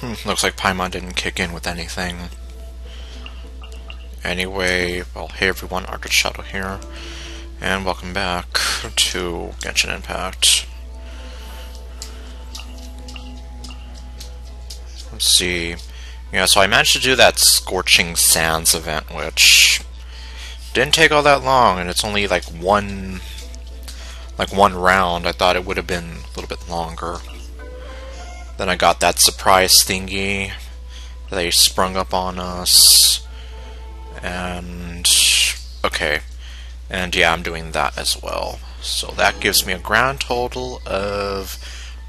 Looks like Paimon didn't kick in with anything. Anyway, well, hey everyone, Untitled Chapter here, and welcome back to Genshin Impact. Let's see. Yeah, so I managed to do that Scorching Sands event, which didn't take all that long, and it's only like one round. I thought it would have been a little bit longer. Then I got that surprise thingy. They sprung up on us. And okay. And yeah, I'm doing that as well. So that gives me a grand total of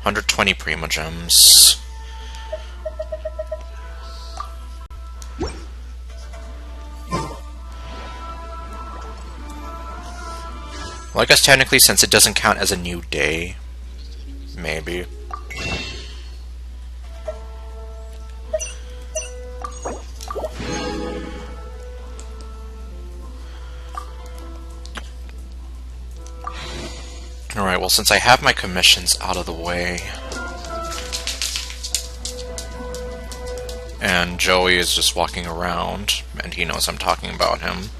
120 Prima Gems. Well, I guess technically, since it doesn't count as a new day, maybe. Alright, well, since I have my commissions out of the way, and Joey is just walking around, and he knows I'm talking about him.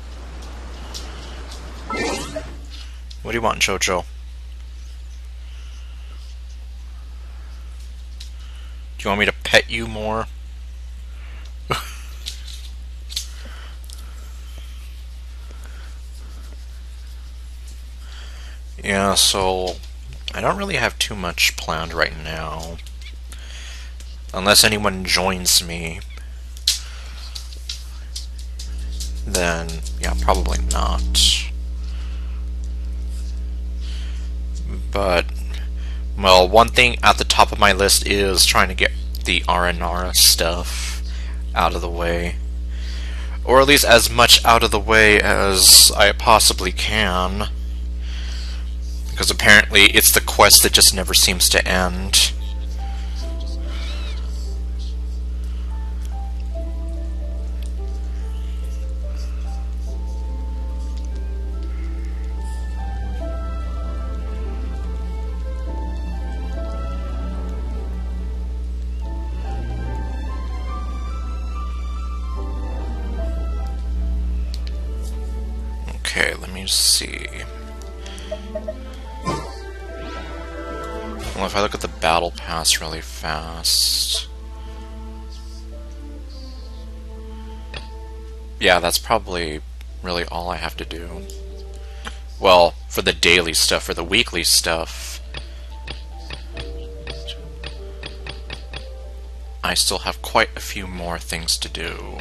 What do you want, Jojo? Do you want me to pet you more? Yeah, so I don't really have too much planned right now. Unless anyone joins me, then yeah, probably not. But, well, one thing at the top of my list is trying to get the RNR stuff out of the way. Or at least as much out of the way as I possibly can. Because apparently it's the quest that just never seems to end. Okay, let me see. Well, if I look at the battle pass really fast... Yeah, that's probably really all I have to do. Well, for the daily stuff, for the weekly stuff, I still have quite a few more things to do.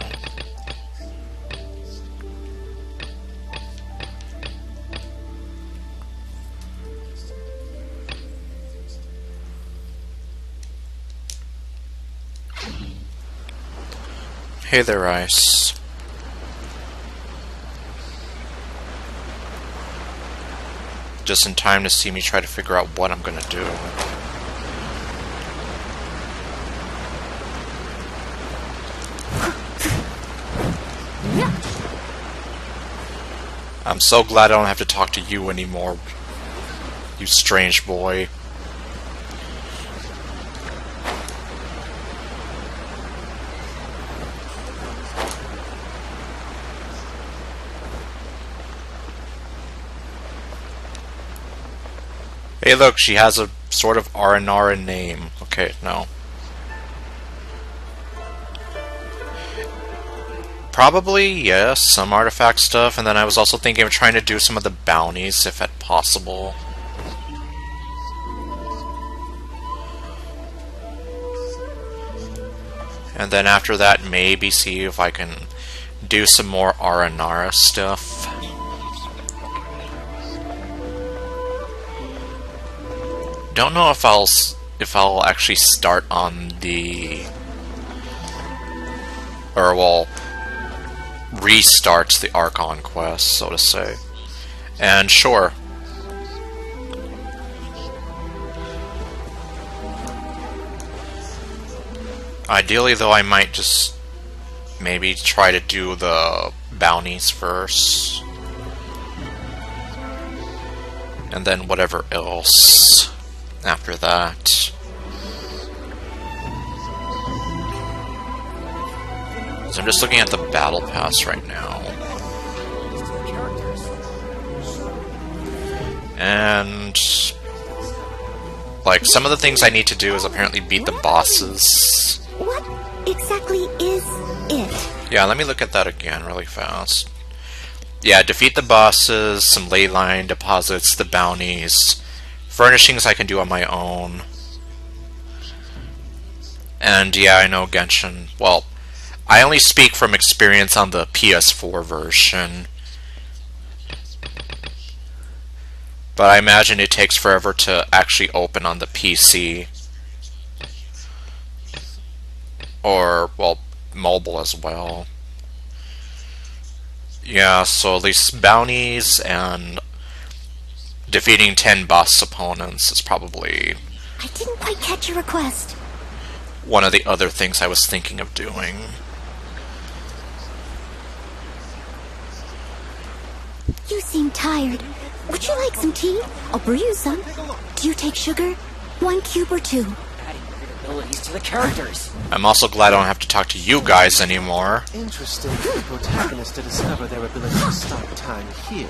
Hey there, Ice. Just in time to see me try to figure out what I'm gonna do. I'm so glad I don't have to talk to you anymore, you strange boy. Hey look, she has a sort of RNR name. Okay, no. Probably, yes, some artifact stuff, and then I was also thinking of trying to do some of the bounties, if at possible. And then after that, maybe see if I can do some more RNR stuff. Don't know if I'll actually start on the, or well, restart the Archon quest, so to say. And sure. Ideally, though, I might just maybe try to do the bounties first. And then whatever else after that. So I'm just looking at the battle pass right now. And like, some of the things I need to do is apparently beat the bosses. What exactly is it? Yeah, let me look at that again really fast. Yeah, defeat the bosses, some Leyline Deposits, the bounties, furnishings I can do on my own. And yeah, I know Genshin. Well, I only speak from experience on the PS4 version. But I imagine it takes forever to actually open on the PC. Or, well, mobile as well. Yeah, so at least bounties and defeating 10 boss opponents is probably I didn't quite catch your request. one of the other things I was thinking of doing. You seem tired. Would you like some tea? I'll brew you some. Do you take sugar? 1 cube or 2? Adding abilities to the characters. I'm also glad I don't have to talk to you guys anymore. Interesting for the protagonist to discover their ability to stop time here.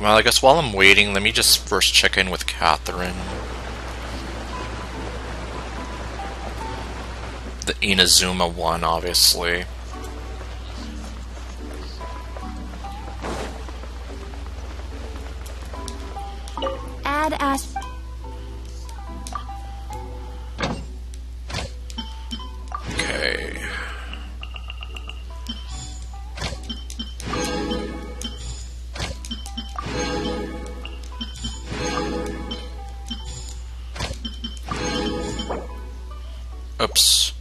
Well, I guess while I'm waiting, let me just first check in with Catherine. The Inazuma one, obviously. Add Ash. Okay. Oops.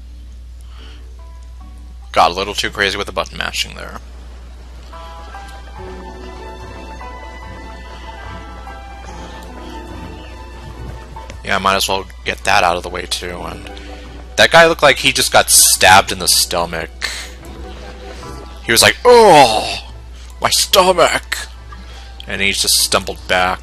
Got a little too crazy with the button mashing there. Yeah, I might as well get that out of the way too. And that guy looked like he just got stabbed in the stomach. He was like, "Oh, my stomach!" And he just stumbled back.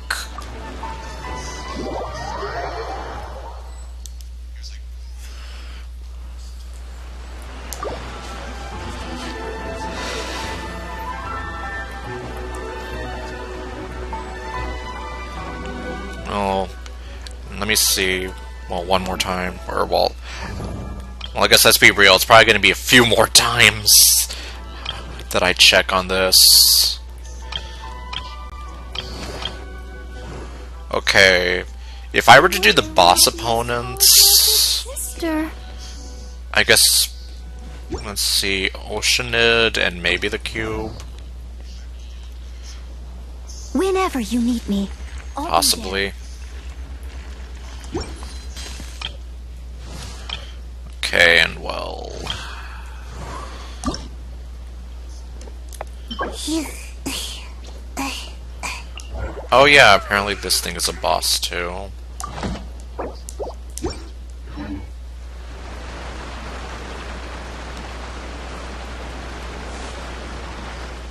Oh, let me see. Well, one more time. Or, well, I guess let's be real. It's probably going to be a few more times that I check on this. Okay. If I were to do the boss opponents, Sister. I guess, let's see, Oceanid and maybe the Cube. Whenever you need me. I'll be there. Possibly. Okay, and well... Oh yeah, apparently this thing is a boss too.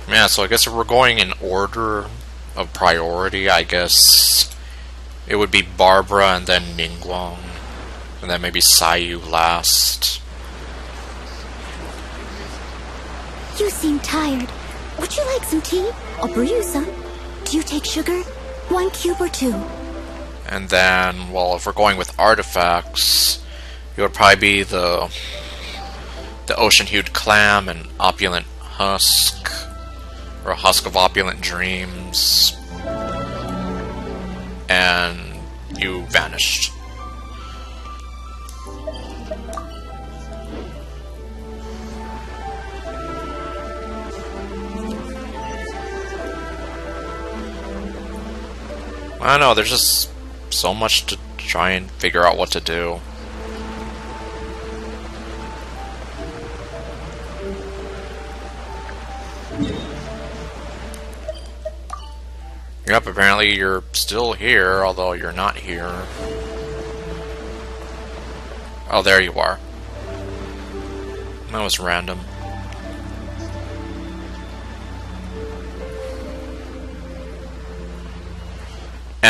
Yeah, so I guess if we're going in order of priority, I guess it would be Barbara and then Ningguang. And then maybe Sayu last. You seem tired. Would you like some tea? I'll brew you some. Do you take sugar? 1 cube or 2? And then, well, if we're going with artifacts, it would probably be the ocean-hued clam and opulent husk, or a husk of opulent dreams. And you vanished. I don't know, there's just so much to try and figure out what to do. Yep, apparently you're still here, although you're not here. Oh, there you are. That was random.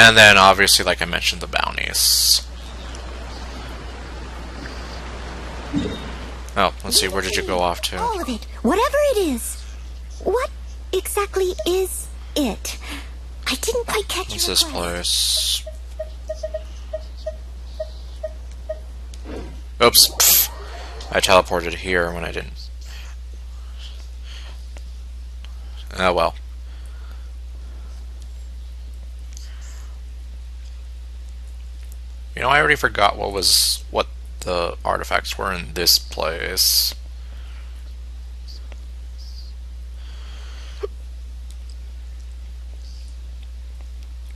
And then, obviously, like I mentioned, the bounties. Oh, let's see, where did you go off to? All of it, whatever it is. What exactly is it? I didn't quite catch What's your this request. place? Oops. Pfft. I teleported here when I didn't. Oh well. You know, I already forgot what the artifacts were in this place.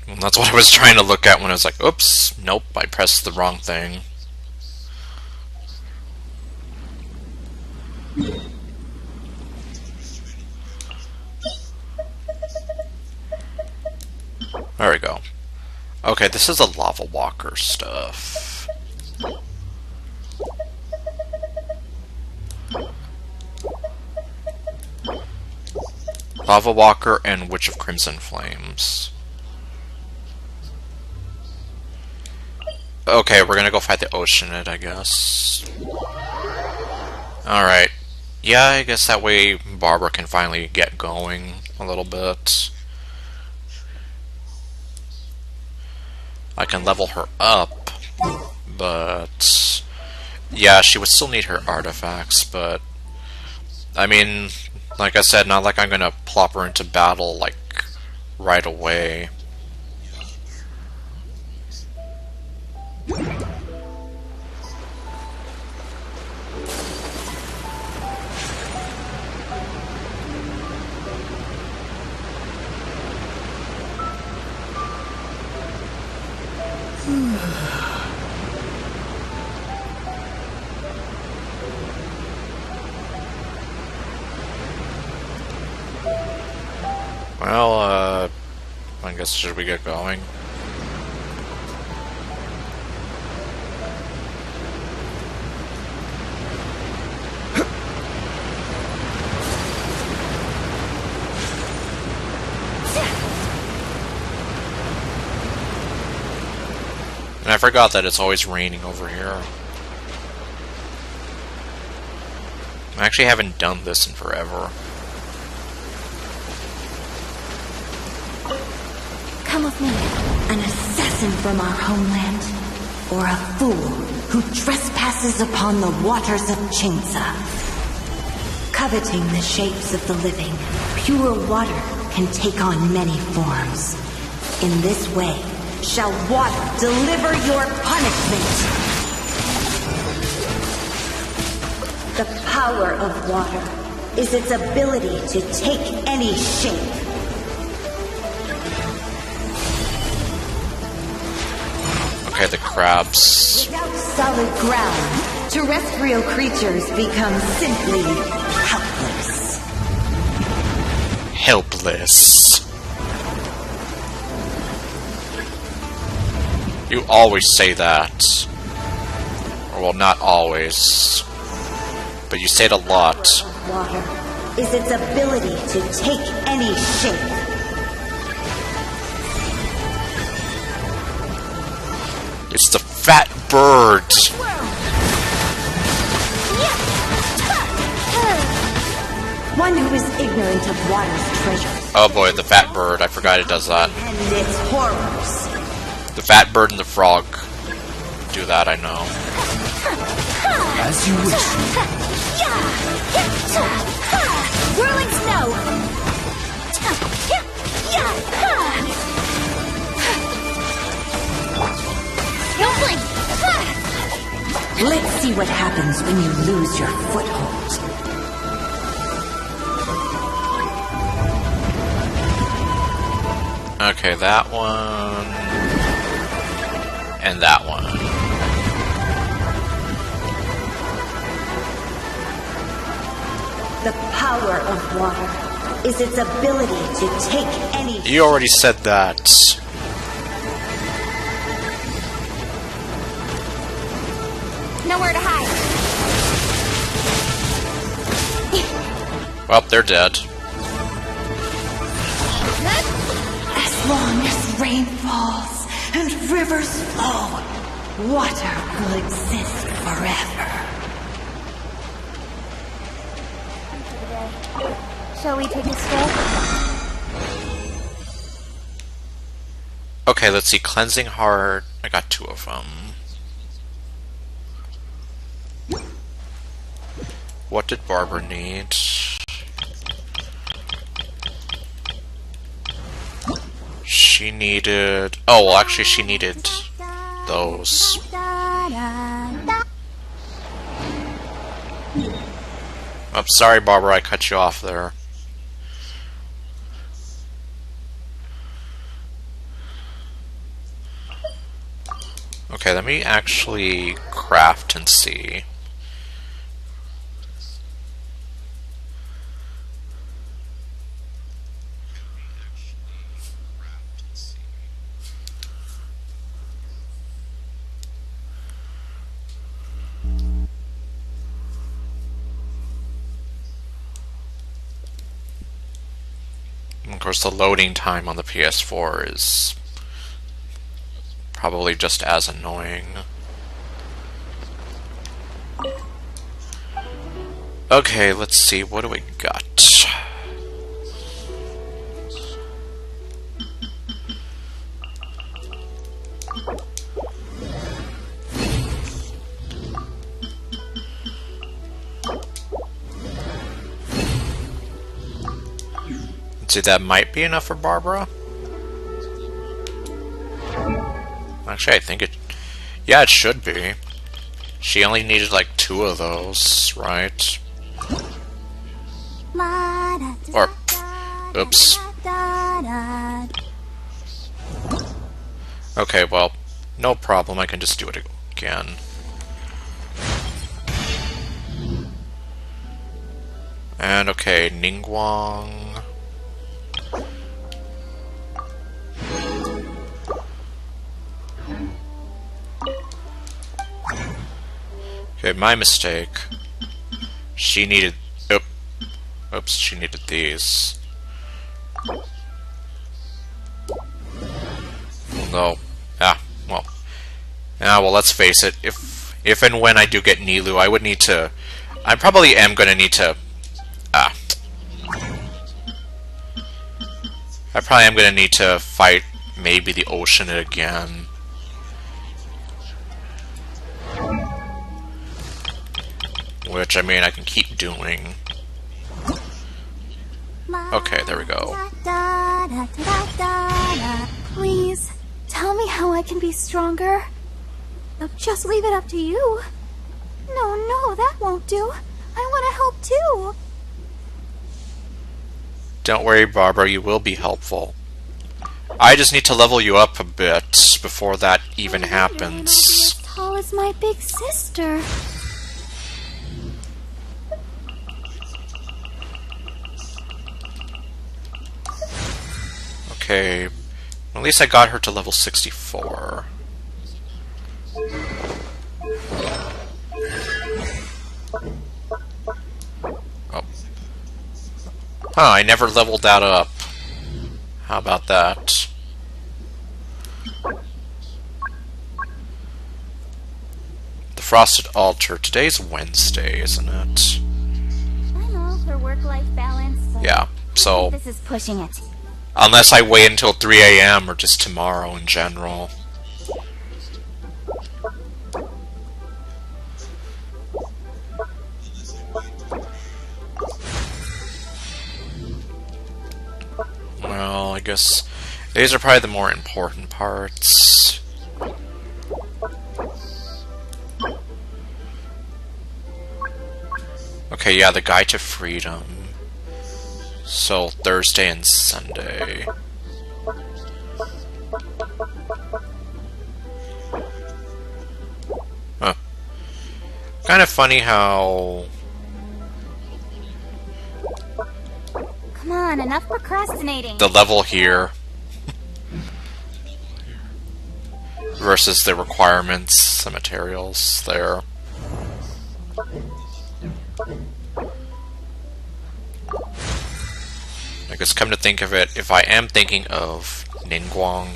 And that's what I was trying to look at when I was like, oops, nope, I pressed the wrong thing. There we go. Okay, this is a lava walker stuff. Lava walker and Witch of Crimson Flames. Okay, we're gonna go fight the Oceanid, I guess. Alright. Yeah, I guess that way Barbara can finally get going a little bit. I can level her up, but yeah, she would still need her artifacts, but I mean, like I said, not like I'm gonna plop her into battle like right away. Well, I guess should we get going? And I forgot that it's always raining over here. I actually haven't done this in forever. Come with me. An assassin from our homeland, or a fool who trespasses upon the waters of Chinsa. Coveting the shapes of the living, pure water can take on many forms. In this way, shall water deliver your punishment. The power of water is its ability to take any shape. Okay, the crabs. Without solid ground, terrestrial creatures become simply helpless. Helpless. You always say that. Or, well, not always. But you say it a lot. Water is its ability to take any shape. It's the fat bird. One who is ignorant of water's treasures. Oh boy, the fat bird. I forgot it does that. And its horrors. The fat bird and the frog do that, I know. As you wish. Whirling snow. Don't blink. Let's see what happens when you lose your foothold. Okay, that one. And that one. The power of water is its ability to take any... You already said that. Nowhere to hide. Well, they're dead. As long as rain falls. and rivers flow, water will exist forever. Shall we take a stroll? Okay, let's see. Cleansing Heart. I got 2 of them. What did Barbara need? She needed... Oh, well, actually, she needed those. I'm sorry, Barbara, I cut you off there. Okay, let me actually craft and see. Of course, the loading time on the PS4 is probably just as annoying. Okay, let's see, what do we got? Let's see, that might be enough for Barbara. Actually, I think it... Yeah, it should be. She only needed like 2 of those, right? Or... Oops. Okay, well, no problem. I can just do it again. And okay, Ningguang... Okay, my mistake. She needed... Oops, she needed these. No. Well. Well, let's face it. If and when I do get Nilou, I would need to... I probably am going to need to... I probably am going to need to fight maybe the ocean again. Which, I mean, I can keep doing. Okay, there we go. Please, tell me how I can be stronger. I'll just leave it up to you. No, that won't do. I want to help too. Don't worry, Barbara, you will be helpful. I just need to level you up a bit before that even happens. You're as tall as my big sister. Okay, at least I got her to level 64. Oh. I never leveled that up. How about that? The Frosted Altar. Today's Wednesday, isn't it? I'm all for work-life balance. Yeah, so... This is pushing it. Unless I wait until 3 AM or just tomorrow in general. Well, I guess these are probably the more important parts. Okay, yeah, the Guide to Freedom. So, Thursday and Sunday. Huh. Kind of funny how... Come on, enough procrastinating. The level here versus the requirements, the materials there. I guess come to think of it, if I am thinking of Ningguang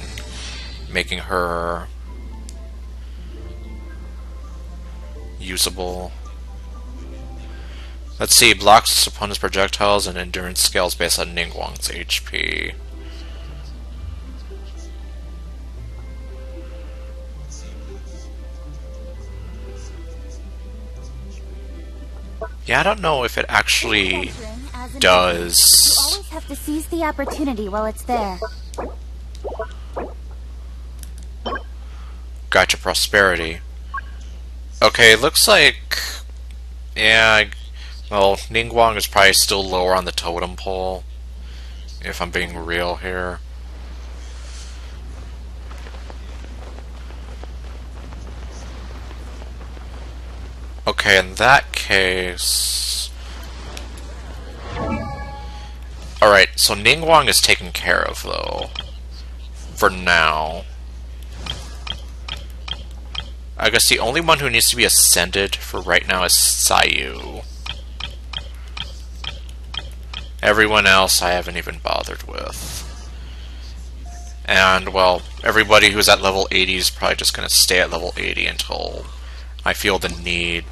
making her usable. Let's see, blocks opponent's projectiles and endurance scales based on Ningguang's HP. Yeah, I don't know if it actually does. You always have to seize the opportunity while it's there. Gotcha, prosperity. Okay, looks like... Yeah, well, Ningguang is probably still lower on the totem pole, if I'm being real here. Okay, in that case... Alright, so Ningguang is taken care of, though. For now. I guess the only one who needs to be ascended for right now is Sayu. Everyone else I haven't even bothered with. And, well, everybody who's at level 80 is probably just going to stay at level 80 until I feel the need.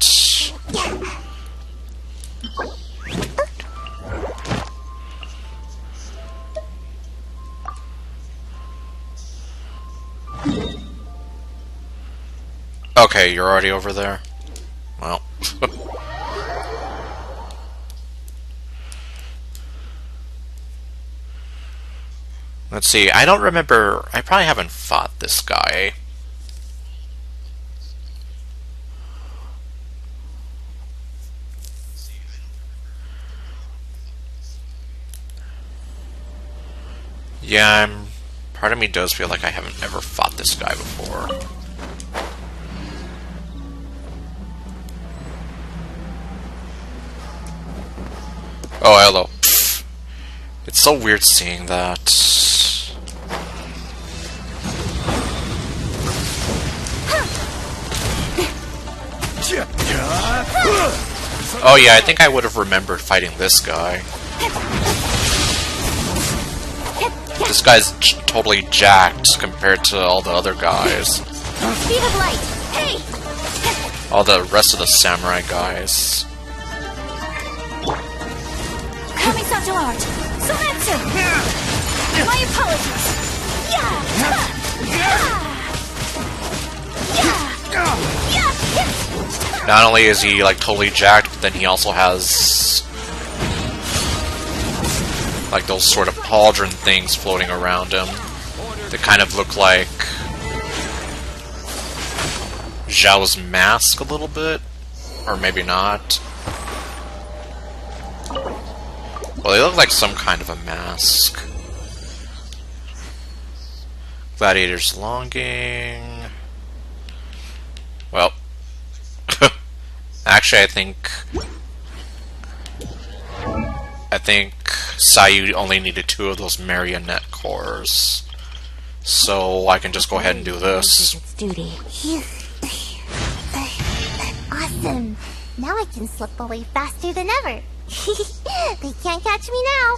Okay, you're already over there? Well. Let's see, I don't remember... I probably haven't fought this guy. Yeah, part of me does feel like I haven't ever fought this guy before. Oh, hello. It's so weird seeing that. Oh yeah, I think I would have remembered fighting this guy. This guy's totally jacked compared to all the other guys. Speed of light! Hey! All the rest of the samurai guys. Kamisato art! Sometsu! My apologies! Not only is he like totally jacked, but then he also has like those sort of pauldron things floating around him that kind of look like Zhao's mask a little bit, or maybe not. Well, they look like some kind of a mask. Gladiator's longing. Well, actually, I think Sayu only needed 2 of those marionette cores, so I can just go ahead and do this. Its duty. Awesome! Now I can slip away faster than ever. They can't catch me now.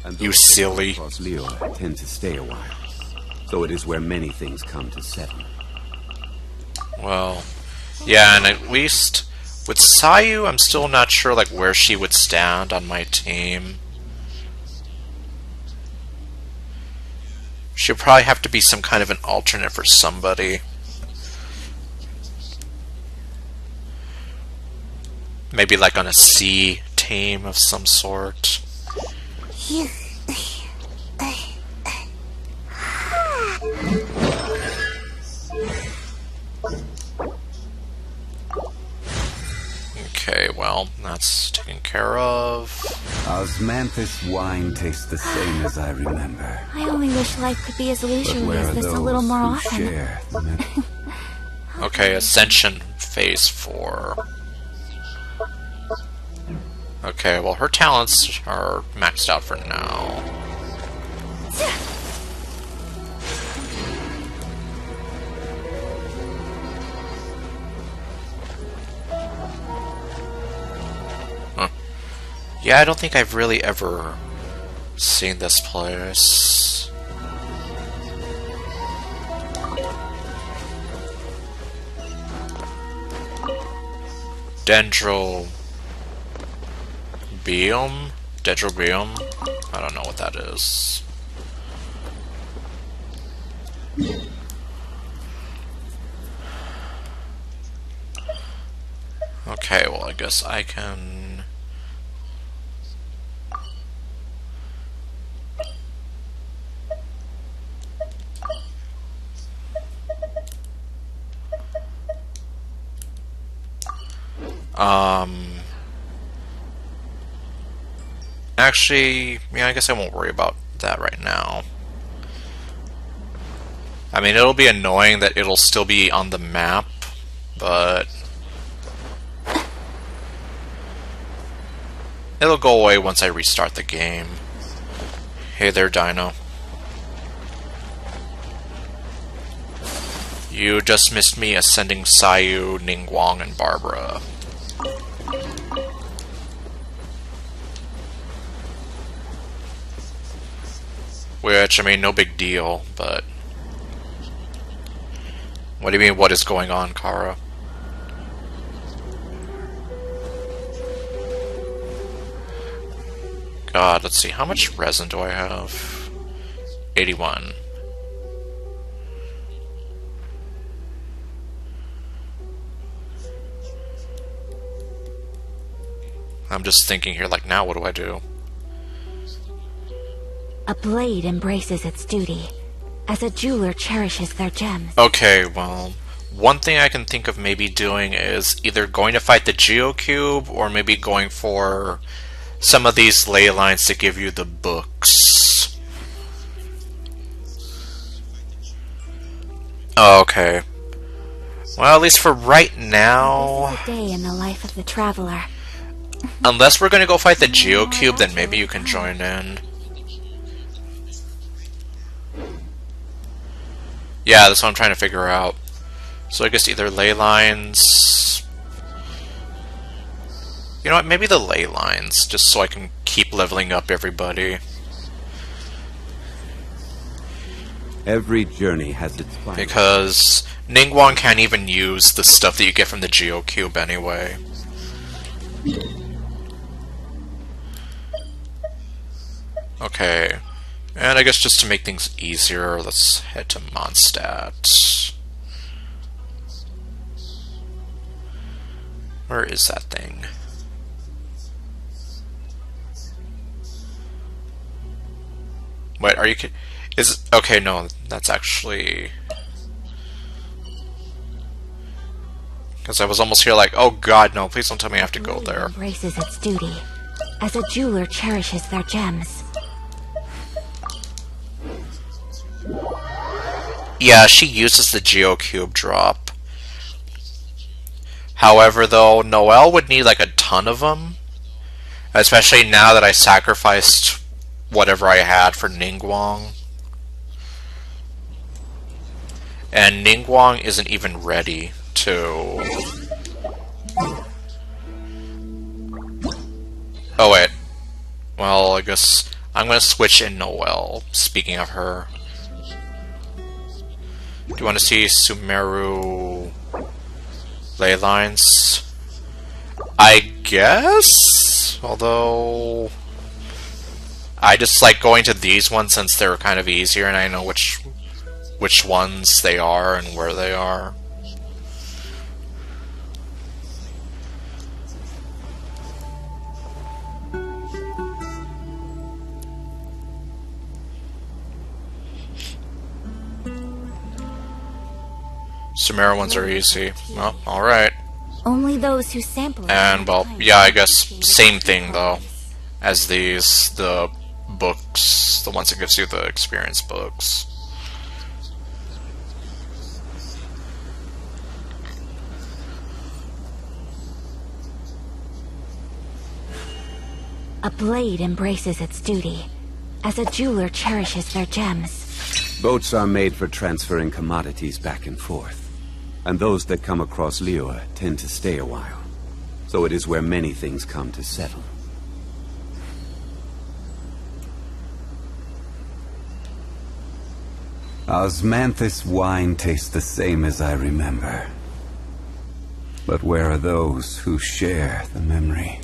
And You those silly. across Leo tend to stay a while, so it is where many things come to settle. Well, yeah, and at least with Sayu, I'm still not sure like where she would stand on my team. She'd probably have to be some kind of an alternate for somebody. Maybe like on a sea team of some sort. Okay, well, that's taken care of. Osmanthus wine tastes the same as I remember. I only wish life could be as But leisurely where as are this a those little more who often. share the memory? Okay, Ascension Phase 4. Okay, well, her talents are maxed out for now. Huh. Yeah, I don't think I've really ever Seen this place. Dendrobium? Dendrobium? I don't know what that is. Okay, well, I guess I can... Actually, yeah, I guess I won't worry about that right now. I mean, it'll be annoying that it'll still be on the map, but... it'll go away once I restart the game. Hey there, Dino. You just missed me ascending Sayu, Ningguang, and Barbara. Which, I mean, no big deal, but... What do you mean, what is going on, Kara? God, let's see, how much resin do I have? 81. I'm just thinking here, like, now what do I do? A blade embraces its duty, as a jeweler cherishes their gems. Okay, well, one thing I can think of maybe doing is either going to fight the Geocube, or maybe going for some of these ley lines to give you the books. Okay. Well, at least for right now... This is a day in the life of the traveler. Unless we're going to go fight the Geocube, then maybe you can join in. Yeah, that's what I'm trying to figure out. So I guess either ley lines... You know what, maybe the ley lines, just so I can keep leveling up everybody. Every journey has its final. Because Ningguang can't even use the stuff that you get from the Geocube anyway. Okay. And I guess just to make things easier, let's head to Mondstadt. Where is that thing? Wait, are you kidding? Okay, no, that's actually... Because I was almost here like, oh god, no, please don't tell me I have to go there. Embraces its duty, as a jeweler cherishes their gems. Yeah, she uses the Geocube drop. However, though, Noelle would need like a ton of them. Especially now that I sacrificed whatever I had for Ningguang. And Ningguang isn't even ready to... Oh wait. Well, I guess I'm gonna switch in Noelle, speaking of her. Do you want to see Sumeru ley lines? I guess? Although... I just like going to these ones since they're kind of easier and I know which ones they are and where they are. Sumeru ones are easy. Well, alright. Only those who sample it. And, well, yeah, I guess same thing, though, as these, the books, the ones that gives you the experience books. A blade embraces its duty, as a jeweler cherishes their gems. Boats are made for transferring commodities back and forth. And those that come across Liyue tend to stay a while. So it is where many things come to settle. Osmanthus wine tastes the same as I remember. But where are those who share the memory?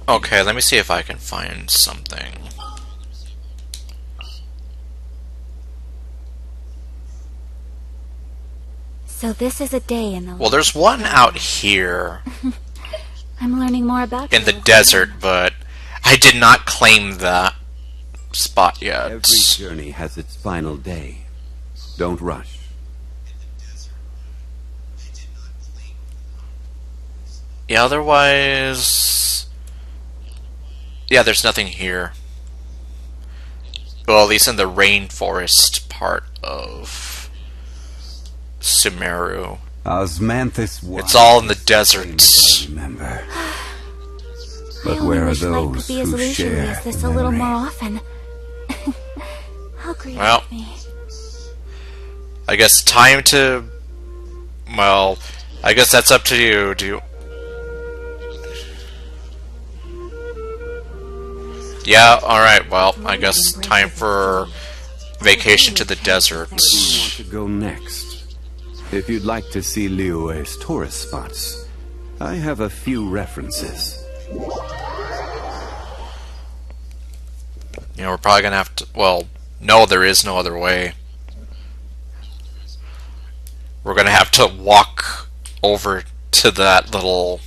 Okay, let me see if I can find something. So this is a day in the Well, there's one out here I'm learning more about in you. the desert, but I did not claim that spot yet. Every journey has its final day. Don't rush. Yeah, otherwise... Yeah, there's nothing here. Well, at least in the rainforest part of Sumeru. Osmanthus wine. It's all in the deserts. Remember. I But only where are wish life those could be as who leisurely share as this the a little memory? more often. How great Well. of me. I guess time to... Well, I guess that's up to you. Do you... Yeah, alright, well, I guess time for vacation to the desert. Where do you want to go next? If you'd like to see Liyue's tourist spots, I have a few references. You know, we're probably gonna have to... Well, no, there is no other way. We're gonna have to walk over to that little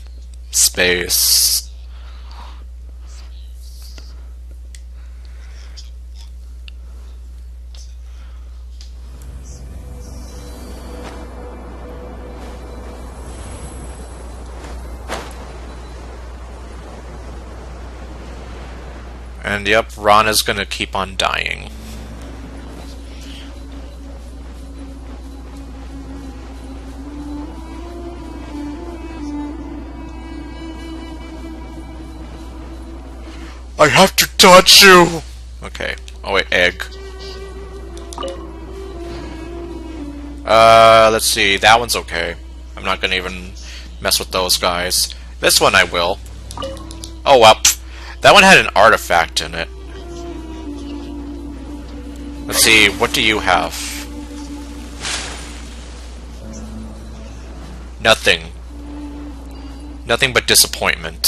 space. And yep, Ron is gonna keep on dying. I have to touch you! Okay. Oh wait, egg. Let's see. That one's okay. I'm not gonna even mess with those guys. This one I will. Oh well. That one had an artifact in it. Let's see, what do you have? Nothing. Nothing but disappointment.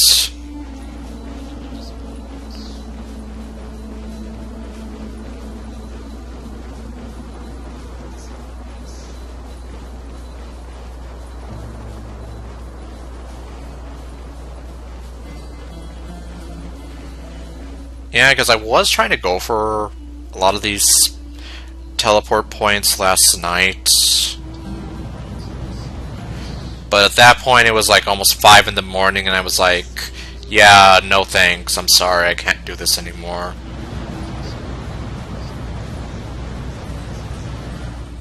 Yeah, because I was trying to go for a lot of these teleport points last night. But at that point it was like almost 5 in the morning and I was like, yeah, no thanks, I'm sorry, I can't do this anymore.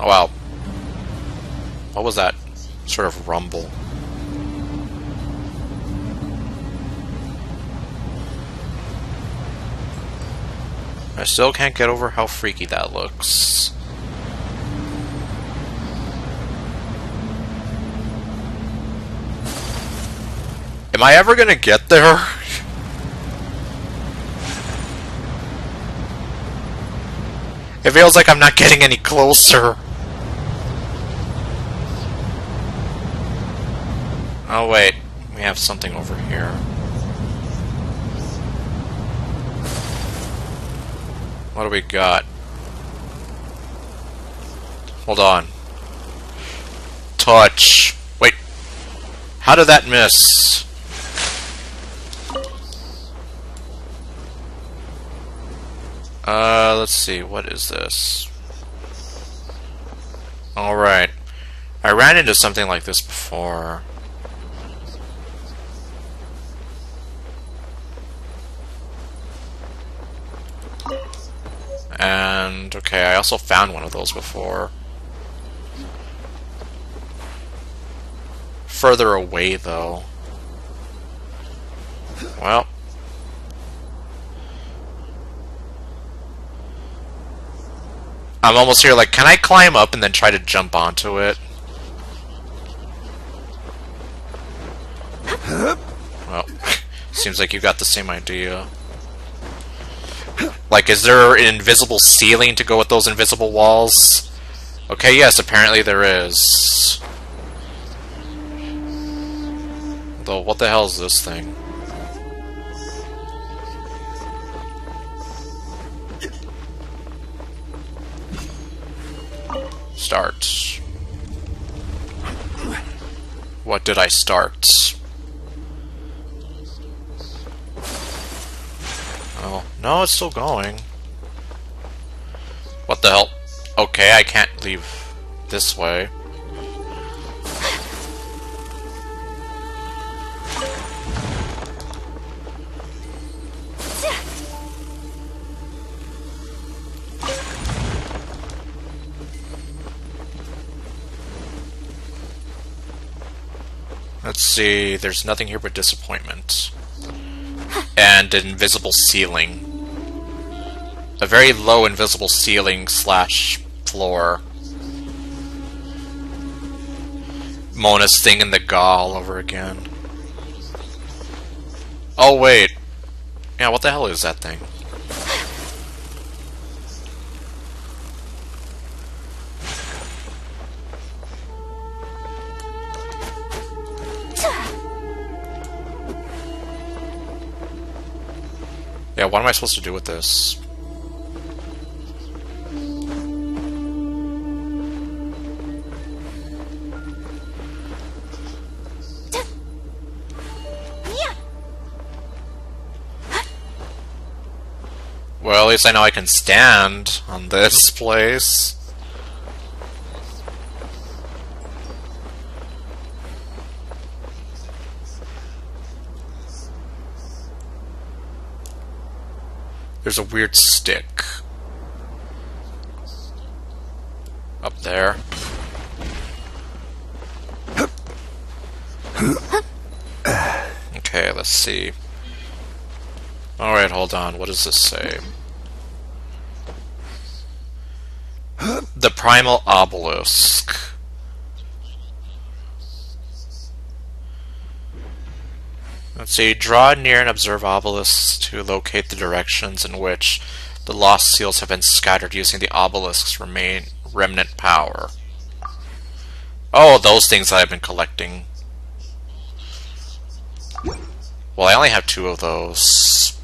Oh wow. What was that sort of rumble? I still can't get over how freaky that looks. Am I ever gonna get there? It feels like I'm not getting any closer. Oh wait, we have something over here. What do we got? Hold on. Touch. Wait. How did that miss? Let's see. What is this? Alright. I ran into something like this before. And, okay, I also found one of those before. Further away, though. Well. I'm almost here, like, can I climb up and then try to jump onto it? Well, seems like you got the same idea. Like, is there an invisible ceiling to go with those invisible walls? Okay, yes, apparently there is. Though, what the hell is this thing? Start. What did I start? Oh, no, it's still going. What the hell? Okay, I can't leave this way. Let's see, there's nothing here but disappointment. And an invisible ceiling. A very low invisible ceiling slash floor. Mona's thing in the Ga all over again. Oh wait. Yeah, what the hell is that thing? Yeah, what am I supposed to do with this? Well, at least I know I can stand on this place. There's a weird stick up there. Okay, let's see. Alright, hold on. What does this say? The Primal Obelisk. Let's see. Draw near and observe obelisks to locate the directions in which the lost seals have been scattered using the obelisk's remnant power. Oh, those things that I've been collecting. Well, I only have 2 of those.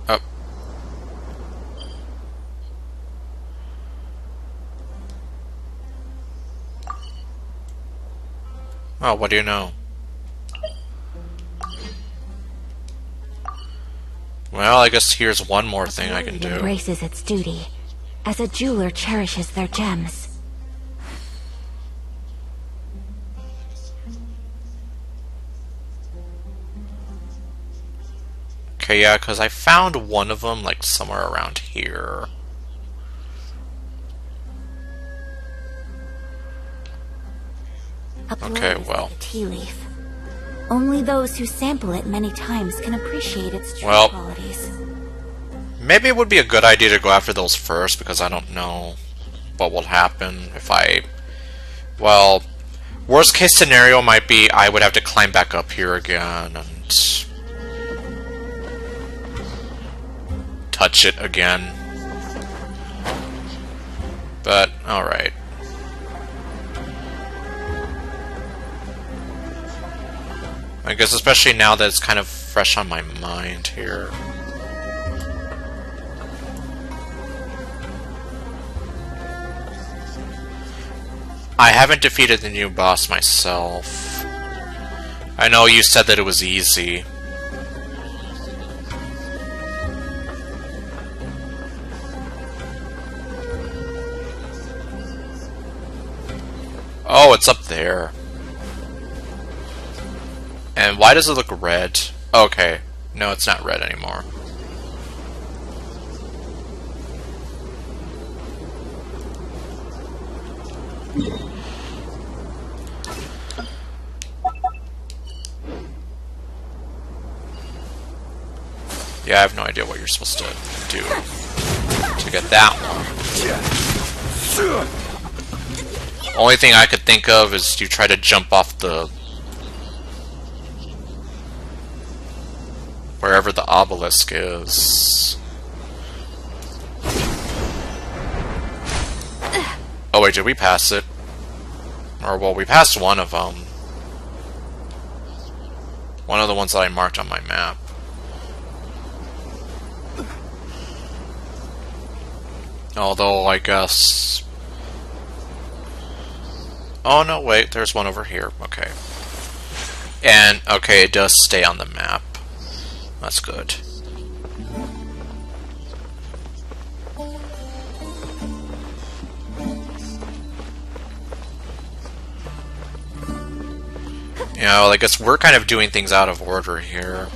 Oh. Oh, what do you know? Well, I guess here's one more thing I can do. Embraces its duty, as a jeweler cherishes their gems. Okay, yeah, because I found one of them, like, somewhere around here. Okay, well. Like a tea leaf. Only those who sample it many times can appreciate its true Well, qualities. Maybe it would be a good idea to go after those first, because I don't know what will happen if I... Well, worst case scenario might be I would have to climb back up here again and... touch it again. But, alright. I guess especially now that it's kind of fresh on my mind here. I haven't defeated the new boss myself. I know you said that it was easy. Oh, it's up there. And why does it look red? Okay. No, it's not red anymore. Yeah, I have no idea what you're supposed to do to get that one. Only thing I could think of is you try to jump off the... wherever the obelisk is. Oh wait, did we pass it? Or, well, we passed one of them. One of the ones that I marked on my map. Although, I guess... Oh, no, wait, there's one over here. Okay. And, okay, it does stay on the map. That's good. Yeah, well, I guess we're kind of doing things out of order here.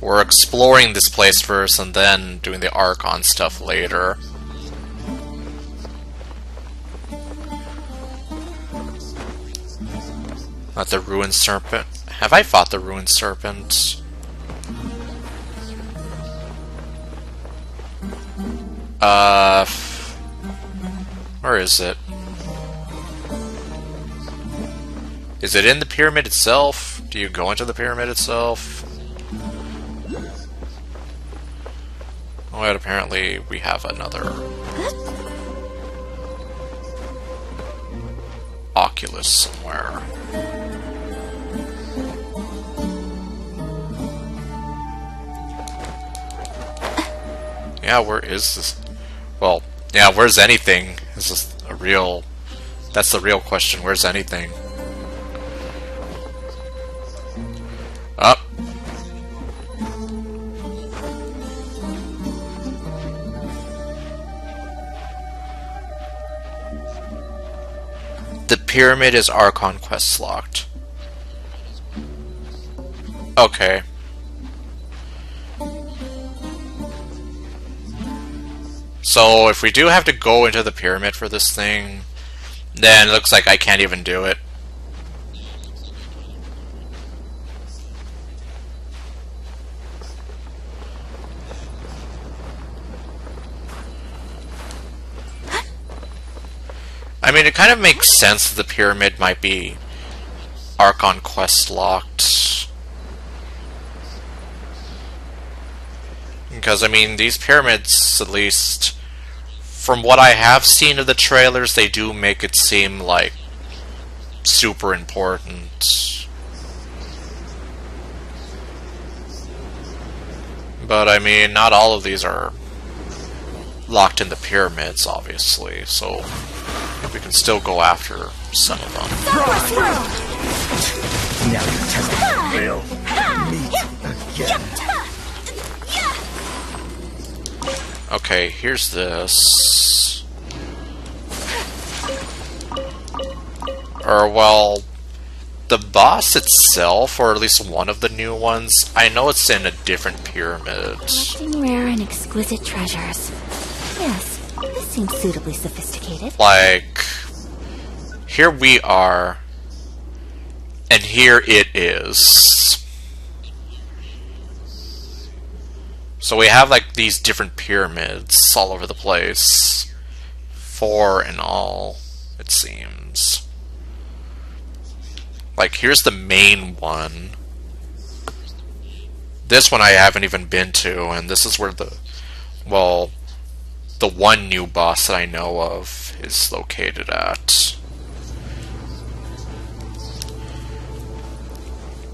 We're exploring this place first and then doing the Archon stuff later. Not the Ruined Serpent. Have I fought the Ruined Serpent? Where is it? Is it in the pyramid itself? Do you go into the pyramid itself? Oh, and apparently we have another Oculus somewhere. Yeah, where is this? Well, yeah, where's anything? Is this a real... That's the real question. Where's anything? Up. The pyramid is Archon quest locked. Okay. So if we do have to go into the pyramid for this thing, then it looks like I can't even do it. I mean, it kind of makes sense that the pyramid might be Archon quest locked. Because, I mean, these pyramids, at least, from what I have seen of the trailers, they do make it seem like super important. But, I mean, not all of these are locked in the pyramids, obviously, so we can still go after some of them. Now you're testing the real meat again. Okay, here's this. Or, well, the boss itself, or at least one of the new ones, I know it's in a different pyramid. Collecting rare and exquisite treasures. Yes, this seems suitably sophisticated. Like, here we are, and here it is. So we have, like, these different pyramids all over the place. 4 in all, it seems. Like, here's the main one. This one I haven't even been to, and this is where the, well, the one new boss that I know of is located at.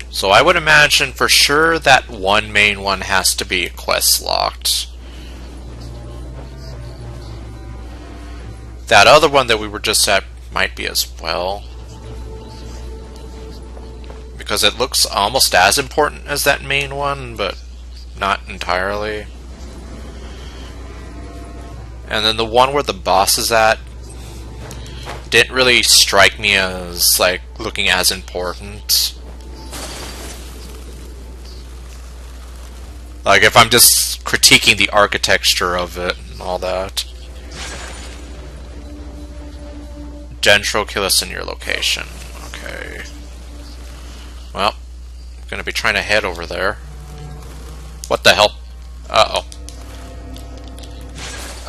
So I would imagine for sure that one main one has to be quest locked. That other one that we were just at might be as well. Because it looks almost as important as that main one, but not entirely. And then the one where the boss is at didn't really strike me as, like, looking as important. Like, if I'm just critiquing the architecture of it and all that. Dendro, kill us in your location. Okay. Well, I'm gonna be trying to head over there. What the hell? Uh-oh.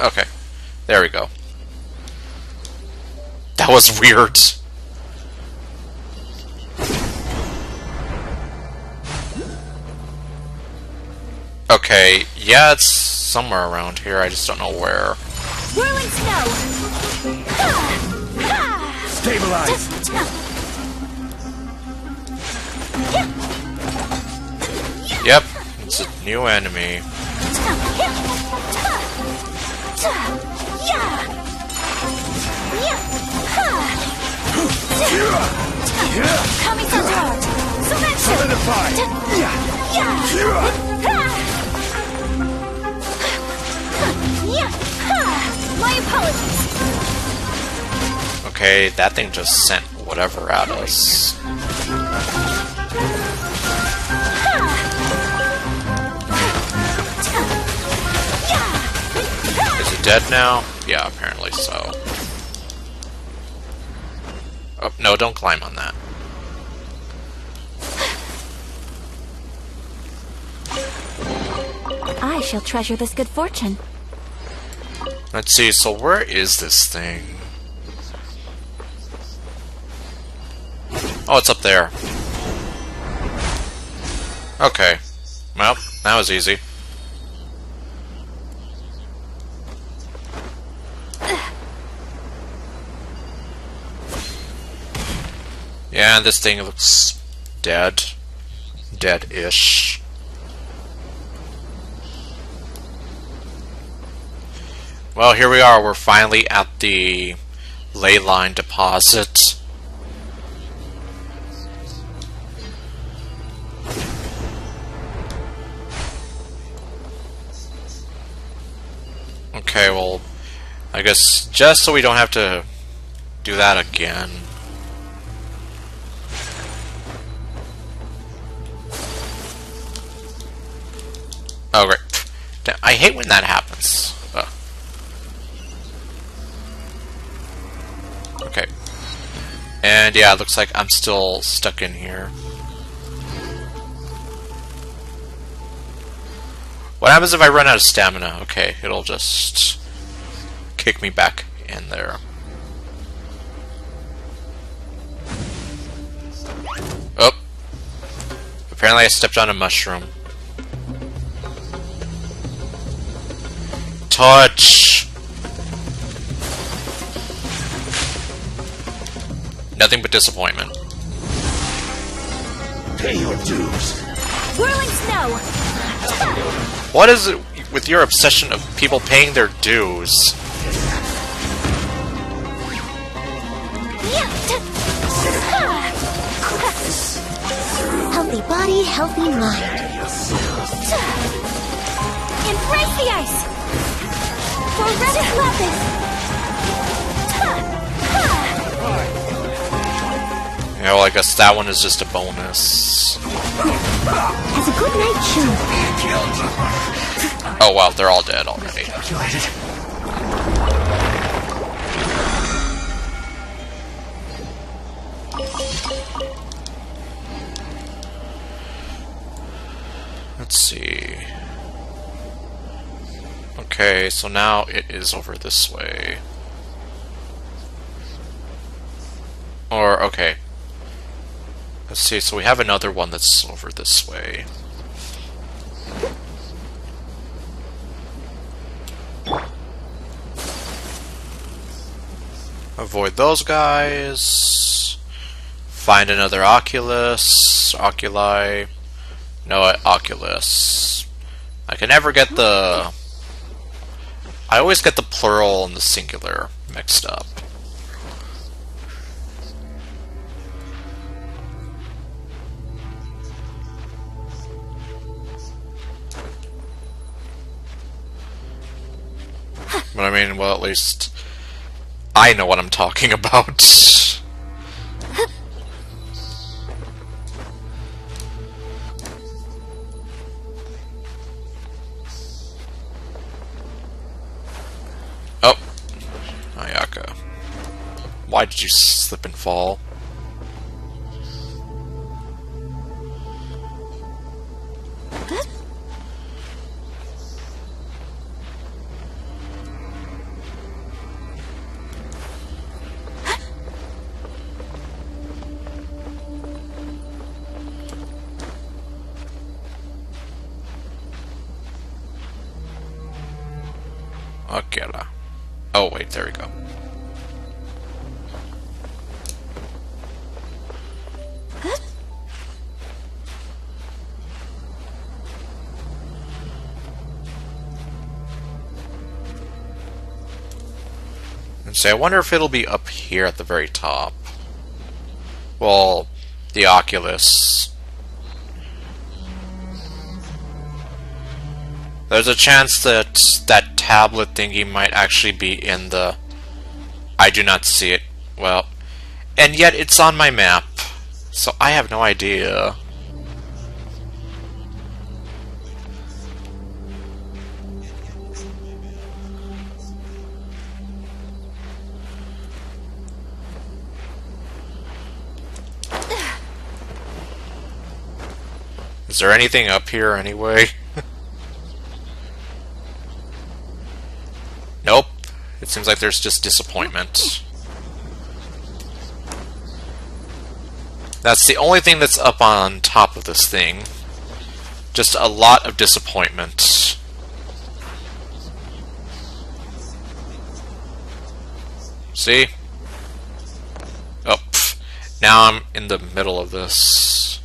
Okay. There we go. That was weird. Okay, yeah, it's somewhere around here. I just don't know where. Whirling snow! Stabilize! Yep, it's a new enemy. Kami-san's Solidify! My apologies. Okay, that thing just sent whatever at us. Is he dead now? Yeah, apparently so. Oh, no, don't climb on that. I shall treasure this good fortune. Let's see, so where is this thing? Oh, it's up there. Okay. Well, that was easy. Yeah, this thing looks dead. Dead-ish. Well, here we are. We're finally at the Leyline Deposit. Okay, well, I guess just so we don't have to do that again. Oh, great. I hate when that happens. Ugh. Okay. And yeah, it looks like I'm still stuck in here. What happens if I run out of stamina? Okay, it'll just kick me back in there. Oh. Apparently I stepped on a mushroom. Touch! Nothing but disappointment. Pay your dues. Whirling snow! What is it with your obsession of people paying their dues? Healthy body, healthy mind. Embrace the ice! Forever lapis! Yeah, well, I guess that one is just a bonus. Has a good night show. Oh wow, they're all dead already. Let's see. Okay, so now it is over this way. Or, okay. Let's see, so we have another one that's over this way. Avoid those guys. Find another Oculi. No, Oculus. I can never get the... I always get the plural and the singular mixed up. But I mean, well, at least I know what I'm talking about. Oh, Ayaka. Why did you slip and fall? Okay. Oh, wait, there we go. And so I wonder if it'll be up here at the very top. Well, the Oculus. There's a chance that that tablet thingy might actually be in the... I do not see it. Well, and yet it's on my map, so I have no idea. Is there anything up here anyway? Nope. It seems like there's just disappointment. That's the only thing that's up on top of this thing. Just a lot of disappointment. See? Oh, pff. Now I'm in the middle of this.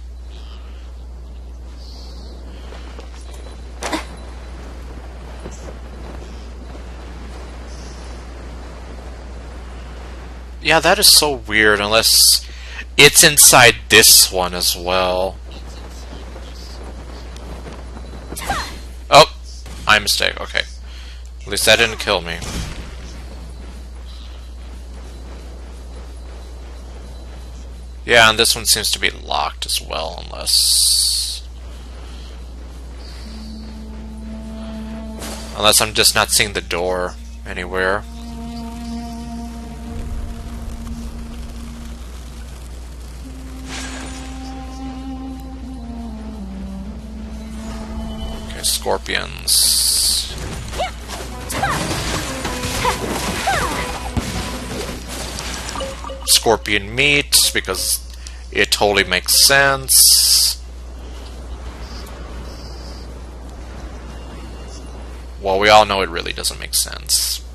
Yeah, that is so weird, unless it's inside this one as well. Oh, my mistake, okay. At least that didn't kill me. Yeah, and this one seems to be locked as well, unless I'm just not seeing the door anywhere. Scorpions. Scorpion meat, because it totally makes sense. Well, we all know it really doesn't make sense.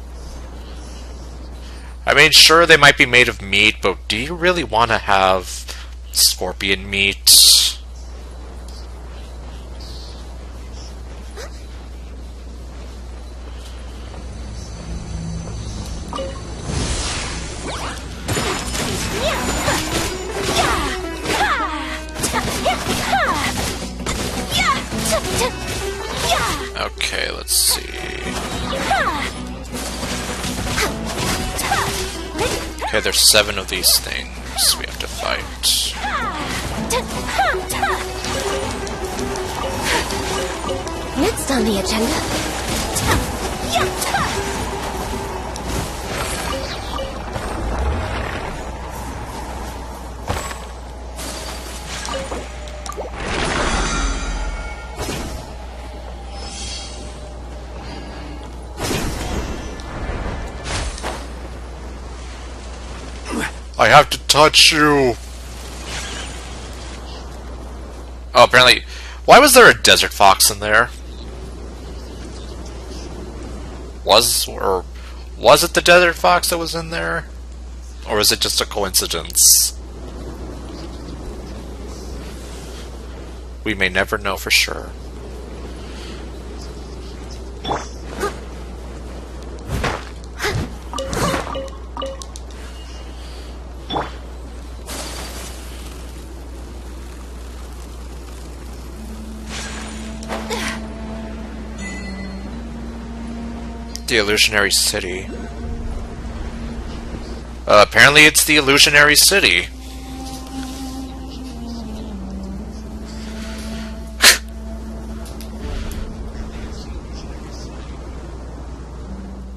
I mean, sure, they might be made of meat, but do you really want to have scorpion meat? Okay, let's see. Okay, there's 7 of these things we have to fight. Next on the agenda. I have to touch you! Oh, apparently... Why was there a desert fox in there? Was it the desert fox that was in there? Or is it just a coincidence? We may never know for sure. The illusionary city. Apparently it's the illusionary city.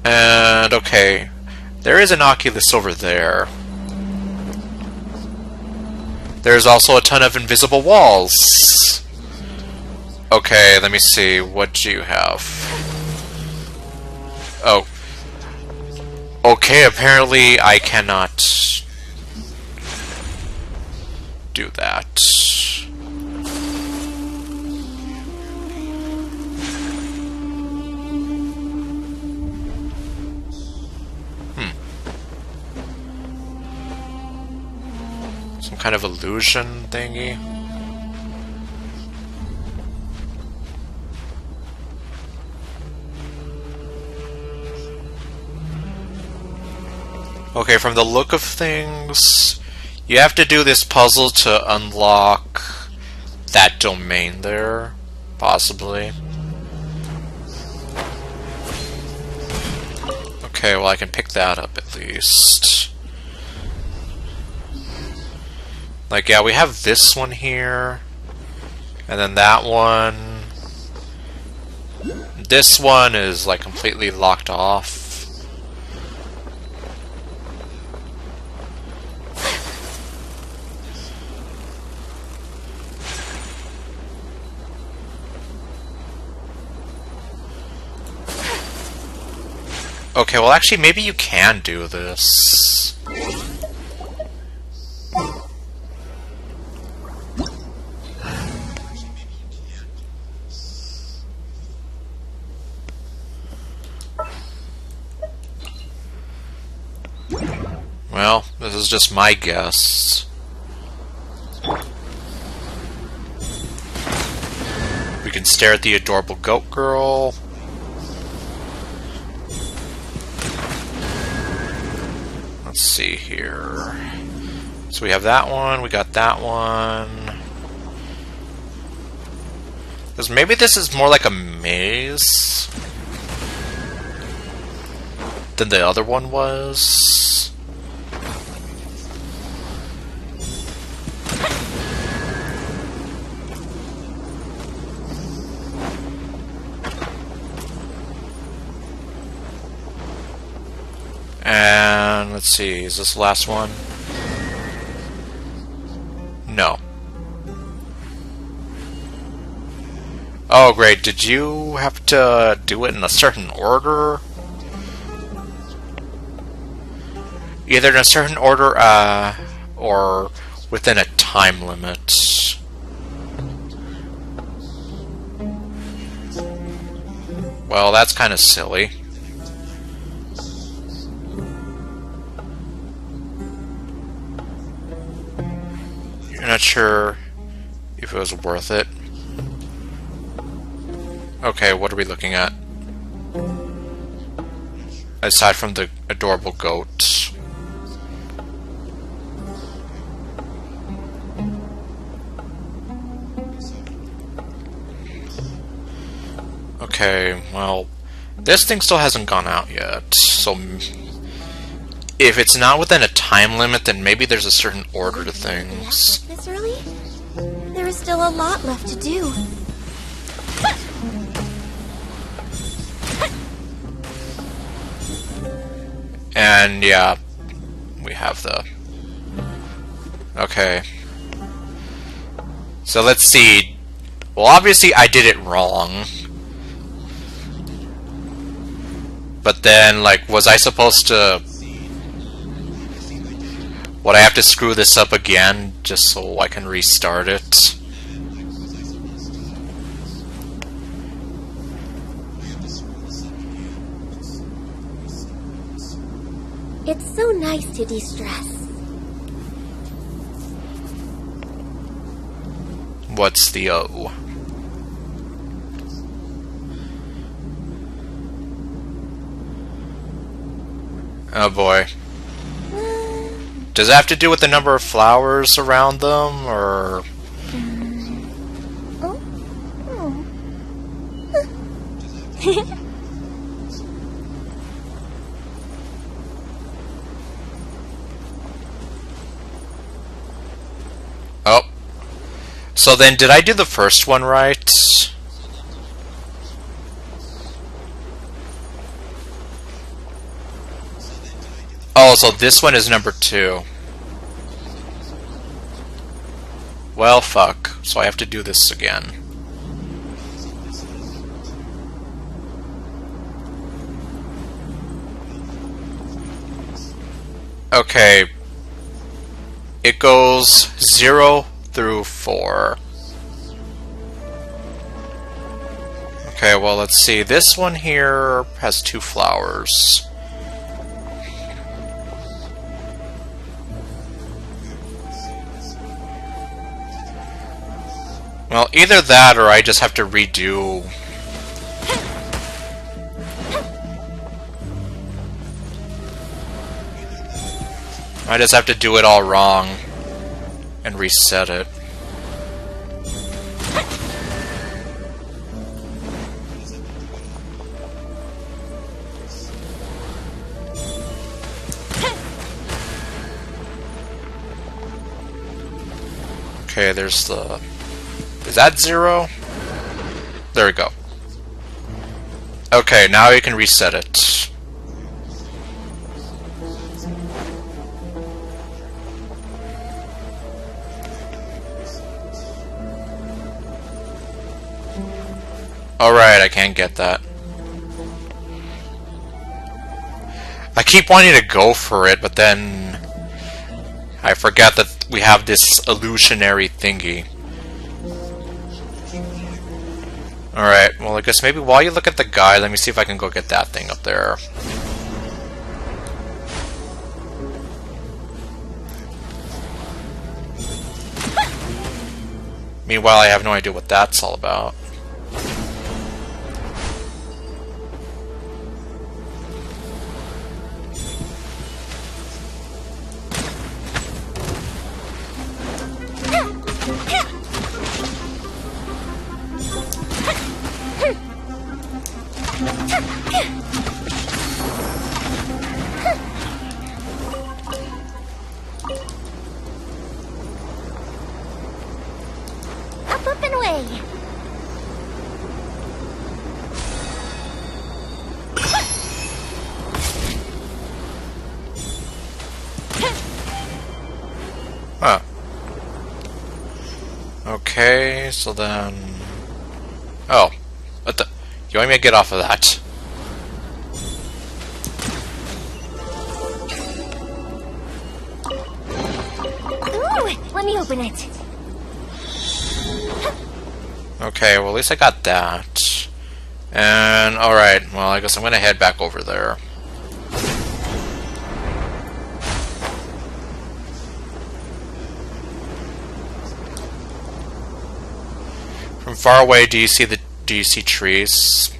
And okay, there is an Oculus over there. There's also a ton of invisible walls. Okay, let me see. What do you have? Oh. Okay, apparently I cannot do that. kind of illusion thingy. Okay, from the look of things, you have to do this puzzle to unlock that domain there, possibly. Okay, well I can pick that up at least. Like, yeah, we have this one here, and then that one. This one is like completely locked off. Okay, well actually maybe you can do this. Well, this is just my guess. We can stare at the adorable goat girl. Let's see here. So we have that one, we got that one. Because maybe this is more like a maze than the other one was. And let's see, is this the last one? No. Oh great, did you have to do it in a certain order? Either in a certain order, or within a time limit. Well, that's kind of silly. You're not sure if it was worth it. Okay, what are we looking at? Aside from the adorable goat. Okay, well, this thing still hasn't gone out yet, so if it's not within a time limit, then maybe there's a certain order to things. This early? There is still a lot left to do. And yeah, we have the... Okay. So let's see. Well, obviously I did it wrong. But then, like, was I supposed to... Would I have to screw this up again just so I can restart it? It's so nice to de-stress. What's the O? Oh boy. Does it have to do with the number of flowers around them, or... Oh? Oh. So then, did I do the first one right? Oh, so this one is number 2. Well, fuck. So I have to do this again. Okay. It goes 0 through 4. Okay, well, let's see. This one here has 2 flowers. Well, either that or I just have to redo... I just have to do it all wrong and reset it. Okay, there's the... Is that 0? There we go. Okay, now you can reset it. Alright, I can't get that. I keep wanting to go for it, but then I forget that we have this illusionary thingy. Alright, well I guess maybe while you look at the guy, let me see if I can go get that thing up there. Meanwhile, I have no idea what that's all about. Up and away. Huh. Okay, so then... Oh. What the... You want me to get off of that? Ooh, let me open it. Okay, well at least I got that. And, alright, well I guess I'm gonna head back over there. From far away, do you see trees?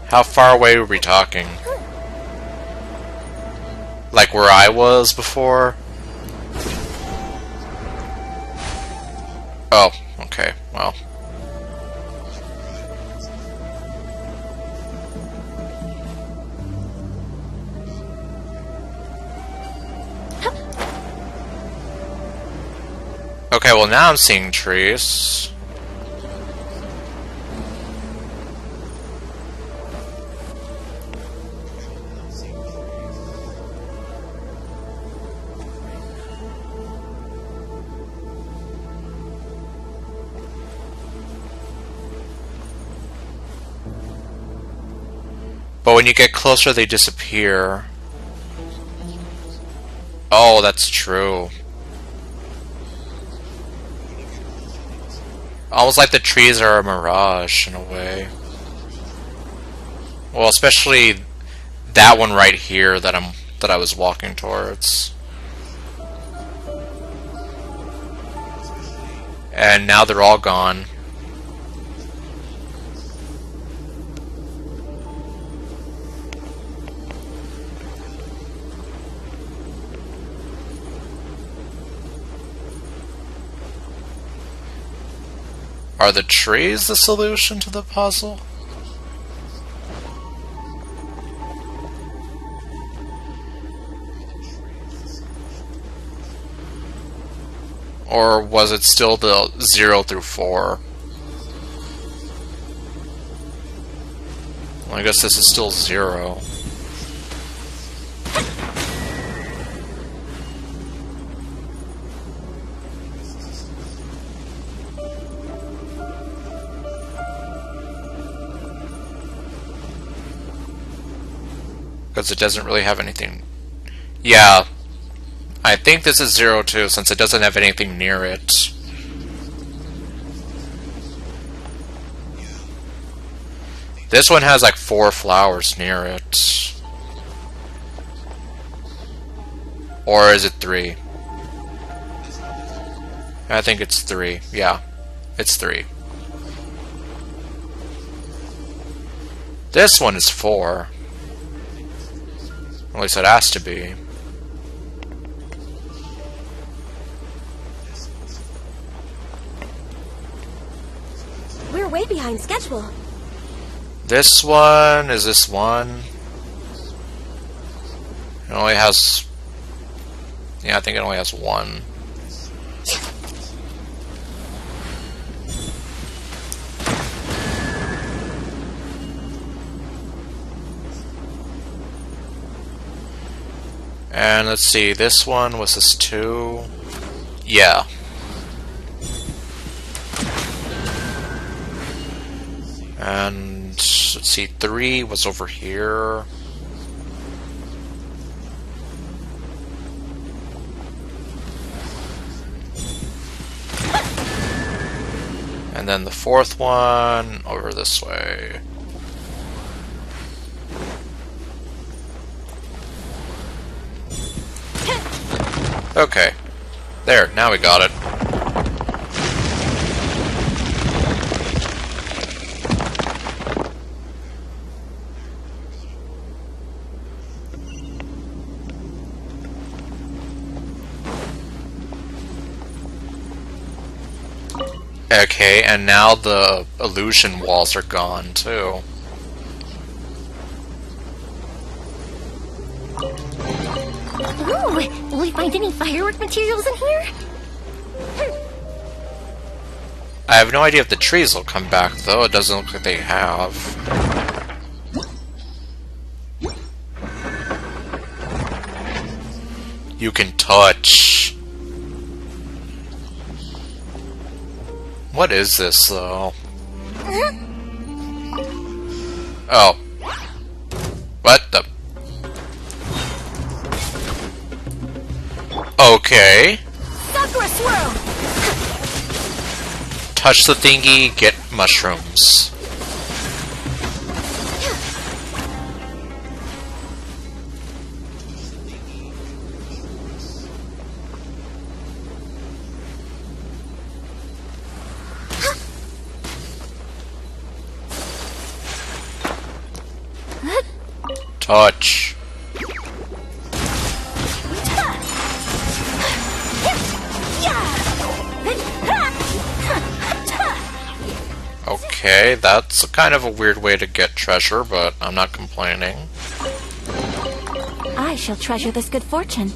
How far away were we talking? Like where I was before? Oh, okay, well. Okay, well now I'm seeing trees. But when you get closer, they disappear. Oh, that's true. Almost like the trees are a mirage, in a way. Well, especially that one right here that I was walking towards. And now they're all gone. Are the trees the solution to the puzzle? Or was it still the 0 through 4? Well, I guess this is still 0. Because it doesn't really have anything. Yeah, I think this is 0 too, since it doesn't have anything near it. This one has like 4 flowers near it. Or is it 3? I think it's 3. Yeah, it's 3. This one is 4. At least it has to be. We're way behind schedule. This one is this one. It only has... Yeah, I think it only has 1. And let's see, this one was this 2. Yeah. And let's see, 3 was over here. And then the 4th one over this way. Okay. There, now we got it. Okay, and now the illusion walls are gone, too. Ooh, will we find any firework materials in here? I have no idea if the trees will come back, though. It doesn't look like they have. You can touch. What is this, though? Oh. What the... Okay. Sakura swirl! Touch the thingy, get mushrooms. Touch. Okay, that's kind of a weird way to get treasure, but I'm not complaining. I shall treasure this good fortune.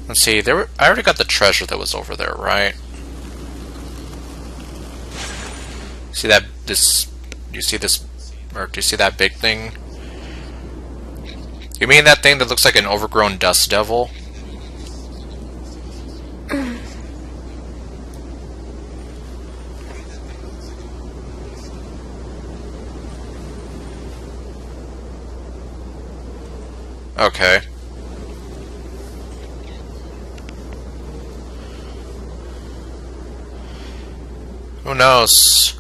Let's see, I already got the treasure that was over there, right? See that, do you see this, or do you see that big thing? You mean that thing that looks like an overgrown dust devil? Okay. Who knows?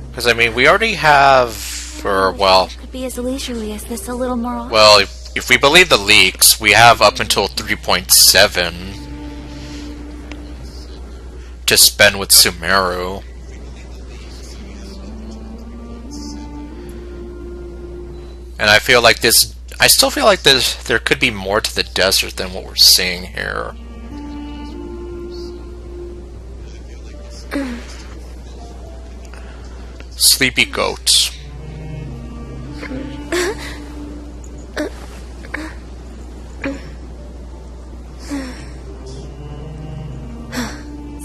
Because, I mean, we already have, or, well... Could be as leisurely as this a little more... Well, if we believe the leaks, we have up until 3.7 to spend with Sumeru. And I feel like this... I still feel like there could be more to the desert than what we're seeing here. Sleepy goat.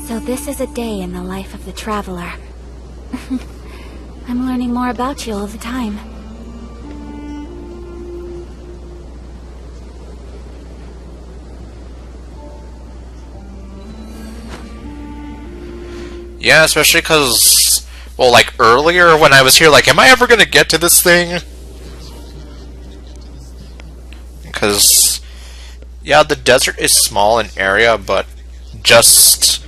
So this is a day in the life of the traveler. I'm learning more about you all the time. Yeah, especially because, well, like earlier when I was here, like, am I ever gonna get to this thing? Because, yeah, the desert is small in area, but just,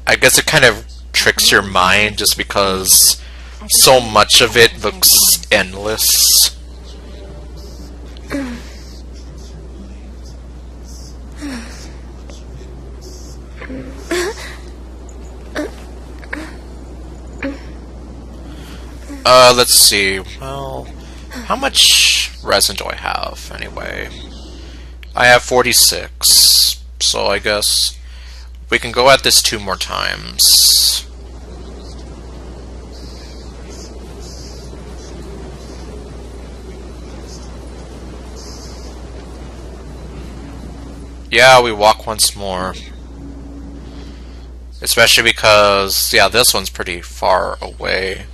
I guess it kind of tricks your mind just because so much of it looks endless. Let's see. Well, how much resin do I have, anyway? I have 46, so I guess we can go at this 2 more times. Yeah, we walk once more. Especially because, yeah, this one's pretty far away.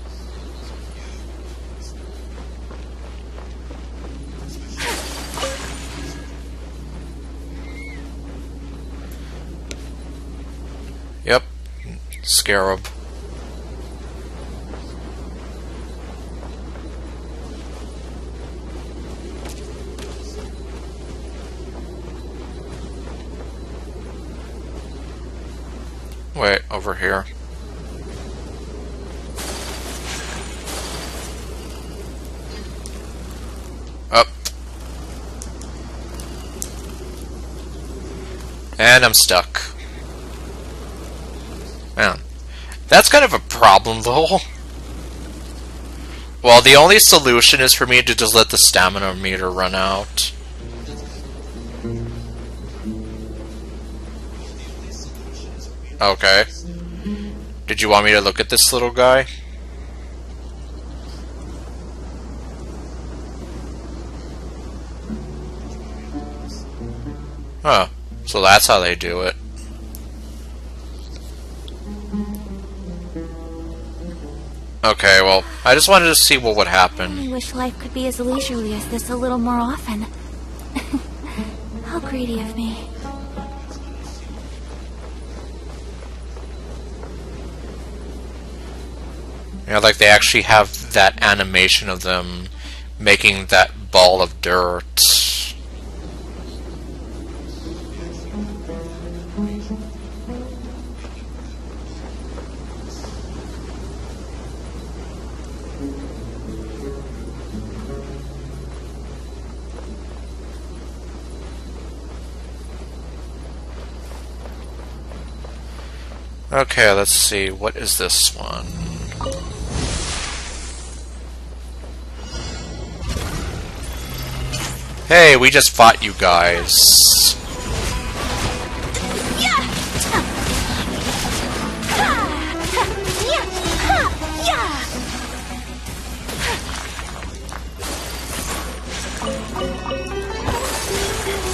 Yep, scarab. Wait, over here. Up. And I'm stuck. Man, that's kind of a problem, though. Well, the only solution is for me to just let the stamina meter run out. Okay. Did you want me to look at this little guy? Huh. So that's how they do it. Okay, well, I just wanted to see what would happen. I wish life could be as leisurely as this a little more often. How greedy of me. Yeah, like they actually have that animation of them making that ball of dirt. Okay, let's see. What is this one? Hey, we just fought you guys.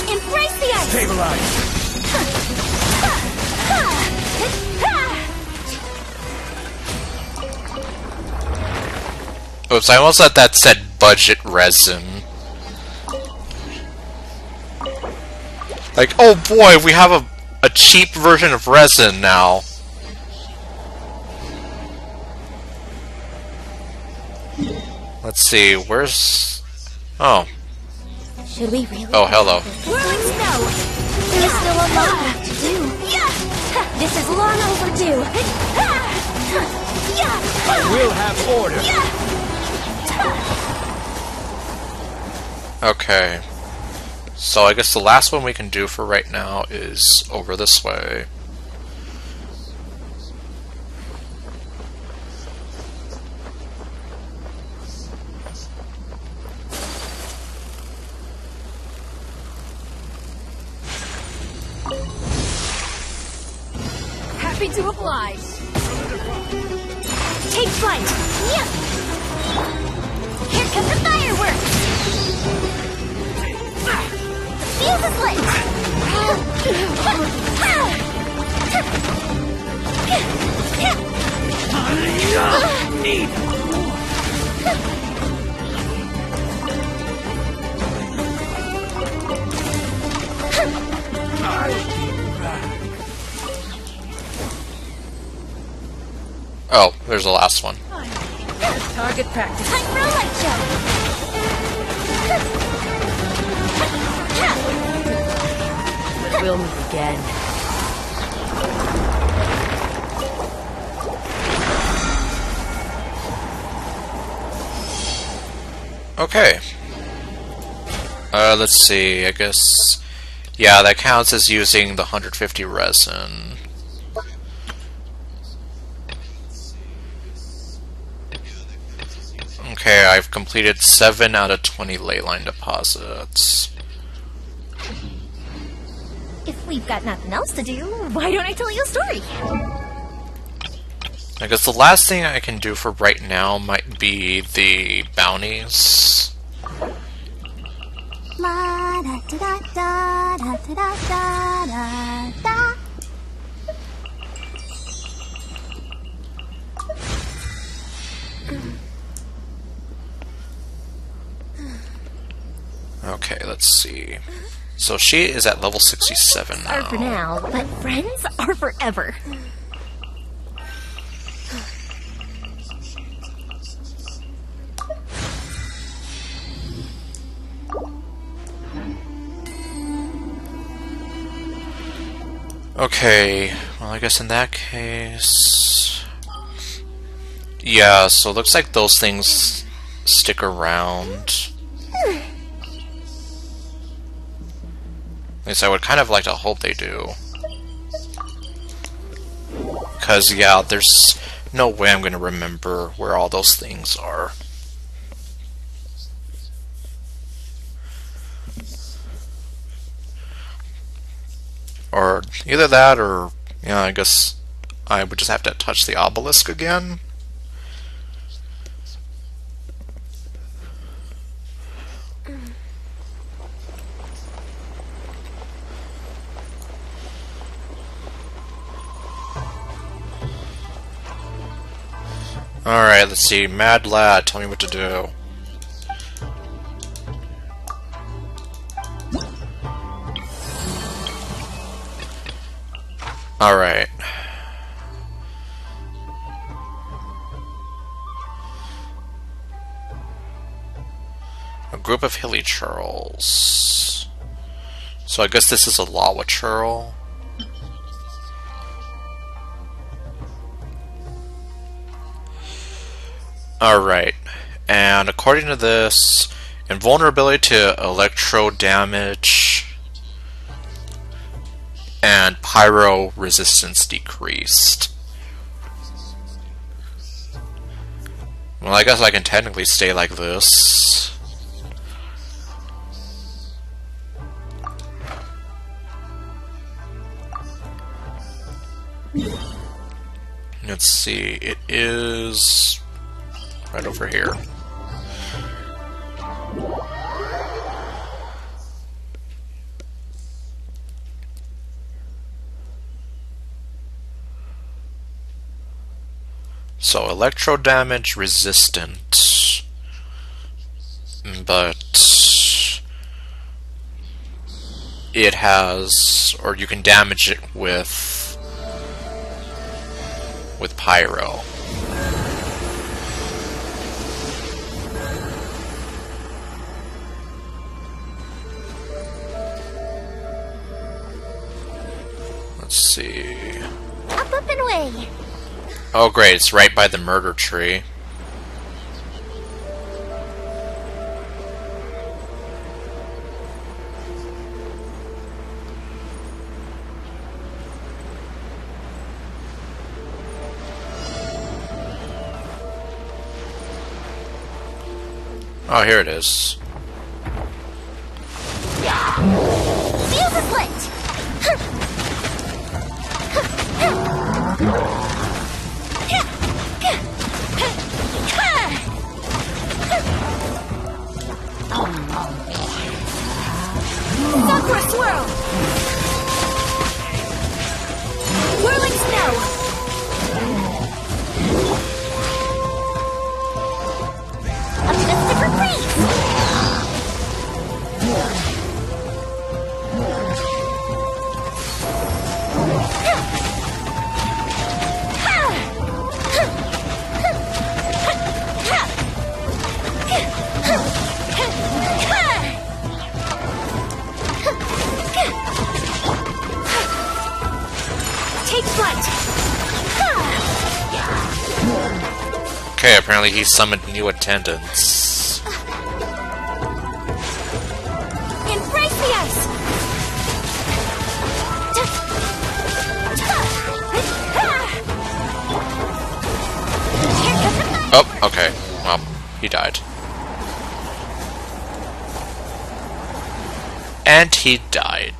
Embrace the ice! Stabilize. Oops, I almost thought that said budget resin. Like, oh boy, we have a cheap version of resin now. Let's see, where's... Oh. Should we really? Oh, hello. No! There's still a lot left to do. This is long overdue. We'll have order. Okay. So I guess the last one we can do for right now is over this way. Happy to oblige. Take flight! Here come the fireworks! The fuse is lit! Need. Oh, there's the last one. Target practice. Time for a light show! We'll meet again. Okay. Let's see, I guess... Yeah, that counts as using the 150 resin. Okay, I've completed 7 out of 20 Leyline deposits. If we've got nothing else to do, why don't I tell you a story? I guess the last thing I can do for right now might be the bounties. La da da da da da da da da da. Okay, let's see. So she is at level 67 now. Are for now, but friends are forever. Okay, well I guess in that case... Yeah, so it looks like those things stick around. At least I would kind of like to hope they do. Because, yeah, there's no way I'm going to remember where all those things are. Or either that, or, yeah, I guess I would just have to touch the obelisk again. Alright, let's see. Mad Lad, tell me what to do. Alright. A group of hilly churls. So I guess this is a lava churl. Alright, and according to this, invulnerability to electro damage and pyro resistance decreased. Well, I guess I can technically stay like this. Let's see, it is... right over here. So electro damage resistant, but it has, or you can damage it with pyro. Let's see. Up, up, and away. Oh great, it's right by the murder tree. Oh, here it is. Fuse is lit. Sakura swirl. Whirling snow. Optimistic reprise. Take flight. Okay, apparently he summoned new attendants. Oh, okay. Well, he died. And he died.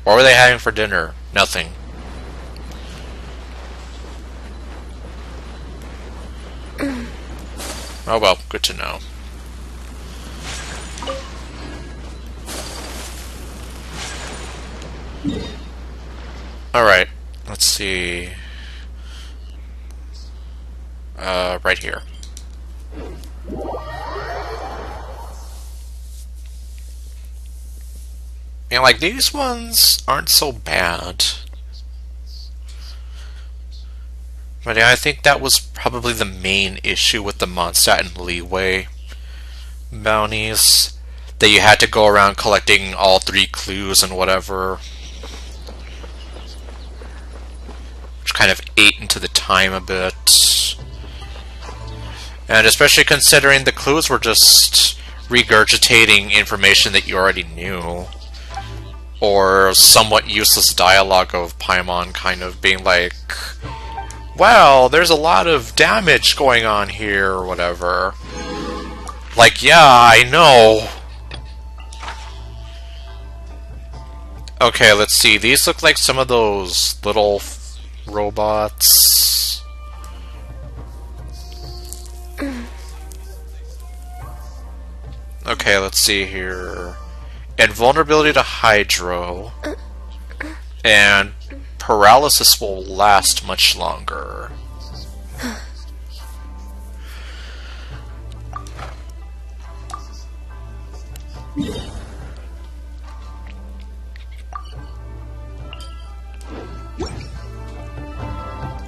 What were they having for dinner? Nothing. Oh well, good to know. Alright, let's see. Right here. And like, these ones aren't so bad. But yeah, I think that was probably the main issue with the Mondstadt and Leeway bounties. That you had to go around collecting all 3 clues and whatever. Which kind of ate into the time a bit. And especially considering the clues were just regurgitating information that you already knew. Or somewhat useless dialogue of Paimon kind of being like, well, there's a lot of damage going on here, or whatever. Like, yeah, I know. Okay, let's see. These look like some of those little robots. Okay, let's see here. Invulnerability to Hydro. And paralysis will last much longer.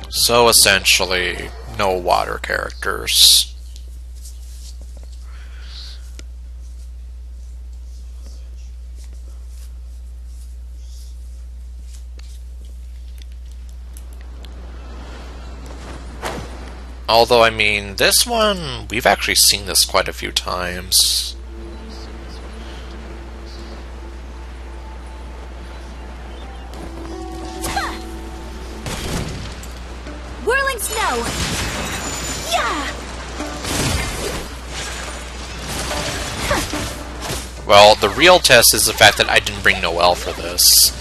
So essentially, no water characters. Although, I mean, this one, we've actually seen this quite a few times. Whirling snow! Yeah! Well, the real test is the fact that I didn't bring Noelle for this.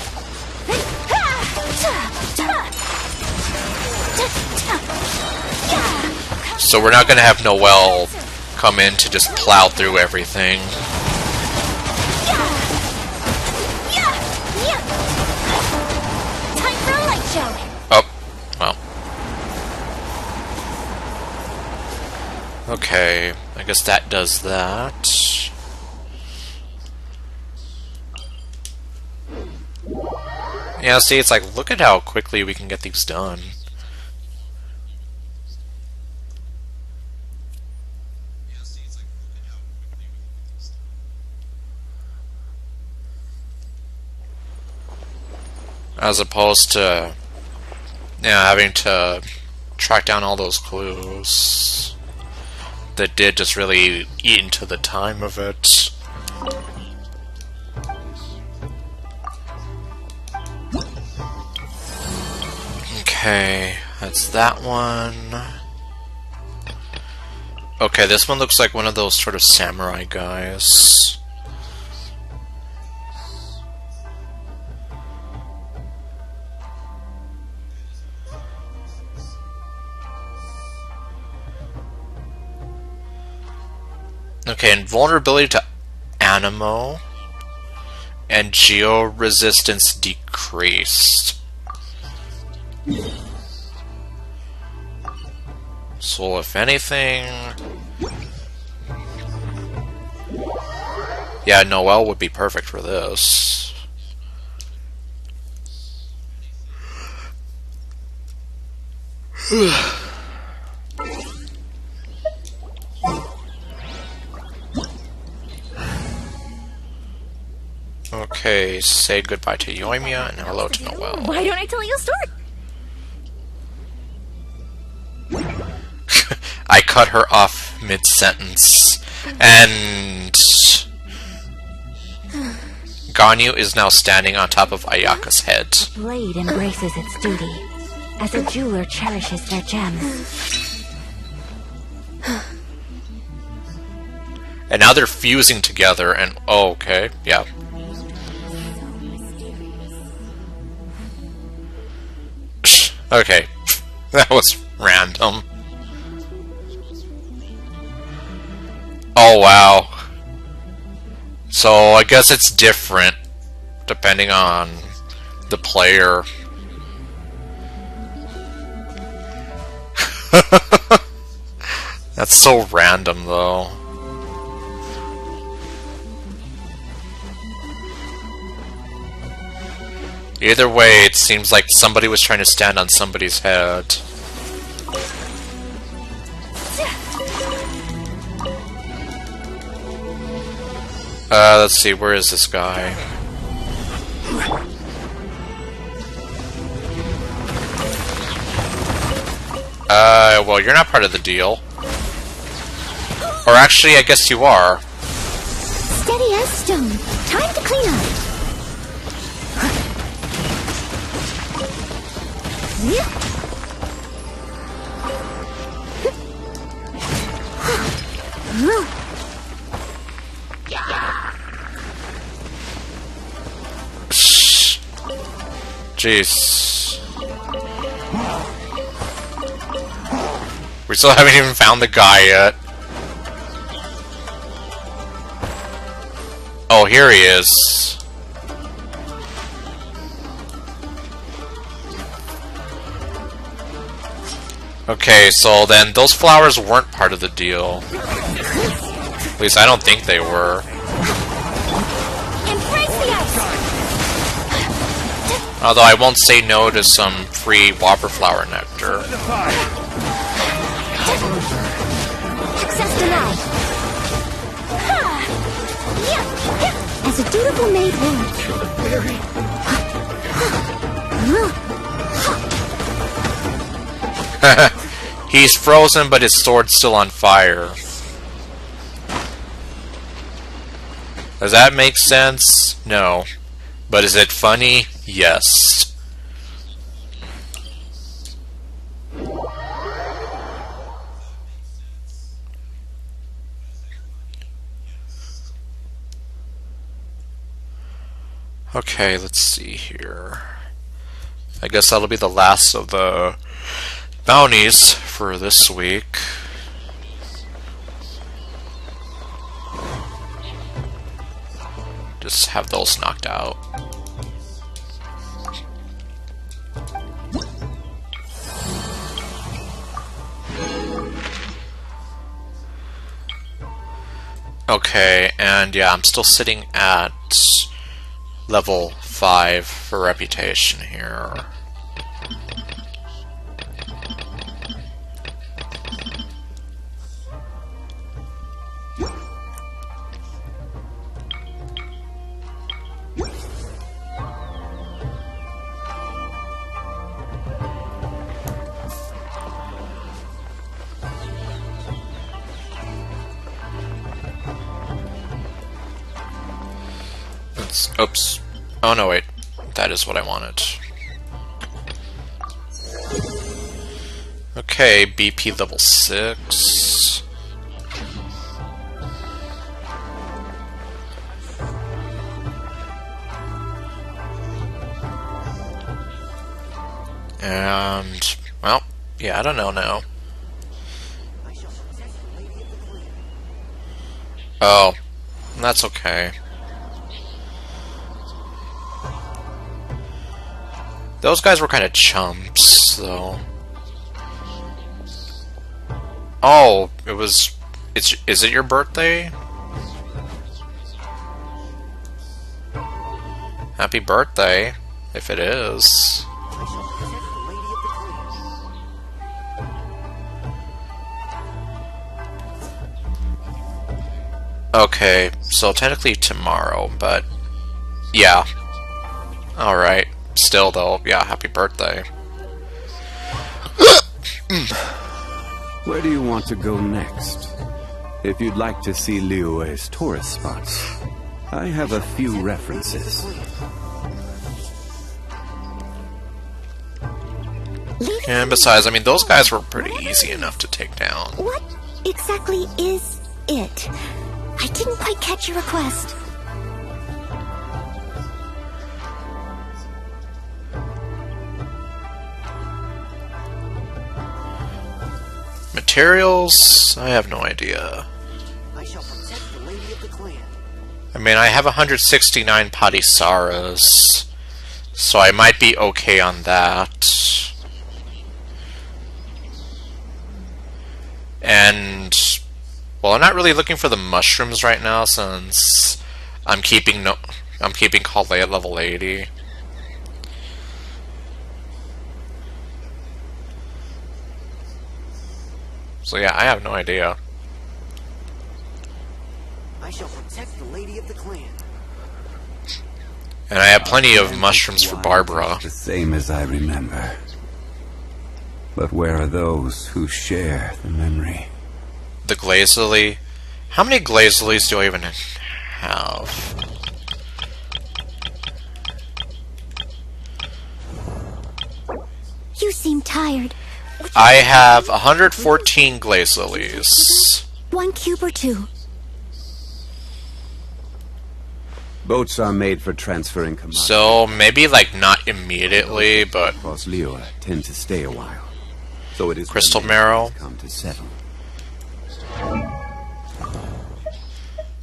So we're not going to have Noelle come in to just plow through everything. Time for a light show! Oh, well. Okay, I guess that does that. Yeah, see, it's like, look at how quickly we can get these done. As opposed to, having to track down all those clues that did just really eat into the time of it. Okay, that's that one. Okay, this one looks like one of those sort of samurai guys. Okay, invulnerability to Animo and geo resistance decreased. So if anything, yeah, Noelle would be perfect for this. Okay, say goodbye to Yoimiya and hello to Noelle. Why don't I tell you a story? I cut her off mid-sentence, and Ganyu is now standing on top of Ayaka's head. Blade embraces its duty. as a jeweler cherishes their gems. And now they're fusing together and... Oh, okay, yeah. Okay, that was random. Oh, wow. So, I guess it's different, depending on the player. That's so random, though. Either way, it seems like somebody was trying to stand on somebody's head. Let's see, where is this guy? Well, you're not part of the deal. Or actually, I guess you are. Steady as stone. Time to clean up. Jeez. We still haven't even found the guy yet. Oh, here he is. Okay, so then those flowers weren't part of the deal. At least I don't think they were. Although I won't say no to some free wildflower nectar. Access denied. As a dutiful maid would. He's frozen, but his sword's still on fire. Does that make sense? No. But is it funny? Yes. Okay, let's see here. I guess that'll be the last of the bounties for this week. Just have those knocked out. Okay, and yeah, I'm still sitting at level 5 for reputation here. Oops. Oh no, wait. That is what I wanted. Okay, BP level 6. And, well, yeah, I don't know now. Oh, that's okay. Those guys were kind of chumps, though. Oh, it was... Is it your birthday? Happy birthday, if it is. Okay, so technically tomorrow, but... Yeah. Alright. Still, though, yeah, happy birthday. Where do you want to go next? If you'd like to see Liyue's tourist spots, I have a few references. And besides, I mean, those guys were pretty easy enough to take down. What exactly is it? I didn't quite catch your request. Materials? I have no idea. I shall protect the lady of the clan. I mean, I have 169 Padisaras, so I might be okay on that. And, well, I'm not really looking for the mushrooms right now since I'm keeping Kale at level 80. So yeah, I have no idea. I shall protect the lady of the clan. And I have plenty of mushrooms for Barbara. The same as I remember. But where are those who share the memory? The Glazily? How many Glazilies do I even have? You seem tired. I have 114 Glazilies. 1 cube or 2? Boats are made for transferring commodities. So maybe like not immediately, but Across Liyue tend to stay a while. So it is Crystal when they Marrow. come to settle.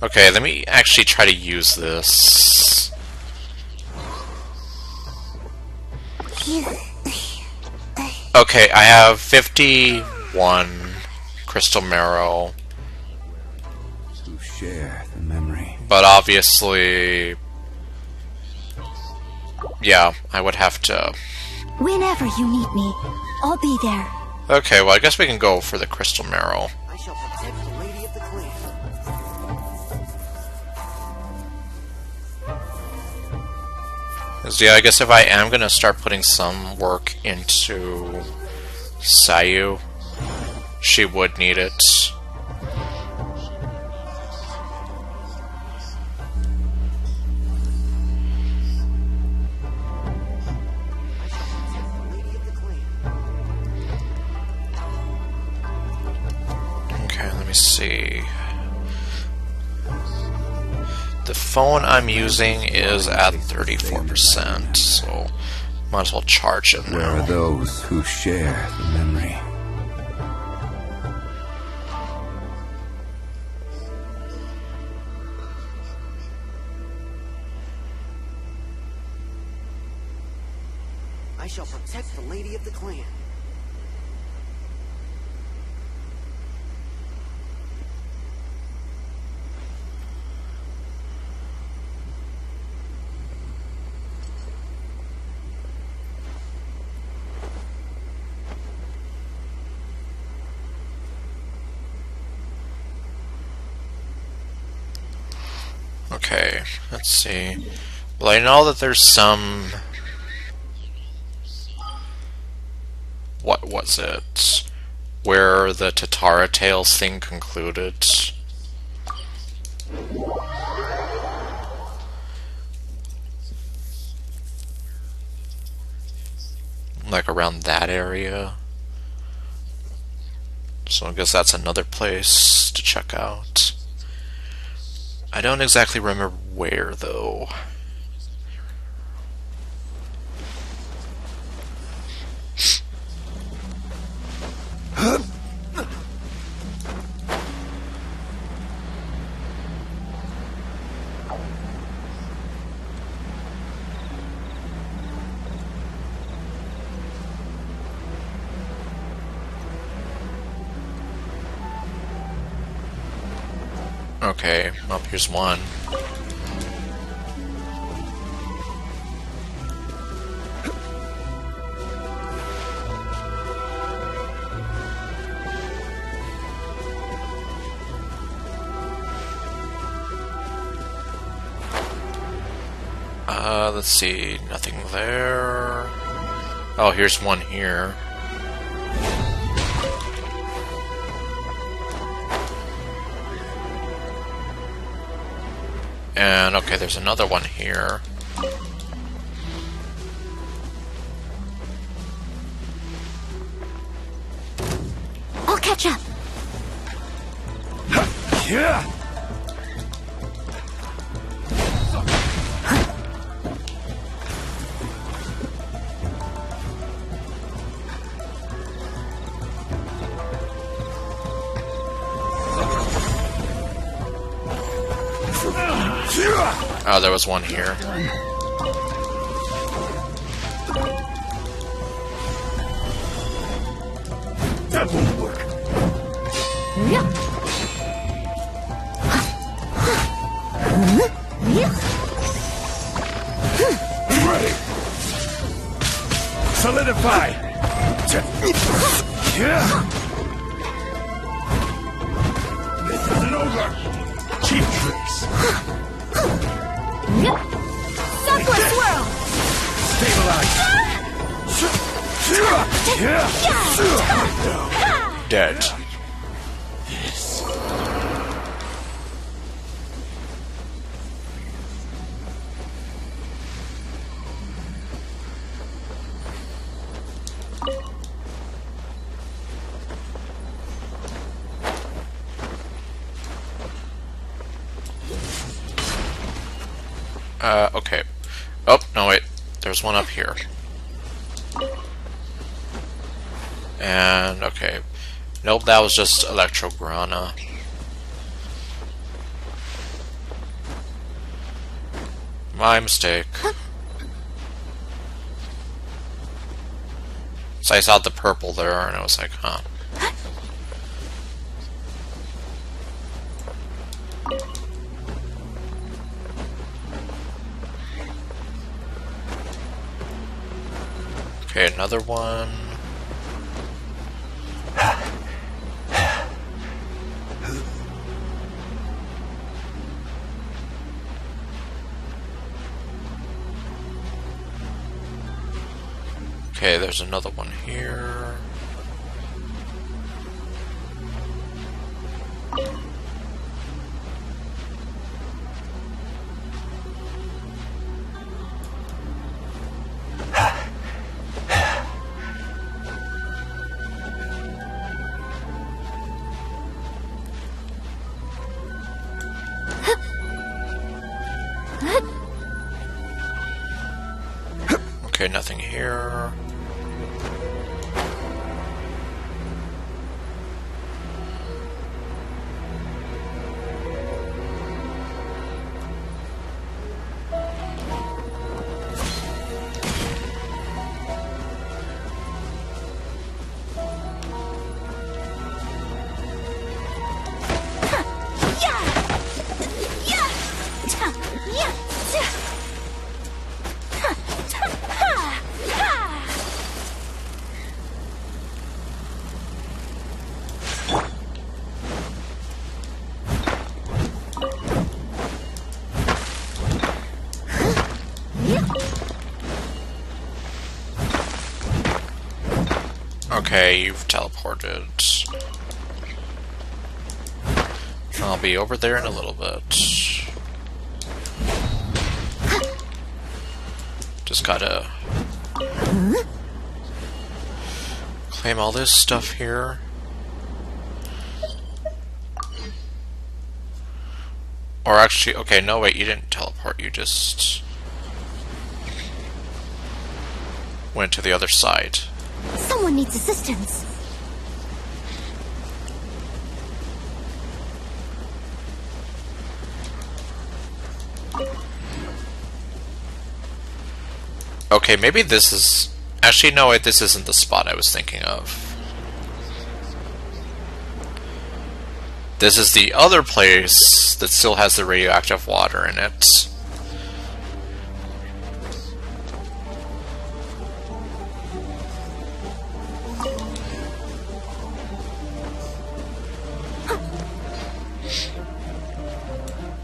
Okay, let me actually try to use this. Okay, I have 51 Crystal Marrow, Who share the memory. but obviously, yeah, I would have to. Whenever you need me, I'll be there. Okay, well, I guess we can go for the Crystal Marrow. I shall protect the lady of the clan. Yeah, I guess if I am gonna start putting some work into Sayu, she would need it. Okay, let me see. The phone I'm using is at 34%, so might as well charge it Where are now. those who share the memory? I shall protect the lady of the clan. Okay, let's see. Well, I know that there's some... What was it? Where the Tatara Tales thing concluded. Like around that area. So I guess that's another place to check out. I don't exactly remember where, though. Okay, oh, here's one. Let's see, nothing there. Oh, here's one here. And okay, there's another one here. catch up. Yeah. Oh, there was one here. That won't work. Ready. Solidify. Yeah. This isn't over. Cheap tricks. Sucker swirl! Stabilize. Dead. This. Okay. Oh, no wait. There's one up here. And, okay. Nope, that was just Electrograna. My mistake. So I saw the purple there, and I was like, huh. Okay, another one. Okay, there's another one here. Okay, nothing here. Okay, you've teleported. I'll be over there in a little bit. Just gotta claim all this stuff here. Or actually, okay, no wait, you didn't teleport, you just went to the other side. Someone needs assistance. Okay, maybe this is... Actually, no, wait, this isn't the spot I was thinking of. This is the other place that still has the radioactive water in it.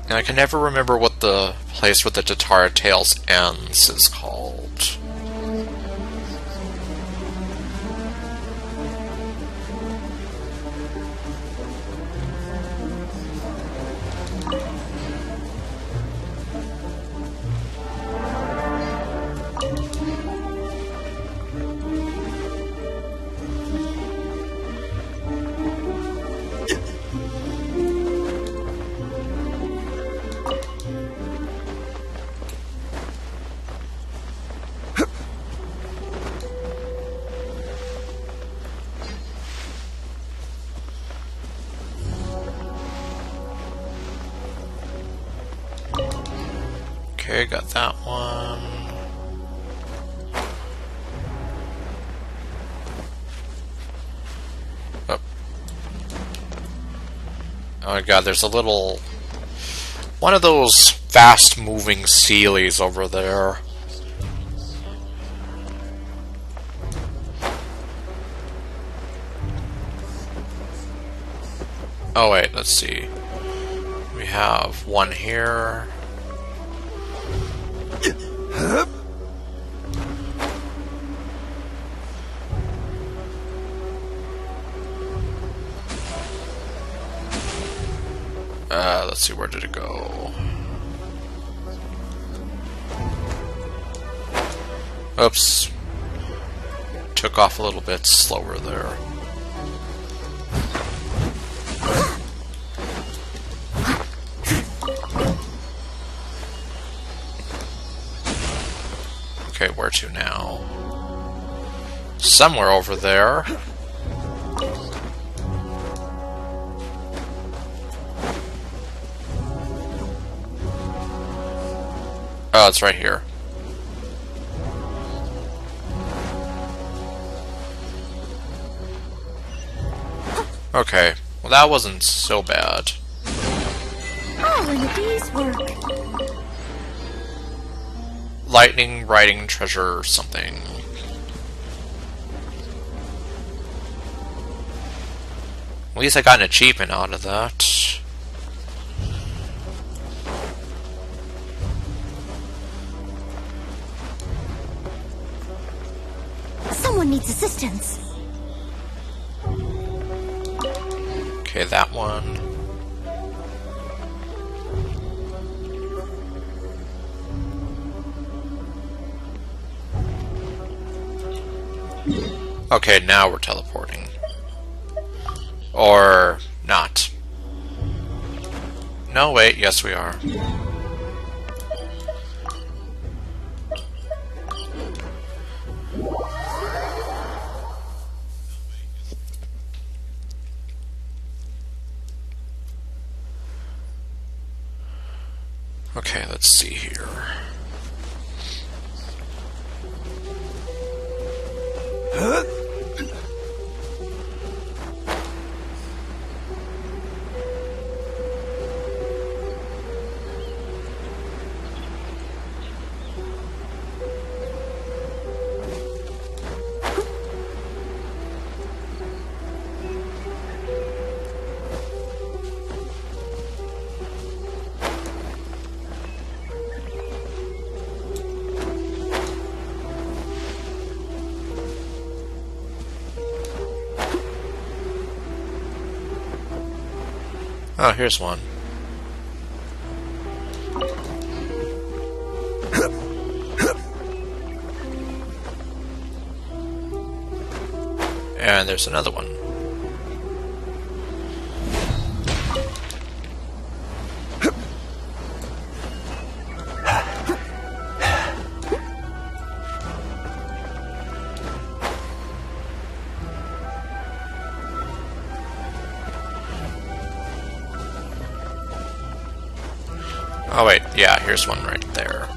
And I can never remember what the place where the Tatara Tales ends is called. Okay, got that one. Oh. Oh my god, there's a little... one of those fast-moving Sealies over there. Oh wait, let's see. We have one here. Let's see, where did it go? Oops. Took off a little bit slower there. Okay, where to now? Somewhere over there. Oh, it's right here. Okay, well that wasn't so bad. Oh, and the day's work. Lightning, writing, treasure, something. At least I got an achievement out of that. Someone needs assistance. Okay, that one. Okay, now we're teleporting. Or not. No, wait, yes we are. Okay, let's see here. Oh, here's one. And there's another one. Oh wait, yeah, here's one right there.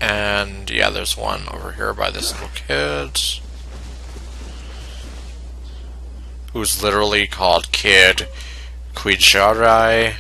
And yeah, there's one over here by this little kid. Who's literally called Kid Kuijarai.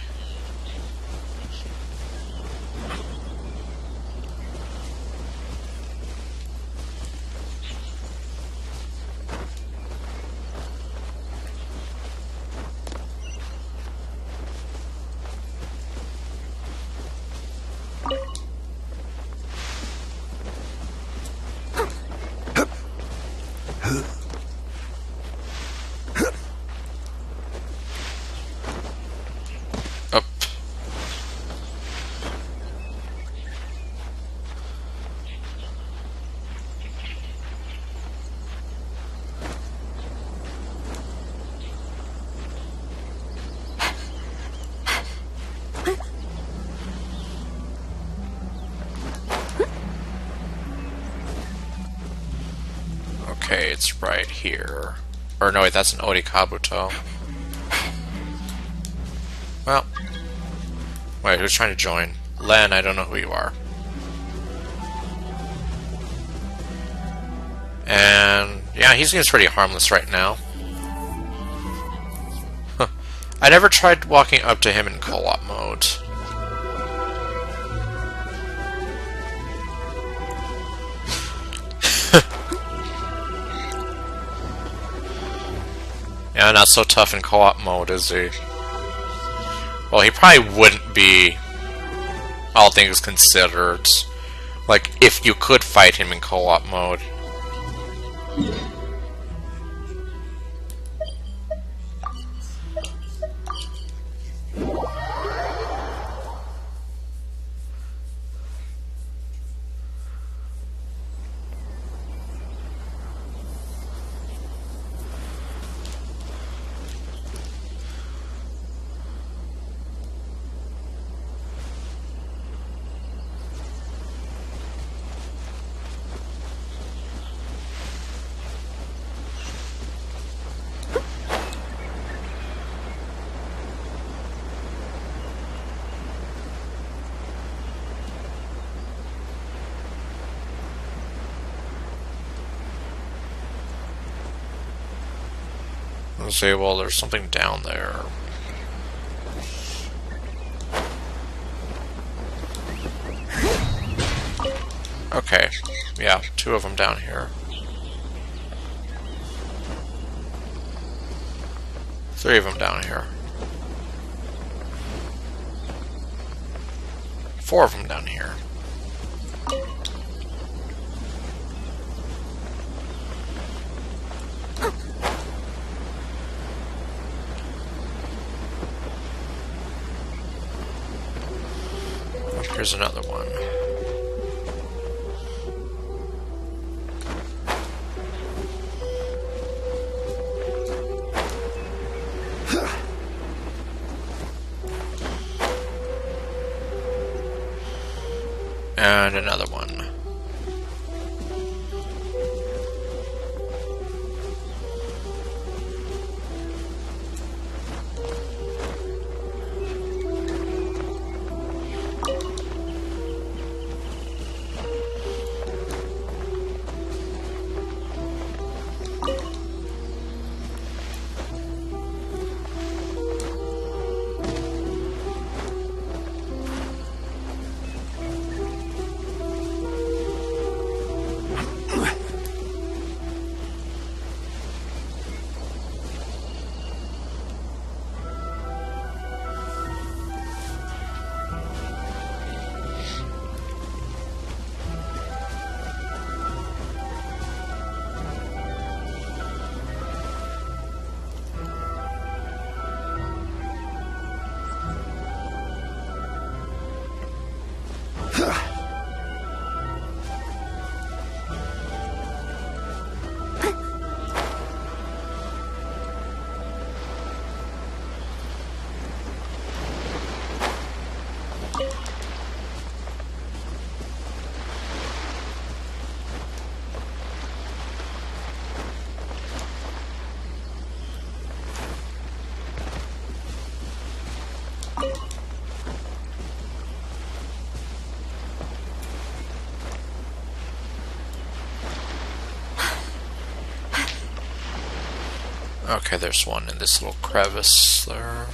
Okay, it's right here. Or no, wait, that's an Orikabuto. Well. Wait, who's trying to join? Len, I don't know who you are. And yeah, he seems pretty harmless right now. Huh. I never tried walking up to him in co-op mode. Yeah, not so tough in co-op mode, is he? Well, he probably wouldn't be, all things considered. Like, if you could fight him in co-op mode. Let's say, well, there's something down there. Okay, yeah, 2 of them down here. 3 of them down here. 4 of them down here. Here's another one. And another one. Okay, there's one in this little crevice there.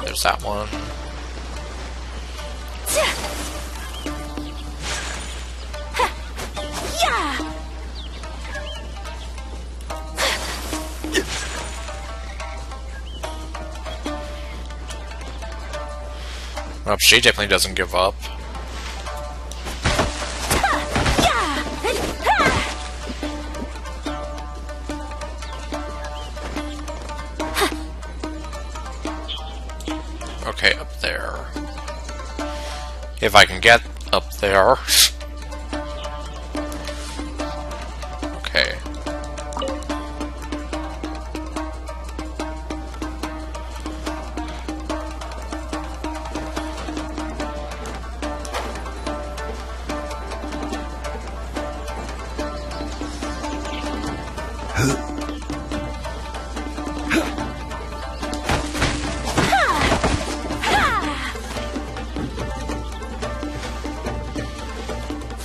There's that one. Well, she definitely doesn't give up. way up there. If I can get up there. Okay.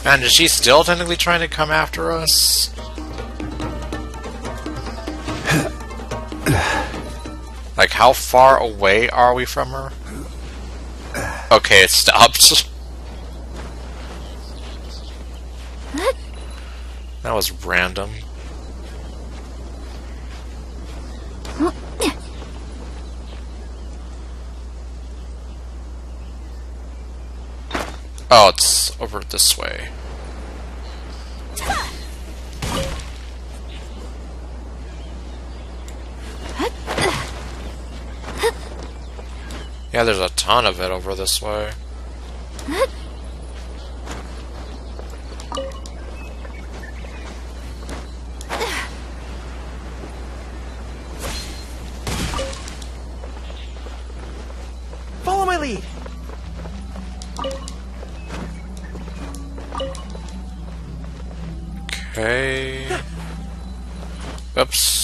Man, is she still technically trying to come after us? Like, how far away are we from her? Okay, it stopped. That was random. Oh, it's over this way. Yeah, there's a ton of it over this way. Follow my lead. Okay. Oops.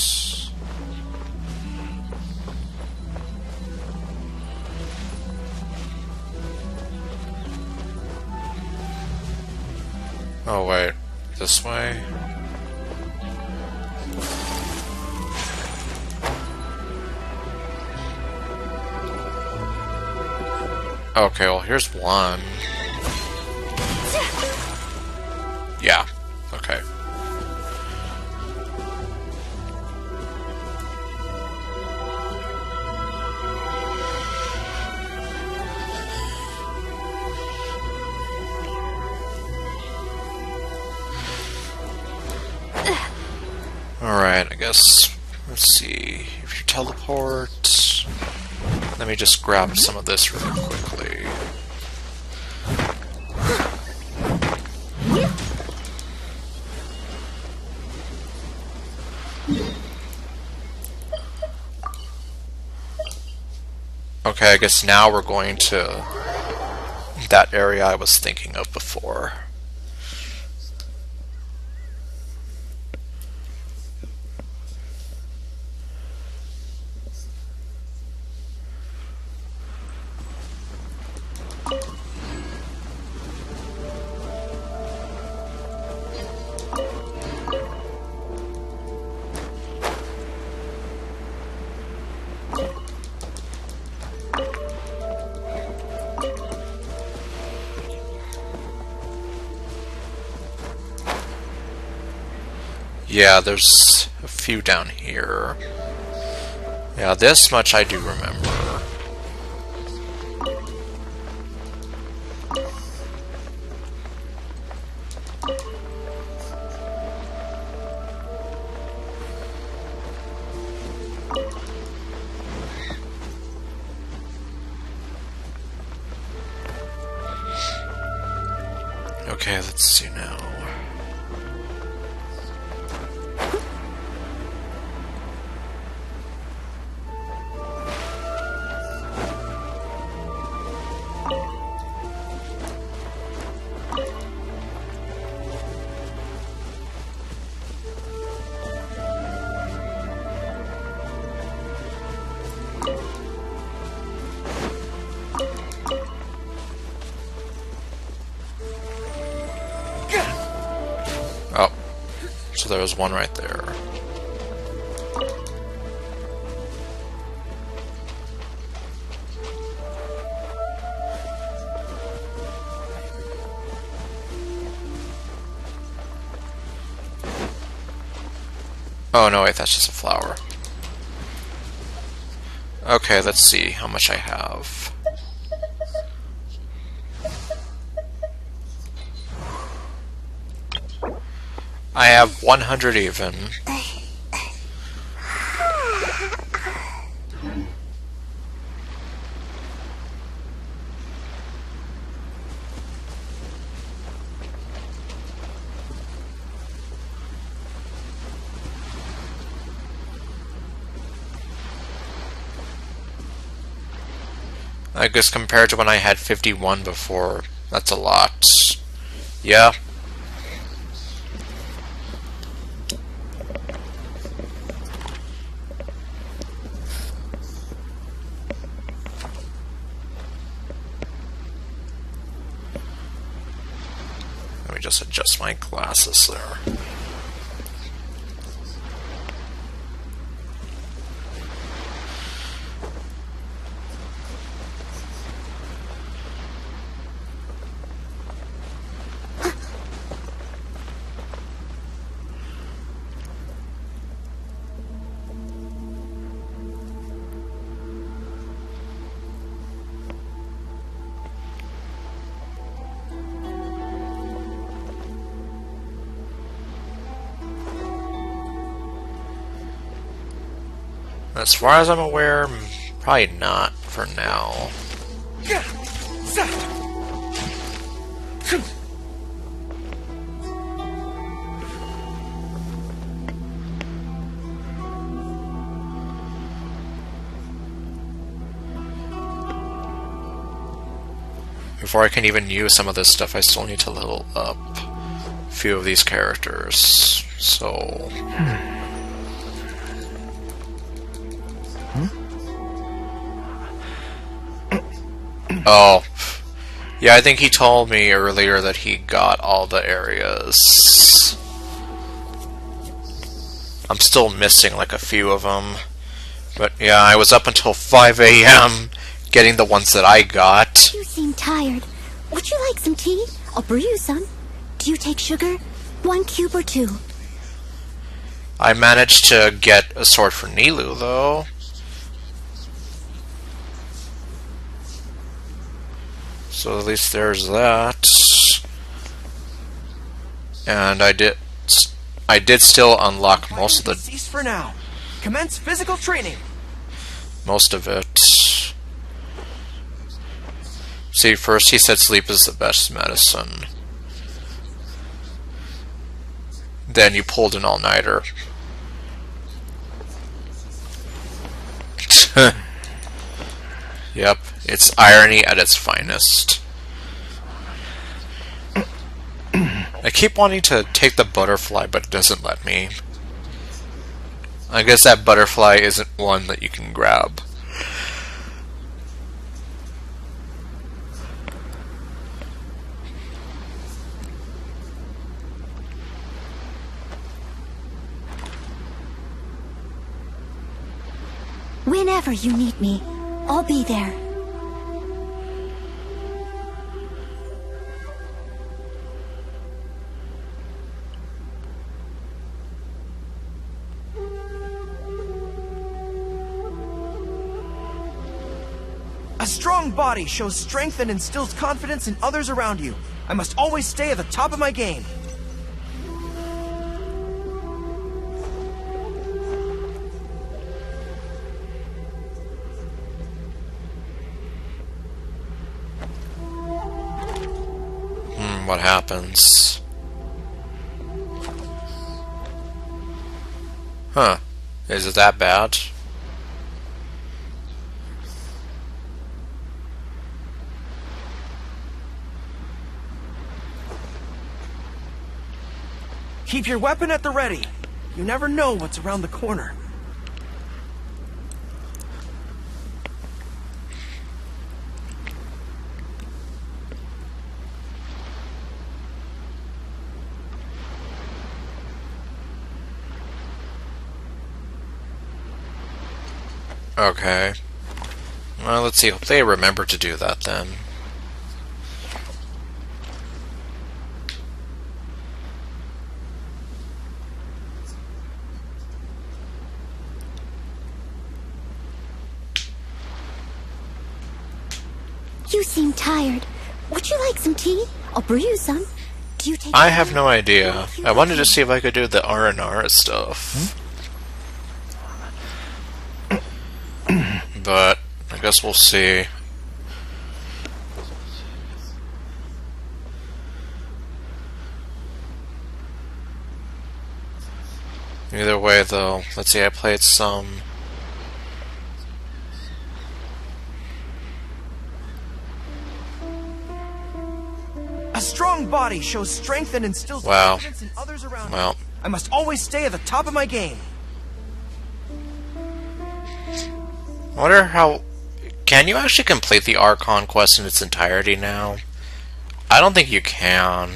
Oh wait, this way? Okay, well here's one. Yeah, okay. Alright, I guess, let's see, if you teleport, let me just grab some of this really quickly. Okay, I guess now we're going to that area I was thinking of before. Yeah, there's a few down here. Yeah, this much I do remember. Okay, let's see now. Oh, so there was one right there. Oh no, wait, that's just a flower. Okay, let's see how much I have. I have 100 even. I guess compared to when I had 51 before, that's a lot. Yeah. Let me just adjust my glasses there. As far as I'm aware, probably not for now. Before I can even use some of this stuff, I still need to level up a few of these characters. So... Oh. Yeah, I think he told me earlier that he got all the areas. I'm still missing like a few of them. But yeah, I was up until 5 AM getting the ones that I got. You seem tired. Would you like some tea? I'll brew you some. Do you take sugar? 1 cube or 2? I managed to get a sword for Nilu, though. So at least there's that. And I did still unlock most of the... Cease for now. Commence physical training. Most of it. See, first he said sleep is the best medicine. Then you pulled an all-nighter. Yep, it's irony at its finest. I keep wanting to take the butterfly, but it doesn't let me. I guess that butterfly isn't one that you can grab. Whenever you need me, I'll be there. A strong body shows strength and instills confidence in others around you. I must always stay at the top of my game. What happens? Huh. Is it that bad? Keep your weapon at the ready. You never know what's around the corner. Okay. Well, let's see. Hope they remember to do that then. You seem tired. Would you like some tea? I'll brew you some. Do you take... I have no idea. I wanted to see if I could do the R&R stuff. But I guess we'll see. Either way, though, let's see, I played some... strong body shows strength and instills Wow. confidence in others around me. Well, I must always stay at the top of my game. I wonder how... Can you actually complete the Archon quest in its entirety now? I don't think you can.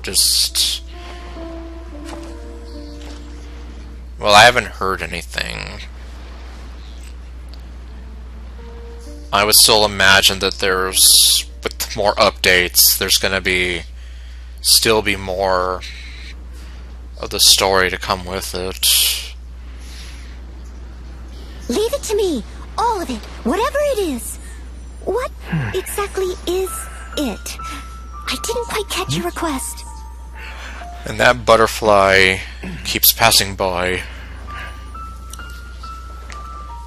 Just... Well, I haven't heard anything. I would still imagine that there's... With more updates, there's gonna be... Still be more... of the story to come with it. Leave it to me. All of it. Whatever it is. What exactly is it? I didn't quite catch your request. And that butterfly keeps passing by.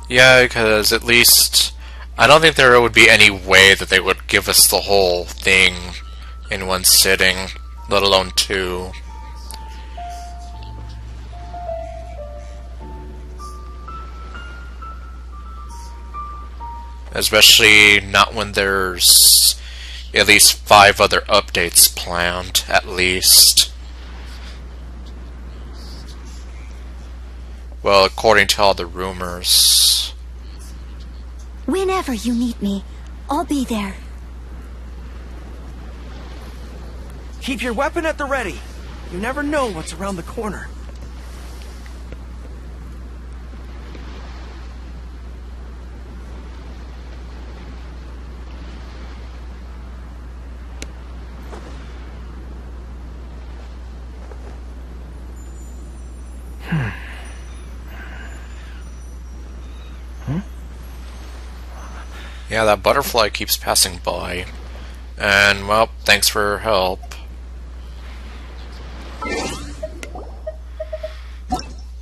Yeah, because at least... I don't think there would be any way that they would give us the whole thing in one sitting, let alone two. Especially not when there's at least 5 other updates planned, at least. Well, according to all the rumors. Whenever you need me, I'll be there. Keep your weapon at the ready. You never know what's around the corner. Yeah, that butterfly keeps passing by. And, well, thanks for your help.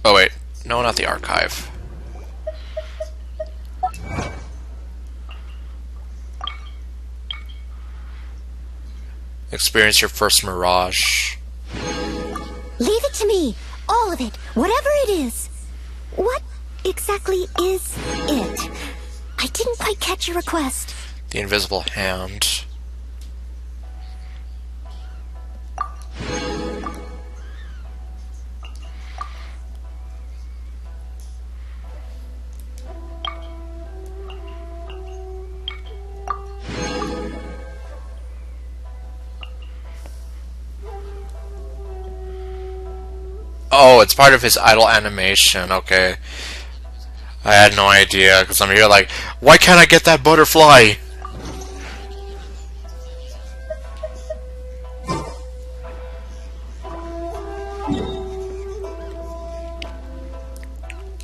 Oh wait, no, not the archive. Experience your first mirage. Leave it to me. All of it. Whatever it is. What exactly is it? I didn't quite catch your request. The invisible hand. Oh, it's part of his idle animation, okay. I had no idea, because I'm here like, why can't I get that butterfly?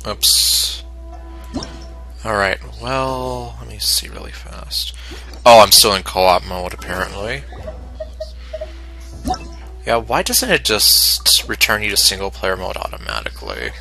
Oops. Alright, well, let me see really fast. Oh, I'm still in co-op mode, apparently. Yeah, why doesn't it just return you to single player mode automatically?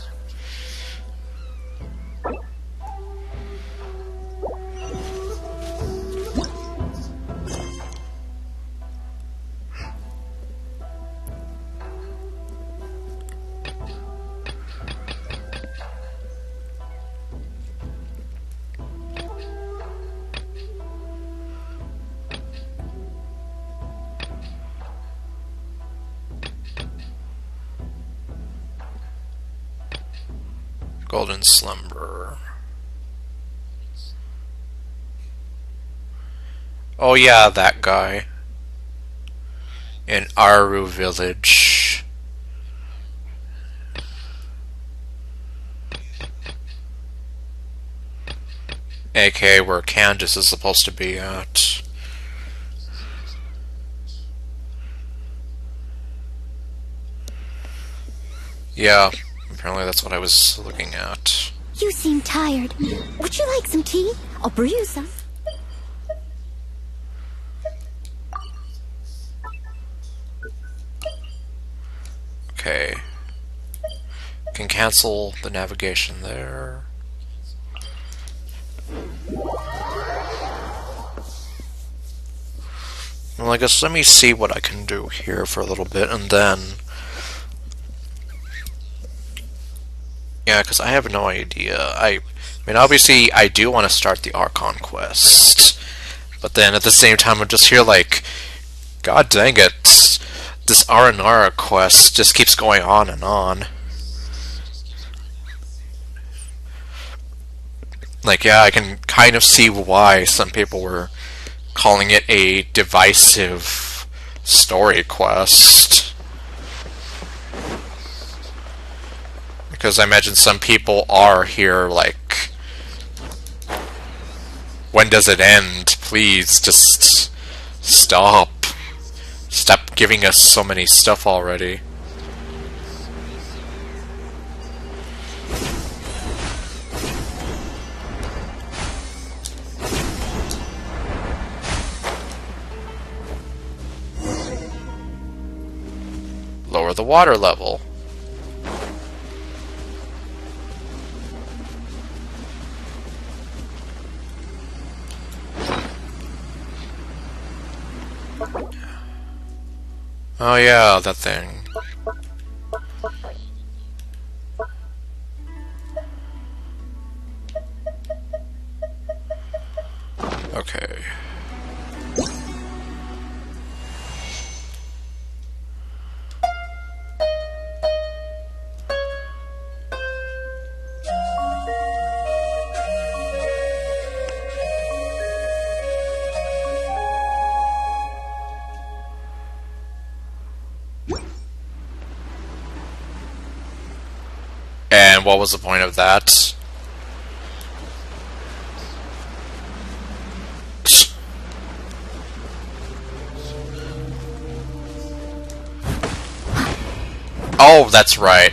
Golden Slumber. Oh yeah, that guy. In Aru Village. AKA where Candace is supposed to be at. Yeah. Apparently that's what I was looking at. You seem tired. Would you like some tea? I'll brew you some. Okay. Can cancel the navigation there. Well, I guess let me see what I can do here for a little bit, and then... Yeah, because I have no idea. I mean, obviously, I do want to start the Archon quest. But then, at the same time, I'm just here, like... God dang it. This Aranara quest just keeps going on and on. Like, yeah, I can kind of see why some people were calling it a divisive story quest. Because I imagine some people are here like, when does it end? Please, just stop. Stop giving us so many stuff already. Lower the water level. Oh yeah, that thing. Okay. And what was the point of that? Oh, that's right.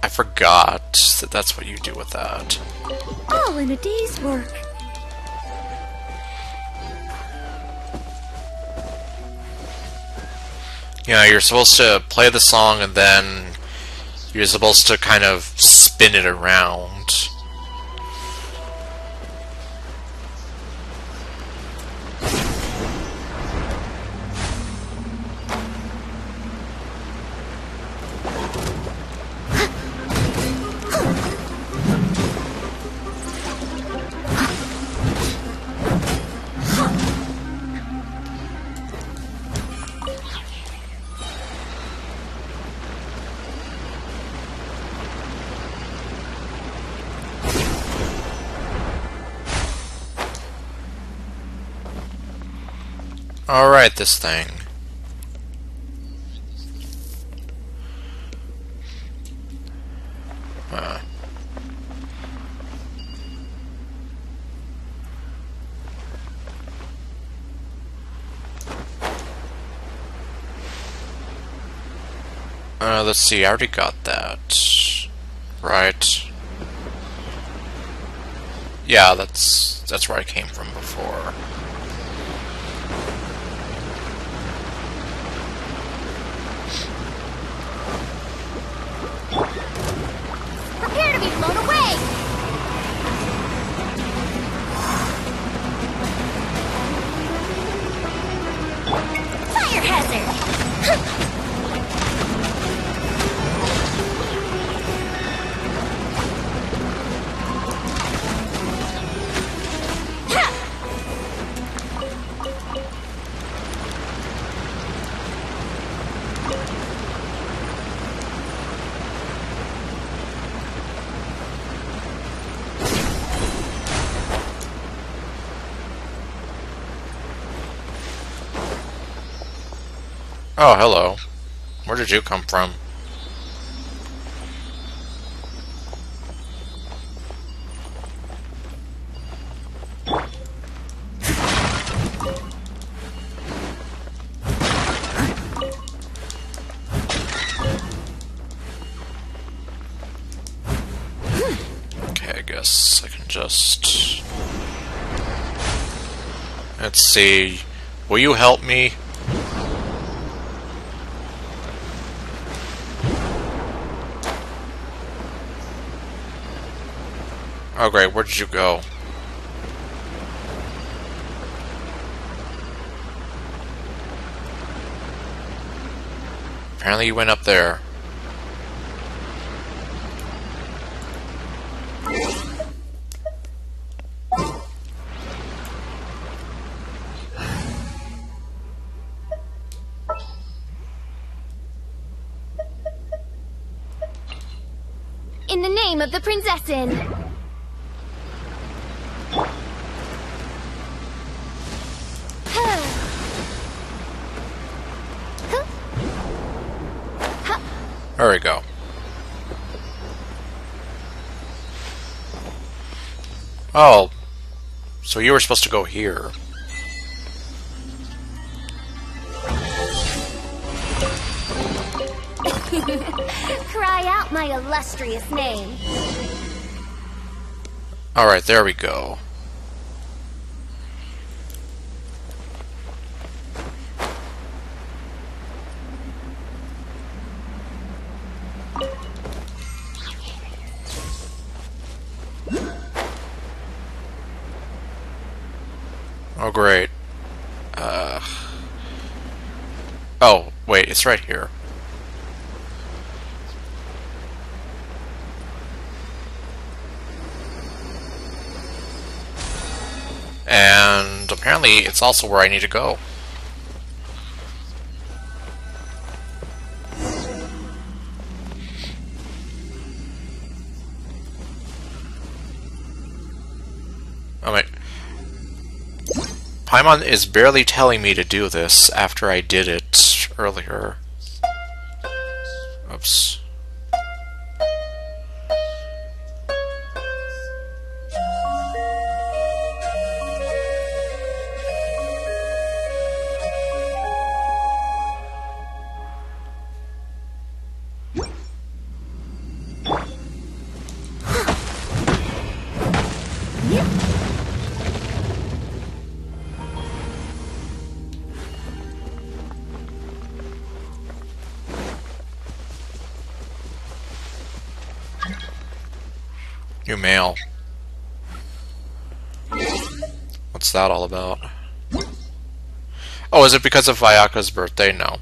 I forgot that that's what you do with that. All in a day's work. You know, you're supposed to play the song and then you're supposed to kind of spin it around. Alright, this thing. Let's see, I already got that. Right. Yeah, that's where I came from before. Prepare to be blown away! Fire hazard! Oh, hello. Where did you come from? Okay, I guess I can just... Let's see. Will you help me? Oh great, where did you go? Apparently you went up there. In the name of the Prinzessin! There we go. Oh, so you were supposed to go here. Cry out my illustrious name. Alright, there we go. Oh, great. Oh, wait, it's right here. And apparently it's also where I need to go. Oh wait. Paimon is barely telling me to do this after I did it earlier. Oops. New mail. What's that all about? Oh, is it because of Ayaka's birthday? No.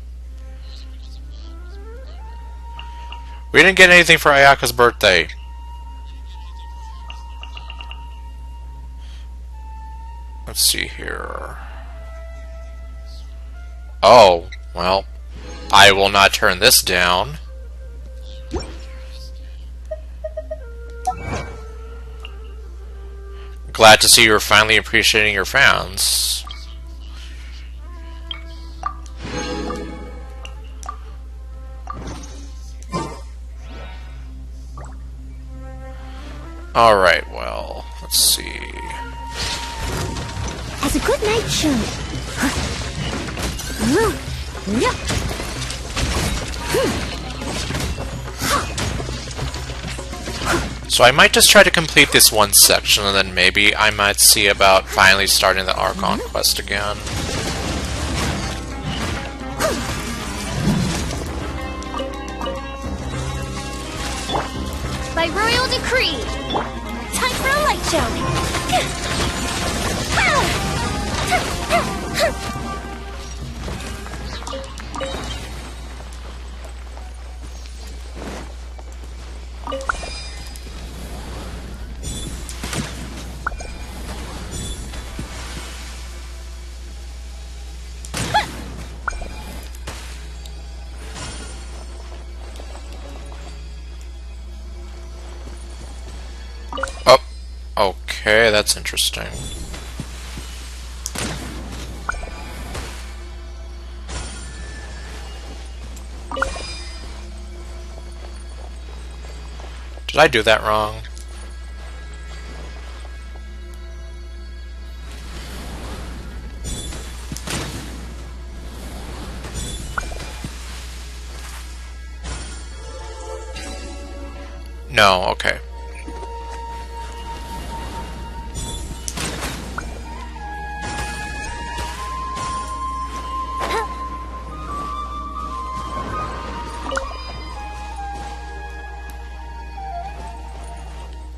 We didn't get anything for Ayaka's birthday. Let's see here. Oh, well, I will not turn this down. Glad to see you're finally appreciating your fans. Alright, well, let's see. As a good night should. So I might just try to complete this one section, and then maybe I might see about finally starting the Archon quest again. By royal decree, time for a light show. Oh, okay, that's interesting. Did I do that wrong? No, okay.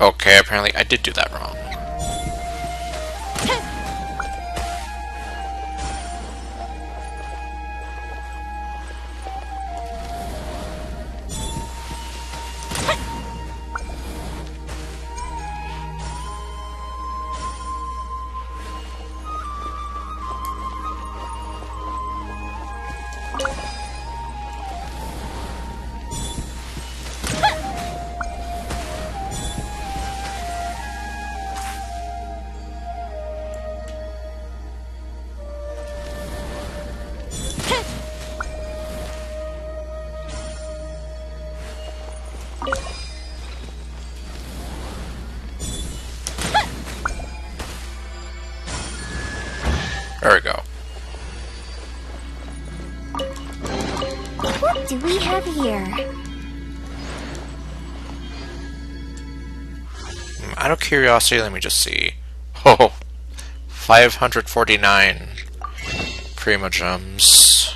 Okay, apparently I did do that wrong. There we go. What do we have here? Out of curiosity, let me just see. Oh, 549 Prima Gems.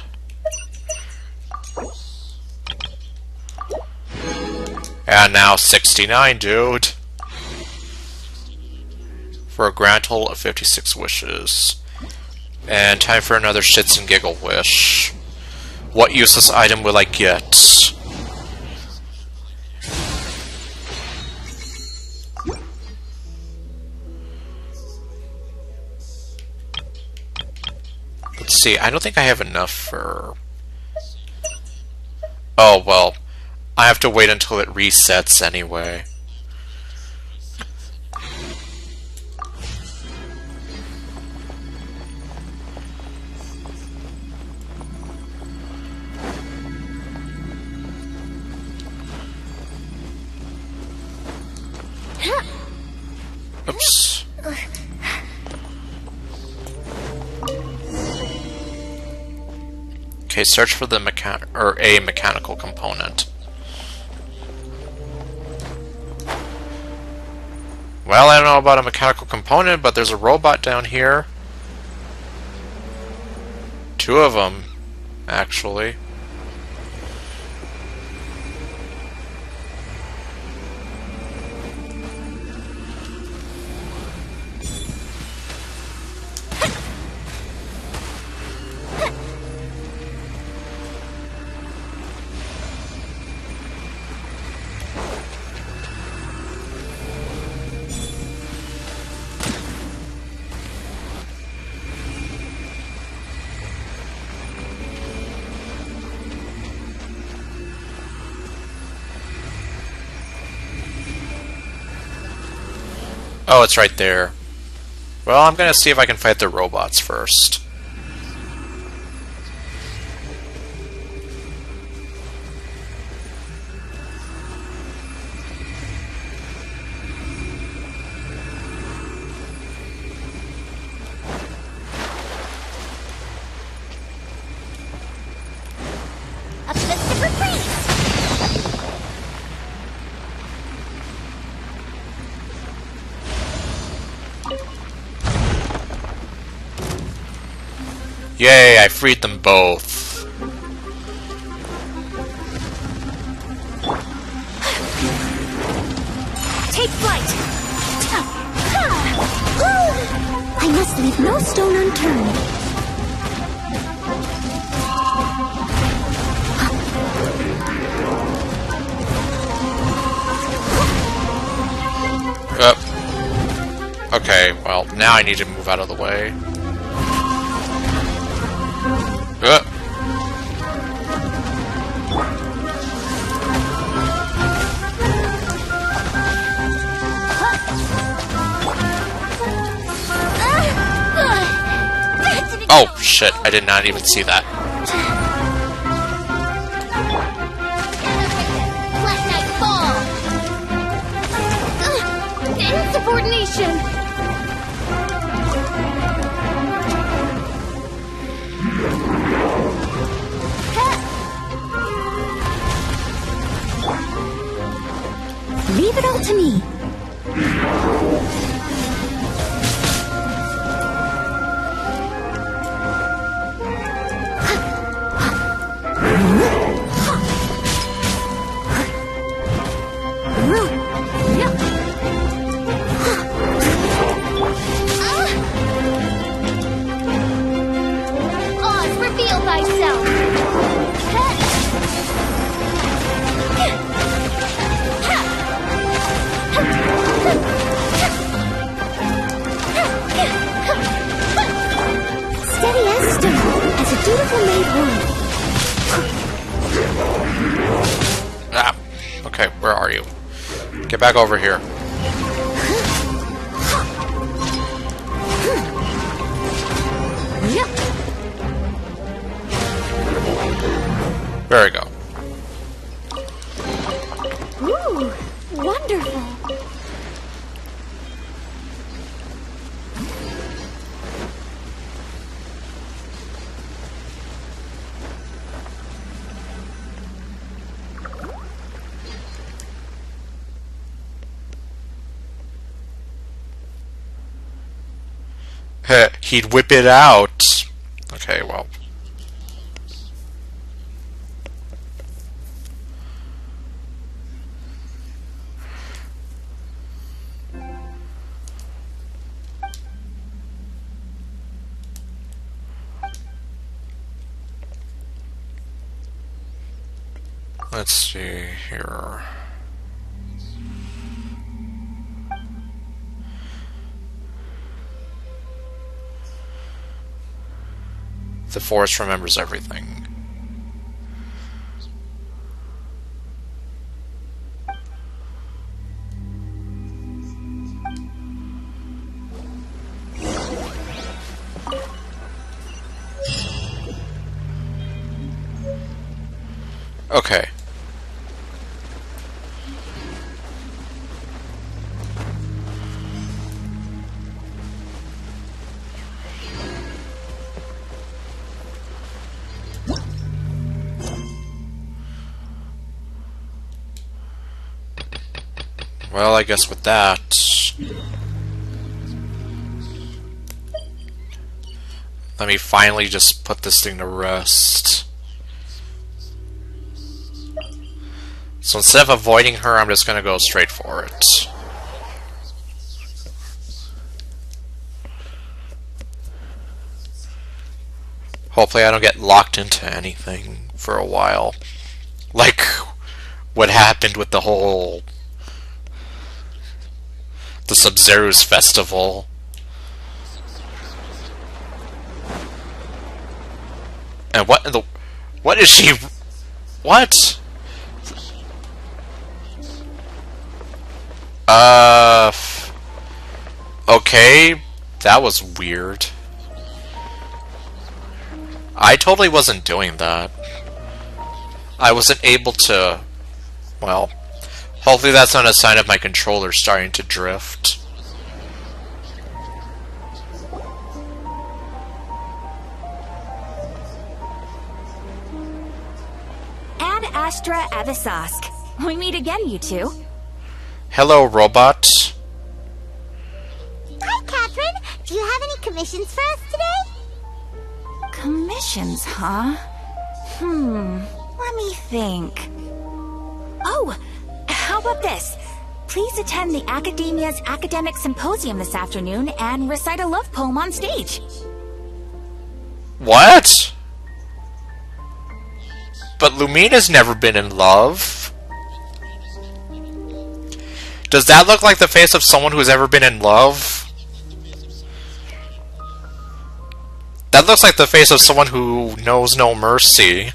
And now 69, dude. For a grand total of 56 wishes. And time for another shits and giggle wish. What useless item will I get? Let's see, I don't think I have enough for... Oh, well, I have to wait until it resets anyway. Oops. Okay, search for the mechanical component. Well, I don't know about a mechanical component, but there's a robot down here. 2 of them, actually. Oh, it's right there. Well, I'm gonna see if I can fight the robots first. A festive retreat! Yay, I freed them both. Take flight! I must leave no stone unturned. Okay, well, now I need to move out of the way. Oh, shit, I did not even see that. Insubordination! Leave it all to me. Oz, reveal thyself. Steady as stone, as a dutiful maid would. Ah, okay, where are you? Get back over here. There we go. Ooh, wonderful. He'd whip it out. Okay, well. Let's see here. The forest remembers everything. Okay. Well, I guess with that... let me finally just put this thing to rest. So instead of avoiding her, I'm just gonna go straight for it. Hopefully I don't get locked into anything for a while. Like what happened with the whole... the Sub-Zero's festival. And what in the... what is she... what? Okay, that was weird. I totally wasn't doing that. I wasn't able to... well, hopefully that's not a sign of my controller starting to drift. Ad Astra Avisask. We meet again, you two. Hello, robot. Hi, Catherine. Do you have any commissions for us today? Commissions, huh? Let me think. Oh, how about this? Please attend the Academia's Academic Symposium this afternoon and recite a love poem on stage. What? But Lumina's never been in love. Does that look like the face of someone who's ever been in love? That looks like the face of someone who knows no mercy.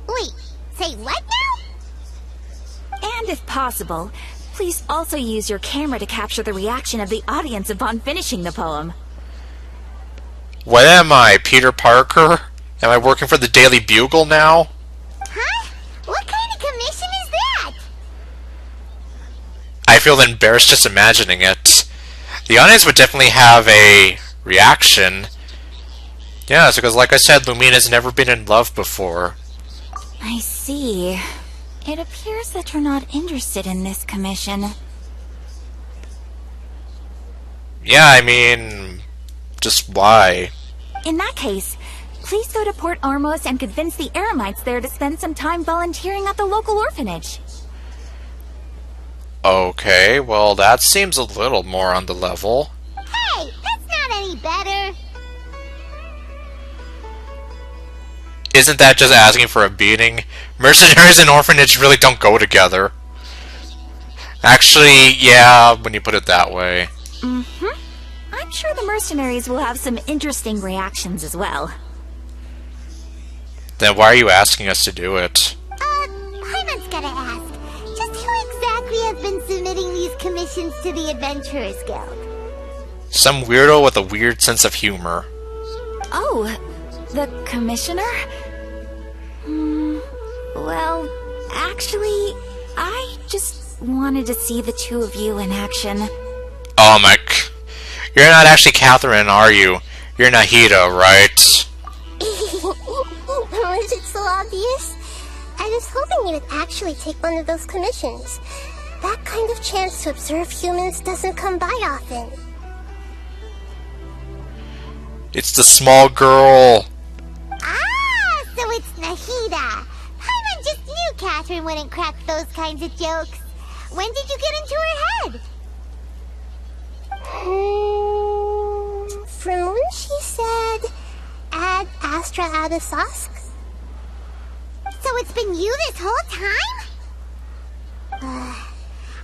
Wait, say what now? And if possible, please also use your camera to capture the reaction of the audience upon finishing the poem. What am I, Peter Parker? Am I working for the Daily Bugle now? Huh? What kind of commission is that? I feel embarrassed just imagining it. The audience would definitely have a reaction. Yeah, it's because, like I said, Lumina's never been in love before. I see. It appears that you're not interested in this commission. Yeah, I mean... just why? In that case, please go to Port Ormos and convince the Eremites there to spend some time volunteering at the local orphanage. Okay, well that seems a little more on the level. Hey, that's not any better. Isn't that just asking for a beating? Mercenaries and orphanage really don't go together. Actually, yeah, when you put it that way. I'm sure the mercenaries will have some interesting reactions as well. Then why are you asking us to do it? Hyman's gotta ask. Just who exactly has been submitting these commissions to the Adventurers Guild? Some weirdo with a weird sense of humor. Oh, the commissioner? Well, actually, I just wanted to see the two of you in action. Oh my... You're not actually Catherine, are you? You're Nahida, right? Was it so obvious? I was hoping you would actually take one of those commissions. That kind of chance to observe humans doesn't come by often. It's the small girl. Ah, so it's Nahida. Paimon just knew Catherine wouldn't crack those kinds of jokes. When did you get into her head? From when she said, "Add Astra Adasosk." So it's been you this whole time?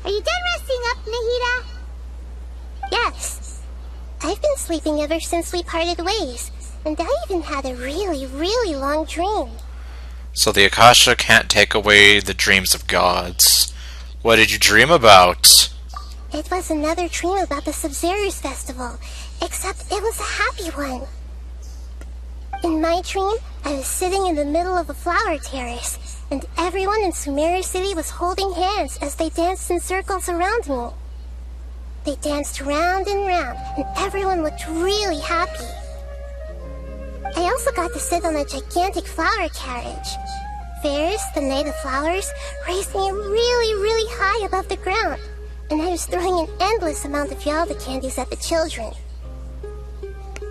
Are you done resting up, Nahida? Yes. I've been sleeping ever since we parted ways, and I even had a really, really long dream. So the Akasha can't take away the dreams of gods. What did you dream about? It was another dream about the Sub-Zero's festival, except it was a happy one. In my dream, I was sitting in the middle of a flower terrace, and everyone in Sumeru City was holding hands as they danced in circles around me. They danced round and round, and everyone looked really happy. I also got to sit on a gigantic flower carriage. Ferris, the Knight of Flowers, raised me really, really high above the ground, and I was throwing an endless amount of Yalda candies at the children.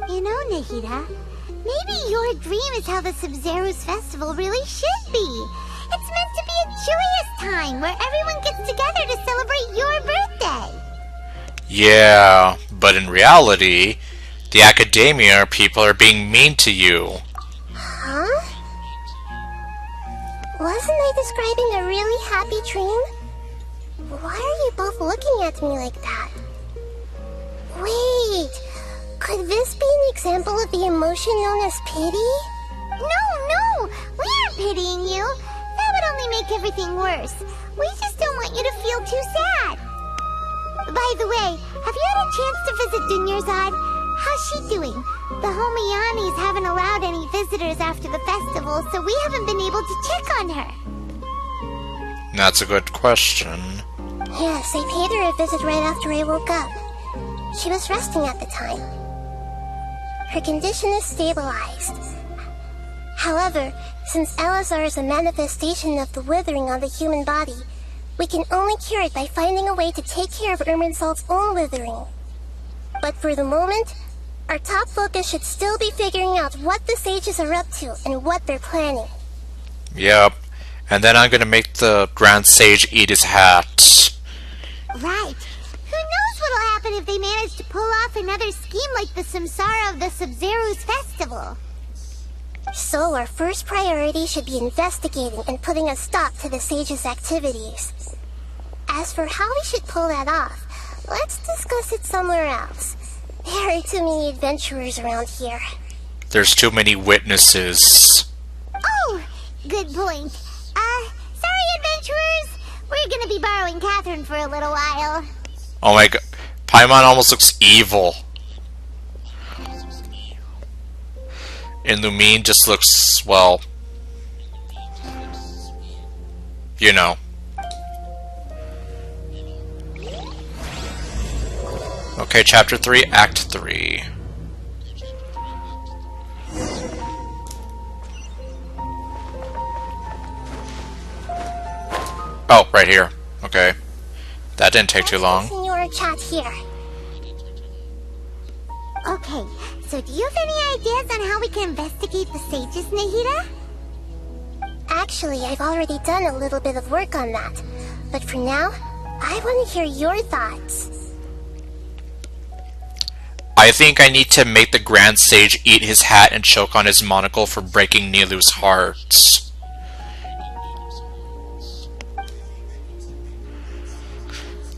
You know, Nahida, maybe your dream is how the Sub-Zero's festival really should be. It's meant to be a joyous time where everyone gets together to celebrate your birthday. Yeah, but in reality, the academia people are being mean to you. Huh? Wasn't I describing a really happy dream? Why are you both looking at me like that? Wait, could this be an example of the emotion known as pity? No, we aren't pitying you. That would only make everything worse. We just don't want you to feel too sad. By the way, have you had a chance to visit Dunyarzad? How's she doing? The Homianis haven't allowed any visitors after the festival, so we haven't been able to check on her. That's a good question. Yes, I paid her a visit right after I woke up. She was resting at the time. Her condition is stabilized. However, since Elazar is a manifestation of the withering on the human body, we can only cure it by finding a way to take care of Irminsul's own withering. But for the moment, our top focus should still be figuring out what the sages are up to and what they're planning. Yep. And then I'm gonna make the Grand Sage eat his hat. Right. Who knows what'll happen if they manage to pull off another scheme like the Samsara of the Sub-Zero's festival. So our first priority should be investigating and putting a stop to the sages' activities. As for how we should pull that off, let's discuss it somewhere else. There are too many adventurers around here. There's too many witnesses. Oh, good point. Sorry, adventurers. We're gonna be borrowing Catherine for a little while. Oh my god. Paimon almost looks evil. And Lumine just looks, well, you know. Okay, Chapter 3, Act 3. Oh, right here. Okay. That didn't take too long. Senor chat here. Okay, so do you have any ideas on how we can investigate the sages, Nahida? Actually, I've already done a little bit of work on that. But for now, I want to hear your thoughts. I think I need to make the Grand Sage eat his hat and choke on his monocle for breaking Nilu's heart.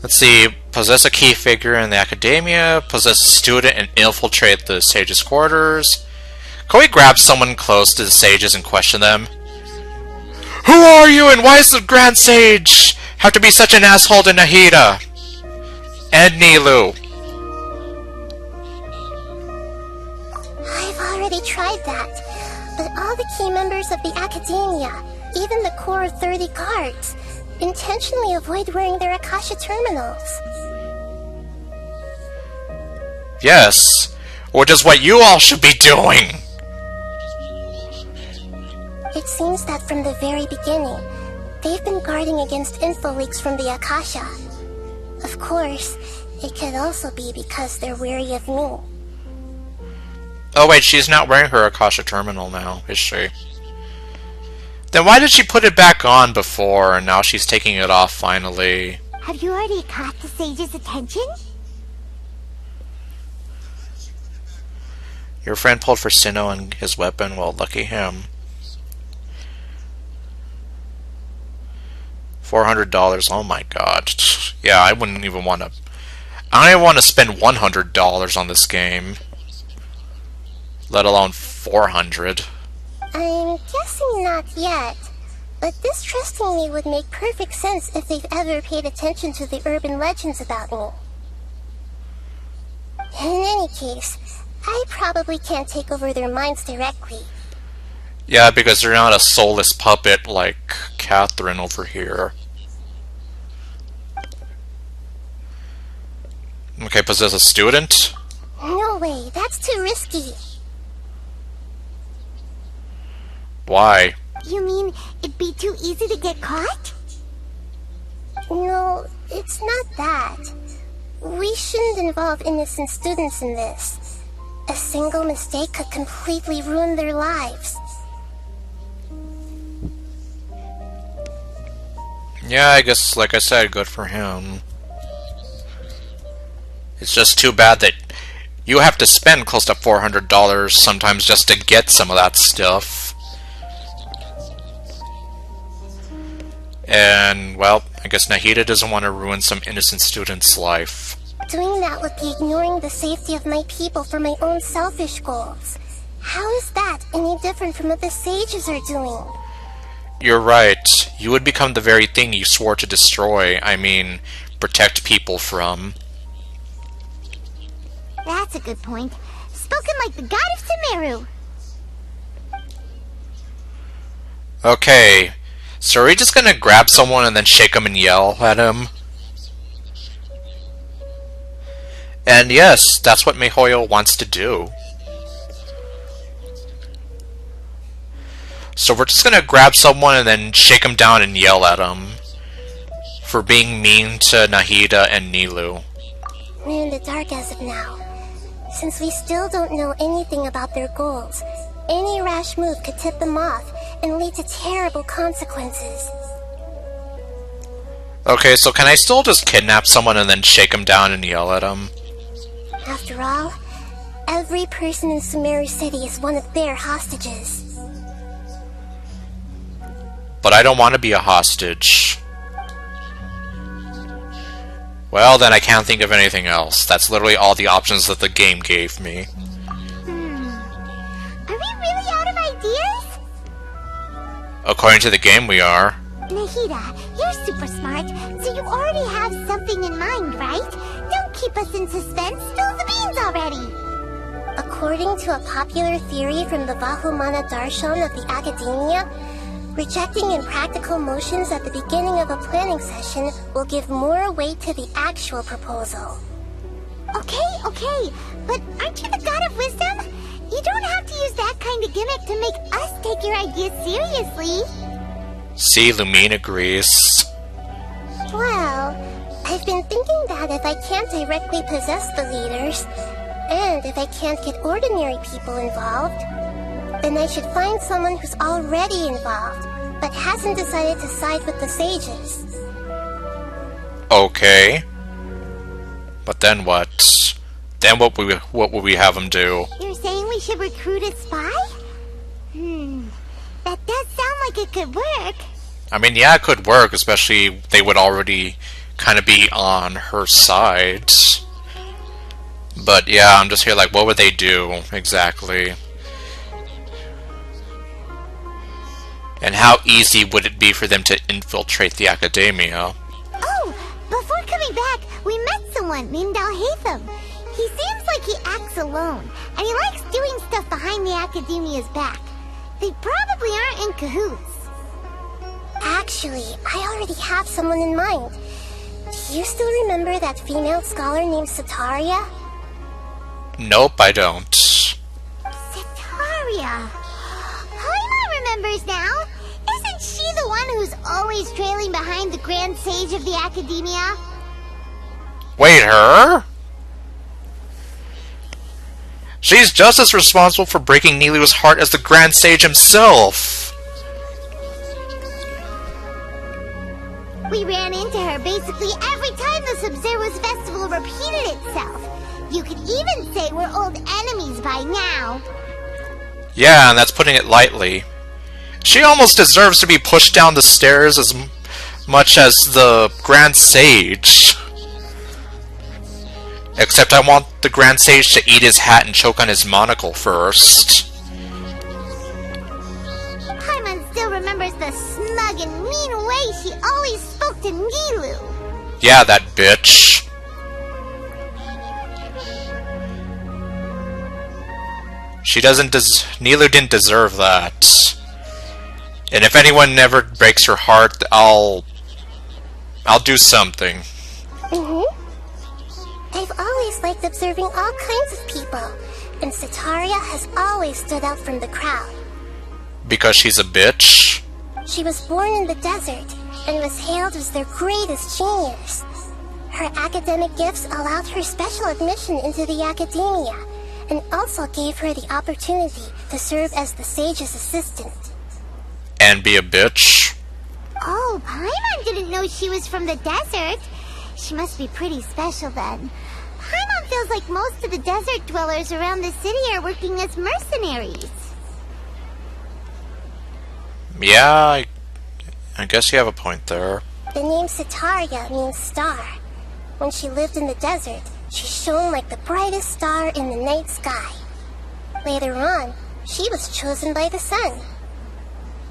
Let's see, possess a key figure in the academia, possess a student and infiltrate the sage's quarters. Can we grab someone close to the sages and question them? Who are you and why does the Grand Sage have to be such an asshole to Nahida? And Nilu. I've already tried that, but all the key members of the academia, even the core of 30 guards, intentionally avoid wearing their Akasha terminals. Yes, which is what you all should be doing. It seems that from the very beginning, They've been guarding against info leaks from the Akasha. Of course, it could also be because they're wary of me. Oh wait, she's not wearing her Akasha terminal now, is she? Then why did she put it back on before, and now she's taking it off finally? Have you already caught the sage's attention? Your friend pulled for Sinnoh and his weapon? Well, lucky him. $400, oh my god. Yeah, I wouldn't even want to... I don't even want to spend $100 on this game. Let alone $400. I'm guessing not yet, but this trusting me would make perfect sense if they've ever paid attention to the urban legends about me. In any case, I probably can't take over their minds directly. Yeah, because they're not a soulless puppet like Catherine over here. Okay, possess a student? No way, that's too risky. Why? You mean it'd be too easy to get caught? No, it's not that. We shouldn't involve innocent students in this. A single mistake could completely ruin their lives. Yeah, I guess, like I said, good for him. It's just too bad that you have to spend close to $400 sometimes just to get some of that stuff. And, well, I guess Nahida doesn't want to ruin some innocent student's life. Doing that would be ignoring the safety of my people for my own selfish goals. How is that any different from what the sages are doing? You're right. You would become the very thing you swore to destroy. I mean, protect people from. That's a good point. Spoken like the god of Sumeru. Okay, so are we just gonna grab someone and then shake them and yell at him? And yes, that's what miHoYo wants to do. So we're just gonna grab someone and then shake them down and yell at them for being mean to Nahida and Nilou. We're in the dark as of now. Since we still don't know anything about their goals, any rash move could tip them off and lead to terrible consequences. Okay, so can I still just kidnap someone and then shake them down and yell at them? After all, every person in Sumeru City is one of their hostages. But I don't want to be a hostage. Well, then I can't think of anything else. That's literally all the options that the game gave me. Are we really out of ideas? According to the game, we are. Nahida, you're super smart, so you already have something in mind, right? Don't keep us in suspense. Spill the beans already! According to a popular theory from the Vahumana Darshan of the Academia, rejecting impractical motions at the beginning of a planning session will give more weight to the actual proposal. Okay, but aren't you the god of wisdom? You don't have to use that kind of gimmick to make us take your ideas seriously. See, Lumine agrees. Well, I've been thinking that if I can't directly possess the leaders, and if I can't get ordinary people involved, then I should find someone who's already involved, but hasn't decided to side with the sages. Okay. But then what? Then what would we have him do? You're saying we should recruit a spy? That does sound like it could work. I mean, yeah, it could work, especially they would already kind of be on her side. But yeah, I'm just here like, what would they do exactly? And how easy would it be for them to infiltrate the academia? Oh, before coming back, we met someone named Alhaitham. He seems like he acts alone, and he likes doing stuff behind the academia's back. They probably aren't in cahoots. Actually, I already have someone in mind. Do you still remember that female scholar named Sataria? Nope, I don't. Sataria. Paimon remembers now. Isn't she the one who's always trailing behind the Grand Sage of the Academia? Wait, her? She's just as responsible for breaking Nilu's heart as the Grand Sage himself! We ran into her basically every time the Sub-Zero's festival repeated itself. You could even say we're old enemies by now. Yeah, and that's putting it lightly. She almost deserves to be pushed down the stairs as much as the Grand Sage. Except I want the Grand Sage to eat his hat and choke on his monocle first. Paimon still remembers the smug and mean way she always spoke to Nilu. Yeah, that bitch. Nilu didn't deserve that. And if anyone ever breaks her heart, I'll do something. I've always liked observing all kinds of people, and Setaria has always stood out from the crowd. Because she's a bitch? She was born in the desert, and was hailed as their greatest genius. Her academic gifts allowed her special admission into the academia, and also gave her the opportunity to serve as the sage's assistant. And be a bitch? Oh, Paimon didn't know she was from the desert. She must be pretty special then. Paimon feels like most of the desert dwellers around the city are working as mercenaries. Yeah, I guess you have a point there. The name Setaria means star. When she lived in the desert, she shone like the brightest star in the night sky. Later on, she was chosen by the sun.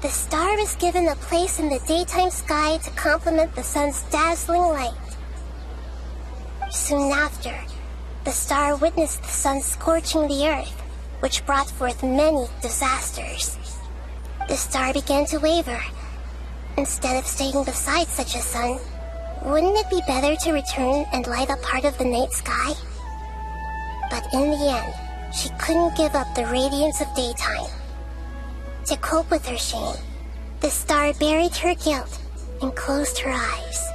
The star was given a place in the daytime sky to complement the sun's dazzling light. Soon after, the star witnessed the sun scorching the earth, which brought forth many disasters. The star began to waver. Instead of staying beside such a sun, wouldn't it be better to return and light up part of the night sky? But in the end, she couldn't give up the radiance of daytime. To cope with her shame, the star buried her guilt and closed her eyes.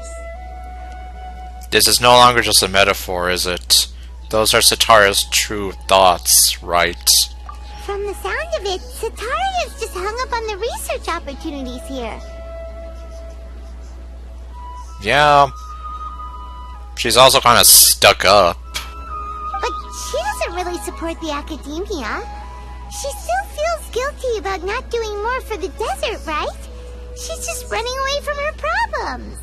This is no longer just a metaphor, is it? Those are Setaria's true thoughts, right? From the sound of it, Setaria's just hung up on the research opportunities here. Yeah. She's also kind of stuck up. But she doesn't really support the academia. She still feels guilty about not doing more for the desert, right? She's just running away from her problems.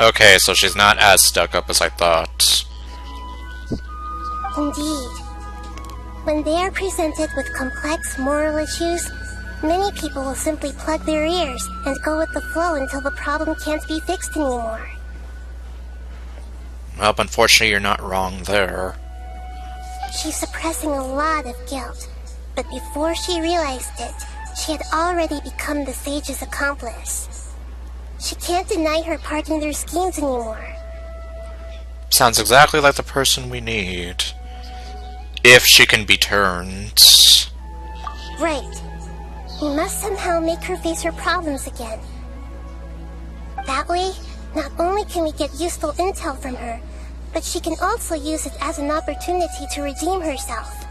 Okay, so she's not as stuck up as I thought. Indeed. When they are presented with complex moral issues, many people will simply plug their ears and go with the flow until the problem can't be fixed anymore. Well, unfortunately, you're not wrong there. She's suppressing a lot of guilt, but before she realized it, she had already become the sage's accomplice. She can't deny her part in their schemes anymore. Sounds exactly like the person we need. If she can be turned. Right. We must somehow make her face her problems again. That way, not only can we get useful intel from her, but she can also use it as an opportunity to redeem herself.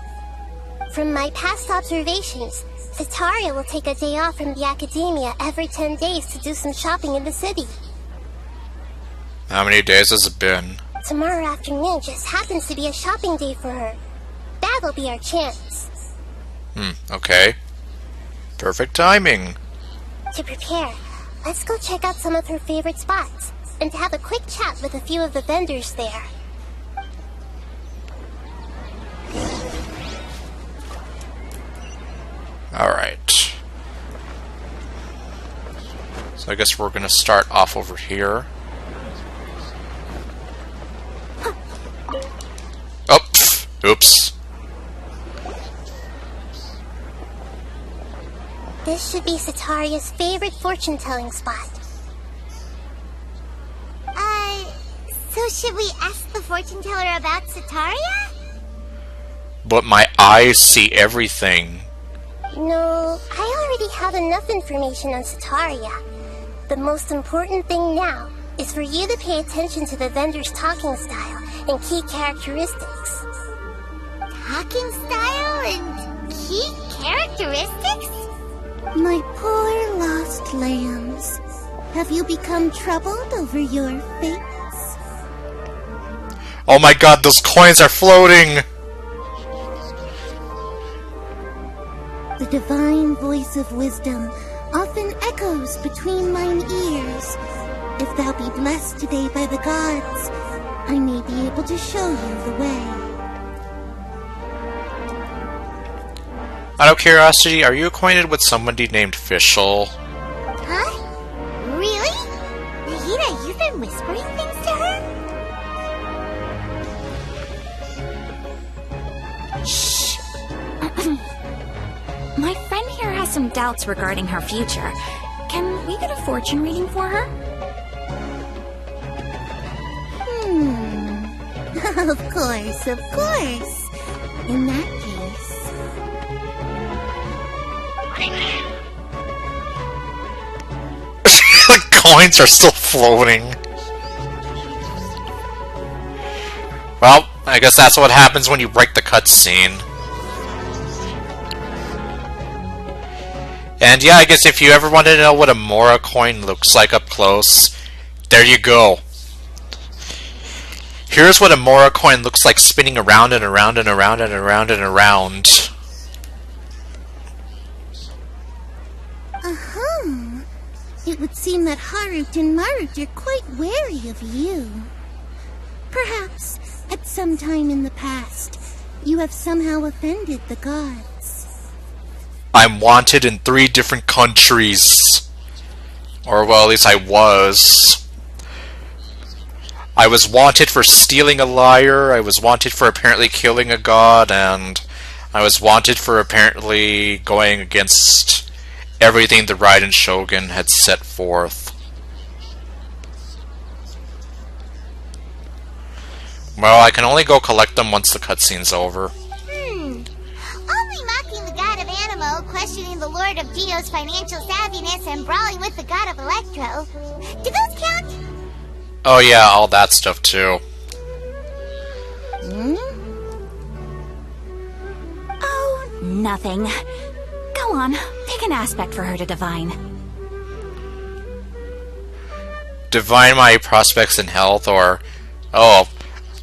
From my past observations, Setaria will take a day off from the academia every 10 days to do some shopping in the city. How many days has it been? Tomorrow afternoon just happens to be a shopping day for her. That'll be our chance. Okay. Perfect timing. To prepare, let's go check out some of her favorite spots, and have a quick chat with a few of the vendors there. Alright. So I guess we're gonna start off over here. Oh, pff, oops. This should be Setaria's favorite fortune-telling spot. So should we ask the fortune teller about Setaria? But my eyes see everything. No, I already have enough information on Setaria. The most important thing now is for you to pay attention to the vendor's talking style and key characteristics. Talking style and key characteristics? My poor lost lambs. Have you become troubled over your fates? Oh my god, those coins are floating! The divine voice of wisdom often echoes between mine ears. If thou be blessed today by the gods, I may be able to show you the way. Out of curiosity, are you acquainted with somebody named Fischl? Huh? Really? Nahida, you've been whispering things to her? Shh! My friend here has some doubts regarding her future. Can we get a fortune reading for her? Of course, of course. In that case... The coins are still floating. Well, I guess that's what happens when you break the cutscene. And yeah, I guess if you ever wanted to know what a Mora coin looks like up close, there you go. Here's what a Mora coin looks like spinning around and around and around and around and around. It would seem that Harut and Marut are quite wary of you. Perhaps, at some time in the past, you have somehow offended the gods. I'm wanted in 3 different countries. Or, well, at least I was. I was wanted for stealing a lyre, I was wanted for apparently killing a god, and I was wanted for apparently going against everything the Raiden Shogun had set forth. Well, I can only go collect them once the cutscene's over. Only mocking the god of Animo, questioning the Lord of Geo's financial savviness, and brawling with the god of Electro. Do those count? Oh yeah, all that stuff too. Oh, nothing. Go on, pick an aspect for her to divine. Divine my prospects in health, or... Oh,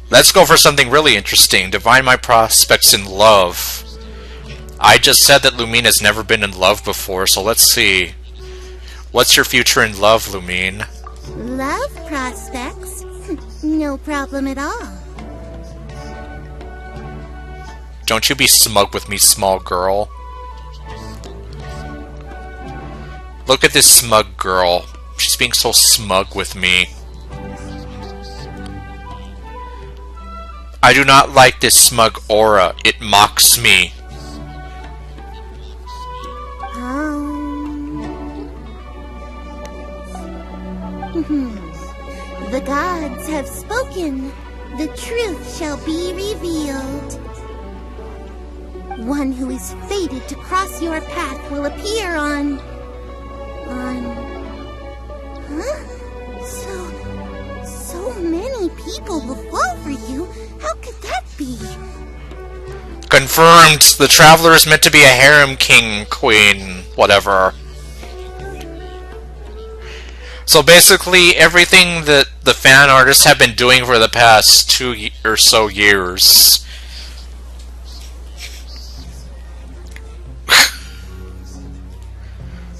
let's go for something really interesting. Divine my prospects in love. I just said that Lumine has never been in love before, so let's see. What's your future in love, Lumine? Love prospects? No problem at all. Don't you be smug with me, small girl. Look at this smug girl. She's being so smug with me. I do not like this smug aura. It mocks me. The gods have spoken. The truth shall be revealed. One who is fated to cross your path will appear on... Huh? So many people will fall for you. How could that be? Confirmed! The Traveler is meant to be a harem king, queen, whatever. So basically, everything that the fan artists have been doing for the past 2 or so years.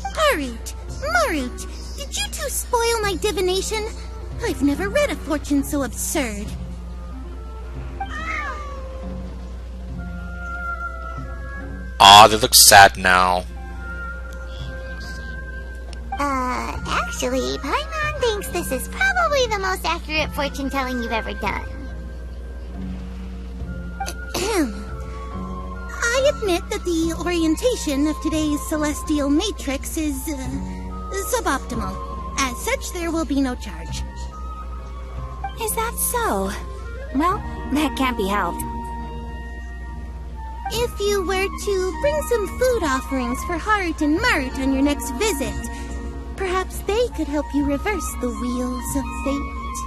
Harut! Marut! Did you two spoil my divination? I've never read a fortune so absurd. Aw, they look sad now. Actually, Paimon thinks this is probably the most accurate fortune-telling you've ever done. I admit that the orientation of today's celestial matrix is, suboptimal. As such, there will be no charge. Is that so? Well, that can't be helped. If you were to bring some food offerings for Harut and Marut on your next visit, Perhaps they could help you reverse the wheels of fate.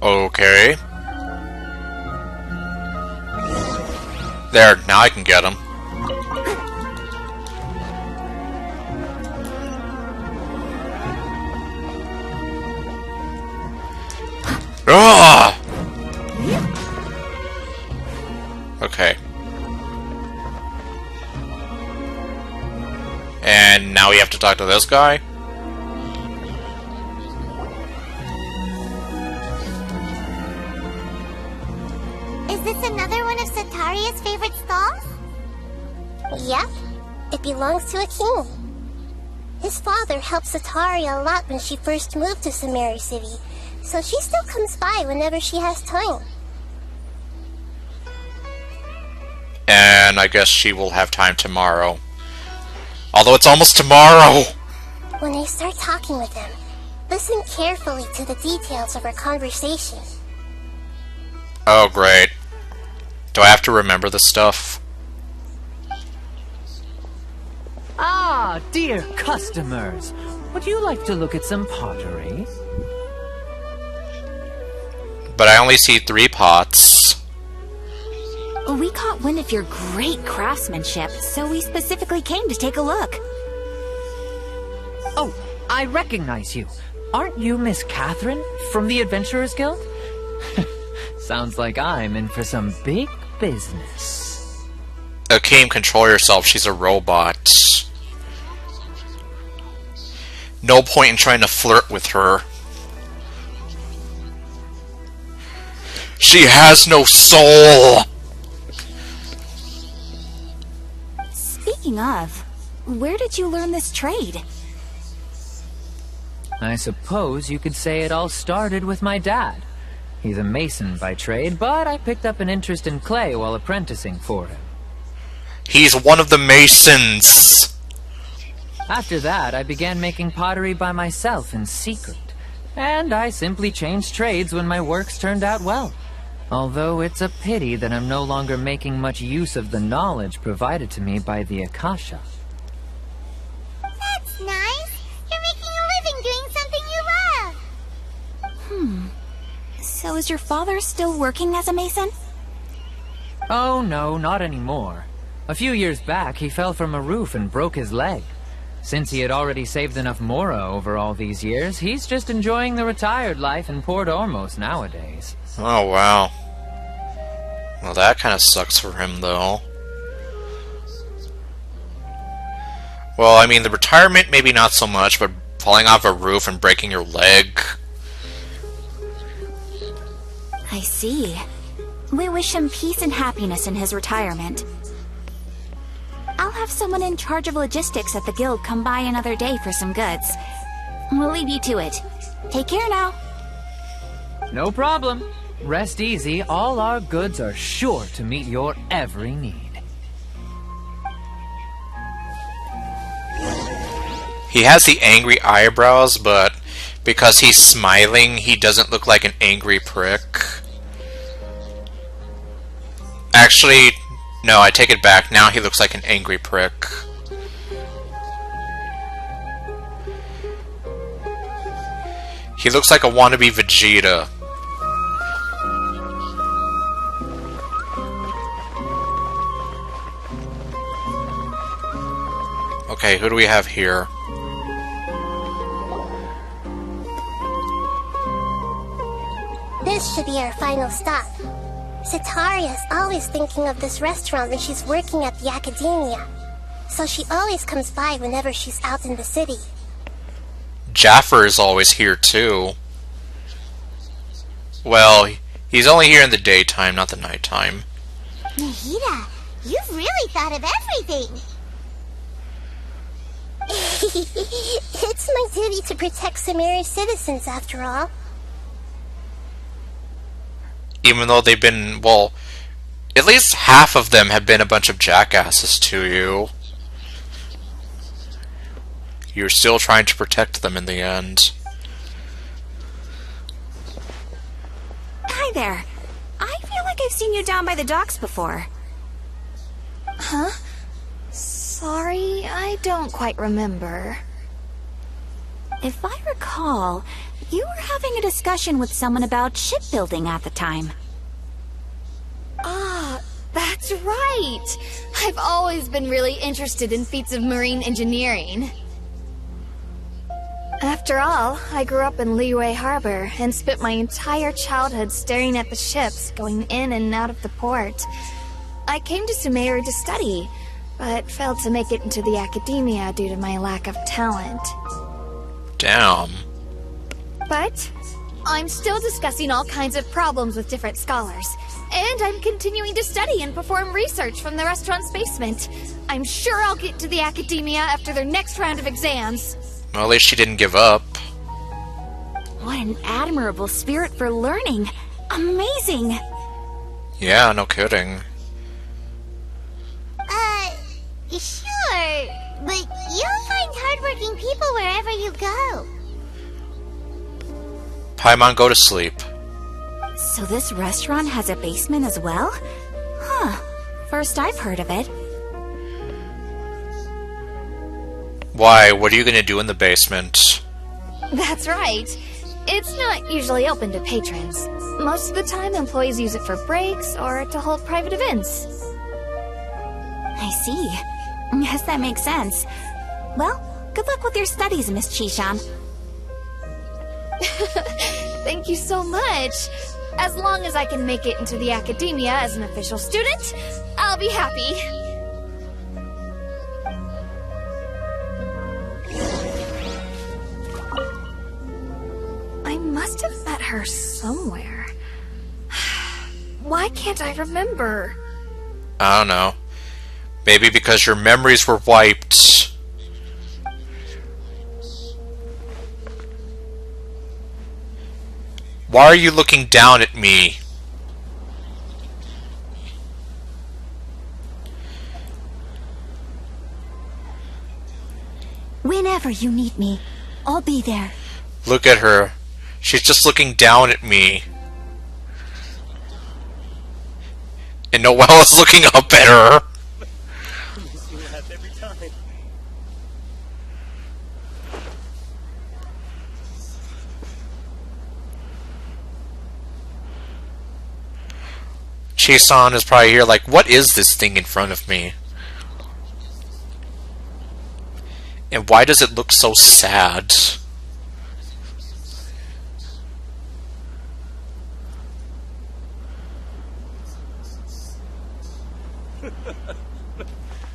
Okay. There, now I can get him. Ah! Okay. And now we have to talk to this guy? Is this another one of Sataria's favorite stalls? Yep. It belongs to a king. His father helped Sataria a lot when she first moved to Samari City, so she still comes by whenever she has time. And I guess she will have time tomorrow. Although it's almost tomorrow! When I start talking with them, listen carefully to the details of our conversation. Oh, great. Do I have to remember this stuff? Ah, dear customers. Would you like to look at some pottery? But I only see 3 pots. We caught wind of your great craftsmanship, so we specifically came to take a look. Oh, I recognize you. Aren't you Miss Catherine from the Adventurers Guild? Sounds like I'm in for some big business. Akeem, control yourself. She's a robot. No point in trying to flirt with her. She has no soul! Speaking of, where did you learn this trade? I suppose you could say it all started with my dad. He's a mason by trade, but I picked up an interest in clay while apprenticing for him. He's one of the masons! After that, I began making pottery by myself in secret. And I simply changed trades when my works turned out well. Although it's a pity that I'm no longer making much use of the knowledge provided to me by the Akasha. That's nice. You're making a living doing something you love. So is your father still working as a mason? Oh no, not anymore. A few years back, he fell from a roof and broke his leg. Since he had already saved enough Mora over all these years, he's just enjoying the retired life in Port Ormos nowadays. Oh, wow. Well, that kind of sucks for him, though. Well, I mean, the retirement, maybe not so much, but falling off a roof and breaking your leg... I see. We wish him peace and happiness in his retirement. I'll have someone in charge of logistics at the guild come by another day for some goods. We'll leave you to it. Take care now. No problem. Rest easy, all our goods are sure to meet your every need. He has the angry eyebrows, but because he's smiling, he doesn't look like an angry prick. Actually, no, I take it back. Now he looks like an angry prick. He looks like a wannabe Vegeta. Okay, who do we have here? This should be our final stop. Sataria is always thinking of this restaurant when she's working at the academia, so she always comes by whenever she's out in the city. Jaffer is always here too. Well, he's only here in the daytime, not the nighttime. Nahida, you've really thought of everything. It's my duty to protect Samari's citizens, after all. Even though they've been, well, at least half of them have been a bunch of jackasses to you. You're still trying to protect them in the end. Hi there. I feel like I've seen you down by the docks before. Huh? sorry, I don't quite remember. If I recall, you were having a discussion with someone about shipbuilding at the time. Ah, that's right! I've always been really interested in feats of marine engineering. After all, I grew up in Liyue Harbor and spent my entire childhood staring at the ships going in and out of the port. I came to Sumeru to study, but failed to make it into the academia due to my lack of talent. Damn. But I'm still discussing all kinds of problems with different scholars, and I'm continuing to study and perform research from the restaurant's basement. I'm sure I'll get to the academia after their next round of exams. Well, at least she didn't give up. What an admirable spirit for learning. Amazing. Yeah, no kidding. Sure, but you'll find hardworking people wherever you go. Paimon, go to sleep. So this restaurant has a basement as well? Huh. First I've heard of it. Why? What are you gonna do in the basement? That's right. It's not usually open to patrons. Most of the time, employees use it for breaks or to hold private events. I see. Yes, that makes sense. Well, good luck with your studies, Miss Chishan. Thank you so much. As long as I can make it into the academia as an official student, I'll be happy. I must have met her somewhere. Why can't I remember? I don't know. Maybe because your memories were wiped. Why are you looking down at me? Whenever you need me, I'll be there. Look at her. She's just looking down at me. And Noelle is looking up at her. Chisan is probably here like, what is this thing in front of me? And why does it look so sad?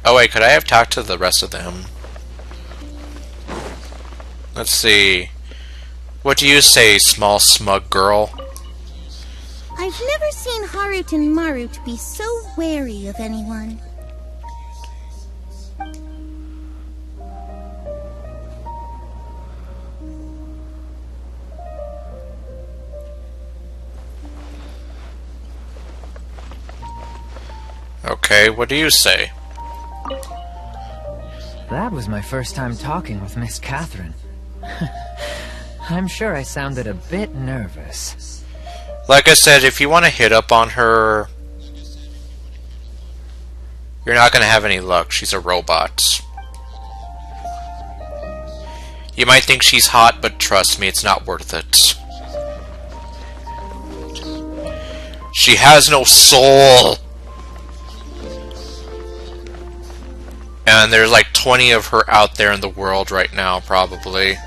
Oh wait, could I have talked to the rest of them? Let's see. What do you say, small smug girl? I've never seen Harut and Marut be so wary of anyone. Okay, what do you say? That was my first time talking with Miss Catherine. I'm sure I sounded a bit nervous. Like I said, if you want to hit up on her, you're not going to have any luck. She's a robot. You might think she's hot, but trust me, it's not worth it. She has no soul! And there's like 20 of her out there in the world right now, probably. So,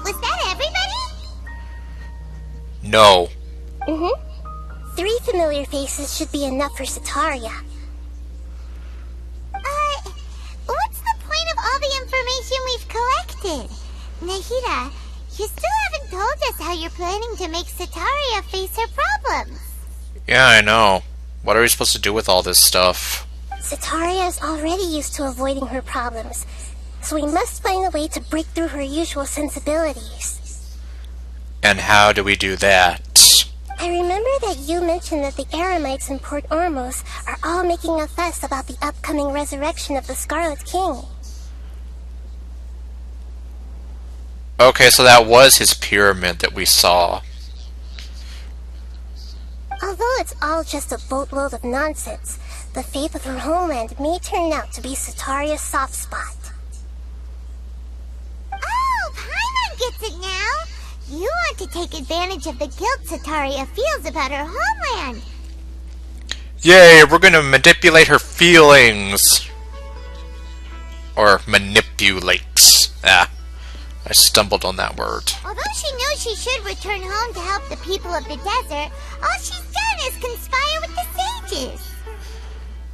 was that everybody? No. Mm-hmm. 3 familiar faces should be enough for Sataria. What's the point of all the information we've collected? Nahida, you still haven't told us how you're planning to make Sataria face her problems. Yeah, I know. What are we supposed to do with all this stuff? Sataria is already used to avoiding her problems, so we must find a way to break through her usual sensibilities. And how do we do that? I remember that you mentioned that the Eremites in Port Ormos are all making a fuss about the upcoming resurrection of the Scarlet King. Okay, so that was his pyramid that we saw. Although Although it's all just a boatload of nonsense, the fate of her homeland may turn out to be Sataria's soft spot. Oh, Paimon gets it now! You want to take advantage of the guilt Sataria feels about her homeland! Yay, we're gonna manipulate her feelings! Or manipulates. Ah, I stumbled on that word. Although she knows she should return home to help the people of the desert, all she's done is conspire with the sages.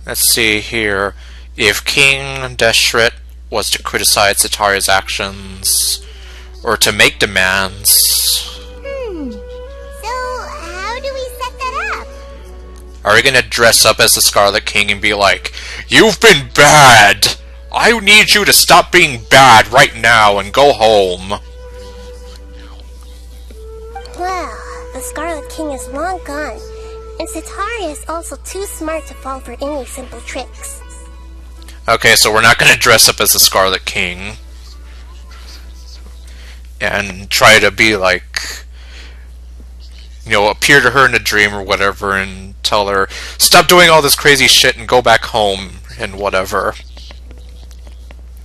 Let's see here. If King Deshret was to criticize Sataria's actions, or to make demands... So, how do we set that up? Are we gonna dress up as the Scarlet King and be like, "You've been bad! I need you to stop being bad right now and go home"? Well, the Scarlet King is long gone, and Sataria is also too smart to fall for any simple tricks. Okay, so we're not gonna dress up as the Scarlet King and try to be like, you know, appear to her in a dream or whatever and tell her, "Stop doing all this crazy shit and go back home," and whatever.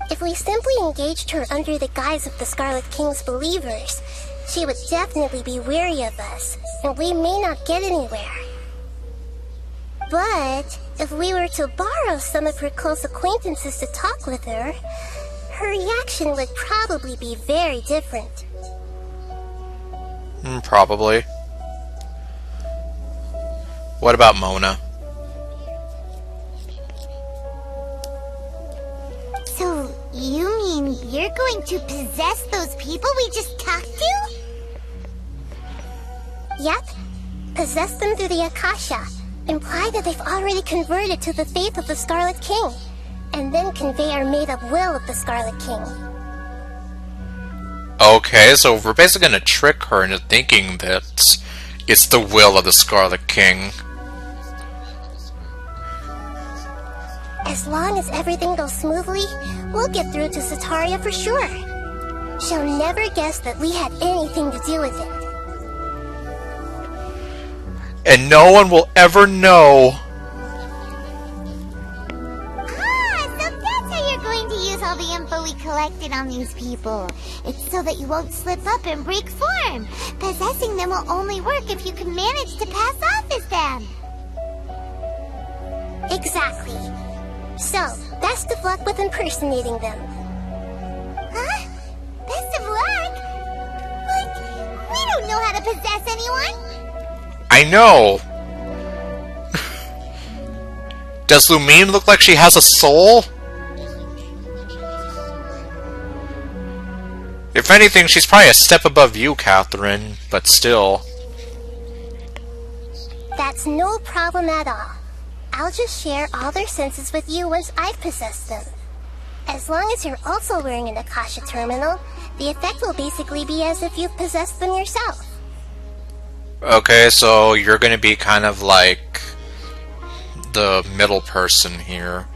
If we simply engaged her under the guise of the Scarlet King's believers, she would definitely be wary of us, and we may not get anywhere. But if we were to borrow some of her close acquaintances to talk with her, her reaction would probably be very different. Probably. What about Mona? So, you mean you're going to possess those people we just talked to? Yep. Possess them through the Akasha. Imply that they've already converted to the faith of the Scarlet King, and then convey our made-up will of the Scarlet King. Okay, so we're basically gonna trick her into thinking that it's the will of the Scarlet King. As long as everything goes smoothly, we'll get through to Sataria for sure. She'll never guess that we had anything to do with it. And no one will ever know. Ah, so that's how you're going to use all the info we collected on these people. It's so that you won't slip up and break form. Possessing them will only work if you can manage to pass off as them. Exactly. So, best of luck with impersonating them. Huh? Best of luck? But we don't know how to possess anyone. I know! Does Lumine look like she has a soul? If anything, she's probably a step above you, Catherine, but still. That's no problem at all. I'll just share all their senses with you once I've possessed them. As long as you're also wearing an Akasha terminal, the effect will basically be as if you've possessed them yourself. Okay, so you're gonna be kind of like the middle person here.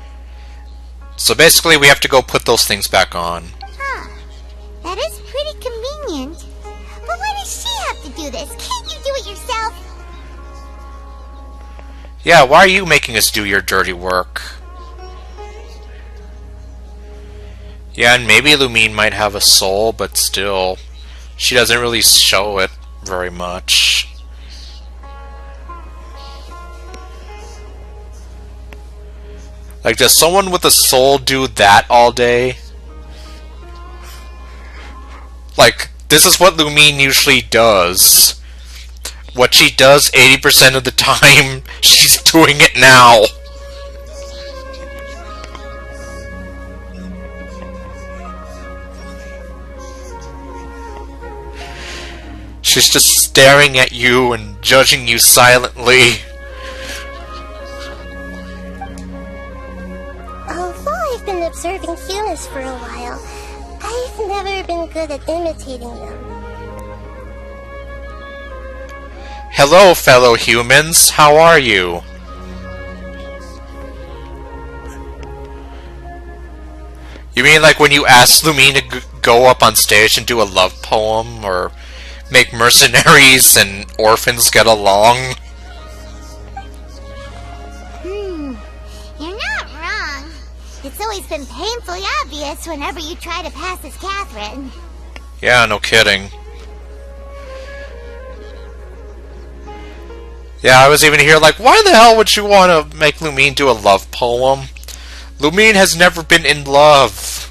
So basically we have to go put those things back on. Huh. That is pretty convenient. But why does she have to do this? Can't you do it yourself? Yeah, why are you making us do your dirty work? Yeah, and maybe Lumine might have a soul, but still, she doesn't really show it very much. Like, does someone with a soul do that all day? Like, this is what Lumine usually does. What she does 80% of the time, she's doing it now. She's just staring at you and judging you silently. Although I've been observing humans for a while, I've never been good at imitating them. Hello, fellow humans. How are you? You mean like when you asked Lumine to go up on stage and do a love poem, or make mercenaries and orphans get along? It's always been painfully obvious whenever you try to pass as Catherine. Yeah, no kidding. Yeah, I was even here like, why the hell would you want to make Lumine do a love poem? Lumine has never been in love.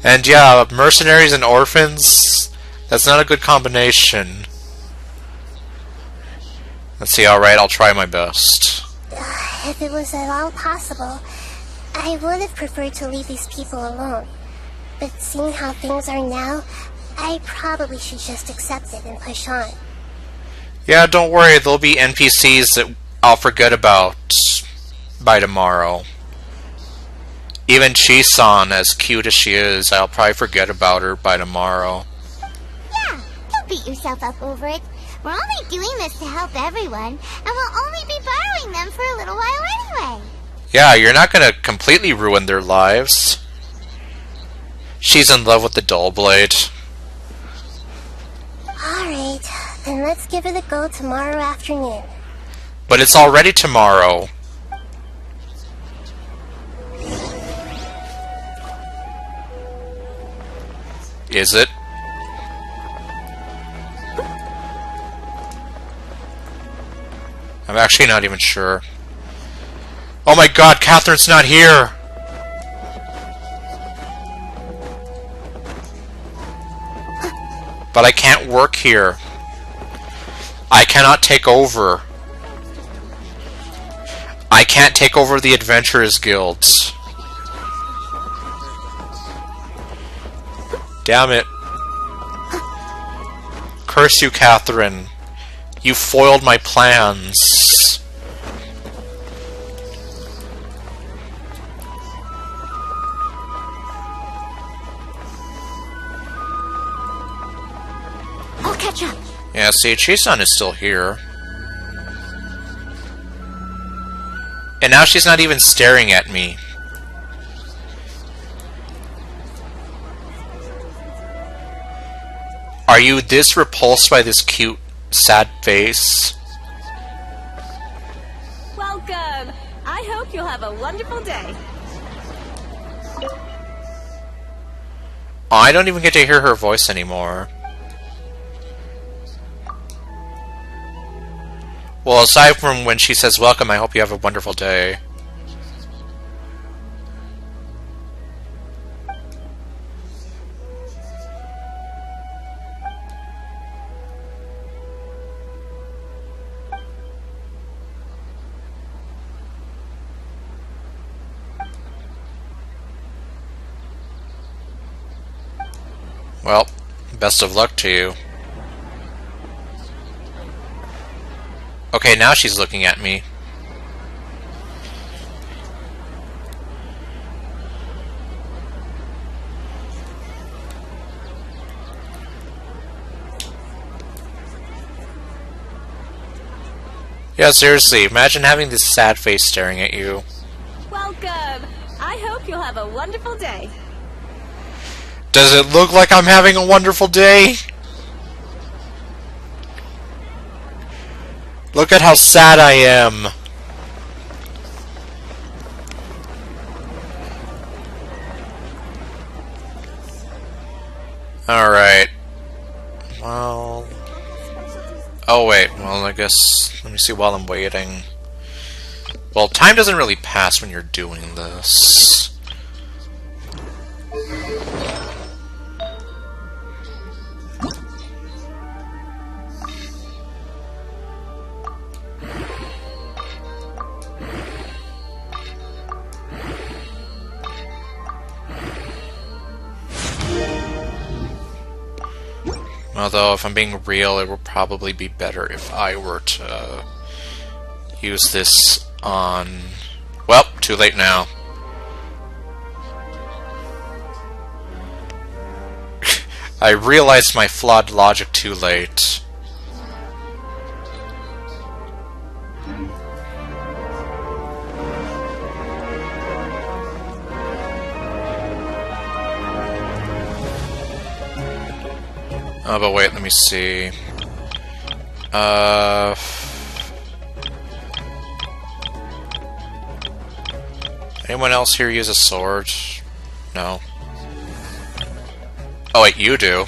And yeah, mercenaries and orphans, that's not a good combination. Let's see, alright, I'll try my best. If it was at all possible, I would have preferred to leave these people alone. But seeing how things are now, I probably should just accept it and push on. Yeah, don't worry, there'll be NPCs that I'll forget about by tomorrow. Even Chi-san, as cute as she is, I'll probably forget about her by tomorrow. Yeah, don't beat yourself up over it. We're only doing this to help everyone, and we'll only be borrowing them for a little while anyway. Yeah, you're not gonna completely ruin their lives. She's in love with the dull blade. Alright, then let's give it a go tomorrow afternoon. But it's already tomorrow. Is it? I'm actually not even sure. Oh my god, Catherine's not here! But I can't work here. I cannot take over. I can't take over the Adventurers Guilds. Damn it. Curse you, Catherine. You foiled my plans. I'll catch up. Yeah, see, Chi-san is still here. And now she's not even staring at me. Are you this repulsed by this cute, sad face? Welcome! I hope you'll have a wonderful day. Oh, I don't even get to hear her voice anymore. Well, aside from when she says welcome, I hope you have a wonderful day. Well, best of luck to you. Okay, now she's looking at me. Yeah, seriously, imagine having this sad face staring at you. Welcome! I hope you'll have a wonderful day. Does it look like I'm having a wonderful day? Look at how sad I am. Alright. Well... Oh wait, well I guess... Let me see while I'm waiting. Well, time doesn't really pass when you're doing this. Although, if I'm being real, it would probably be better if I were to use this on... Well, too late now. I realized my flawed logic too late. Oh, but wait, let me see. Anyone else here use a sword? No. Oh wait, you do.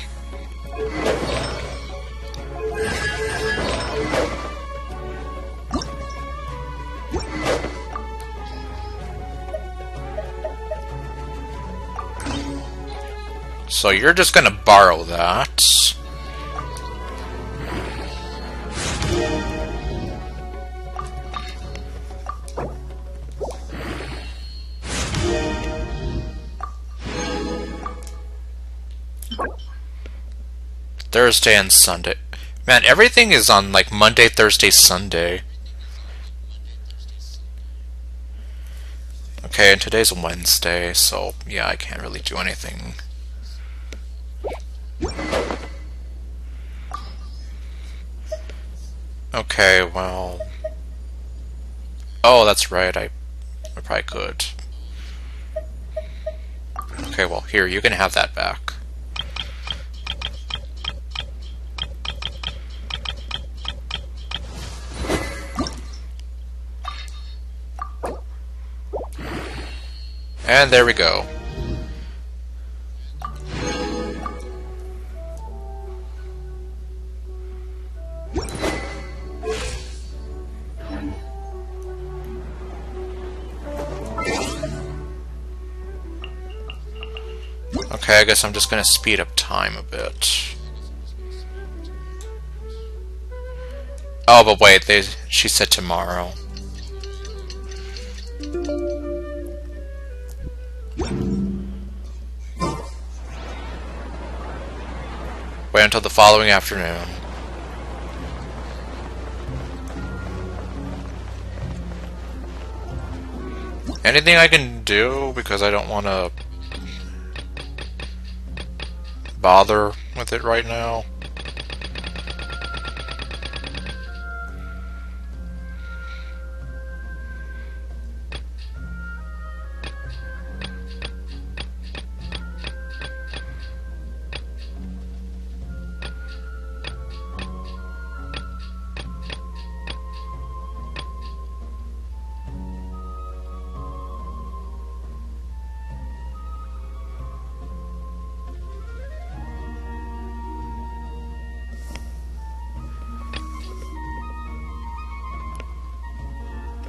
So you're just gonna borrow that. Thursday and Sunday. Man, everything is on like Monday, Thursday, Sunday. Okay, and today's Wednesday, so yeah, I can't really do anything. Okay, well... Oh, that's right, I probably could. Okay, well, here, you can have that back. And there we go. Okay, I guess I'm just gonna speed up time a bit. Oh, but wait, she said tomorrow. Wait until the following afternoon. Anything I can do, because I don't want to bother with it right now.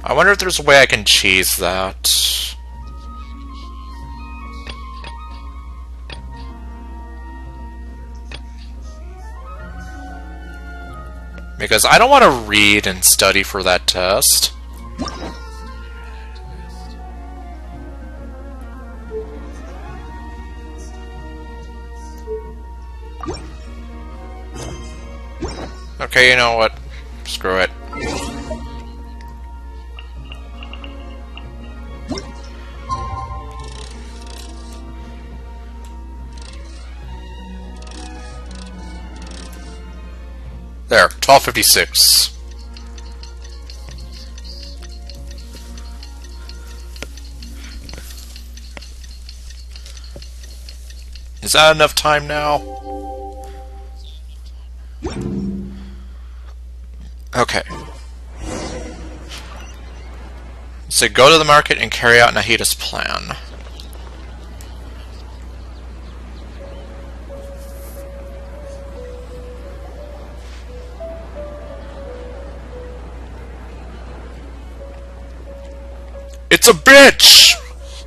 I wonder if there's a way I can cheese that. Because I don't want to read and study for that test. Okay, you know what? Screw it. There, 12:56. Is that enough time now? Okay. So go to the market and carry out Nahida's plan. It's a bitch!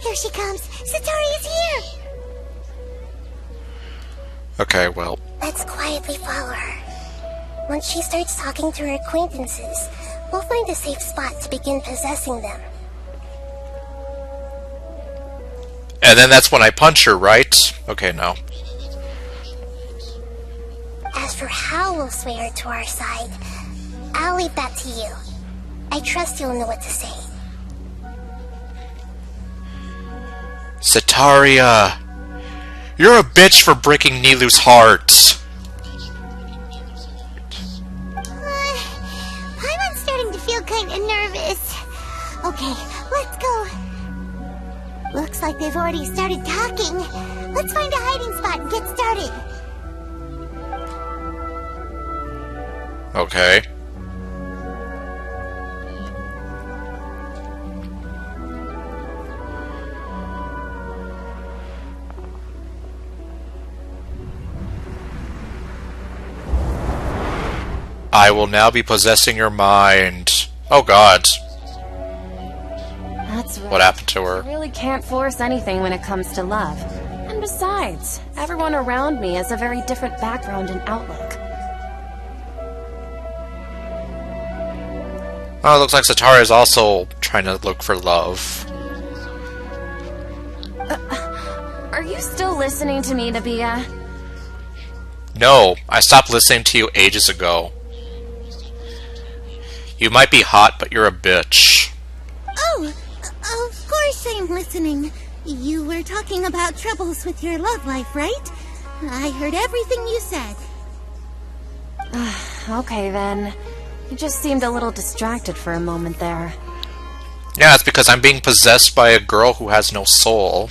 Here she comes! Satori is here! Okay, well... Let's quietly follow her. Once she starts talking to her acquaintances, we'll find a safe spot to begin possessing them. And then that's when I punch her, right? Okay, no. As for how we'll sway her to our side, I'll leave that to you. I trust you'll know what to say. Sataria! You're a bitch for breaking Nilu's heart! I'm starting to feel kinda nervous. Okay, let's go. Looks like they've already started talking. Let's find a hiding spot and get started. Okay. I will now be possessing your mind. Oh god. That's right. What happened to her? I really can't force anything when it comes to love. And besides, everyone around me has a very different background and outlook. Oh, it looks like Satara is also trying to look for love. Are you still listening to me, Nabia? No, I stopped listening to you ages ago. You might be hot, but you're a bitch. Oh, of course I'm listening. You were talking about troubles with your love life, right? I heard everything you said. Okay then. You just seemed a little distracted for a moment there. Yeah, it's because I'm being possessed by a girl who has no soul.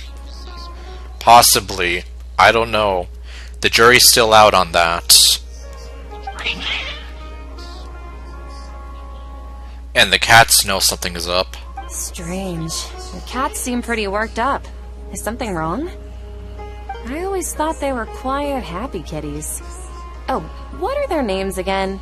Possibly. I don't know. The jury's still out on that. And the cats know something is up. Strange. The cats seem pretty worked up. Is something wrong? I always thought they were quiet, happy kitties. Oh, what are their names again?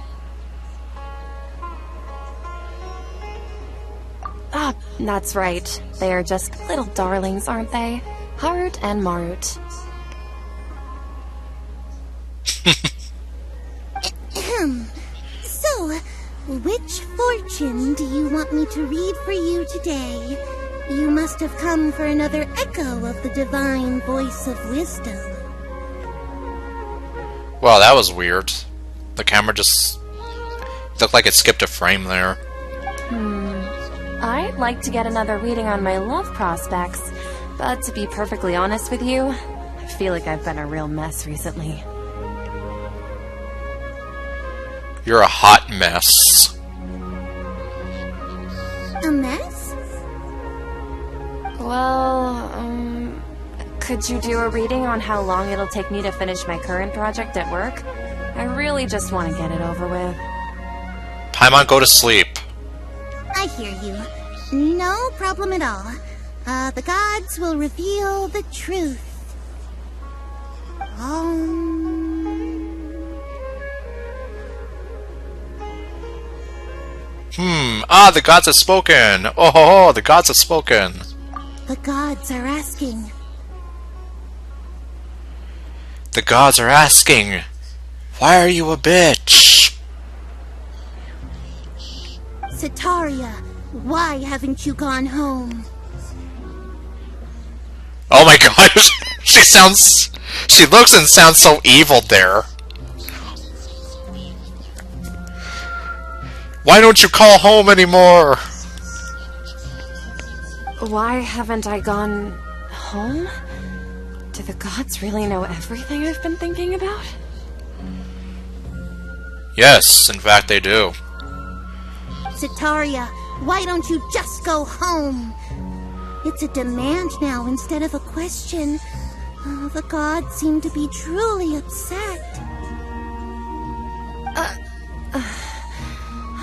Ah, that's right. They are just little darlings, aren't they? Harut and Marut. So, which fortune do you want me to read for you today? You must have come for another echo of the divine voice of wisdom. Well, that was weird. The camera just looked like it skipped a frame there. I'd like to get another reading on my love prospects, but to be perfectly honest with you, I feel like I've been a real mess recently. You're a hot mess. A mess? Well, could you do a reading on how long it'll take me to finish my current project at work? I really just want to get it over with. Paimon, go to sleep. I hear you. No problem at all. The gods will reveal the truth. The gods have spoken! Oh ho ho, the gods have spoken! The gods are asking. The gods are asking, why are you a bitch? Sataria, why haven't you gone home? Oh my gosh, she looks and sounds so evil there. Why don't you call home anymore? Why haven't I gone home? Do the gods really know everything I've been thinking about? Yes, in fact they do. Sataria, why don't you just go home? It's a demand now instead of a question. The gods seem to be truly upset.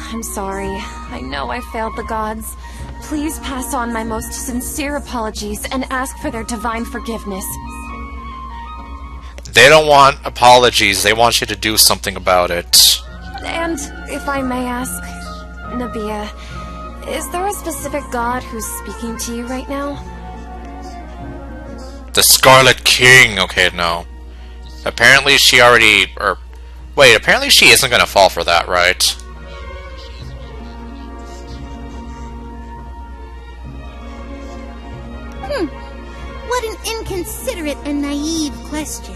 I'm sorry. I know I failed the gods. Please pass on my most sincere apologies and ask for their divine forgiveness. They don't want apologies, they want you to do something about it. And, if I may ask, Nabia, is there a specific god who's speaking to you right now? The Scarlet King! Okay, no. Apparently she already... wait, apparently she isn't gonna fall for that, right? What an inconsiderate and naive question.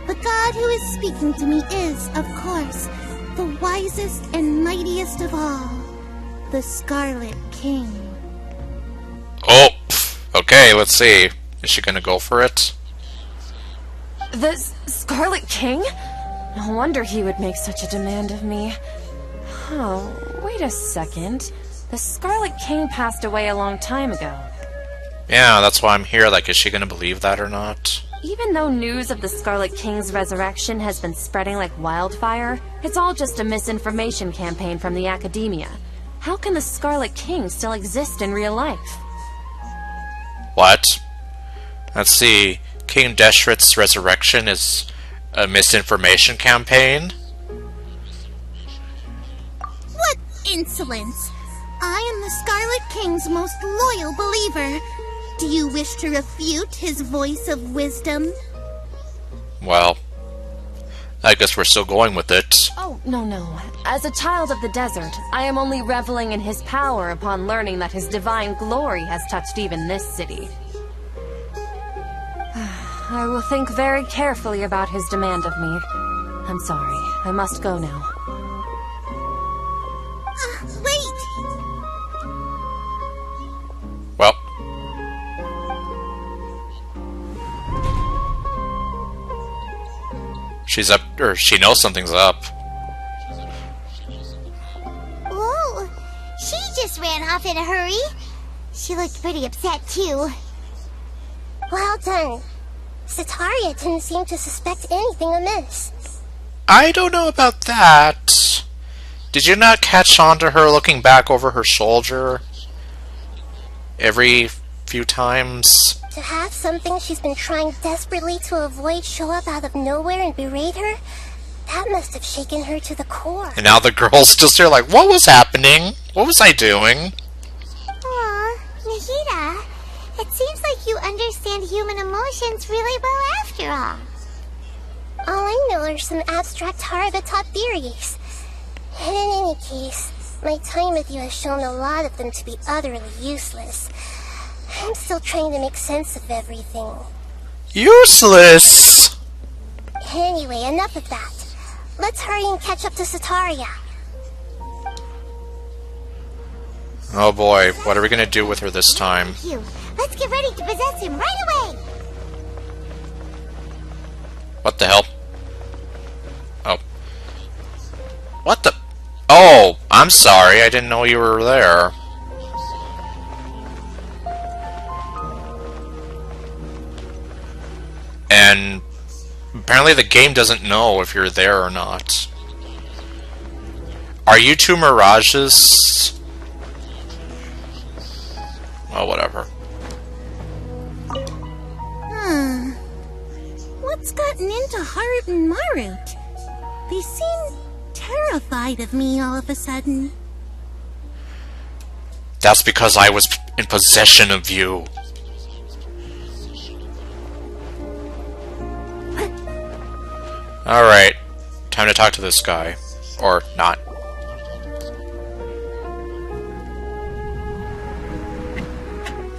The god who is speaking to me is, of course, the wisest and mightiest of all, the Scarlet King. Oh, okay, let's see. Is she gonna go for it? The Scarlet King? No wonder he would make such a demand of me. Oh, wait a second. The Scarlet King passed away a long time ago. Yeah, that's why I'm here. Like, is she gonna believe that or not? Even though news of the Scarlet King's resurrection has been spreading like wildfire, it's all just a misinformation campaign from the academia. How can the Scarlet King still exist in real life? What? Let's see. King Deshret's resurrection is a misinformation campaign? insolence. I am the Scarlet King's most loyal believer. Do you wish to refute his voice of wisdom? Well, I guess we're still going with it. Oh, no. As a child of the desert, I am only reveling in his power upon learning that his divine glory has touched even this city. I will think very carefully about his demand of me. I'm sorry. I must go now. Wait! Well. She's up, or she knows something's up. Whoa! She just ran off in a hurry. She looked pretty upset, too. Well done. Sataria didn't seem to suspect anything amiss. I don't know about that. Did you not catch on to her looking back over her shoulder every few times? To have something she's been trying desperately to avoid show up out of nowhere and berate her, that must have shaken her to the core. And now the girl's just there like, what was happening? What was I doing? Aw, Nahida, it seems like you understand human emotions really well after all. All I know are some abstract Harabatop theories. And in any case, my time with you has shown a lot of them to be utterly useless. I'm still trying to make sense of everything. Useless! Anyway, enough of that. Let's hurry and catch up to Sataria. Oh boy, what are we gonna do with her this time? Let's get ready to possess him right away! What the hell? Oh. What the? Oh, I'm sorry, I didn't know you were there. And apparently the game doesn't know if you're there or not. Are you two mirages? Well, whatever. What's gotten into Harut and Marut? They seem terrified of me all of a sudden. That's because I was in possession of you. Alright, time to talk to this guy. Or not.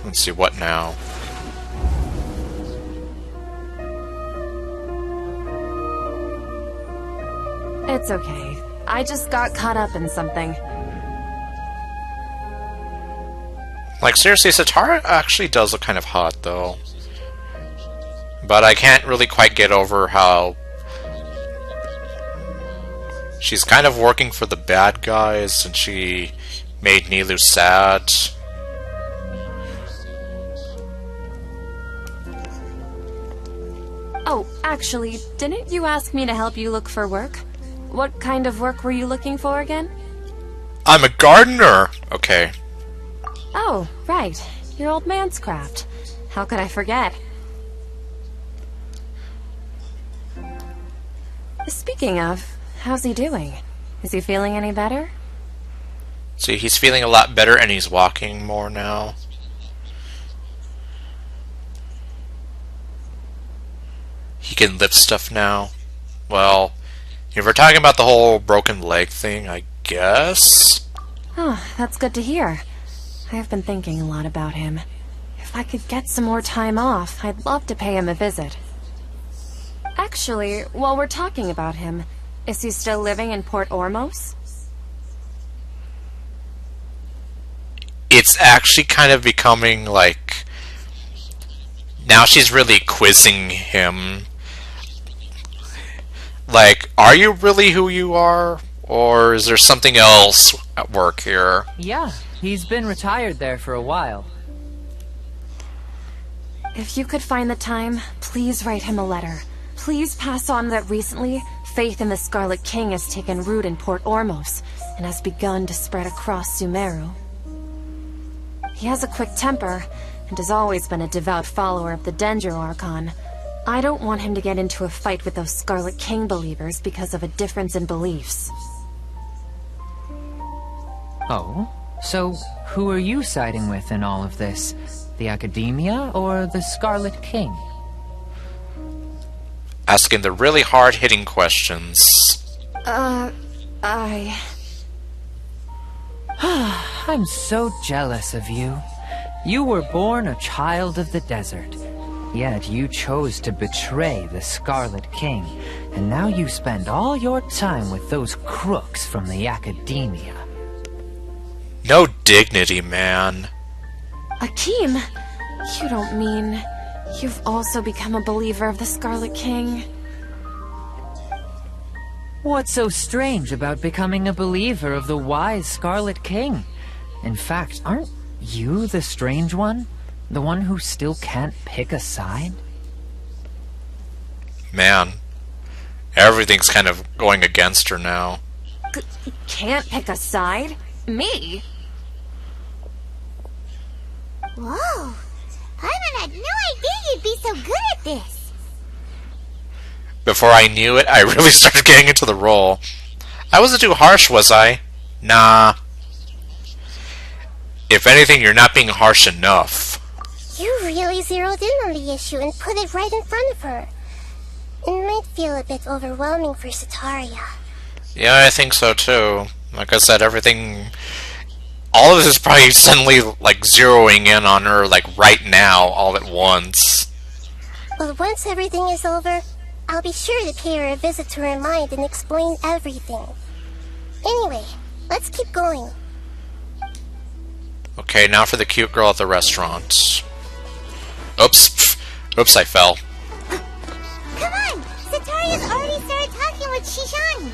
Let's see, what now? It's okay. I just got caught up in something. Like, seriously, Satara actually does look kind of hot, though. But I can't really quite get over how she's kind of working for the bad guys, and she made Nilu sad. Oh, actually, didn't you ask me to help you look for work? What kind of work were you looking for again? I'm a gardener! Okay. Oh, right. Your old man's craft. How could I forget? Speaking of, how's he doing? Is he feeling any better? See, he's feeling a lot better and he's walking more now. He can lift stuff now. Well, if we're talking about the whole broken leg thing, I guess? Oh, that's good to hear. I have been thinking a lot about him. If I could get some more time off, I'd love to pay him a visit. Actually, while we're talking about him, is he still living in Port Ormos? It's actually kind of becoming like... Now she's really quizzing him. Like, are you really who you are? Or is there something else at work here? Yeah, he's been retired there for a while. If you could find the time, please write him a letter. Please pass on that recently, faith in the Scarlet King has taken root in Port Ormos, and has begun to spread across Sumeru. He has a quick temper, and has always been a devout follower of the Danger Archon. I don't want him to get into a fight with those Scarlet King believers because of a difference in beliefs. Oh? So, who are you siding with in all of this? The Academia or the Scarlet King? Asking the really hard-hitting questions. I'm so jealous of you. You were born a child of the desert. Yet you chose to betray the Scarlet King, and now you spend all your time with those crooks from the Academia. No dignity, man. Akeem, you don't mean you've also become a believer of the Scarlet King? What's so strange about becoming a believer of the wise Scarlet King? In fact, aren't you the strange one? The one who still can't pick a side? Man, everything's kind of going against her now. Can't pick a side? Me? Whoa! Paimon had no idea you'd be so good at this. Before I knew it, I really started getting into the role. I wasn't too harsh, was I? Nah. If anything, you're not being harsh enough. You really zeroed in on the issue and put it right in front of her. It might feel a bit overwhelming for Sataria. Yeah, I think so too. Like I said, everything... all of this is probably suddenly, like, zeroing in on her, like, right now, all at once. But once everything is over, I'll be sure to pay her a visit to her mind and explain everything. Anyway, let's keep going. Okay, now for the cute girl at the restaurant. Oops. Oops, I fell. Come on! Sataria's already started talking with Shishan.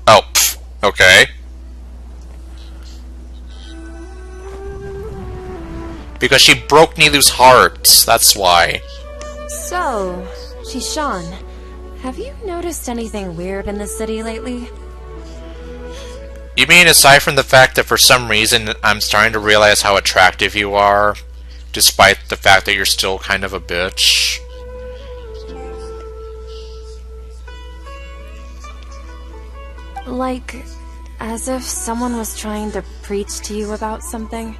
Oh, okay. Because she broke Nilu's heart, that's why. So, Shishan, have you noticed anything weird in the city lately? You mean aside from the fact that for some reason I'm starting to realize how attractive you are, despite the fact that you're still kind of a bitch? Like, as if someone was trying to preach to you about something?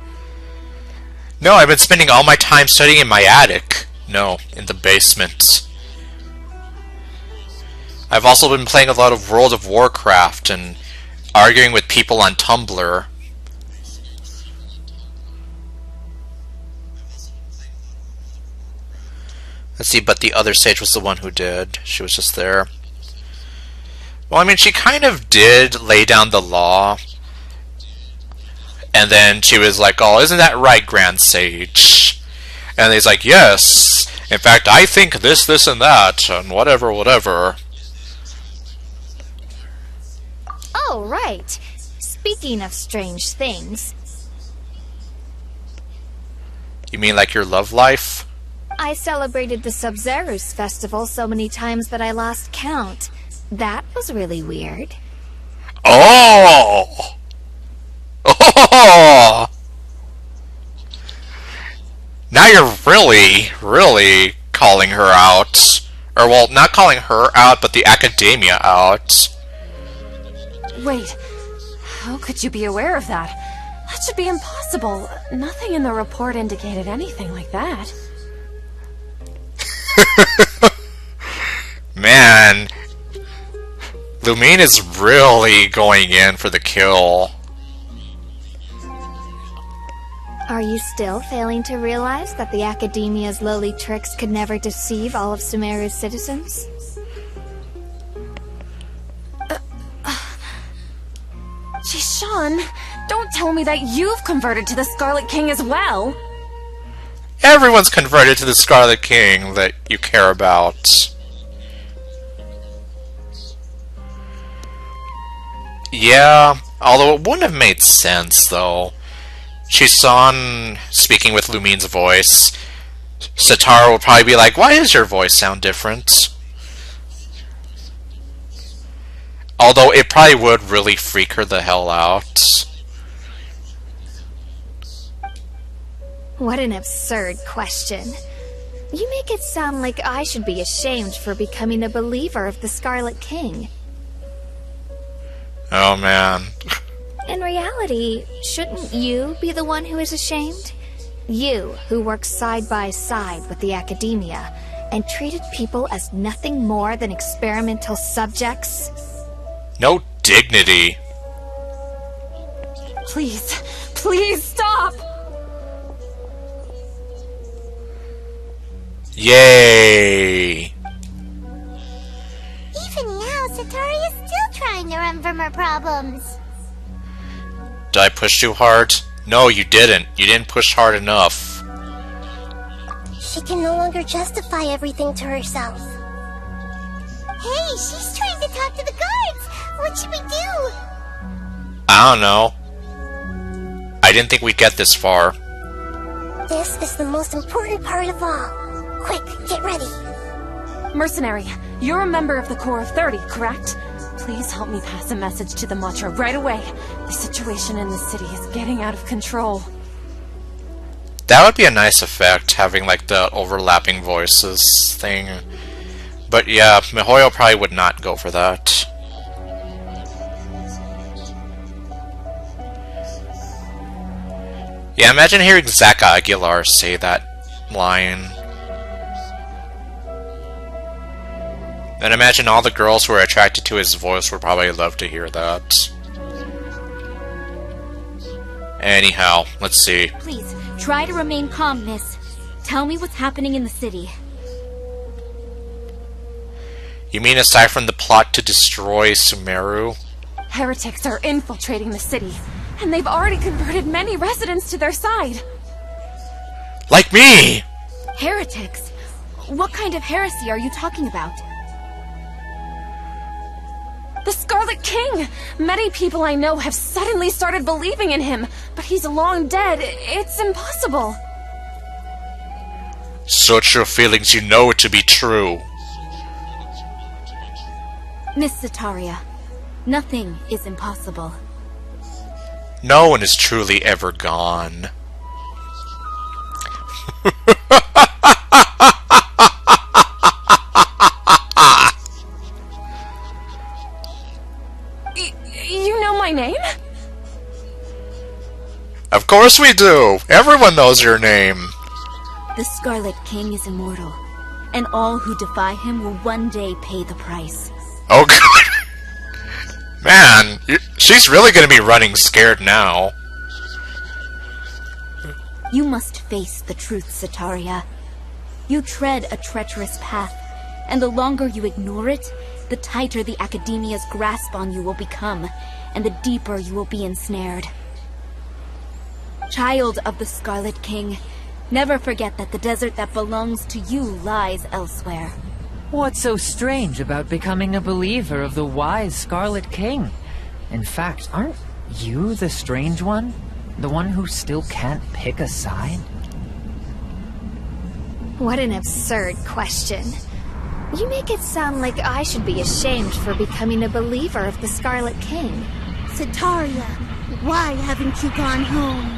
No, I've been spending all my time studying in my attic. No, in the basement. I've also been playing a lot of World of Warcraft and arguing with people on Tumblr. Let's see, but the other sage was the one who did. She was just there. Well, I mean, she kind of did lay down the law. And then she was like, oh, isn't that right, Grand Sage? And he's like, yes. In fact, I think this, this, and that, and whatever, whatever. Oh, right. Speaking of strange things. You mean like your love life? I celebrated the Sub-Zerus festival so many times that I lost count. That was really weird. Oh! Oh! Now you're really calling her out. Or, well, not calling her out, but the Academia out. Wait, how could you be aware of that? That should be impossible. Nothing in the report indicated anything like that. Man, Lumine is really going in for the kill. Are you still failing to realize that the Academia's lowly tricks could never deceive all of Sumeru's citizens? Shishan, don't tell me that you've converted to the Scarlet King as well! Everyone's converted to the Scarlet King that you care about. Yeah, although it wouldn't have made sense, though. Shisan speaking with Lumine's voice. Satara would probably be like, why does your voice sound different? Although it probably would really freak her the hell out. What an absurd question. You make it sound like I should be ashamed for becoming a believer of the Scarlet King. Oh man. In reality, shouldn't you be the one who is ashamed? You, who works side by side with the academia, and treated people as nothing more than experimental subjects? No dignity. Please, please stop! Yay! Even now, Satari is still trying to run from her problems. Did I push too hard? No, you didn't. You didn't push hard enough. She can no longer justify everything to herself. Hey, she's trying to talk to the guards! What should we do? I don't know. I didn't think we'd get this far. This is the most important part of all. Quick, get ready. Mercenary, you're a member of the Corps of 30, correct? Please help me pass a message to the Matra right away. The situation in the city is getting out of control. That would be a nice effect, having like the overlapping voices thing. But yeah, Mihoyo probably would not go for that. Yeah, imagine hearing Zaka Aguilar say that line. And imagine all the girls who are attracted to his voice would probably love to hear that. Anyhow, let's see. Please, try to remain calm, miss. Tell me what's happening in the city. You mean aside from the plot to destroy Sumeru? Heretics are infiltrating the city, and they've already converted many residents to their side. Like me! Heretics? What kind of heresy are you talking about? The Scarlet King! Many people I know have suddenly started believing in him, but he's long dead. It's impossible. Search your feelings, you know it to be true. Miss Sataria, nothing is impossible. No one is truly ever gone. You know my name? Of course we do! Everyone knows your name! The Scarlet King is immortal, and all who defy him will one day pay the price. Oh god! Man, she's really gonna be running scared now. You must face the truth, Sataria. You tread a treacherous path, and the longer you ignore it, the tighter the Academia's grasp on you will become, and the deeper you will be ensnared. Child of the Scarlet King, never forget that the desert that belongs to you lies elsewhere. What's so strange about becoming a believer of the wise Scarlet King? In fact, aren't you the strange one? The one who still can't pick a side? What an absurd question. You make it sound like I should be ashamed for becoming a believer of the Scarlet King. Sataria, why haven't you gone home?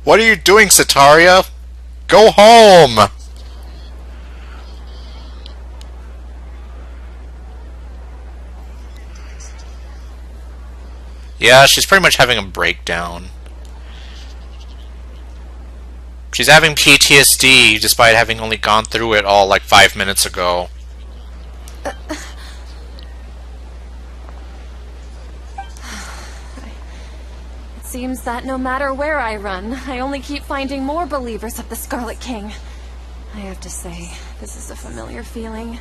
What are you doing, Sataria? Go home! Yeah, she's pretty much having a breakdown. She's having PTSD despite having only gone through it all like 5 minutes ago. It seems that no matter where I run, I only keep finding more believers of the Scarlet King. I have to say, this is a familiar feeling.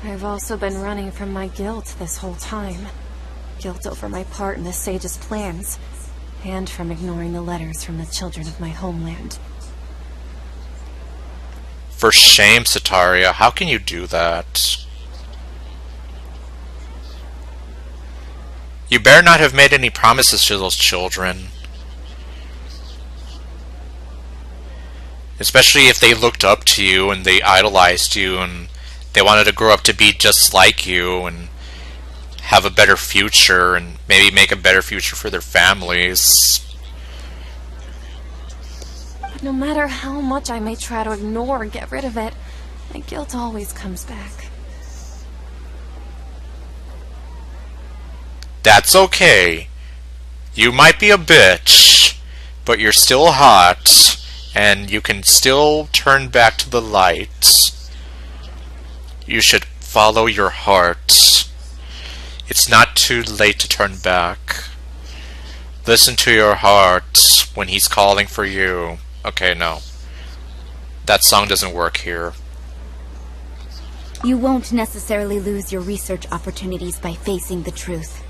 I've also been running from my guilt this whole time. Guilt over my part in the Sage's plans, and from ignoring the letters from the children of my homeland. For shame, Sataria. How can you do that? You better not have made any promises to those children. Especially if they looked up to you and they idolized you and they wanted to grow up to be just like you and have a better future and maybe make a better future for their families. But no matter how much I may try to ignore or get rid of it, my guilt always comes back. That's okay. You might be a bitch, but you're still hot, and you can still turn back to the light. You should follow your heart. It's not too late to turn back. Listen to your heart when he's calling for you. Okay, no. That song doesn't work here. You won't necessarily lose your research opportunities by facing the truth.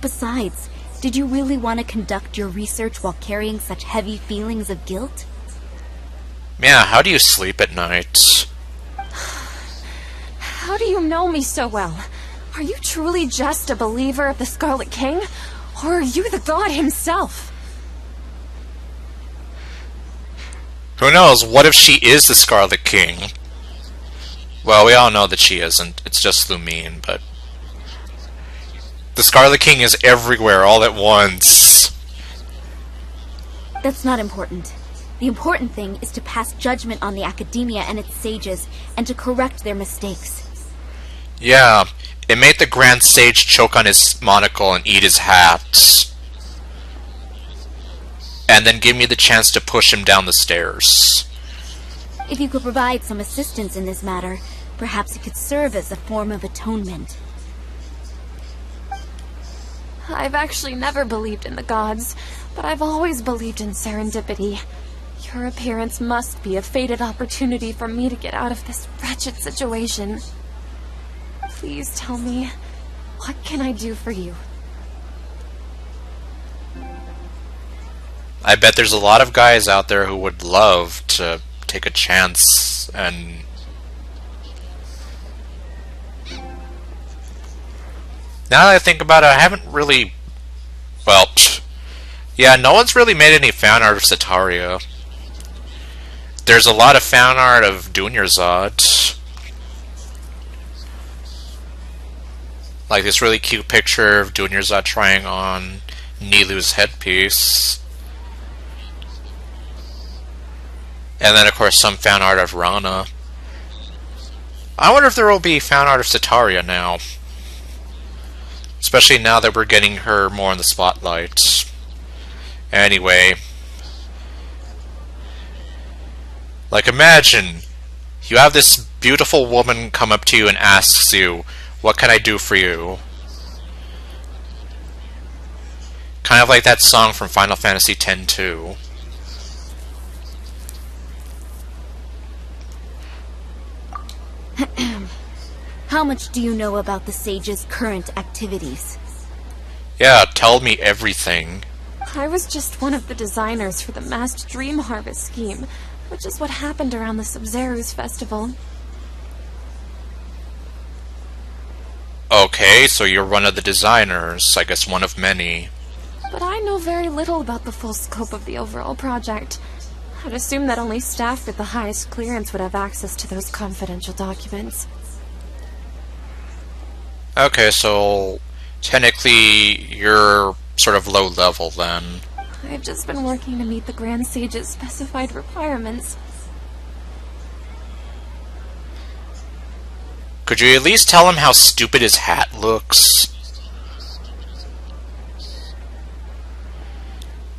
Besides, did you really want to conduct your research while carrying such heavy feelings of guilt? Yeah, how do you sleep at night? How do you know me so well? Are you truly just a believer of the Scarlet King? Or are you the god himself? Who knows? What if she is the Scarlet King? Well, we all know that she isn't. It's just Lumine, but... the Scarlet King is everywhere all at once. That's not important. The important thing is to pass judgment on the academia and its sages, and to correct their mistakes. Yeah, it made the Grand Sage choke on his monocle and eat his hat. And then give me the chance to push him down the stairs. If you could provide some assistance in this matter, perhaps it could serve as a form of atonement. I've actually never believed in the gods, but I've always believed in serendipity. Your appearance must be a fated opportunity for me to get out of this wretched situation. Please tell me, what can I do for you? I bet there's a lot of guys out there who would love to take a chance and... now that I think about it, I haven't really... well, yeah, no one's really made any fan art of Setaria. There's a lot of fan art of Dunyarzad. Like this really cute picture of Dunyarzad trying on Nilu's headpiece. And then, of course, some fan art of Rana. I wonder if there will be fan art of Setaria now. Especially now that we're getting her more in the spotlight. Anyway. Like, imagine you have this beautiful woman come up to you and asks you, "What can I do for you?" Kind of like that song from Final Fantasy X-2. How much do you know about the Sage's current activities? Yeah, tell me everything. I was just one of the designers for the masked dream harvest scheme, which is what happened around the Sub-Zeru's festival. Okay, so you're one of the designers, I guess one of many. But I know very little about the full scope of the overall project. I'd assume that only staff with the highest clearance would have access to those confidential documents. Okay, so technically you're sort of low level then. I've just been working to meet the Grand Sage's specified requirements. Could you at least tell him how stupid his hat looks?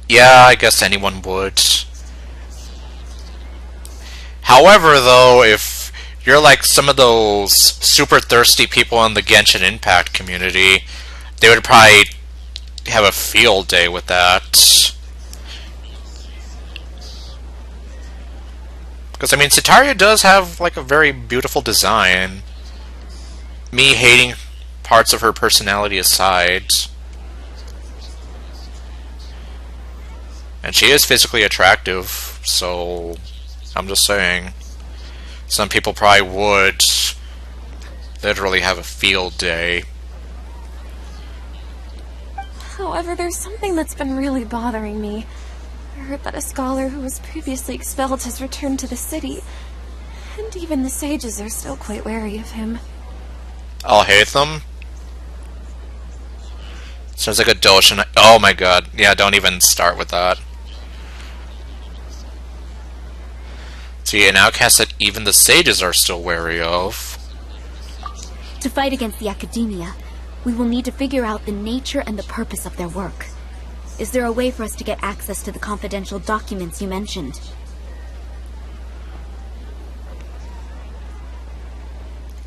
Yeah, I guess anyone would. However, though, if you're like some of those super thirsty people in the Genshin Impact community, they would probably have a field day with that. Because, I mean, Setaria does have, like, a very beautiful design. Me hating parts of her personality aside. And she is physically attractive, so I'm just saying. Some people probably would literally have a field day. However, there's something that's been really bothering me. I heard that a scholar who was previously expelled has returned to the city, and even the sages are still quite wary of him. I'll hate them? Sounds like a Doshin. Oh my god. Yeah, don't even start with that. See, an outcast that even the sages are still wary of. To fight against the academia, we will need to figure out the nature and the purpose of their work. Is there a way for us to get access to the confidential documents you mentioned?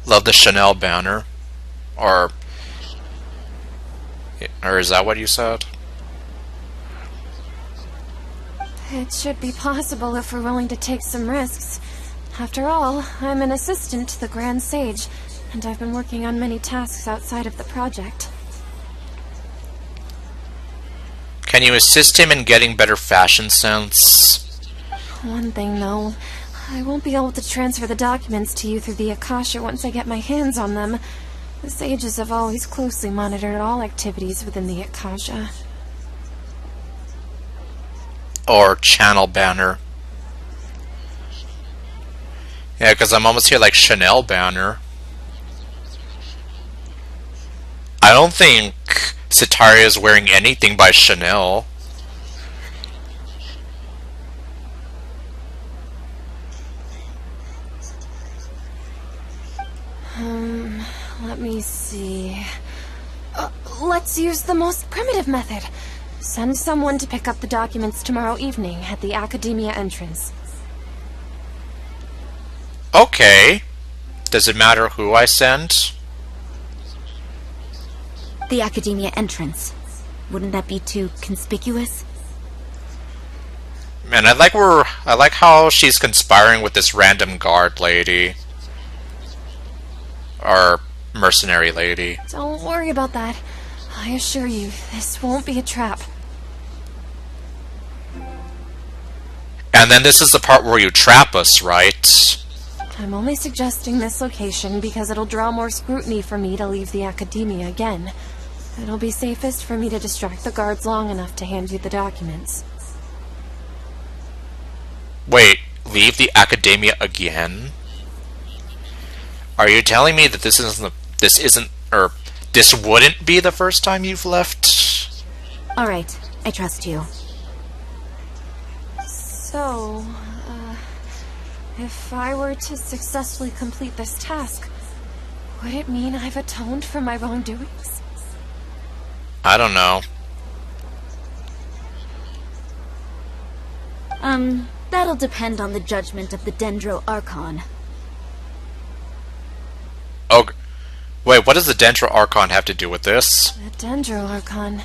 Love the Chanel banner. Or is that what you said? It should be possible if we're willing to take some risks. After all, I'm an assistant to the Grand Sage, and I've been working on many tasks outside of the project. Can you assist him in getting better fashion sense? One thing, though. I won't be able to transfer the documents to you through the Akasha once I get my hands on them. The sages have always closely monitored all activities within the Akasha. Or channel banner. Yeah, because I'm almost here like Chanel banner. I don't think Sataria is wearing anything by Chanel. Let me see. Let's use the most primitive method. Send someone to pick up the documents tomorrow evening at the Academia entrance. Okay. Does it matter who I send? The Academia entrance. Wouldn't that be too conspicuous? Man, I like how she's conspiring with this random guard lady. Or mercenary lady. Don't worry about that. I assure you, this won't be a trap. And then this is the part where you trap us, right? I'm only suggesting this location because it'll draw more scrutiny for me to leave the Academia again. It'll be safest for me to distract the guards long enough to hand you the documents. Wait, leave the Academia again? Are you telling me that this wouldn't be the first time you've left? Alright, I trust you. So, if I were to successfully complete this task, would it mean I've atoned for my wrongdoings? I don't know. That'll depend on the judgment of the Dendro Archon. Oh, wait, what does the Dendro Archon have to do with this? The Dendro Archon.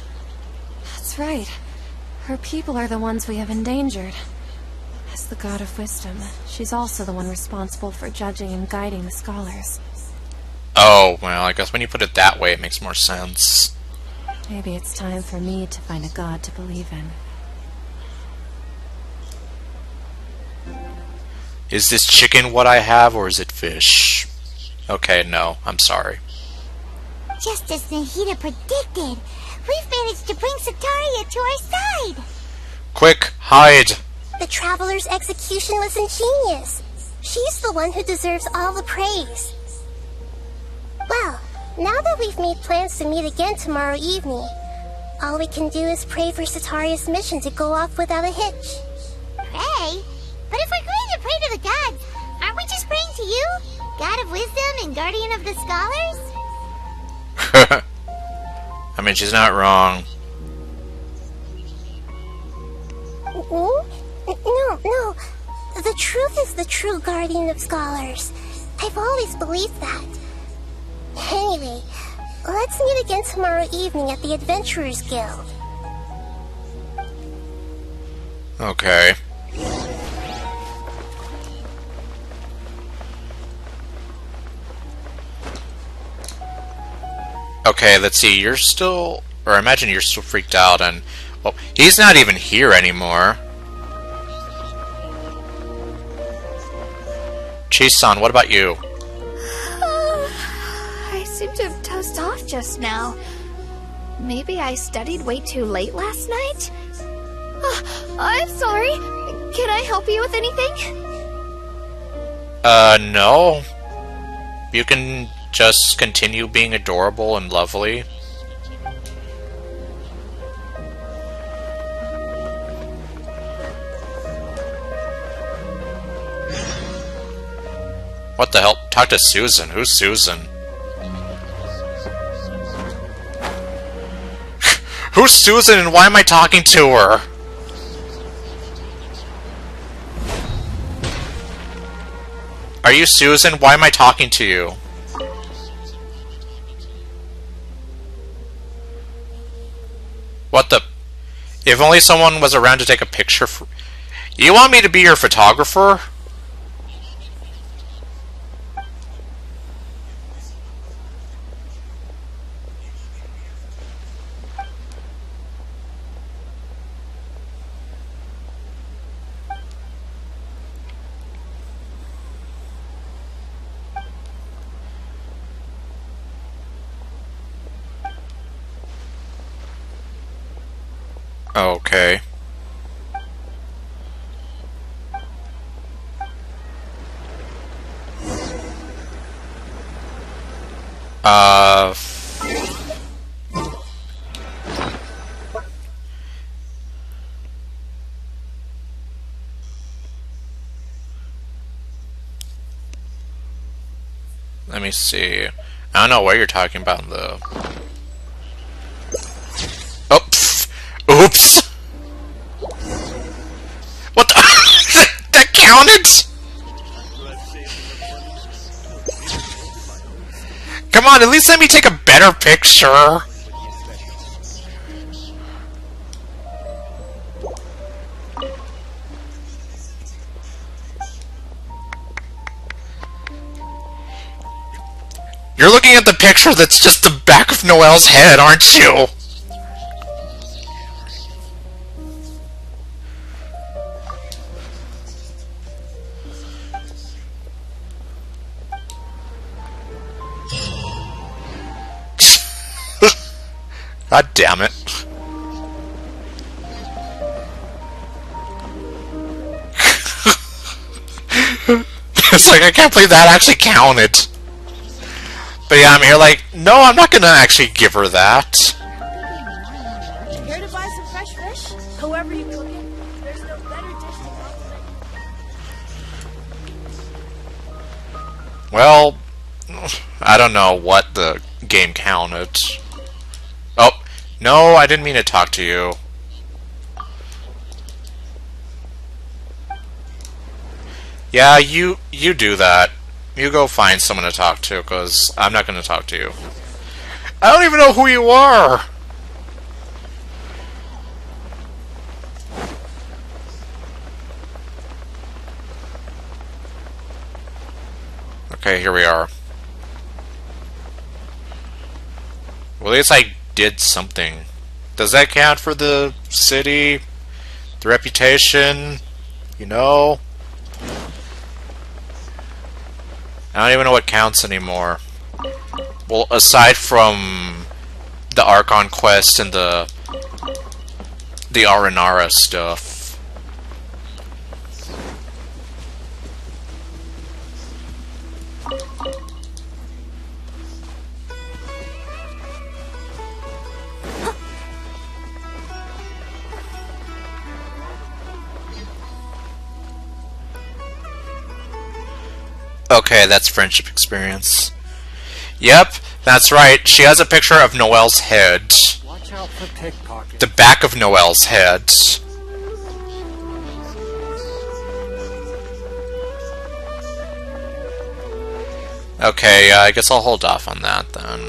That's right. Her people are the ones we have endangered. As the God of Wisdom, she's also the one responsible for judging and guiding the scholars. Oh, well, I guess when you put it that way, it makes more sense. Maybe it's time for me to find a god to believe in. Is this chicken what I have, or is it fish? Okay, no, I'm sorry. Just as Nahida predicted, we've managed to bring Sataria to our side! Quick, hide! The Traveler's execution was ingenious. She's the one who deserves all the praise. Well, now that we've made plans to meet again tomorrow evening, all we can do is pray for Sataria's mission to go off without a hitch. Pray? But if we're going to pray to the gods, aren't we just praying to you? God of Wisdom and Guardian of the Scholars? I mean, she's not wrong. No. The truth is the true Guardian of Scholars. I've always believed that. Anyway, let's meet again tomorrow evening at the Adventurers Guild. Okay. Okay, let's see, you're still... Or I imagine you're still freaked out and... Well, he's not even here anymore. Chisan, what about you? I seem to have dozed off just now. Maybe I studied way too late last night? I'm sorry. Can I help you with anything? No. You can just continue being adorable and lovely. What the hell? Talk to Susan. Who's Susan? Who's Susan and why am I talking to her? Are you Susan? Why am I talking to you? What the? If only someone was around to take a picture for... You want me to be your photographer? Okay. Let me see. I don't know what you're talking about, though. Oh, pff. Oops! What the? That counted? Come on, at least let me take a better picture. You're looking at the picture that's just the back of Noelle's head, aren't you? God damn it. It's like, I can't believe that actually counted. But yeah, I'm here like, no, I'm not gonna actually give her that. Care to buy some fresh fish? However you cook it, there's no better dish to compliment. Well, I don't know what the game counted. Oh, no, I didn't mean to talk to you. Yeah, you do that. You go find someone to talk to, because I'm not going to talk to you. I don't even know who you are! Okay, here we are. Well, at least I did something. Does that count for the city? The reputation? You know? I don't even know what counts anymore. Well, aside from the Archon quest and the Aranara stuff. Okay, that's friendship experience. Yep, that's right. She has a picture of Noelle's head. Watch out for pickpockets. The back of Noelle's head. Okay, I guess I'll hold off on that then.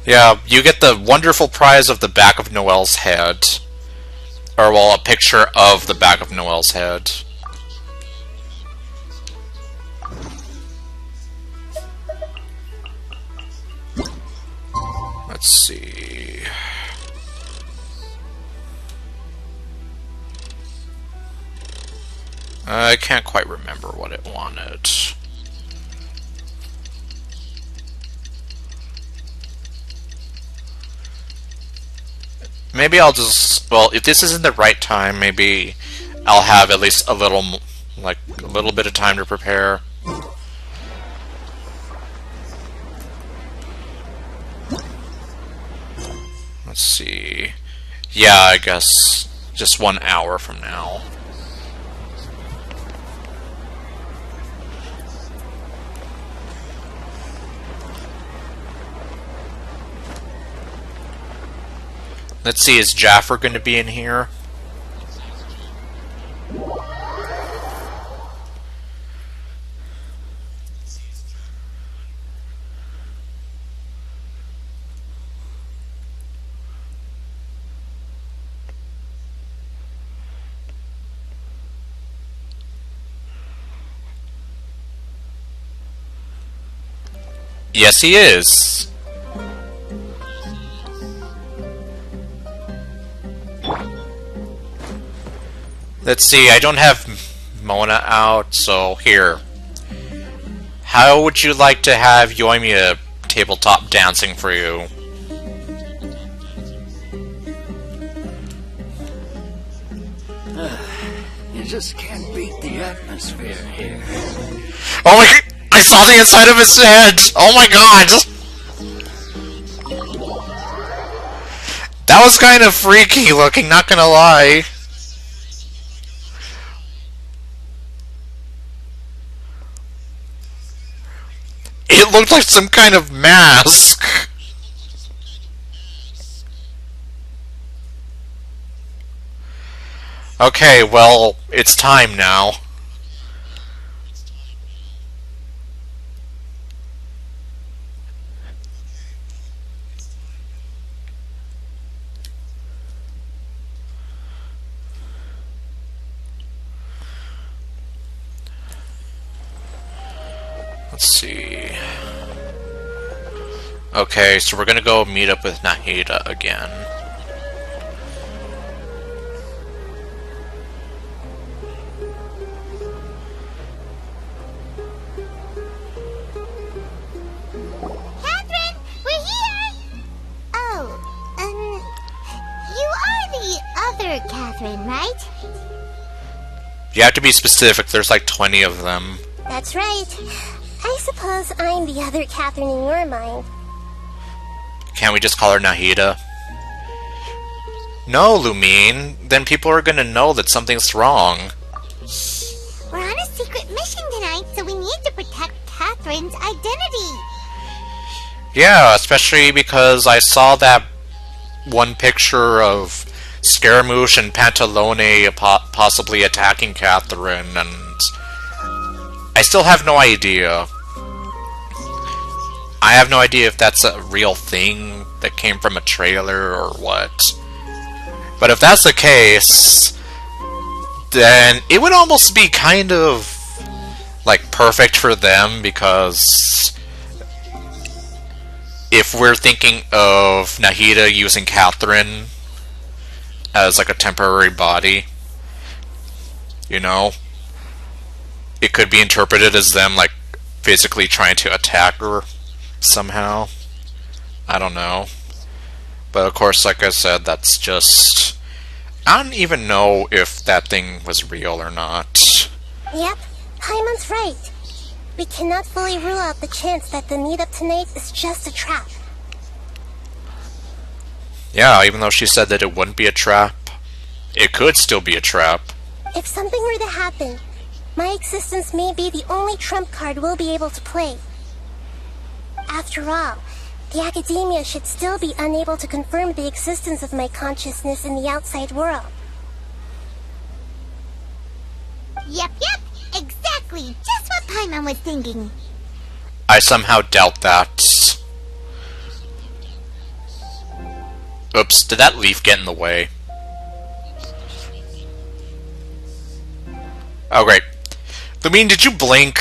Yeah, you get the wonderful prize of the back of Noelle's head. Or, well, a picture of the back of Noelle's head. Let's see. I can't quite remember what it wanted. Maybe I'll just... Well, if this isn't the right time, maybe I'll have at least a little... like, a little bit of time to prepare. Let's see... Yeah, I guess just 1 hour from now. Let's see, is Jaffer going to be in here? Yes, he is. Let's see, I don't have Mona out, so here. How would you like to have Yoimiya tabletop dancing for you? You just can't beat the atmosphere here. Oh my god! I saw the inside of his head! Oh my god! That was kind of freaky looking, not gonna lie. It looked like some kind of mask. Okay, well, it's time now. Let's see. Okay, so we're gonna go meet up with Nahida again. Catherine, we're here! Oh, you are the other Catherine, right? You have to be specific, there's like 20 of them. That's right. I suppose I'm the other Catherine in your mind. Can't we just call her Nahida? No, Lumine. Then people are gonna know that something's wrong. We're on a secret mission tonight, so we need to protect Catherine's identity. Yeah, especially because I saw that one picture of Scaramouche and Pantalone possibly attacking Catherine, and I still have no idea. I have no idea if that's a real thing that came from a trailer or what. But if that's the case, then it would almost be kind of like perfect for them, because if we're thinking of Nahida using Catherine as like a temporary body, you know, it could be interpreted as them like physically trying to attack her somehow. I don't know. But of course, like I said, that's just... I don't even know if that thing was real or not. Yep, Paimon's right. We cannot fully rule out the chance that the meetup tonight is just a trap. Yeah, even though she said that it wouldn't be a trap, it could still be a trap. If something were to happen, my existence may be the only trump card we'll be able to play. After all, the Academia should still be unable to confirm the existence of my consciousness in the outside world. Yep, exactly. Just what Paimon was thinking. I somehow doubt that. Oops, did that leaf get in the way? Oh, great. Lumine, did you blink?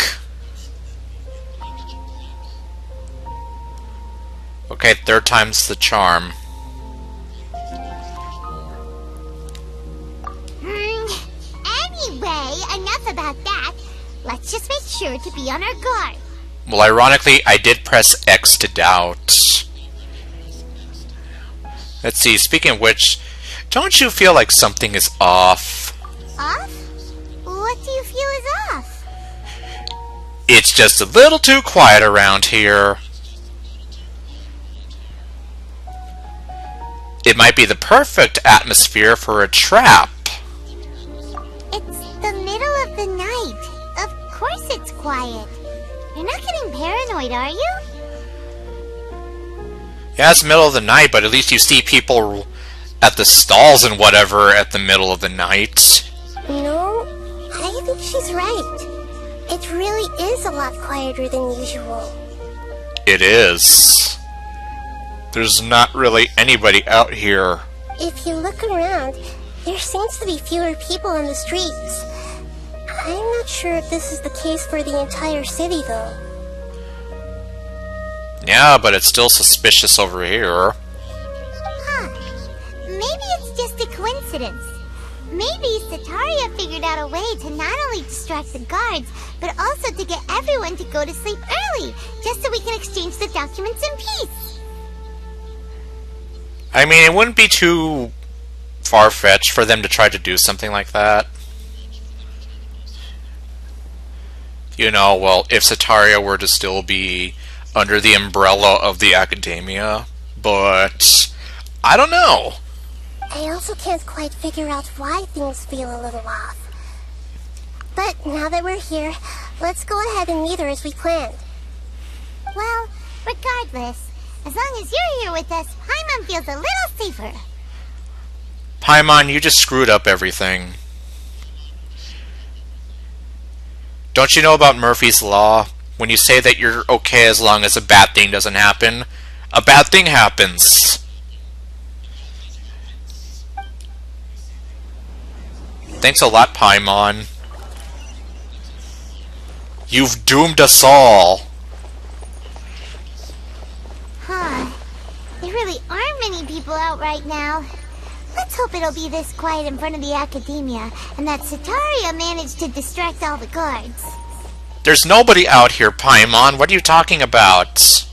Okay, third time's the charm. Anyway, enough about that. Let's just make sure to be on our guard. Well, ironically, I did press X to doubt. Let's see, speaking of which, don't you feel like something is off? Off? What do you feel is off? It's just a little too quiet around here. It might be the perfect atmosphere for a trap. It's the middle of the night. Of course it's quiet. You're not getting paranoid, are you? Yeah, it's the middle of the night, but at least you see people at the stalls and whatever at the middle of the night. No, I think she's right. It really is a lot quieter than usual. It is. There's not really anybody out here. If you look around, there seems to be fewer people on the streets. I'm not sure if this is the case for the entire city, though. Yeah, but it's still suspicious over here. Huh. Maybe it's just a coincidence. Maybe Sataria figured out a way to not only distract the guards, but also to get everyone to go to sleep early, just so we can exchange the documents in peace. I mean, it wouldn't be too far-fetched for them to try to do something like that. You know, well, if Sataria were to still be under the umbrella of the academia, but I don't know. I also can't quite figure out why things feel a little off. But now that we're here, let's go ahead and meet her as we planned. Well, regardless, as long as you're here with us, Paimon feels a little safer. Paimon, you just screwed up everything. Don't you know about Murphy's Law? When you say that you're okay as long as a bad thing doesn't happen, a bad thing happens. Thanks a lot, Paimon. You've doomed us all. Huh. There really aren't many people out right now. Let's hope it'll be this quiet in front of the academia, and that Sataria managed to distract all the guards. There's nobody out here, Paimon. What are you talking about?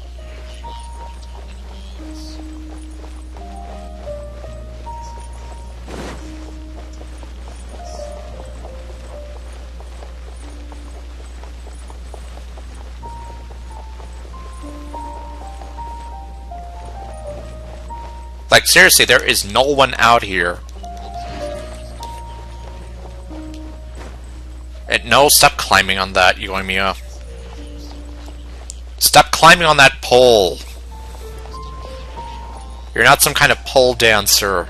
Like, seriously, there is no one out here. And no, stop climbing on that, Yoimiya. Stop climbing on that pole. You're not some kind of pole dancer.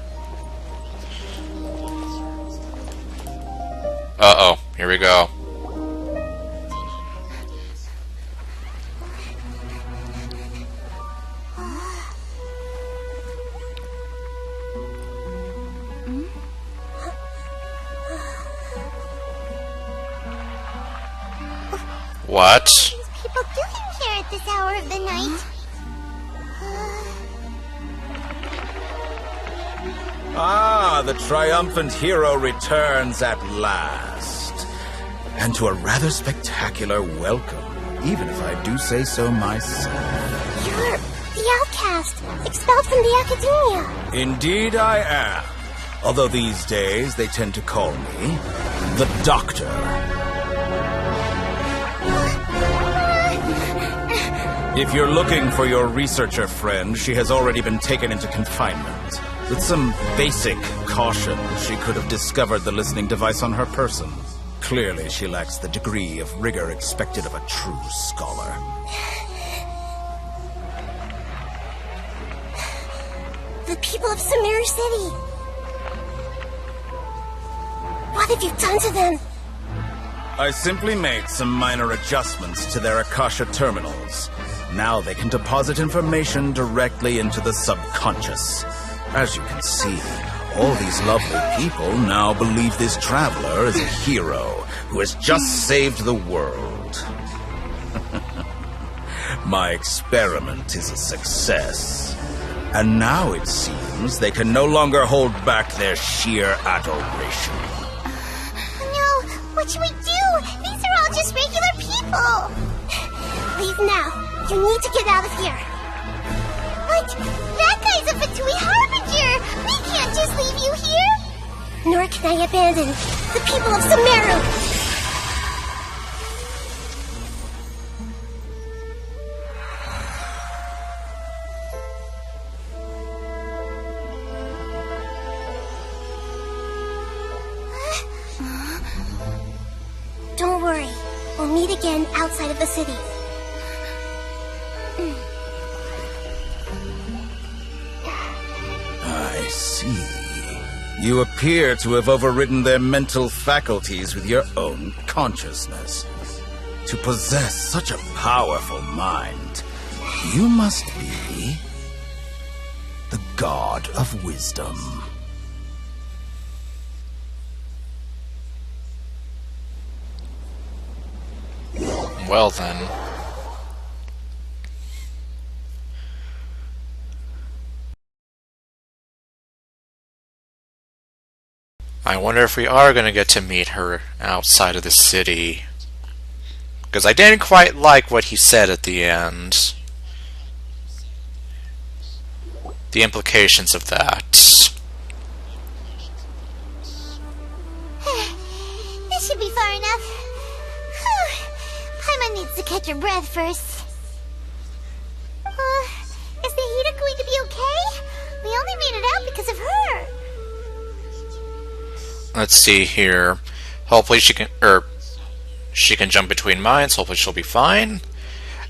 Uh-oh, here we go. What? People doing here at this hour of the night? Ah, the triumphant hero returns at last. And to a rather spectacular welcome, even if I do say so myself. You're the outcast, expelled from the academia. Indeed I am. Although these days they tend to call me the Doctor. If you're looking for your researcher friend, she has already been taken into confinement. With some basic caution, she could have discovered the listening device on her person. Clearly, she lacks the degree of rigor expected of a true scholar. The people of Sumeru City. What have you done to them? I simply made some minor adjustments to their Akasha terminals. Now they can deposit information directly into the subconscious. As you can see, all these lovely people now believe this traveler is a hero who has just saved the world. My experiment is a success. And now it seems they can no longer hold back their sheer adoration. No, what should we do? These are all just regular people. Leave now. You need to get out of here. But Becca Liyue's a Fatui Harbinger! We can't just leave you here! Nor can I abandon the people of Sumeru! Don't worry. We'll meet again outside of the city. I see. You appear to have overridden their mental faculties with your own consciousness. To possess such a powerful mind, you must be the God of Wisdom. Well then. I wonder if we are going to get to meet her outside of the city. Because I didn't quite like what he said at the end. The implications of that. This should be far enough. Paimon needs to catch her breath first. Is the Hida going to be okay? We only made it out because of her. Let's see here. Hopefully she can jump between mines. Hopefully she'll be fine.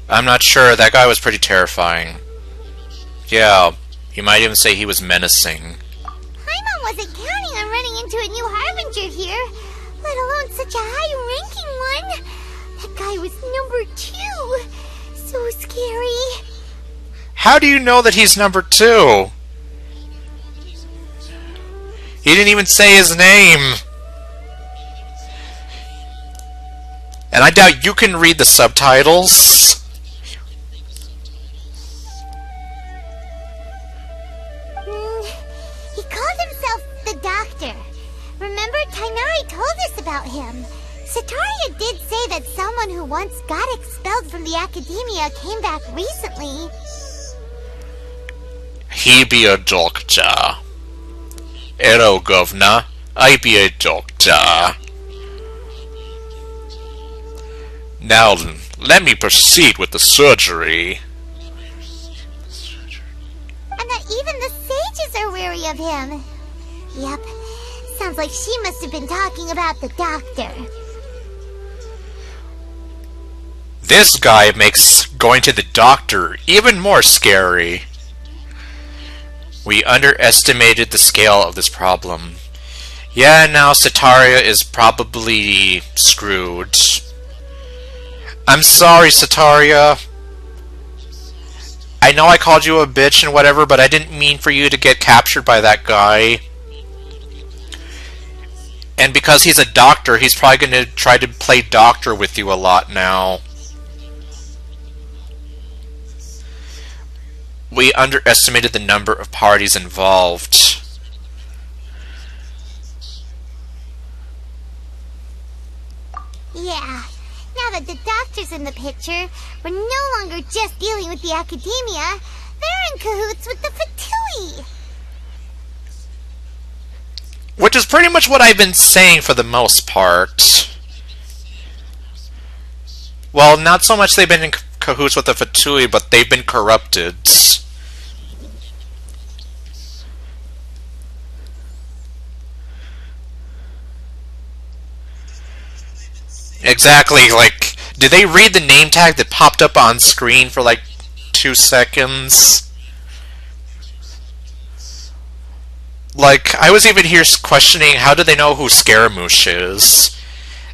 I'm not sure. That guy was pretty terrifying. Yeah, you might even say he was menacing. Paimon wasn't counting on running into a new Harbinger here, let alone such a high-ranking one. That guy was number 2. So scary. How do you know that he's number 2? He didn't even say his name. And I doubt you can read the subtitles. He called himself the Doctor. Remember, Tainari told us about him. Sataria did say that someone who once got expelled from the Academia came back recently. He be a doctor. Hello, Governor. I be a doctor. Now, let me proceed with the surgery. And that even the sages are weary of him. Yep. Sounds like she must have been talking about the Doctor. This guy makes going to the doctor even more scary. We underestimated the scale of this problem. Yeah, now Sataria is probably screwed. I'm sorry, Sataria. I know I called you a bitch and whatever, but I didn't mean for you to get captured by that guy. And because he's a doctor, he's probably going to try to play doctor with you a lot now. We underestimated the number of parties involved. Yeah. Now that the Doctor's in the picture, we're no longer just dealing with the Academia. They're in cahoots with the Fatui. Which is pretty much what I've been saying for the most part. Well, not so much they've been in cahoots with the Fatui, but they've been corrupted. Exactly, like, did they read the name tag that popped up on screen for like 2 seconds? Like, I was even here questioning, how do they know who Scaramouche is?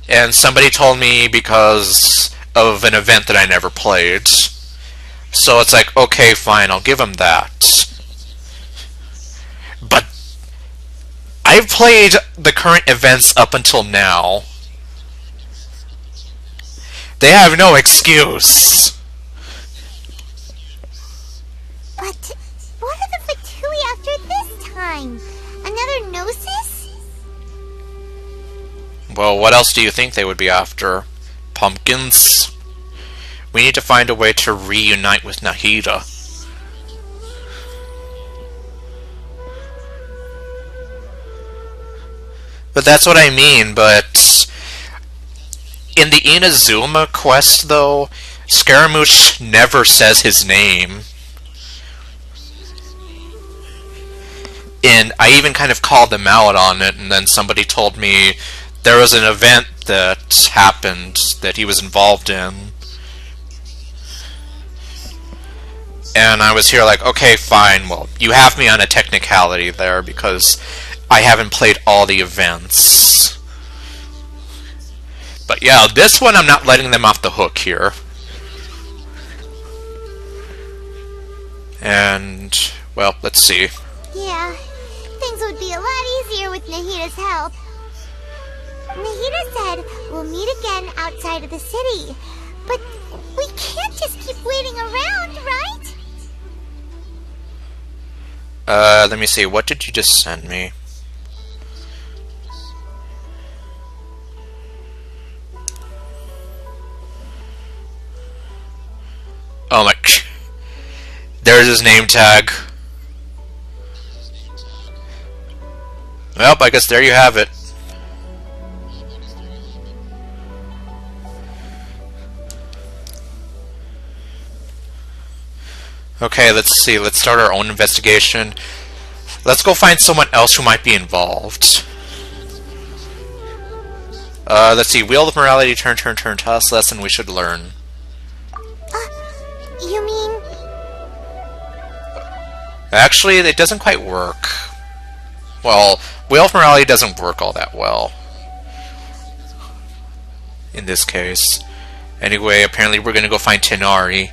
And somebody told me because of an event that I never played. So it's like, okay, fine, I'll give them that. But I've played the current events up until now. They have no excuse. But what are the Fatui after this time? Another Gnosis? Well, what else do you think they would be after? Pumpkins? We need to find a way to reunite with Nahida. But that's what I mean, but in the Inazuma quest, though, Scaramouche never says his name. And I even kind of called them out on it, and then somebody told me there was an event that happened that he was involved in. And I was here like, okay, fine, well, you have me on a technicality there because I haven't played all the events. But yeah, this one I'm not letting them off the hook here. And, well, let's see. Yeah, things would be a lot easier with Nahita's help. Nahita said we'll meet again outside of the city. But we can't just keep waiting around, right? Let me see, what did you just send me? Oh my... There's his name tag. Well, I guess there you have it. Okay, let's see. Let's start our own investigation. Let's go find someone else who might be involved. Let's see. Wheel of Morality, turn. Task lesson we should learn. You mean... Actually, it doesn't quite work. Well, Wheel of Morality doesn't work all that well. In this case. Anyway, apparently we're gonna go find Tenari.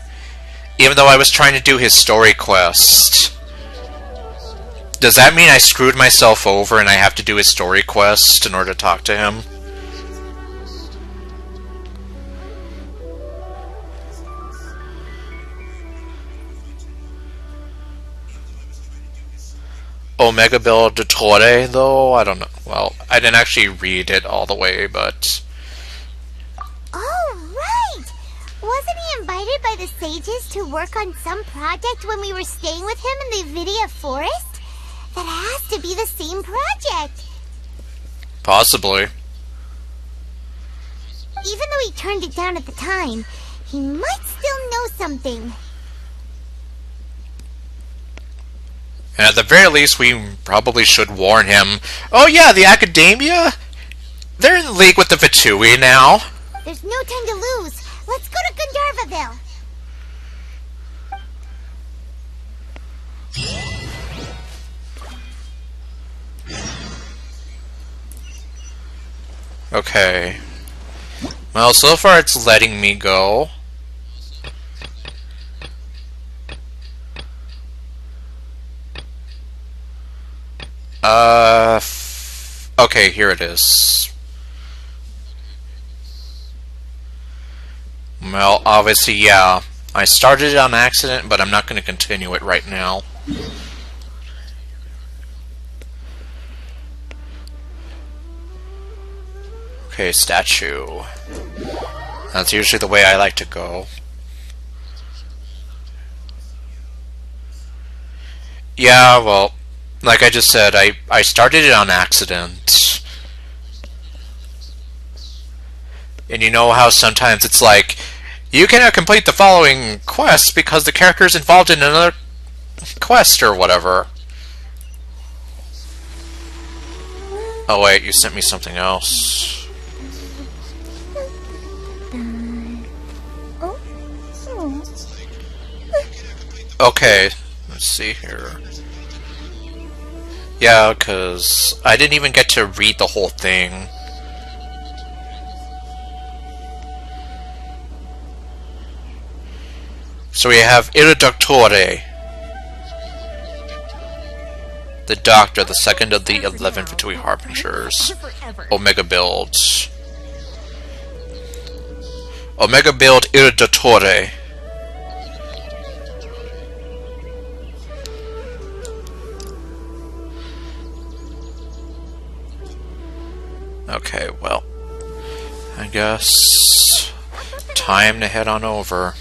Even though I was trying to do his story quest. Does that mean I screwed myself over and I have to do his story quest in order to talk to him? Omega Bill de Torre, though? I don't know. Well, I didn't actually read it all the way, but... Oh, right! Wasn't he invited by the sages to work on some project when we were staying with him in the Vidia forest? That has to be the same project! Possibly. Even though he turned it down at the time, he might still know something. And at the very least, we probably should warn him. Oh yeah, the Academia? They're in league with the Vitui now. There's no time to lose. Let's go to Gandharvaville. Okay. Well, so far it's letting me go. Okay, here it is. Well, obviously, yeah. I started it on accident, but I'm not going to continue it right now. Okay, statue. That's usually the way I like to go. Yeah, well, like I just said, I started it on accident. And you know how sometimes it's like, you cannot complete the following quest because the character is involved in another quest or whatever. Oh wait, you sent me something else. Okay, let's see here. Yeah, because I didn't even get to read the whole thing. So we have Il Dottore, the Doctor, the second of the 11 Vitui Harbingers. Omega Build. Omega Build Il Dottore. Okay, well, I guess time to head on over.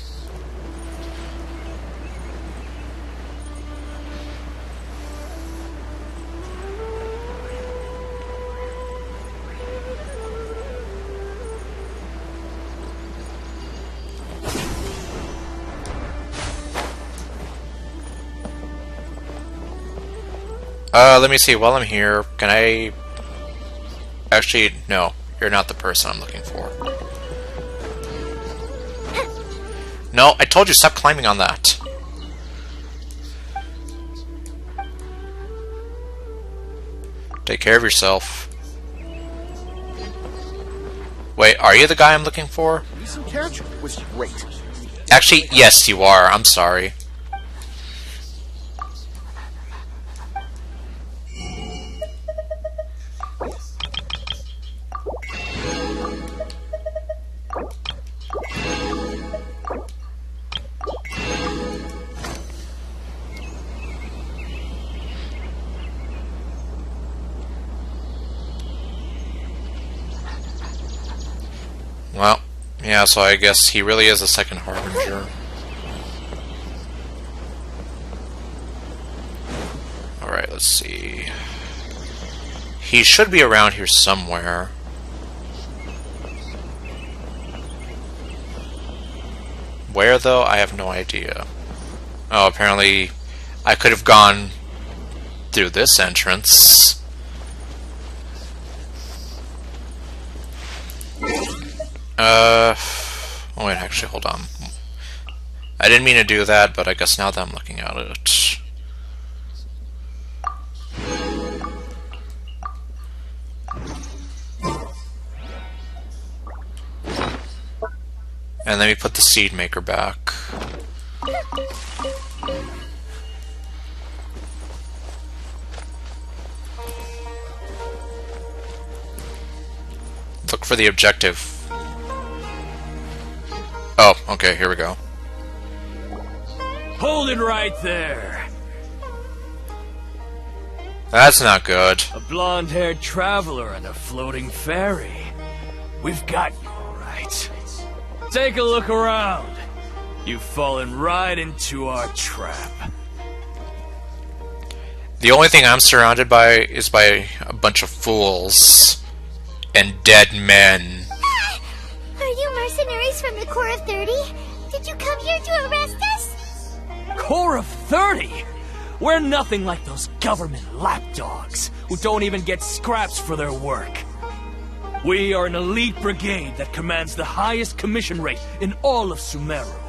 Let me see. While I'm here, can I... Actually, no. You're not the person I'm looking for. No, I told you, stop climbing on that. Take care of yourself. Wait, are you the guy I'm looking for? Recent character was great. Actually, yes, you are. I'm sorry. Well, yeah, so I guess he really is a second Harbinger. Alright, let's see. He should be around here somewhere. Where, though? I have no idea. Oh, apparently I could have gone through this entrance. Oh wait, actually, hold on. I didn't mean to do that, but I guess now that I'm looking at it... And let me put the seed maker back. Look for the objective. Oh, okay, here we go. Hold it right there. That's not good. A blonde-haired traveler and a floating fairy. We've got you, all right. Take a look around. You've fallen right into our trap. The only thing I'm surrounded by is by a bunch of fools and dead men. Are you mercenaries from the Corps of 30? Did you come here to arrest us? Corps of 30? We're nothing like those government lapdogs who don't even get scraps for their work. We are an elite brigade that commands the highest commission rate in all of Sumeru.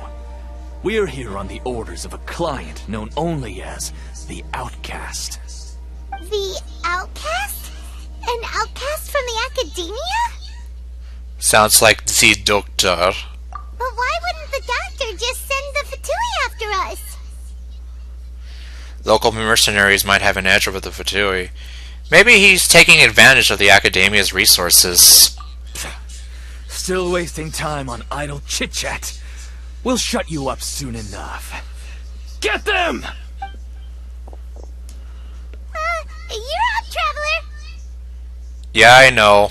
We are here on the orders of a client known only as the Outcast. The Outcast? An outcast from the academia? Sounds like the doctor. But why wouldn't the doctor just send the Fatui after us? Local mercenaries might have an edge over the Fatui. Maybe he's taking advantage of the Academia's resources. Still wasting time on idle chit-chat. We'll shut you up soon enough. Get them! You're up, Traveler! Yeah, I know.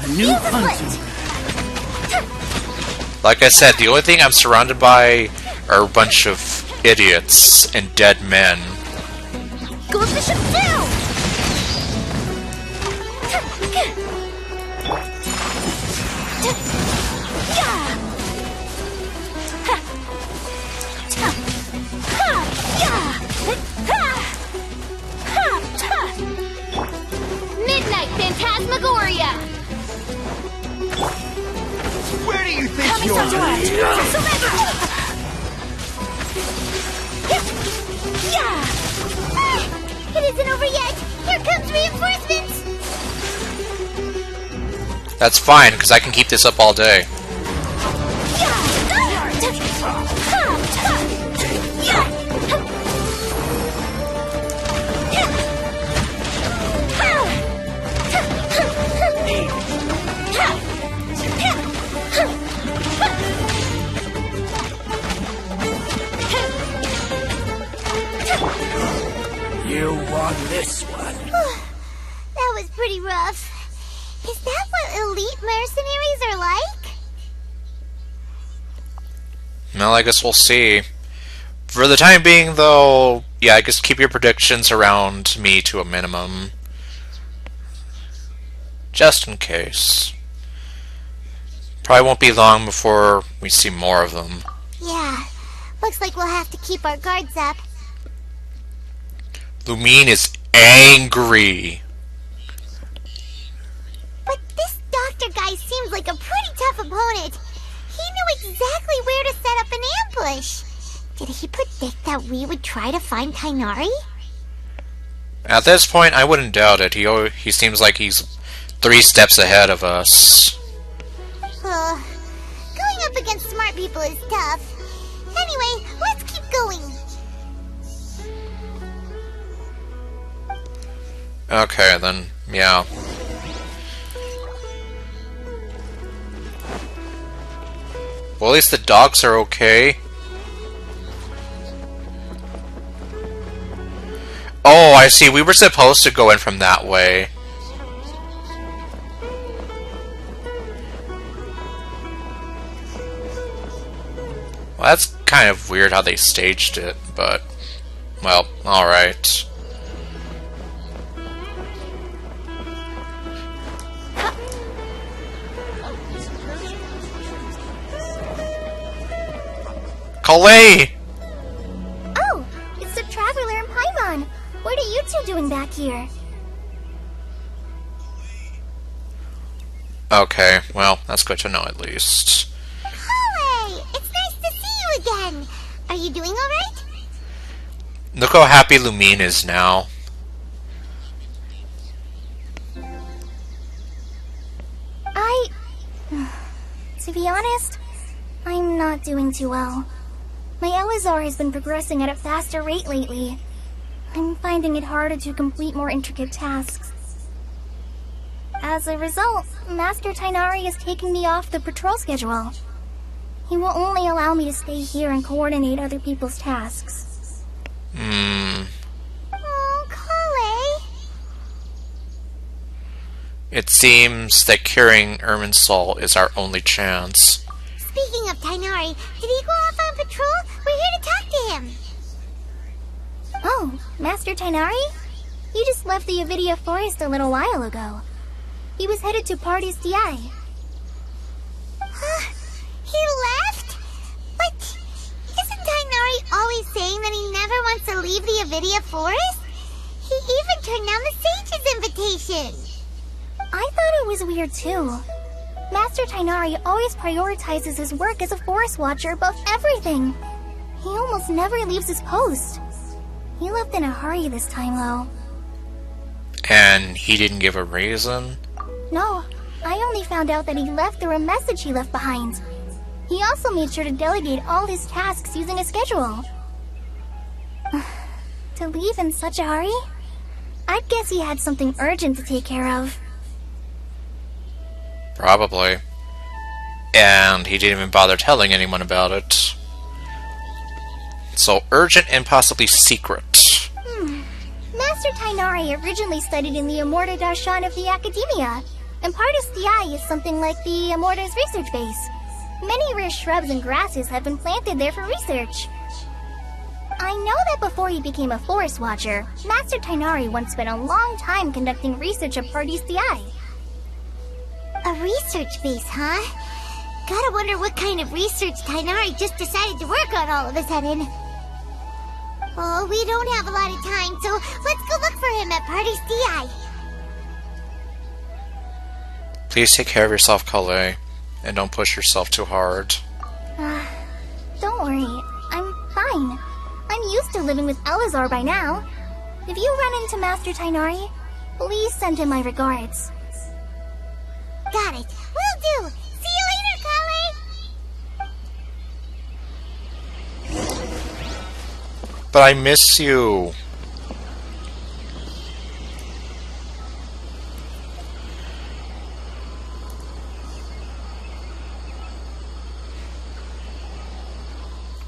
A new hunter. Like I said, the only thing I'm surrounded by are a bunch of idiots and dead men. Go up the ship down! Midnight Phantasmagoria! Where do you think you're going? It isn't over yet! Here comes reinforcements! That's fine, because I can keep this up all day. You won this one. That was pretty rough. Is that what elite mercenaries are like? Well, I guess we'll see. For the time being, though, yeah, I guess keep your predictions around me to a minimum. Just in case. Probably won't be long before we see more of them. Yeah. Looks like we'll have to keep our guards up. Lumine is angry. But this doctor guy seems like a pretty tough opponent. He knew exactly where to set up an ambush. Did he predict that we would try to find Tighnari? At this point, I wouldn't doubt it. He seems like he's 3 steps ahead of us. Going up against smart people is tough. Anyway, let's keep going. Okay, then, yeah. Well, at least the dogs are okay. Oh, I see. We were supposed to go in from that way. Well, that's kind of weird how they staged it, but... well, alright. Kalei! Oh, it's the Traveler and Paimon. What are you two doing back here? Okay, well, that's good to know at least. Hey, it's nice to see you again. Are you doing alright? Look how happy Lumine is now. To be honest, I'm not doing too well. My Elazar has been progressing at a faster rate lately. I'm finding it harder to complete more intricate tasks. As a result, Master Tighnari is taking me off the patrol schedule. He will only allow me to stay here and coordinate other people's tasks. Oh, Kalei. It seems that curing Irminsul is our only chance. Speaking of Tighnari, did he go off on patrol? We're here to talk to him. Oh, Master Tighnari? He just left the Avidia Forest a little while ago. He was headed to Party's DI. He left? But isn't Tighnari always saying that he never wants to leave the Avidia Forest? He even turned down the Sage's invitation. I thought it was weird too. Master Tighnari always prioritizes his work as a forest watcher above everything. He almost never leaves his post. He left in a hurry this time, though. And he didn't give a reason? No, I only found out that he left through a message he left behind. He also made sure to delegate all his tasks using a schedule. To leave in such a hurry? I'd guess he had something urgent to take care of. Probably. And he didn't even bother telling anyone about it. So urgent and possibly secret. Master Tighnari originally studied in the Amorta Darshan of the Academia, and Partis DI is something like the Amorta's research base. Many rare shrubs and grasses have been planted there for research. I know that before he became a forest watcher, Master Tighnari once spent a long time conducting research at Partis DI. A research base, huh? Gotta wonder what kind of research Tighnari just decided to work on all of a sudden. Oh, we don't have a lot of time, so let's go look for him at Party's DI. Please take care of yourself, Kalei, and don't push yourself too hard. Don't worry, I'm fine. I'm used to living with Elazar by now. If you run into Master Tighnari, please send him my regards. Got it. Will do. See you later, Kalei. But I miss you.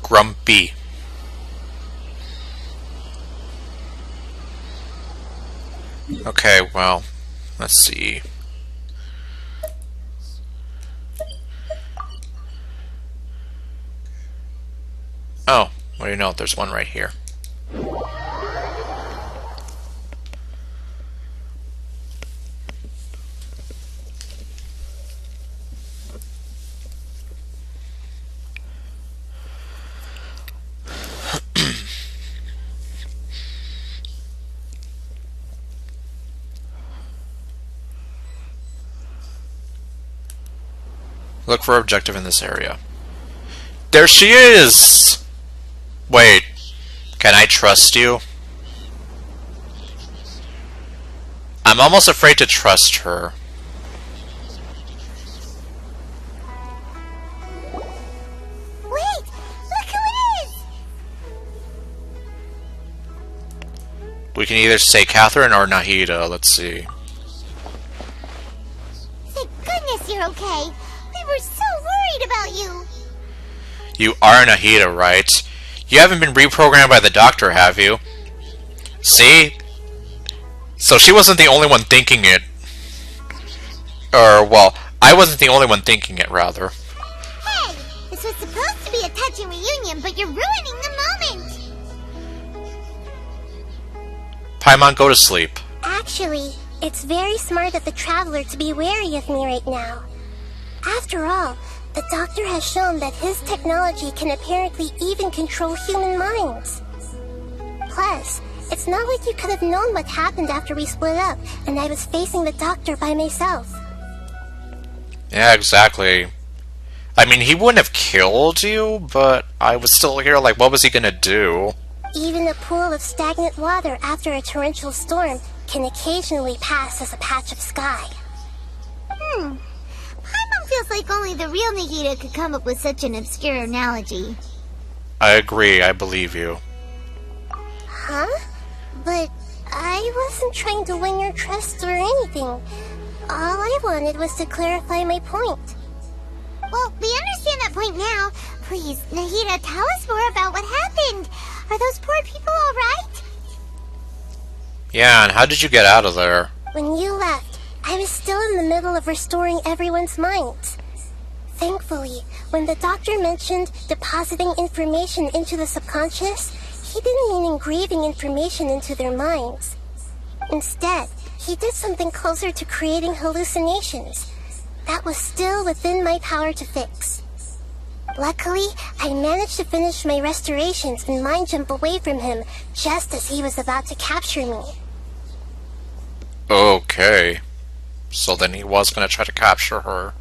Grumpy. Okay, well, let's see. Oh, what do you know? There's one right here. Look for objective in this area. There she is! Wait, can I trust you? I'm almost afraid to trust her. Wait! Look who it is! We can either say Catherine or Nahida. Let's see. Thank goodness you're okay. We were so worried about you. You are Nahida, right? You haven't been reprogrammed by the doctor, have you? See? So she wasn't the only one thinking it. Or, well, I wasn't the only one thinking it, rather. Hey! This was supposed to be a touching reunion, but you're ruining the moment! Paimon, go to sleep. Actually, it's very smart of the Traveler to be wary of me right now. After all, the Doctor has shown that his technology can apparently even control human minds. Plus, it's not like you could have known what happened after we split up and I was facing the Doctor by myself. Yeah, exactly. I mean, he wouldn't have killed you, but I was still here, like, what was he gonna do? Even a pool of stagnant water after a torrential storm can occasionally pass as a patch of sky. Paimon feels like only the real Nahida could come up with such an obscure analogy. I agree, I believe you. Huh? But I wasn't trying to win your trust or anything. All I wanted was to clarify my point. Well, we understand that point now. Please, Nahida, tell us more about what happened. Are those poor people alright? Yeah, and how did you get out of there? When you left, I was still in the middle of restoring everyone's minds. Thankfully, when the Doctor mentioned depositing information into the subconscious, he didn't mean engraving information into their minds. Instead, he did something closer to creating hallucinations. That was still within my power to fix. Luckily, I managed to finish my restorations and mind jump away from him just as he was about to capture me. Okay. So then he was gonna try to capture her.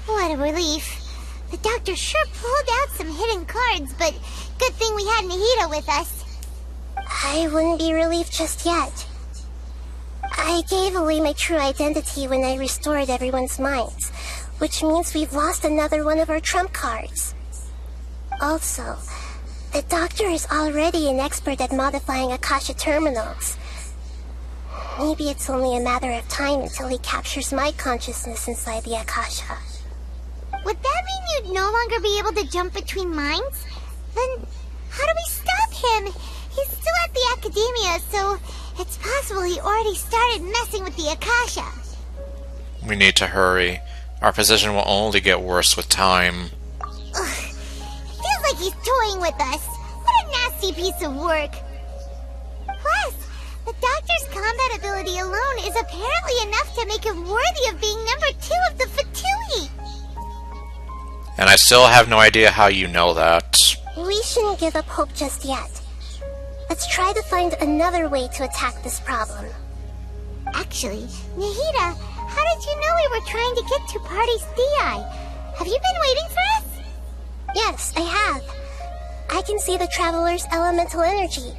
What a relief. The Doctor sure pulled out some hidden cards, but good thing we had Nahida with us. I wouldn't be relieved just yet. I gave away my true identity when I restored everyone's minds, which means we've lost another one of our trump cards. Also, the Doctor is already an expert at modifying Akasha terminals. Maybe it's only a matter of time until he captures my consciousness inside the Akasha. Would that mean you'd no longer be able to jump between minds? Then how do we stop him? He's still at the Academia, so it's possible he already started messing with the Akasha. We need to hurry. Our position will only get worse with time. Ugh. Feels like he's toying with us. What a nasty piece of work. Plus, the Doctor's combat ability alone is apparently enough to make him worthy of being number 2 of the Fatui. And I still have no idea how you know that. We shouldn't give up hope just yet. Let's try to find another way to attack this problem. Actually, Nahida, how did you know we were trying to get to Party's Di? Have you been waiting for us? Yes, I have. I can see the Traveler's elemental energy,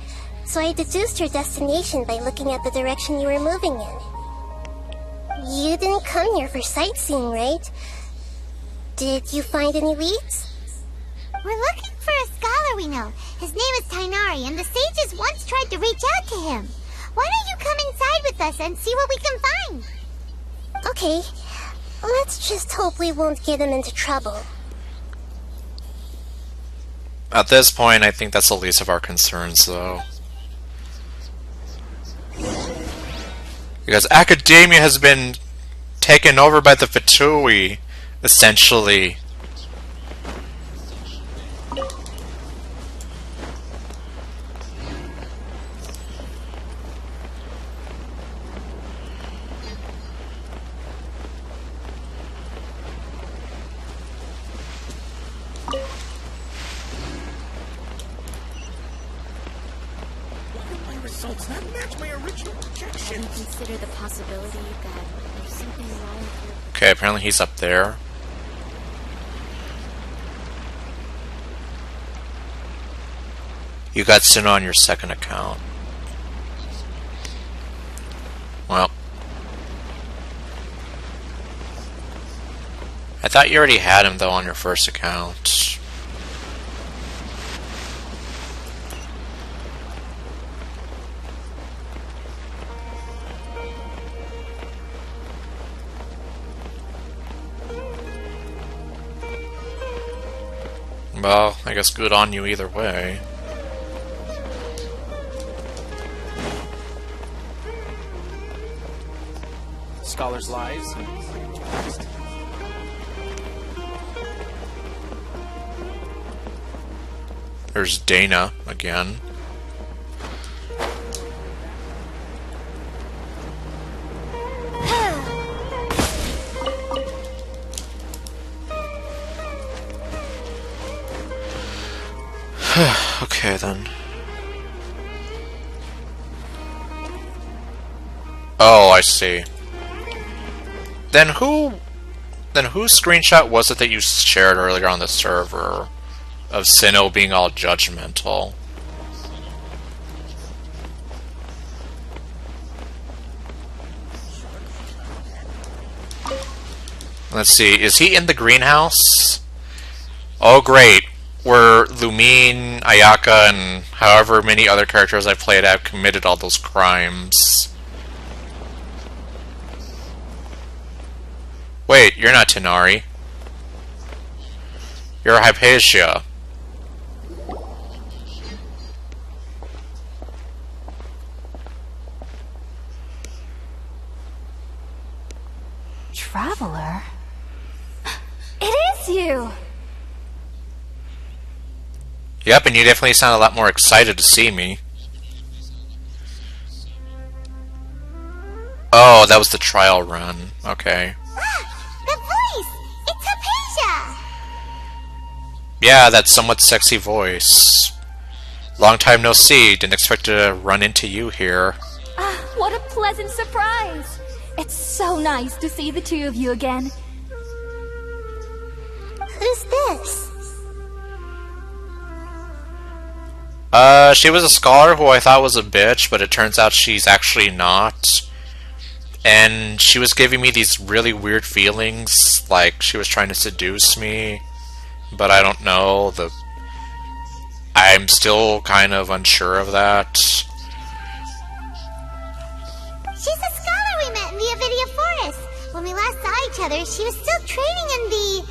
so I deduced your destination by looking at the direction you were moving in. You didn't come here for sightseeing, right? Did you find any leads? We're looking for a scholar we know. His name is Tainari, and the sages once tried to reach out to him. Why don't you come inside with us and see what we can find? Okay, let's just hope we won't get him into trouble. At this point, I think that's the least of our concerns, though. Because Academia has been taken over by the Fatui, essentially. Results not match my original projections. Consider the possibility that there's something wrong with your... Okay, apparently he's up there. You got Sin on your second account. Well. I thought you already had him, though, on your first account. Well, I guess good on you either way. Scholars' lives. There's Dana again. Okay then. Oh, I see. Then whose screenshot was it that you shared earlier on the server of Sinnoh being all judgmental? Let's see, is he in the greenhouse? Oh great, where Lumine, Ayaka, and however many other characters I've played have committed all those crimes. Wait, you're not Tenari. You're Hypatia. Traveler? It is you! Yep, and you definitely sound a lot more excited to see me. Oh, that was the trial run. Okay. The voice! It's Hypatia! Yeah, that somewhat sexy voice. Long time no see. Didn't expect to run into you here. Ah, what a pleasant surprise! It's so nice to see the two of you again. Who's this? She was a scholar who I thought was a bitch, but it turns out she's actually not. And she was giving me these really weird feelings, like she was trying to seduce me. But I don't know, I'm still kind of unsure of that. She's a scholar we met in the Avidia Forest. When we last saw each other, she was still training in the,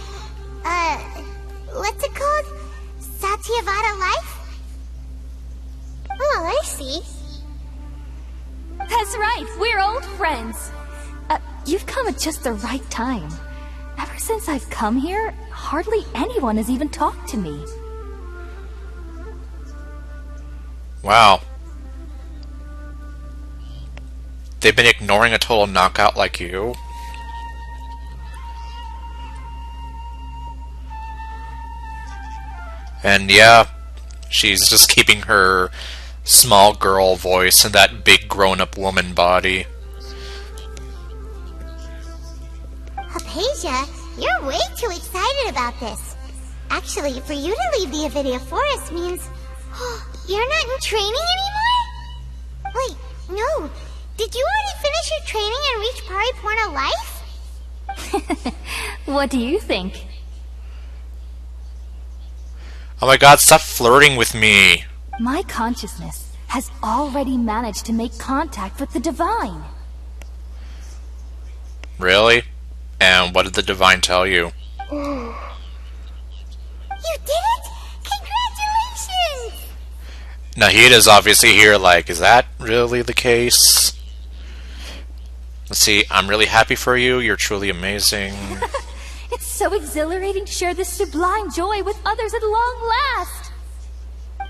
what's it called? Satyavada life? Oh, I see. That's right, we're old friends. You've come at just the right time. Ever since I've come here, hardly anyone has even talked to me. Wow. They've been ignoring a total knockout like you? And yeah, she's just keeping her small girl voice and that big grown-up woman body. Hypatia, you're way too excited about this. Actually, for you to leave the Avidia Forest means you're not in training anymore? Wait, no. Did you already finish your training and reach Pariporna life? What do you think? Oh my god, stop flirting with me! My consciousness has already managed to make contact with the Divine. Really? And what did the Divine tell you? You did it! Congratulations! Nahida's obviously here like, is that really the case? Let's see, I'm really happy for you, you're truly amazing. It's so exhilarating to share this sublime joy with others at long last!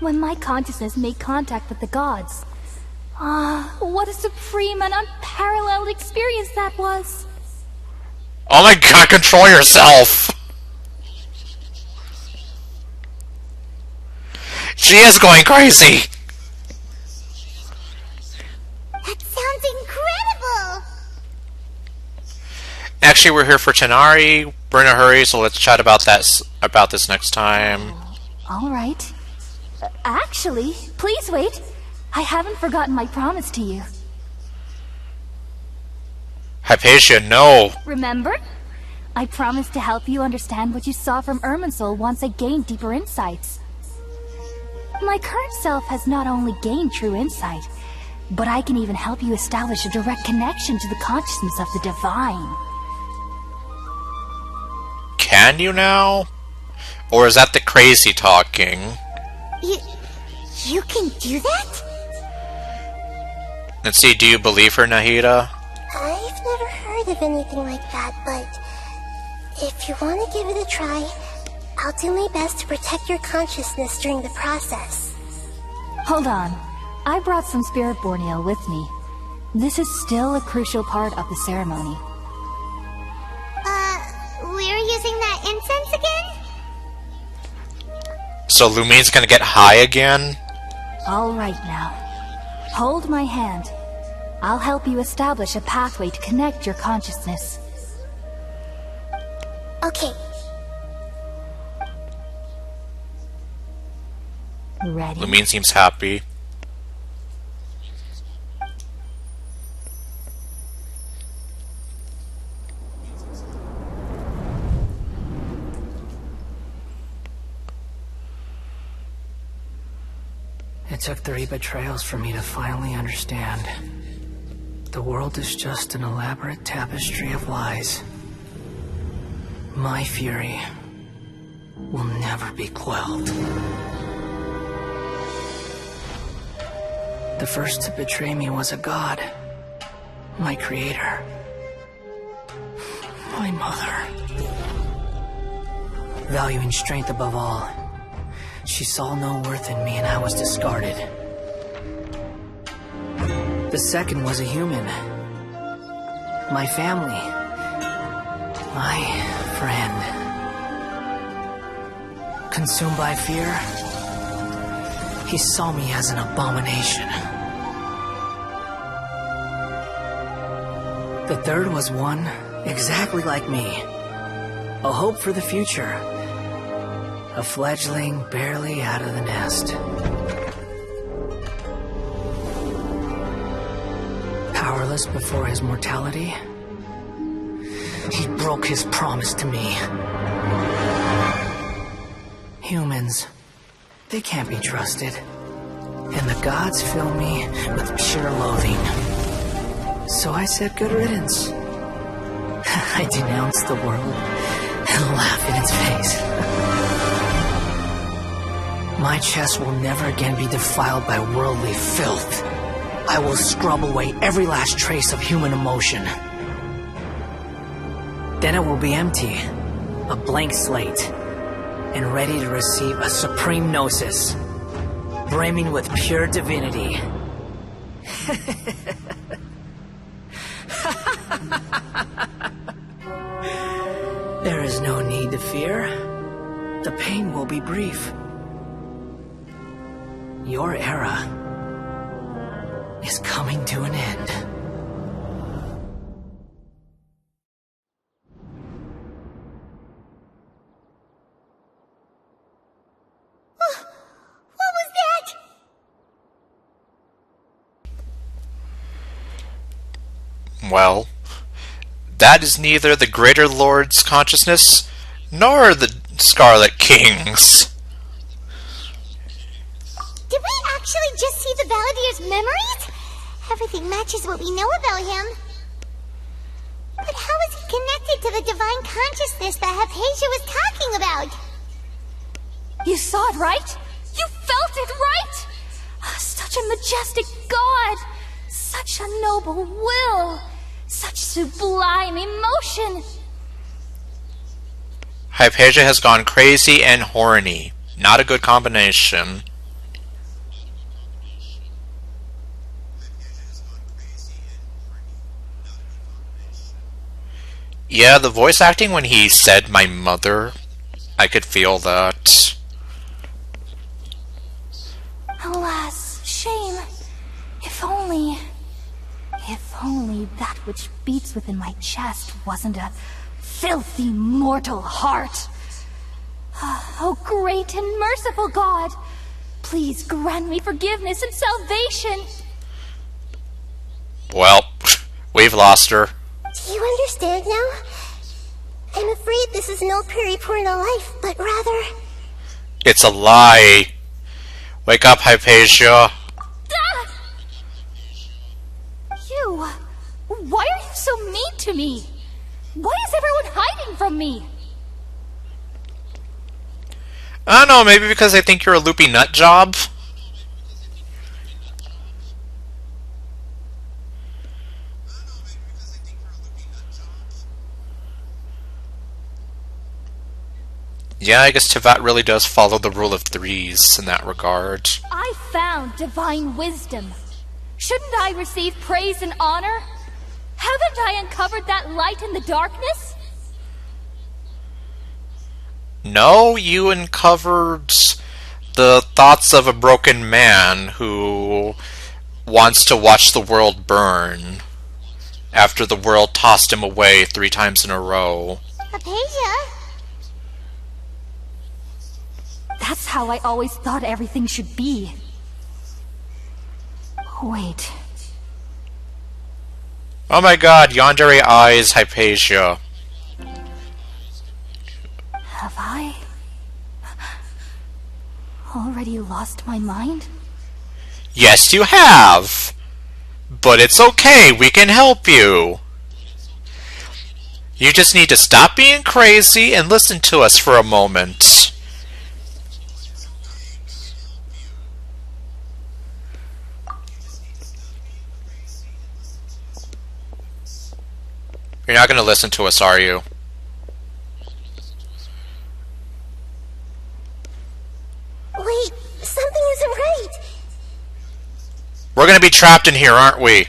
When my consciousness made contact with the gods, what a supreme and unparalleled experience that was! Oh my god, control yourself! She is going crazy! That sounds incredible! Actually, we're here for Tenari. We're in a hurry, so let's chat about this next time. Alright. Actually, please wait. I haven't forgotten my promise to you. Hypatia, no! Remember? I promised to help you understand what you saw from Irminsul once I gained deeper insights. My current self has not only gained true insight, but I can even help you establish a direct connection to the consciousness of the divine. Can you now? Or is that the crazy talking? You can do that? Let's see, do you believe her, Nahida? I've never heard of anything like that, but if you want to give it a try, I'll do my best to protect your consciousness during the process. Hold on. I brought some spirit borneo with me. This is still a crucial part of the ceremony. We're using that incense again? So Lumine's gonna get high again? Alright now. Hold my hand. I'll help you establish a pathway to connect your consciousness. Okay. Ready? Lumine seems happy. It took 3 betrayals for me to finally understand. The world is just an elaborate tapestry of lies. My fury will never be quelled. The first to betray me was a god. My creator. My mother. Valuing strength above all, she saw no worth in me and I was discarded. The second was a human. My family. My friend. Consumed by fear, he saw me as an abomination. The third was one exactly like me. A hope for the future. A fledgling barely out of the nest. Powerless before his mortality, he broke his promise to me. Humans, they can't be trusted. And the gods fill me with pure loathing. So I said good riddance. I denounced the world and laughed in its face. My chest will never again be defiled by worldly filth. I will scrub away every last trace of human emotion. Then it will be empty, a blank slate, and ready to receive a supreme gnosis, brimming with pure divinity. There is no need to fear. The pain will be brief. Your era is coming to an end. What was that? Well, that is neither the Greater Lord's consciousness, nor the Scarlet King's. Did we actually just see the Valadier's memories? Everything matches what we know about him. But how is he connected to the divine consciousness that Hypatia was talking about? You saw it, right? You felt it, right? Such a majestic god! Such a noble will! Such sublime emotion! Hypatia has gone crazy and horny. Not a good combination. Yeah, the voice acting when he said my mother, I could feel that. Alas, shame. If only that which beats within my chest wasn't a filthy mortal heart. Oh, great and merciful God, Please grant me forgiveness and salvation. Well, we've lost her. Do you understand now? I'm afraid this is no periportal life, but rather... It's a lie. Wake up, Hypatia. You... Why are you so mean to me? Why is everyone hiding from me? I don't know, maybe because they think you're a loopy nut job? Yeah, I guess Tevat really does follow the rule of threes in that regard. I found divine wisdom. Shouldn't I receive praise and honor? Haven't I uncovered that light in the darkness? No, you uncovered the thoughts of a broken man who wants to watch the world burn after the world tossed him away 3 times in a row. Hypatia? That's how I always thought everything should be. Wait. Oh my god, yandere eyes, Hypatia. Have I already lost my mind? Yes, you have! But it's okay, we can help you. You just need to stop being crazy and listen to us for a moment. You're not going to listen to us, are you? Wait, something isn't right. We're going to be trapped in here, aren't we?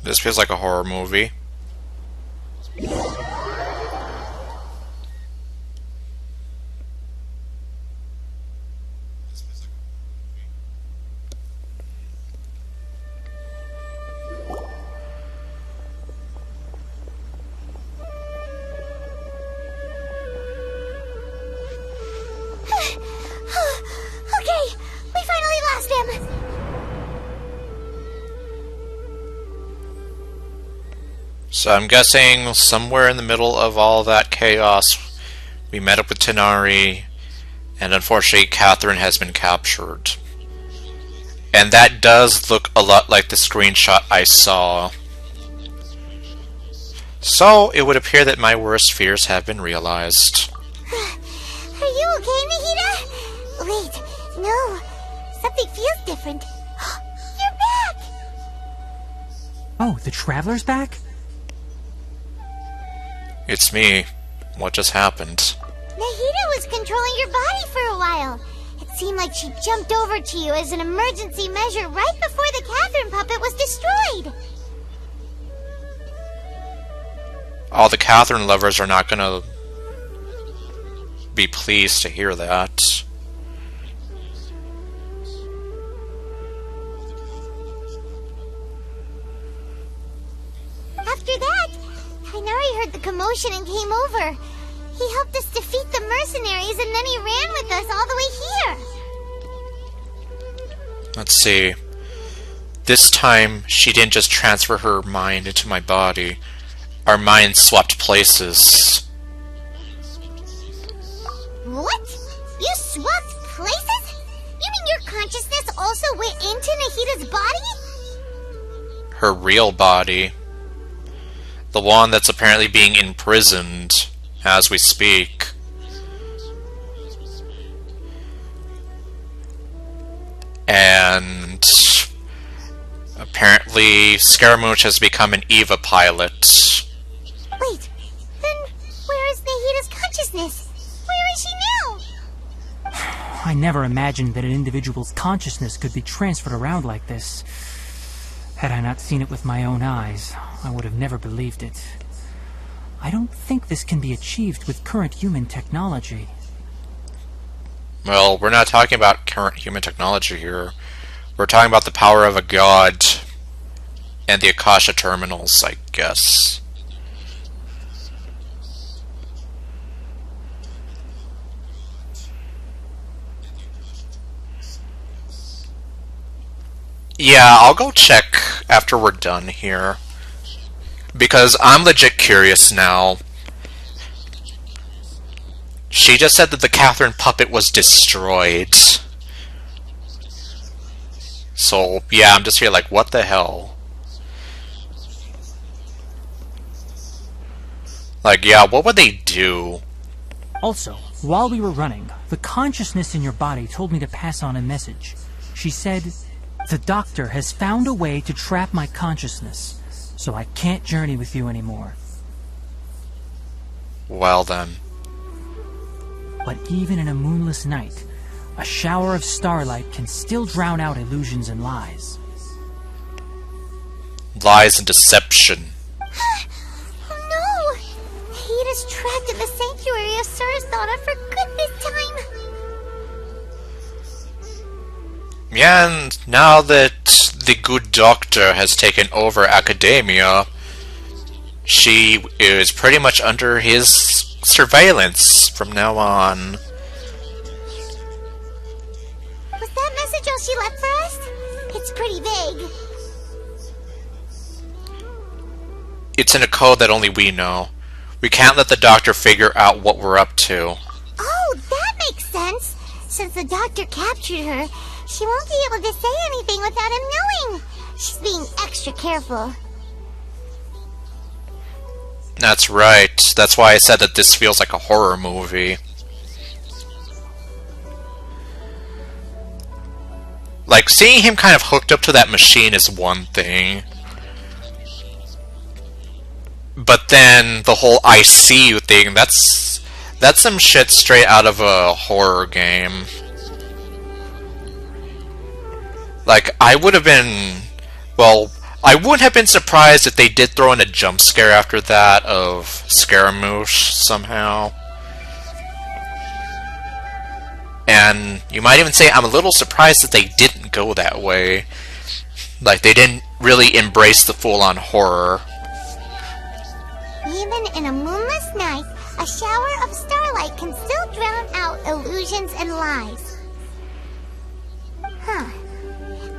This feels like a horror movie. Okay, we finally lost him. So I'm guessing somewhere in the middle of all that chaos, we met up with Tanari, and unfortunately Catherine has been captured. And that does look a lot like the screenshot I saw. So it would appear that my worst fears have been realized. Are you okay, Nahida? Wait, no. Something feels different. You're back! Oh, the Traveler's back? It's me. What just happened? Nahida was controlling your body for a while. It seemed like she jumped over to you as an emergency measure right before the Catherine puppet was destroyed. All the Catherine lovers are not gonna be pleased to hear that. After that, Kainari heard the commotion and came over. He helped us defeat the mercenaries and then he ran with us all the way here. Let's see. This time, she didn't just transfer her mind into my body. Our minds swapped places. What? You swapped places? You mean your consciousness also went into Nahita's body? Her real body. The one that's apparently being imprisoned as we speak. And apparently Scaramouche has become an EVA pilot. Wait, then where is Nahita's consciousness? Where is she now? I never imagined that an individual's consciousness could be transferred around like this. Had I not seen it with my own eyes, I would have never believed it. I don't think this can be achieved with current human technology. Well, we're not talking about current human technology here. We're talking about the power of a god and the Akasha terminals, I guess. Yeah, I'll go check after we're done here. Because I'm legit curious now. She just said that the Catherine puppet was destroyed. So, yeah, I'm just here like, what the hell? Like, yeah, what would they do? Also, while we were running, the consciousness in your body told me to pass on a message. She said, "The doctor has found a way to trap my consciousness, so I can't journey with you anymore." Well then. But even in a moonless night, a shower of starlight can still drown out illusions and lies. Lies and deception. Oh no! Nahita's trapped in the sanctuary of Surasana for good this time. Yeah, and now that the good doctor has taken over academia, she is pretty much under his surveillance from now on. Was that message all she left for us? It's pretty vague. It's in a code that only we know. We can't let the doctor figure out what we're up to. Oh, that makes sense. Since the doctor captured her, she won't be able to say anything without him knowing. She's being extra careful. That's right. That's why I said that this feels like a horror movie. Like, seeing him kind of hooked up to that machine is one thing. But then the whole I see you thing, that's some shit straight out of a horror game. Like, I would have been... Well, I wouldn't have been surprised if they did throw in a jump scare after that of Scaramouche somehow. And you might even say I'm a little surprised that they didn't go that way. Like, they didn't really embrace the full-on horror. Even in a moonless night, a shower of starlight can still drown out illusions and lies. Huh.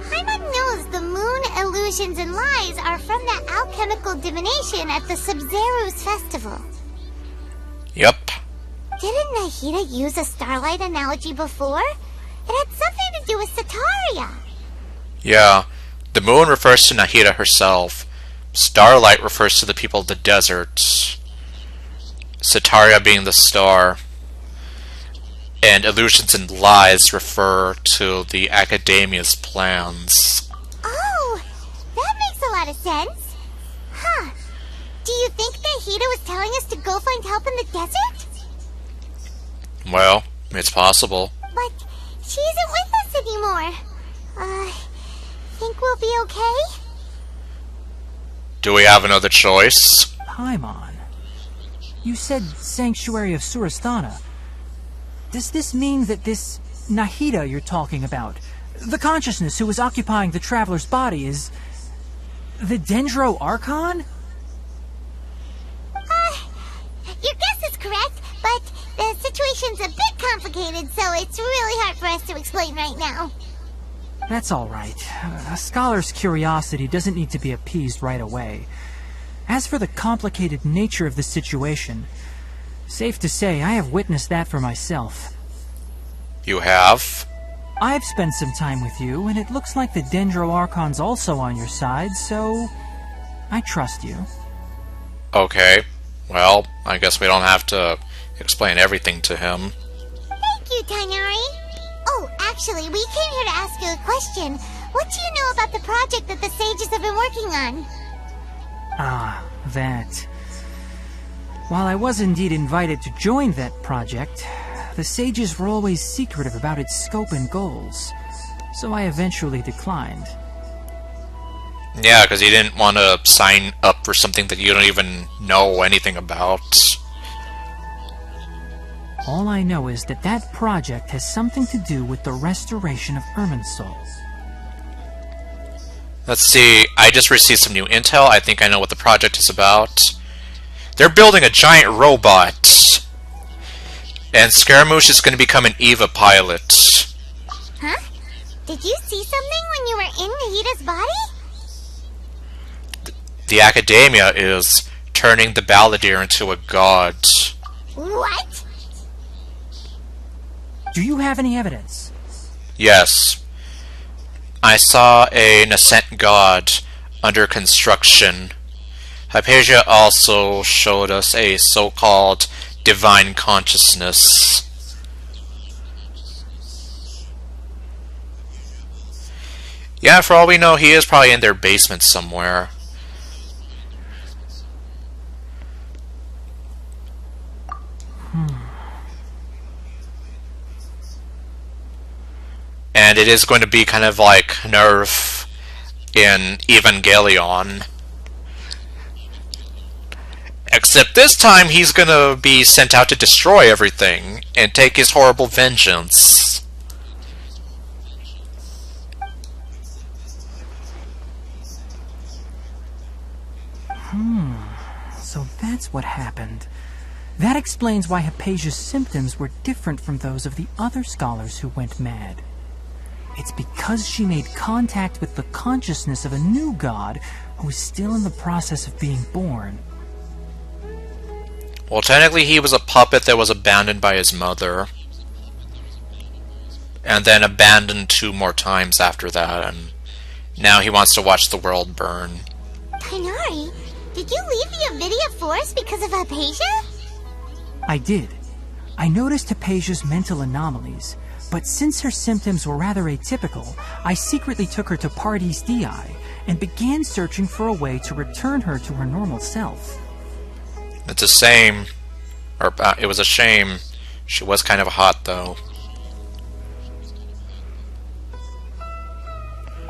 Paimon knows the moon illusions and lies are from that alchemical divination at the Sub-Zero's festival. Yep. Didn't Nahita use a starlight analogy before? It had something to do with Sataria. Yeah. The moon refers to Nahita herself. Starlight refers to the people of the desert. Sataria being the star. And illusions and lies refer to the Academia's plans. Oh, that makes a lot of sense. Huh. Do you think Nahita was telling us to go find help in the desert? Well, it's possible. But she isn't with us anymore. Think we'll be okay? Do we have another choice? Paimon, you said Sanctuary of Surasthana. Does this mean that this Nahita you're talking about, the consciousness who was occupying the traveler's body, is the Dendro Archon? Your guess is correct, but situation's a bit complicated, so it's really hard for us to explain right now. That's all right. A scholar's curiosity doesn't need to be appeased right away. As for the complicated nature of the situation, safe to say I have witnessed that for myself. You have? I've spent some time with you, and it looks like the Dendro Archon's also on your side, so I trust you. Okay. Well, I guess we don't have to explain everything to him. Thank you, Tighnari. Oh, actually, we came here to ask you a question. What do you know about the project that the sages have been working on? Ah, that. While I was indeed invited to join that project, the sages were always secretive about its scope and goals, so I eventually declined. Yeah, because you didn't want to sign up for something that you don't even know anything about. All I know is that that project has something to do with the restoration of Irminsul. Let's see, I just received some new intel. I think I know what the project is about. They're building a giant robot. And Scaramouche is going to become an EVA pilot. Huh? Did you see something when you were in Nahita's body? The Academia is turning the Balladeer into a god. What? Do you have any evidence? Yes. I saw a nascent god under construction. Hypatia also showed us a so-called divine consciousness. Yeah, for all we know, he is probably in their basement somewhere. And it is going to be kind of like Nerf in Evangelion. Except this time he's going to be sent out to destroy everything and take his horrible vengeance. So that's what happened. That explains why Hypatia's symptoms were different from those of the other scholars who went mad. It's because she made contact with the consciousness of a new god who is still in the process of being born. Well, technically he was a puppet that was abandoned by his mother. And then abandoned 2 more times after that, and now he wants to watch the world burn. Tighnari, did you leave the Avidia Forest because of Hypatia? I did. I noticed Hypatia's mental anomalies, but since her symptoms were rather atypical, I secretly took her to Pardes Dii and began searching for a way to return her to her normal self. It's a shame. It was a shame. She was kind of hot, though.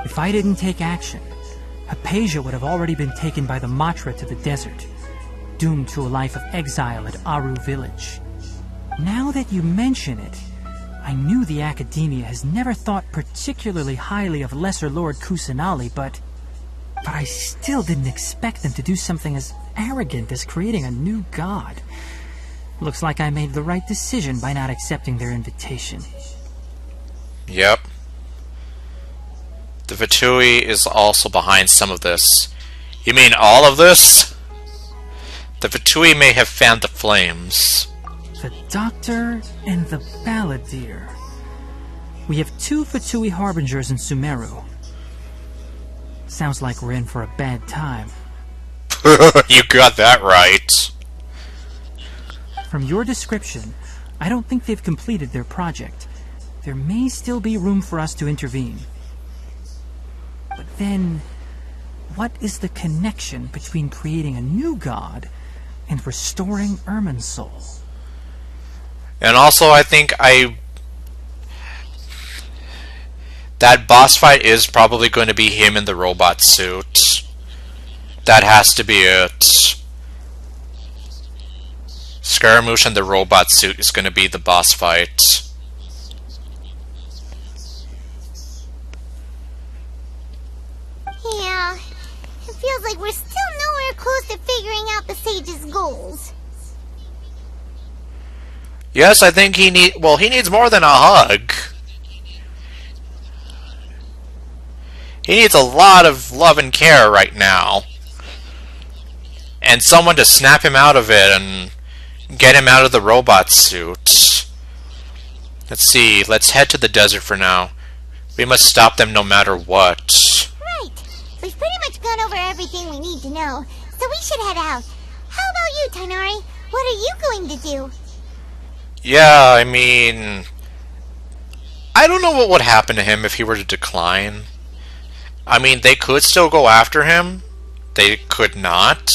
If I didn't take action, Hypatia would have already been taken by the Matra to the desert, doomed to a life of exile at Aru village. Now that you mention it, I knew the Academia has never thought particularly highly of Lesser Lord Kusanali, but I still didn't expect them to do something as arrogant as creating a new god. Looks like I made the right decision by not accepting their invitation. Yep. The Vitui is also behind some of this. You mean all of this? The Vitui may have fanned the flames. The Doctor and the Balladeer. We have 2 Vitui Harbingers in Sumeru. Sounds like we're in for a bad time. You got that right. From your description, I don't think they've completed their project. There may still be room for us to intervene. But then, what is the connection between creating a new god and restoring Irminsul? And also, I think that boss fight is probably going to be him in the robot suit. That has to be it. Scaramouche in the robot suit is going to be the boss fight. Yeah, it feels like we're still nowhere close to figuring out the sage's goals. Yes, I think he needs more than a hug. He needs a lot of love and care right now. And someone to snap him out of it and get him out of the robot suit. Let's see, let's head to the desert for now. We must stop them no matter what. Right. We've pretty much gone over everything we need to know, so we should head out. How about you, Tighnari? What are you going to do? Yeah, I mean, I don't know what would happen to him if he were to decline. I mean, they could still go after him. They could not.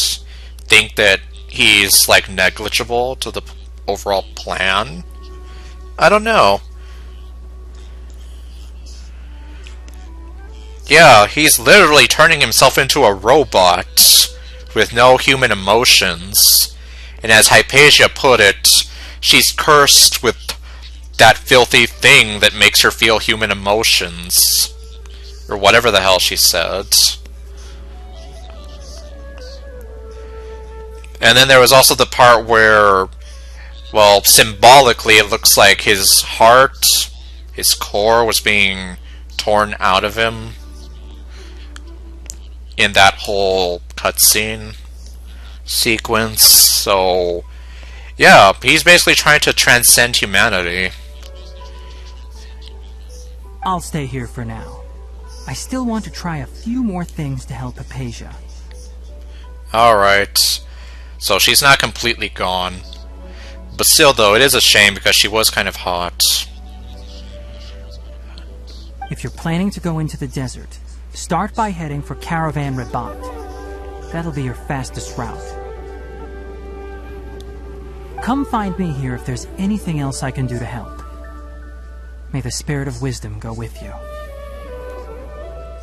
Think that he's, like, negligible to the overall plan. I don't know. Yeah, he's literally turning himself into a robot with no human emotions. And as Hypatia put it, she's cursed with that filthy thing that makes her feel human emotions. Or whatever the hell she said. And then there was also the part where, well, symbolically it looks like his heart, his core was being torn out of him in that whole cutscene sequence. So, yeah, he's basically trying to transcend humanity. I'll stay here for now. I still want to try a few more things to help Hypatia. Alright. So she's not completely gone. But still, though, it is a shame because she was kind of hot. If you're planning to go into the desert, start by heading for Caravan Rabat. That'll be your fastest route. Come find me here if there's anything else I can do to help. May the Spirit of Wisdom go with you.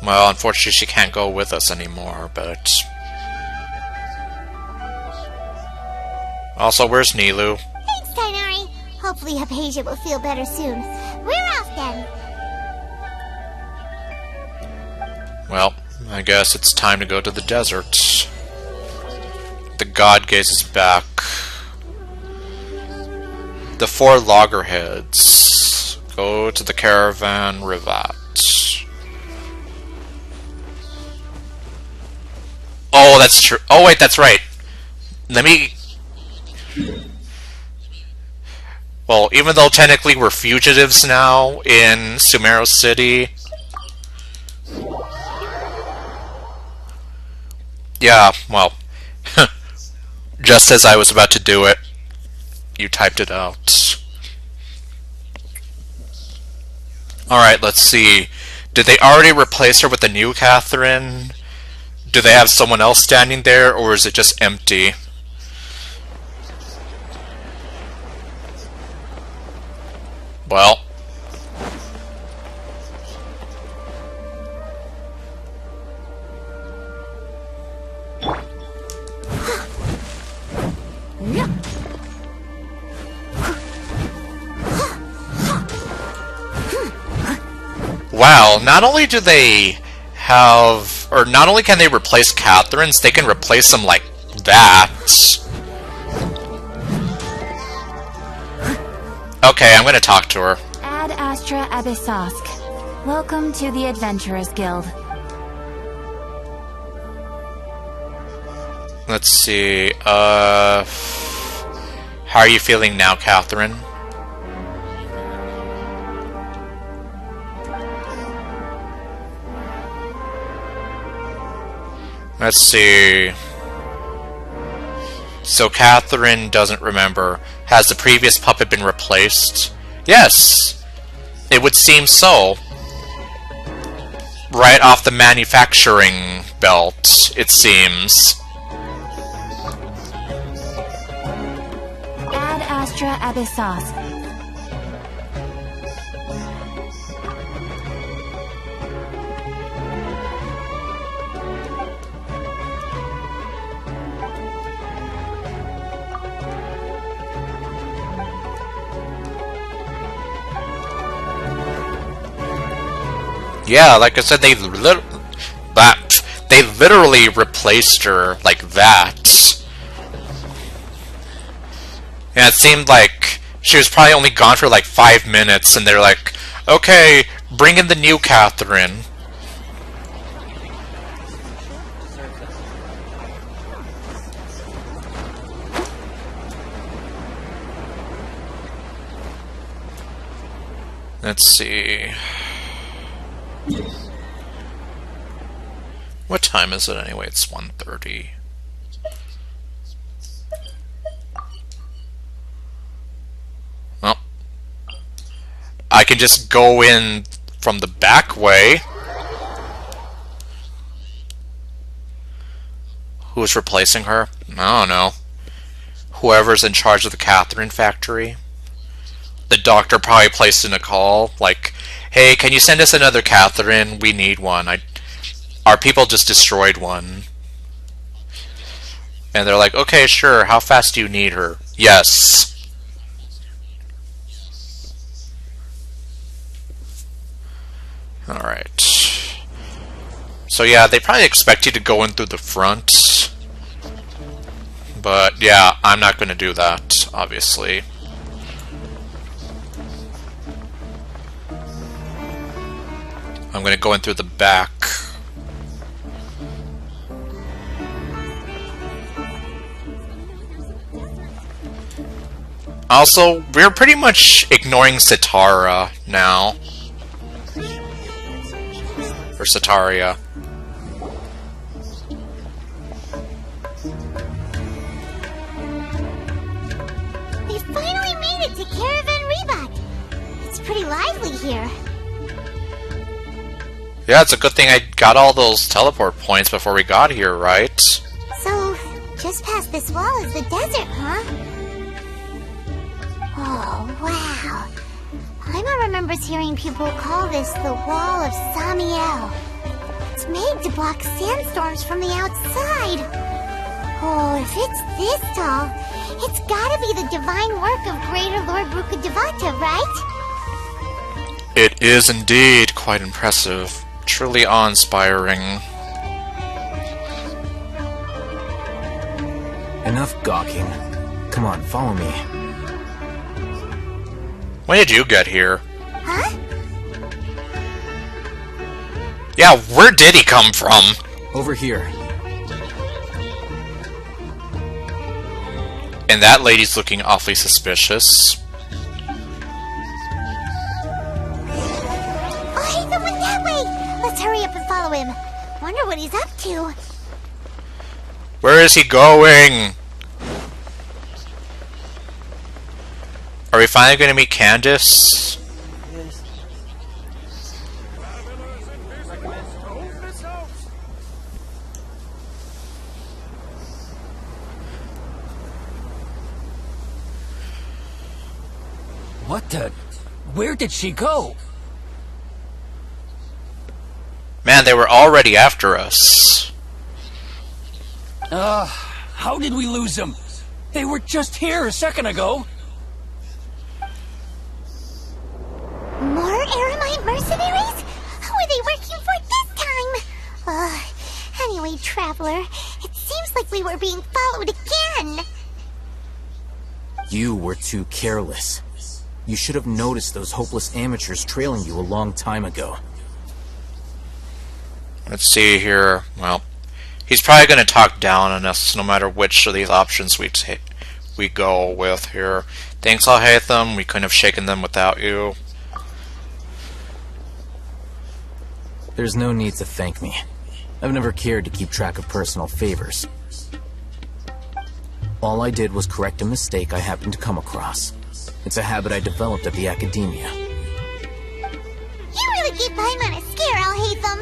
Well, unfortunately she can't go with us anymore, but... Also, where's Nilou? Thanks, Tighnari. Hopefully Hypatia will feel better soon. We're off then. Well, I guess it's time to go to the desert. The God Gaze is back. The 4 loggerheads. Go to the Caravan Rabat. Oh, that's true. Oh, wait, that's right. Let me... Well, even though technically we're fugitives now in Sumeru City... Yeah, well... just as I was about to do it, you typed it out. Alright, let's see. Did they already replace her with the new Catherine? Do they have someone else standing there, or is it just empty? Well. Wow, not only do they have, or not only can they replace Catherines, they can replace them like that. Okay, I'm gonna talk to her. Ad Astra Abyssosk. Welcome to the Adventurers Guild. Let's see, how are you feeling now, Catherine? Let's see. So Catherine doesn't remember. Has the previous puppet been replaced? Yes! It would seem so. Right off the manufacturing belt, it seems. Ad Astra Abyssosk. Yeah, like I said, they literally replaced her like that. And it seemed like She was probably only gone for like 5 minutes, and they're like, okay, bring in the new Catherine. Let's see. What time is it anyway? It's 1:30. Well, I can just go in from the back way. Who's replacing her? I don't know. Whoever's in charge of the Catherine factory. The doctor probably placed in a call, like, hey, can you send us another Catherine? We need one. Our people just destroyed one. And they're like, okay, sure, how fast do you need her? Yes. Alright. So yeah, they probably expect you to go in through the front. But yeah, I'm not going to do that, obviously. I'm going to go in through the back. Also, we're pretty much ignoring Sitara now. Or Sitaria. We finally made it to Caravan Rebut. It's pretty lively here. Yeah, it's a good thing I got all those teleport points before we got here, right? So, just past this wall is the desert, huh? Oh, wow. Paimon remembers hearing people call this the Wall of Samiel. It's made to block sandstorms from the outside. Oh, if it's this tall, it's gotta be the divine work of Greater Lord Rukkhadevata, right? It is indeed quite impressive. Truly awe-inspiring. Enough gawking. Come on, follow me. When did you get here? Huh? Yeah, where did he come from? Over here. And that lady's looking awfully suspicious. Oh, hey, the one that way! Let's hurry up and follow him. Wonder what he's up to. Where is he going? Are we finally going to meet Candace? What the? Where did she go? Man, they were already after us. How did we lose them? They were just here a second ago. More Eremite mercenaries? Who are they working for this time? Anyway, Traveler, it seems like we were being followed again. You were too careless. You should have noticed those hopeless amateurs trailing you a long time ago. Let's see here. Well, he's probably going to talk down on us no matter which of these options we go with here. Thanks, Al-Haytham. We couldn't have shaken them without you. There's no need to thank me. I've never cared to keep track of personal favors. All I did was correct a mistake I happened to come across. It's a habit I developed at the Academia. You really gave Paimon a scare, Al-Haytham.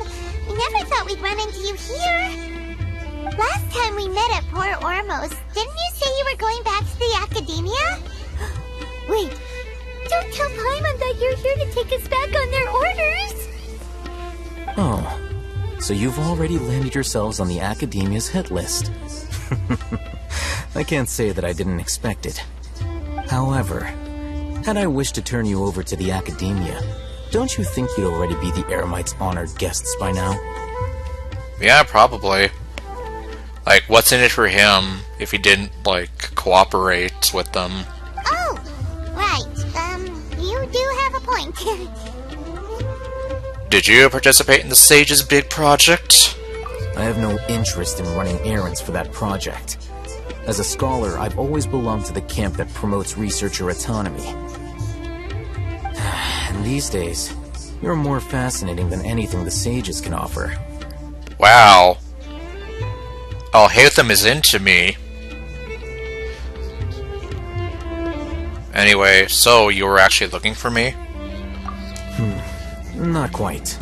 We never thought we'd run into you here. Last time we met at Port Ormos, didn't you say you were going back to the Academia? Wait, don't tell Paimon that you're here to take us back on their orders. Oh, so you've already landed yourselves on the Academia's hit list. I can't say that I didn't expect it. However, had I wished to turn you over to the Academia, don't you think you'd already be the Eremites' honored guests by now? Yeah, probably. Like, what's in it for him if he didn't, like, cooperate with them? Oh, right. Did you participate in the Sage's big project? I have no interest in running errands for that project. As a scholar, I've always belonged to the camp that promotes researcher autonomy. And these days, you're more fascinating than anything the Sages can offer. Wow. Oh, Hatham is into me. Anyway, so you were actually looking for me? Not quite.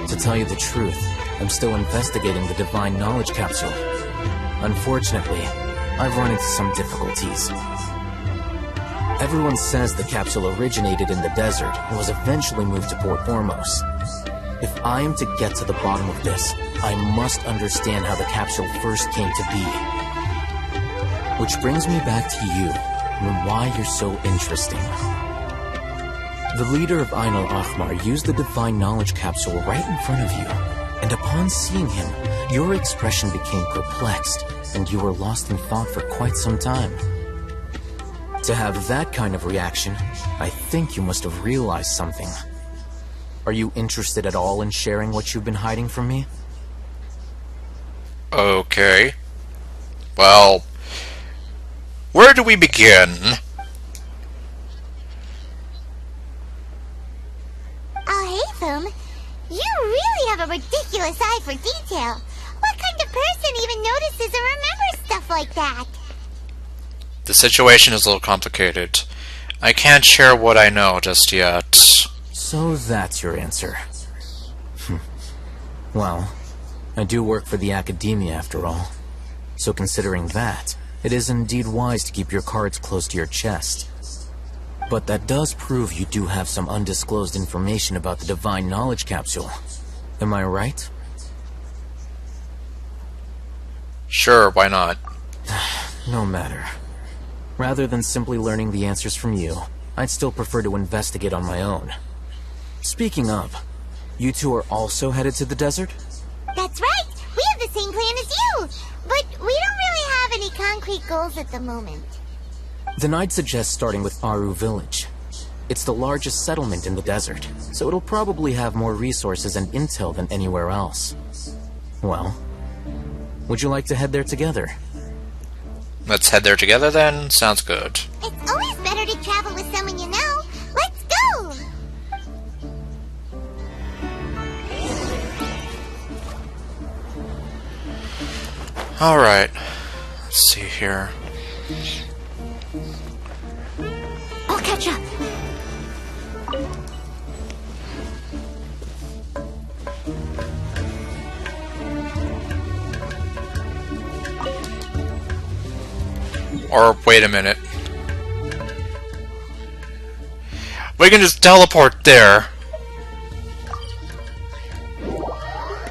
To tell you the truth, I'm still investigating the Divine Knowledge Capsule. Unfortunately, I've run into some difficulties. Everyone says the capsule originated in the desert and was eventually moved to Port Ormos. If I am to get to the bottom of this, I must understand how the capsule first came to be. Which brings me back to you, and why you're so interesting. The leader of Ainul Ahmar used the Divine Knowledge Capsule right in front of you, and upon seeing him, your expression became perplexed, and you were lost in thought for quite some time. To have that kind of reaction, I think you must have realized something. Are you interested at all in sharing what you've been hiding from me? Okay. Well, where do we begin? Oh, Hatham, you really have a ridiculous eye for detail. What kind of person even notices or remembers stuff like that? The situation is a little complicated. I can't share what I know just yet. So that's your answer. Well, I do work for the Academia after all. So considering that, it is indeed wise to keep your cards close to your chest. But that does prove you do have some undisclosed information about the Divine Knowledge Capsule. Am I right? Sure, why not? No matter. Rather than simply learning the answers from you, I'd still prefer to investigate on my own. Speaking of, you two are also headed to the desert? That's right! We have the same plan as you! But we don't really have any concrete goals at the moment. Then I'd suggest starting with Aru Village. It's the largest settlement in the desert, so it'll probably have more resources and intel than anywhere else. Well, would you like to head there together? Let's head there together then. Sounds good. It's always better to travel with someone you know. Let's go! Alright. Let's see here. I'll catch up. Or, wait a minute. We can just teleport there.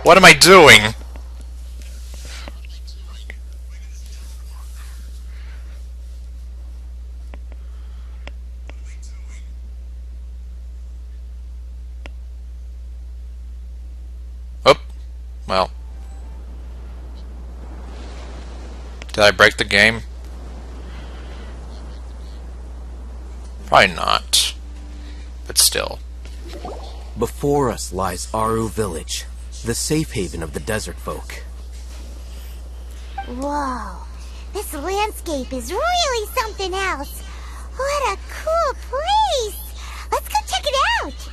What am I doing? Oh, well. Did I break the game? Probably not. But still. Before us lies Aru Village, the safe haven of the desert folk. Whoa. This landscape is really something else. What a cool place! Let's go check it out!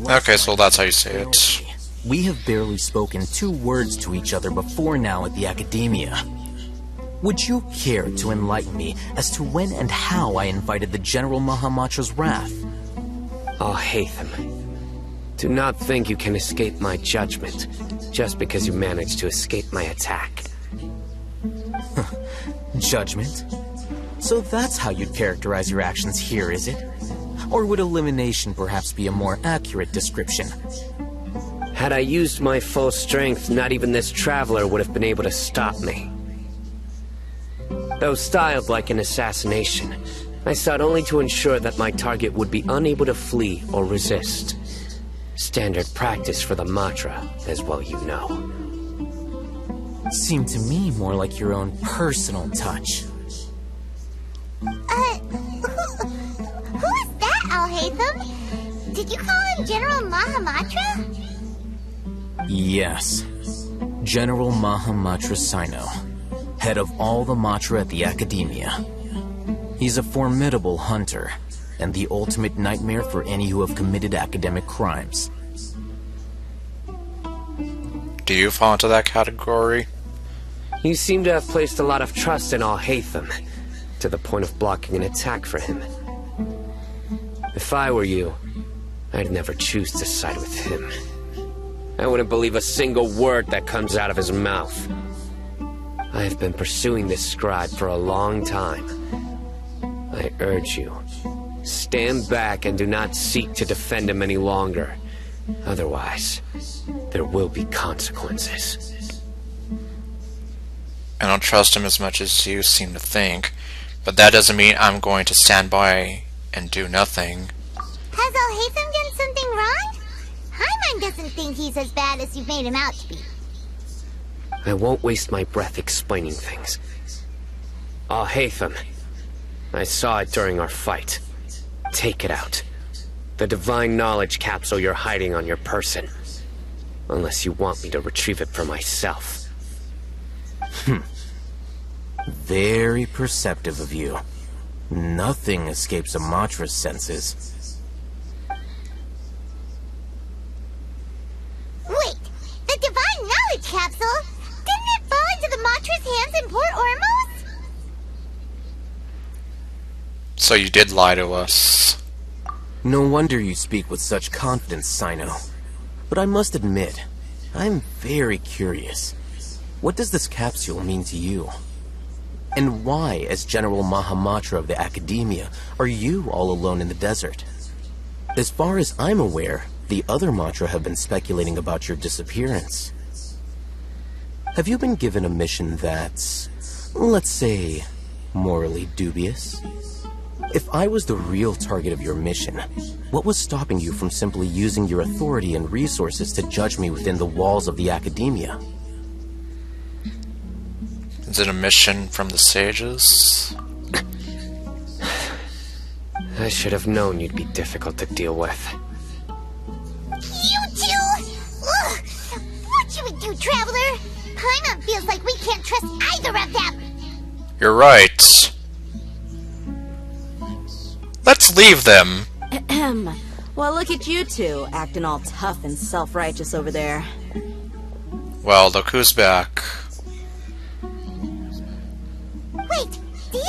less Okay, so like that's how you say it. We have barely spoken 2 words to each other before now at the Academia. Would you care to enlighten me as to when and how I invited the General Mahamatra's wrath? Oh, Haytham. Do not think you can escape my judgment just because you managed to escape my attack. Judgment? So that's how you'd characterize your actions here, is it? Or would elimination perhaps be a more accurate description? Had I used my full strength, not even this traveler would have been able to stop me. Though styled like an assassination, I sought only to ensure that my target would be unable to flee or resist. Standard practice for the Matra, as well you know. Seemed to me more like your own personal touch. Who is that, Alhaitham? Did you call him General Mahamatra? Yes. General Mahamatra Sino, head of all the Matra at the Academia. He's a formidable hunter, and the ultimate nightmare for any who have committed academic crimes. Do you fall into that category? You seem to have placed a lot of trust in Alhaitham, to the point of blocking an attack for him. If I were you, I'd never choose to side with him. I wouldn't believe a single word that comes out of his mouth. I have been pursuing this scribe for a long time. I urge you, stand back and do not seek to defend him any longer. Otherwise, there will be consequences. I don't trust him as much as you seem to think, but that doesn't mean I'm going to stand by and do nothing. Has Alhaitham done something wrong? Hyman doesn't think he's as bad as you've made him out to be. I won't waste my breath explaining things. Alhaitham, I saw it during our fight. Take it out. The divine knowledge capsule you're hiding on your person. Unless you want me to retrieve it for myself. Very perceptive of you. Nothing escapes a Matra's senses. Wait! The divine knowledge capsule? Didn't it fall into the Matra's hands in Port Ormos? So you did lie to us. No wonder you speak with such confidence, Sino. But I must admit, I'm very curious. What does this capsule mean to you? And why, as General Mahamatra of the Academia, are you all alone in the desert? As far as I'm aware, the other Matra have been speculating about your disappearance. Have you been given a mission that's, let's say, morally dubious? If I was the real target of your mission, what was stopping you from simply using your authority and resources to judge me within the walls of the Academia? Is it a mission from the sages? I should have known you'd be difficult to deal with. You two! Ugh. What should we do, Traveler? Paimon feels like we can't trust either of them! You're right. Let's leave them. Well, look at you two, acting all tough and self-righteous over there. Well, look who's back. Wait, Dia?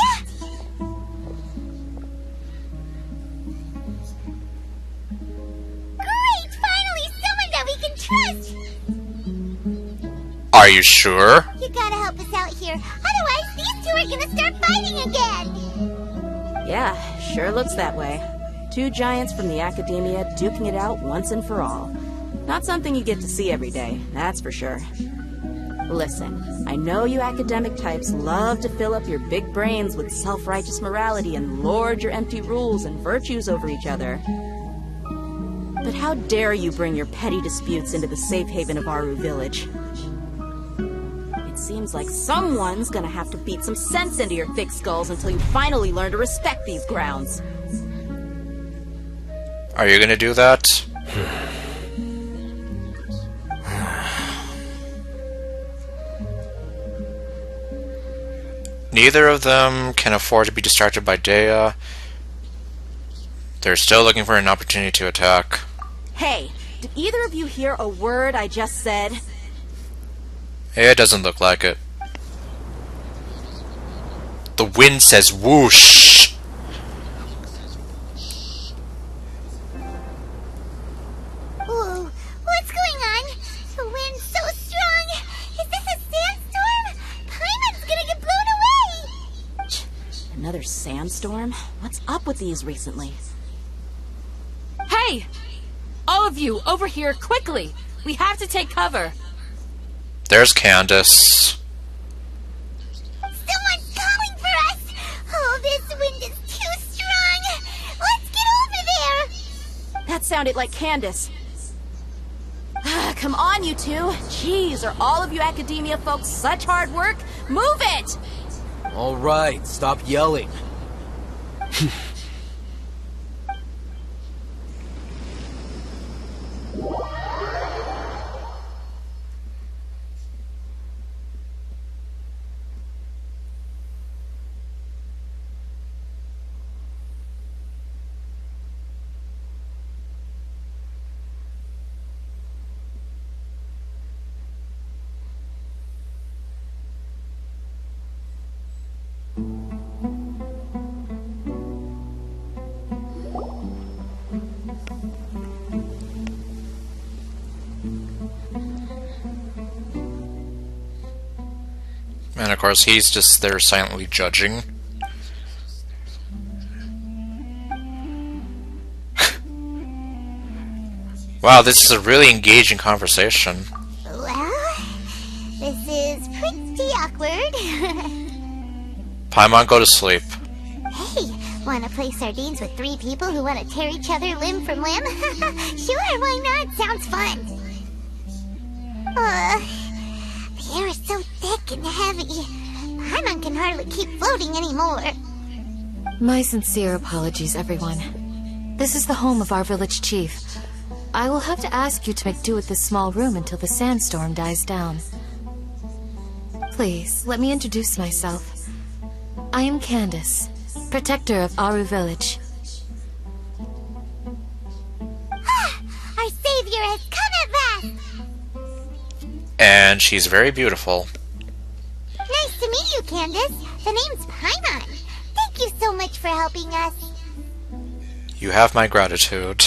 Great! Finally, someone that we can trust! Are you sure? You gotta help us out here, otherwise these two are gonna start fighting again! Yeah, sure looks that way. 2 giants from the Academia duking it out once and for all. Not something you get to see every day, that's for sure. Listen, I know you academic types love to fill up your big brains with self-righteous morality and lord your empty rules and virtues over each other. But how dare you bring your petty disputes into the safe haven of Aru Village? It seems like someone's gonna have to beat some sense into your thick skulls until you finally learn to respect these grounds. Are you gonna do that? Neither of them can afford to be distracted by Dea. They're still looking for an opportunity to attack. Hey, did either of you hear a word I just said? It doesn't look like it. The wind says whoosh. Whoa, what's going on? The wind's so strong. Is this a sandstorm? Paimon's gonna get blown away. Another sandstorm? What's up with these recently? Hey! All of you, over here, quickly! We have to take cover. There's Candace. Someone's calling for us. Oh, this wind is too strong. Let's get over there. That sounded like Candace. Come on, you two. Jeez, are all of you academia folks such hard work? Move it! All right, stop yelling. And of course, he's just there silently judging. Wow, this is a really engaging conversation. Well, this is pretty awkward. Paimon, go to sleep. Hey, wanna play sardines with 3 people who wanna tear each other limb from limb? Sure, why not? Sounds fun. The air is so thick and heavy. Paimon can hardly keep floating anymore. My sincere apologies, everyone. This is the home of our village chief. I will have to ask you to make do with this small room until the sandstorm dies down. Please, let me introduce myself. I am Candace, protector of Aru village. Our savior has come at last! And she's very beautiful. Nice to meet you, Candace. The name's Paimon. Thank you so much for helping us. You have my gratitude.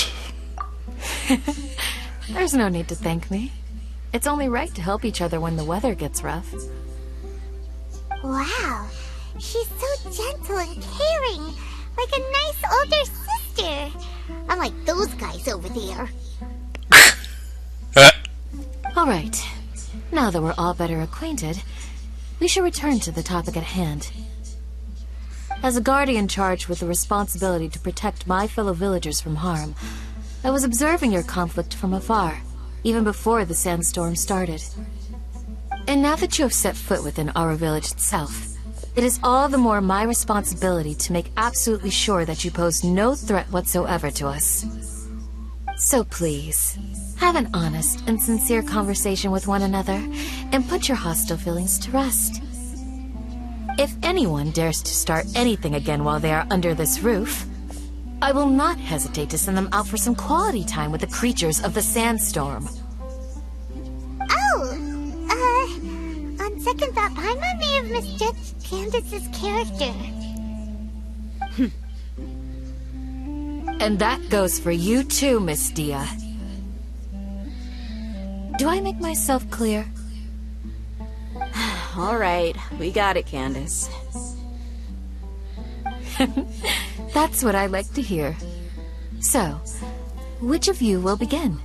There's no need to thank me. It's only right to help each other when the weather gets rough. Wow, she's so gentle and caring, like a nice older sister. Unlike those guys over there. Alright, now that we're all better acquainted, we should return to the topic at hand. As a guardian charged with the responsibility to protect my fellow villagers from harm, I was observing your conflict from afar, even before the sandstorm started. And now that you have set foot within our village itself, it is all the more my responsibility to make absolutely sure that you pose no threat whatsoever to us. So please, have an honest and sincere conversation with one another, and put your hostile feelings to rest. If anyone dares to start anything again while they are under this roof, I will not hesitate to send them out for some quality time with the creatures of the sandstorm. Oh, on second thought, Paimon may have misjudged Candace's character. And that goes for you too, Miss Dia. Do I make myself clear? All right, we got it, Candace. That's what I like to hear. So, which of you will begin?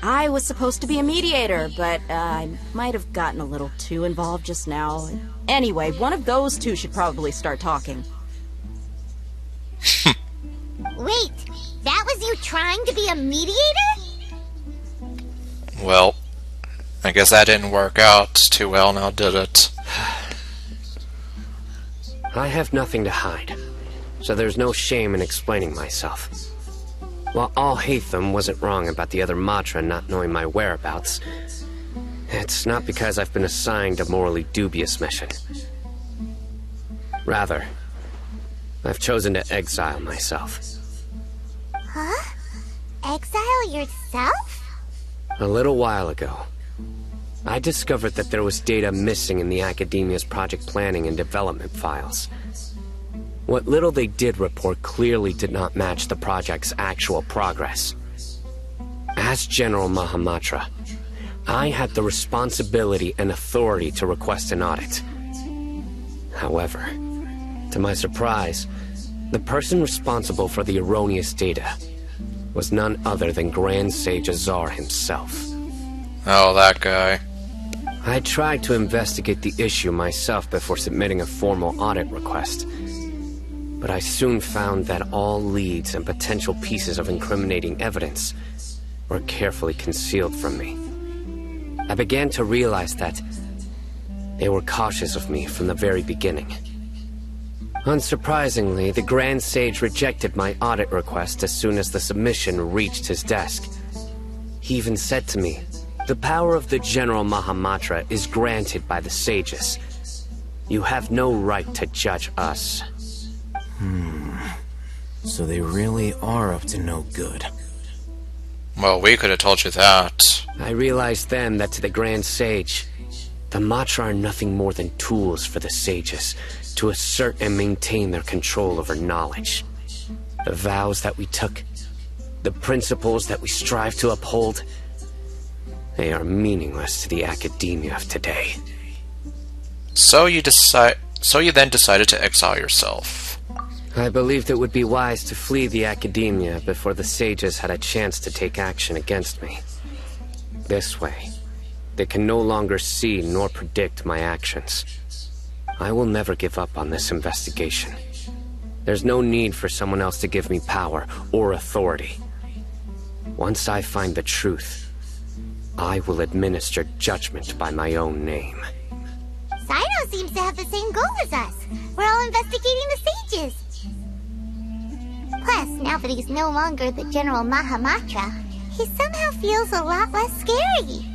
I was supposed to be a mediator, but I might have gotten a little too involved just now. Anyway, one of those two should probably start talking. Wait, that was you trying to be a mediator? Well, I guess that didn't work out too well now, did it? I have nothing to hide, so there's no shame in explaining myself. While Alhaitham wasn't wrong about the other Matra not knowing my whereabouts, it's not because I've been assigned a morally dubious mission. Rather, I've chosen to exile myself. Huh? Exile? yourself? A little while ago, I discovered that there was data missing in the Academia's project planning and development files. What little they did report clearly did not match the project's actual progress. As General Mahamatra, I had the responsibility and authority to request an audit. However, to my surprise, the person responsible for the erroneous data was none other than Grand Sage Azar himself. Oh, that guy. I tried to investigate the issue myself before submitting a formal audit request, but I soon found that all leads and potential pieces of incriminating evidence were carefully concealed from me. I began to realize that they were cautious of me from the very beginning. Unsurprisingly, the Grand Sage rejected my audit request as soon as the submission reached his desk. He even said to me, "The power of the General Mahamatra is granted by the sages. You have no right to judge us." So they really are up to no good. Well, we could have told you that. I realized then that to the Grand Sage, the Matra are nothing more than tools for the sages to assert and maintain their control over knowledge. The vows that we took, the principles that we strive to uphold, they are meaningless to the academia of today. So you then decided to exile yourself. I believed it would be wise to flee the academia before the sages had a chance to take action against me. This way, they can no longer see nor predict my actions. I will never give up on this investigation. There's no need for someone else to give me power or authority. Once I find the truth, I will administer judgment by my own name. Sino seems to have the same goal as us. We're all investigating the sages. Plus, now that he's no longer the General Mahamatra, he somehow feels a lot less scary.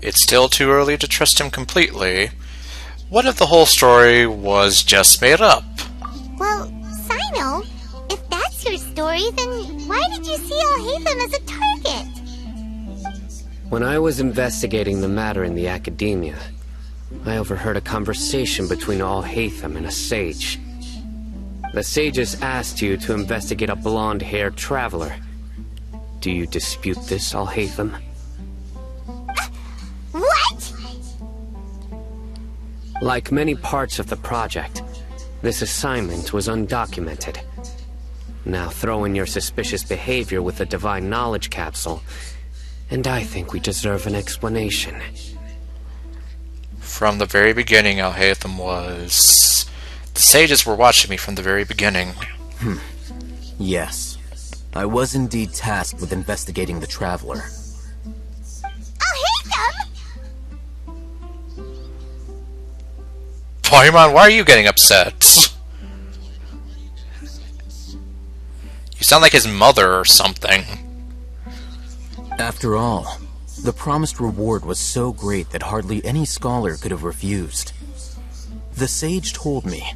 It's still too early to trust him completely. What if the whole story was just made up? Well, Sino, if that's your story, then why did you see Al-Haytham as a target? When I was investigating the matter in the academia, I overheard a conversation between Al-Haytham and a sage. The sages asked you to investigate a blonde-haired traveler. Do you dispute this, Al-Haytham? What? Like many parts of the project, this assignment was undocumented. Now throw in your suspicious behavior with the Divine Knowledge Capsule, and I think we deserve an explanation. From the very beginning, Al-Haytham was... The sages were watching me from the very beginning. Yes. I was indeed tasked with investigating the Traveler. Al-Haytham! Paimon, why are you getting upset? You sound like his mother or something. After all, the promised reward was so great that hardly any scholar could have refused. The sage told me,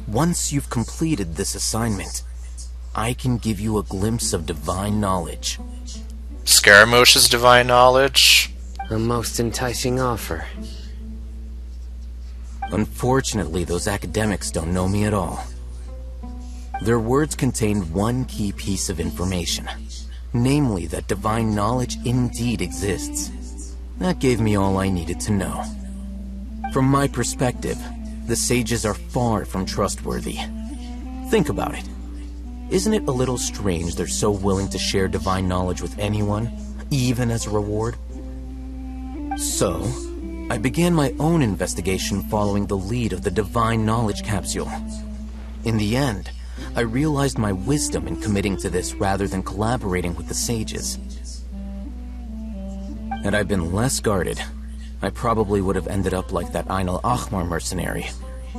once you've completed this assignment, I can give you a glimpse of divine knowledge. Scaramouche's divine knowledge? A most enticing offer. Unfortunately, those academics don't know me at all. Their words contained one key piece of information, namely that divine knowledge indeed exists. That gave me all I needed to know. From my perspective, the sages are far from trustworthy. Think about it. Isn't it a little strange they're so willing to share divine knowledge with anyone, even as a reward? So, I began my own investigation following the lead of the Divine Knowledge Capsule. In the end, I realized my wisdom in committing to this rather than collaborating with the sages. Had I been less guarded, I probably would have ended up like that Ain al-Ahmar mercenary,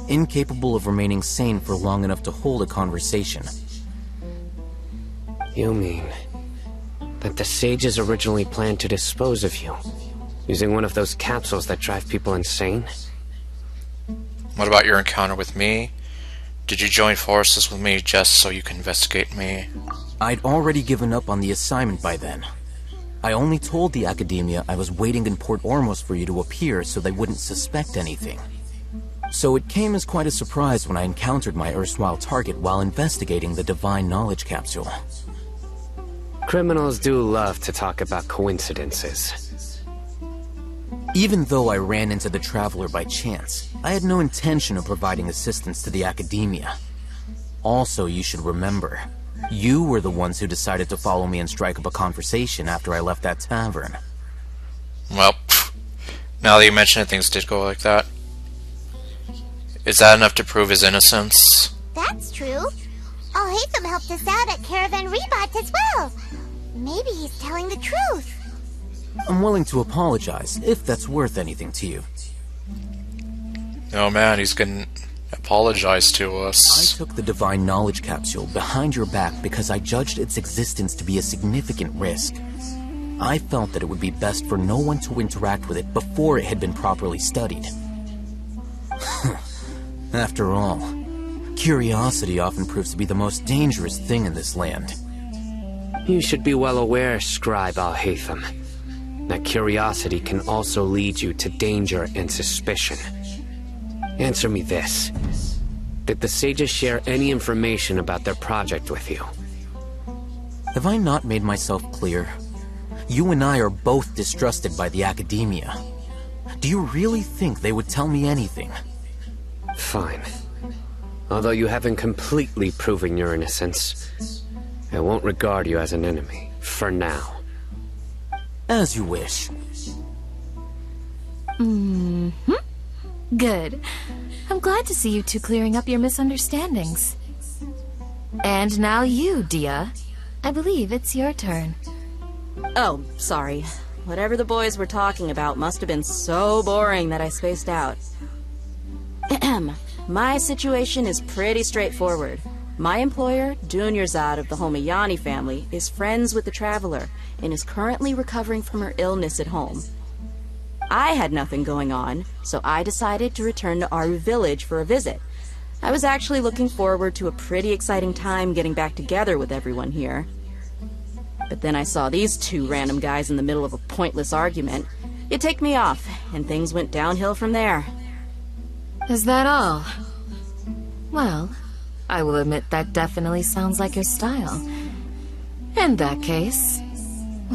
incapable of remaining sane for long enough to hold a conversation. You mean that the sages originally planned to dispose of you, using one of those capsules that drive people insane? What about your encounter with me? Did you join forces with me just so you can investigate me? I'd already given up on the assignment by then. I only told the Academia I was waiting in Port Ormos for you to appear so they wouldn't suspect anything. So it came as quite a surprise when I encountered my erstwhile target while investigating the Divine Knowledge Capsule. Criminals do love to talk about coincidences. Even though I ran into the Traveler by chance, I had no intention of providing assistance to the Academia. Also, you should remember, you were the ones who decided to follow me and strike up a conversation after I left that tavern. Well, now that you mention it, things did go like that. Is that enough to prove his innocence? That's true. Alhaitham helped us out at Caravan Rebot as well. Maybe he's telling the truth. I'm willing to apologize, if that's worth anything to you. Oh man, he's gonna apologize to us. I took the Divine Knowledge Capsule behind your back because I judged its existence to be a significant risk. I felt that it would be best for no one to interact with it before it had been properly studied. After all, curiosity often proves to be the most dangerous thing in this land. You should be well aware, Scribe Alhaitham, that curiosity can also lead you to danger and suspicion. Answer me this. Did the sages share any information about their project with you? Have I not made myself clear? You and I are both distrusted by the Academia. Do you really think they would tell me anything? Fine. Although you haven't completely proven your innocence, I won't regard you as an enemy, for now. As you wish. Good. I'm glad to see you two clearing up your misunderstandings. And now you, Dia. I believe it's your turn. Oh, sorry. Whatever the boys were talking about must have been so boring that I spaced out. My situation is pretty straightforward. My employer, Dunyarzad of the Homayani family, is friends with the Traveler and is currently recovering from her illness at home. I had nothing going on, so I decided to return to Aru village for a visit. I was actually looking forward to a pretty exciting time getting back together with everyone here. But then I saw these two random guys in the middle of a pointless argument. It ticked me off, and things went downhill from there. Is that all? Well, I will admit that definitely sounds like your style. In that case,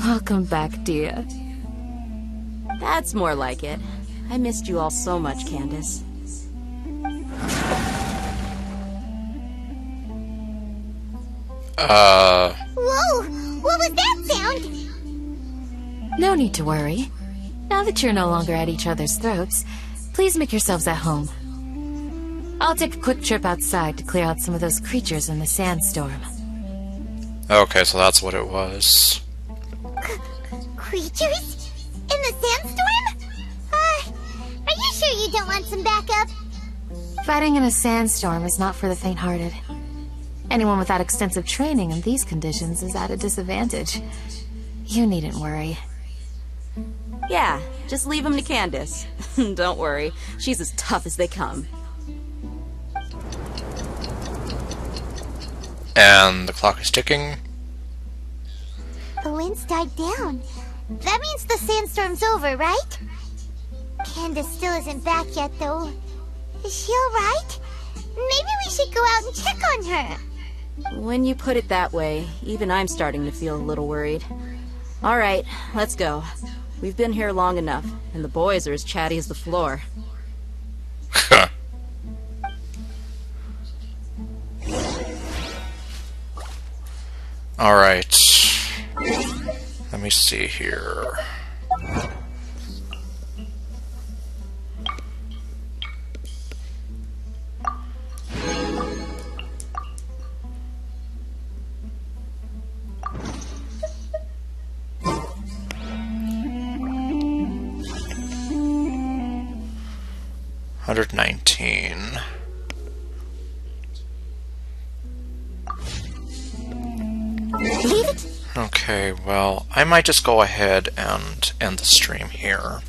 welcome back, Dia. That's more like it. I missed you all so much, Candace. Whoa! What was that sound? No need to worry. Now that you're no longer at each other's throats, please make yourselves at home. I'll take a quick trip outside to clear out some of those creatures in the sandstorm. Okay, so that's what it was. Creatures? In the sandstorm? Are you sure you don't want some backup? Fighting in a sandstorm is not for the faint-hearted. Anyone without extensive training in these conditions is at a disadvantage. You needn't worry. Yeah, just leave him to Candace. Don't worry, she's as tough as they come. And the clock is ticking. The wind's died down. That means the sandstorm's over, right? Candace still isn't back yet, though. Is she alright? Maybe we should go out and check on her. When you put it that way, even I'm starting to feel a little worried. Alright, let's go. We've been here long enough, and the boys are as chatty as the floor. Alright. Let me see here. $119. Okay, well, I might just go ahead and end the stream here.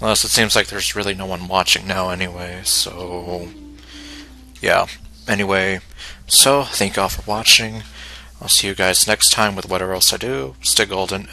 Unless it seems like there's really no one watching now anyway, so... yeah. Anyway, so thank you all for watching. I'll see you guys next time with whatever else I do. Stay golden.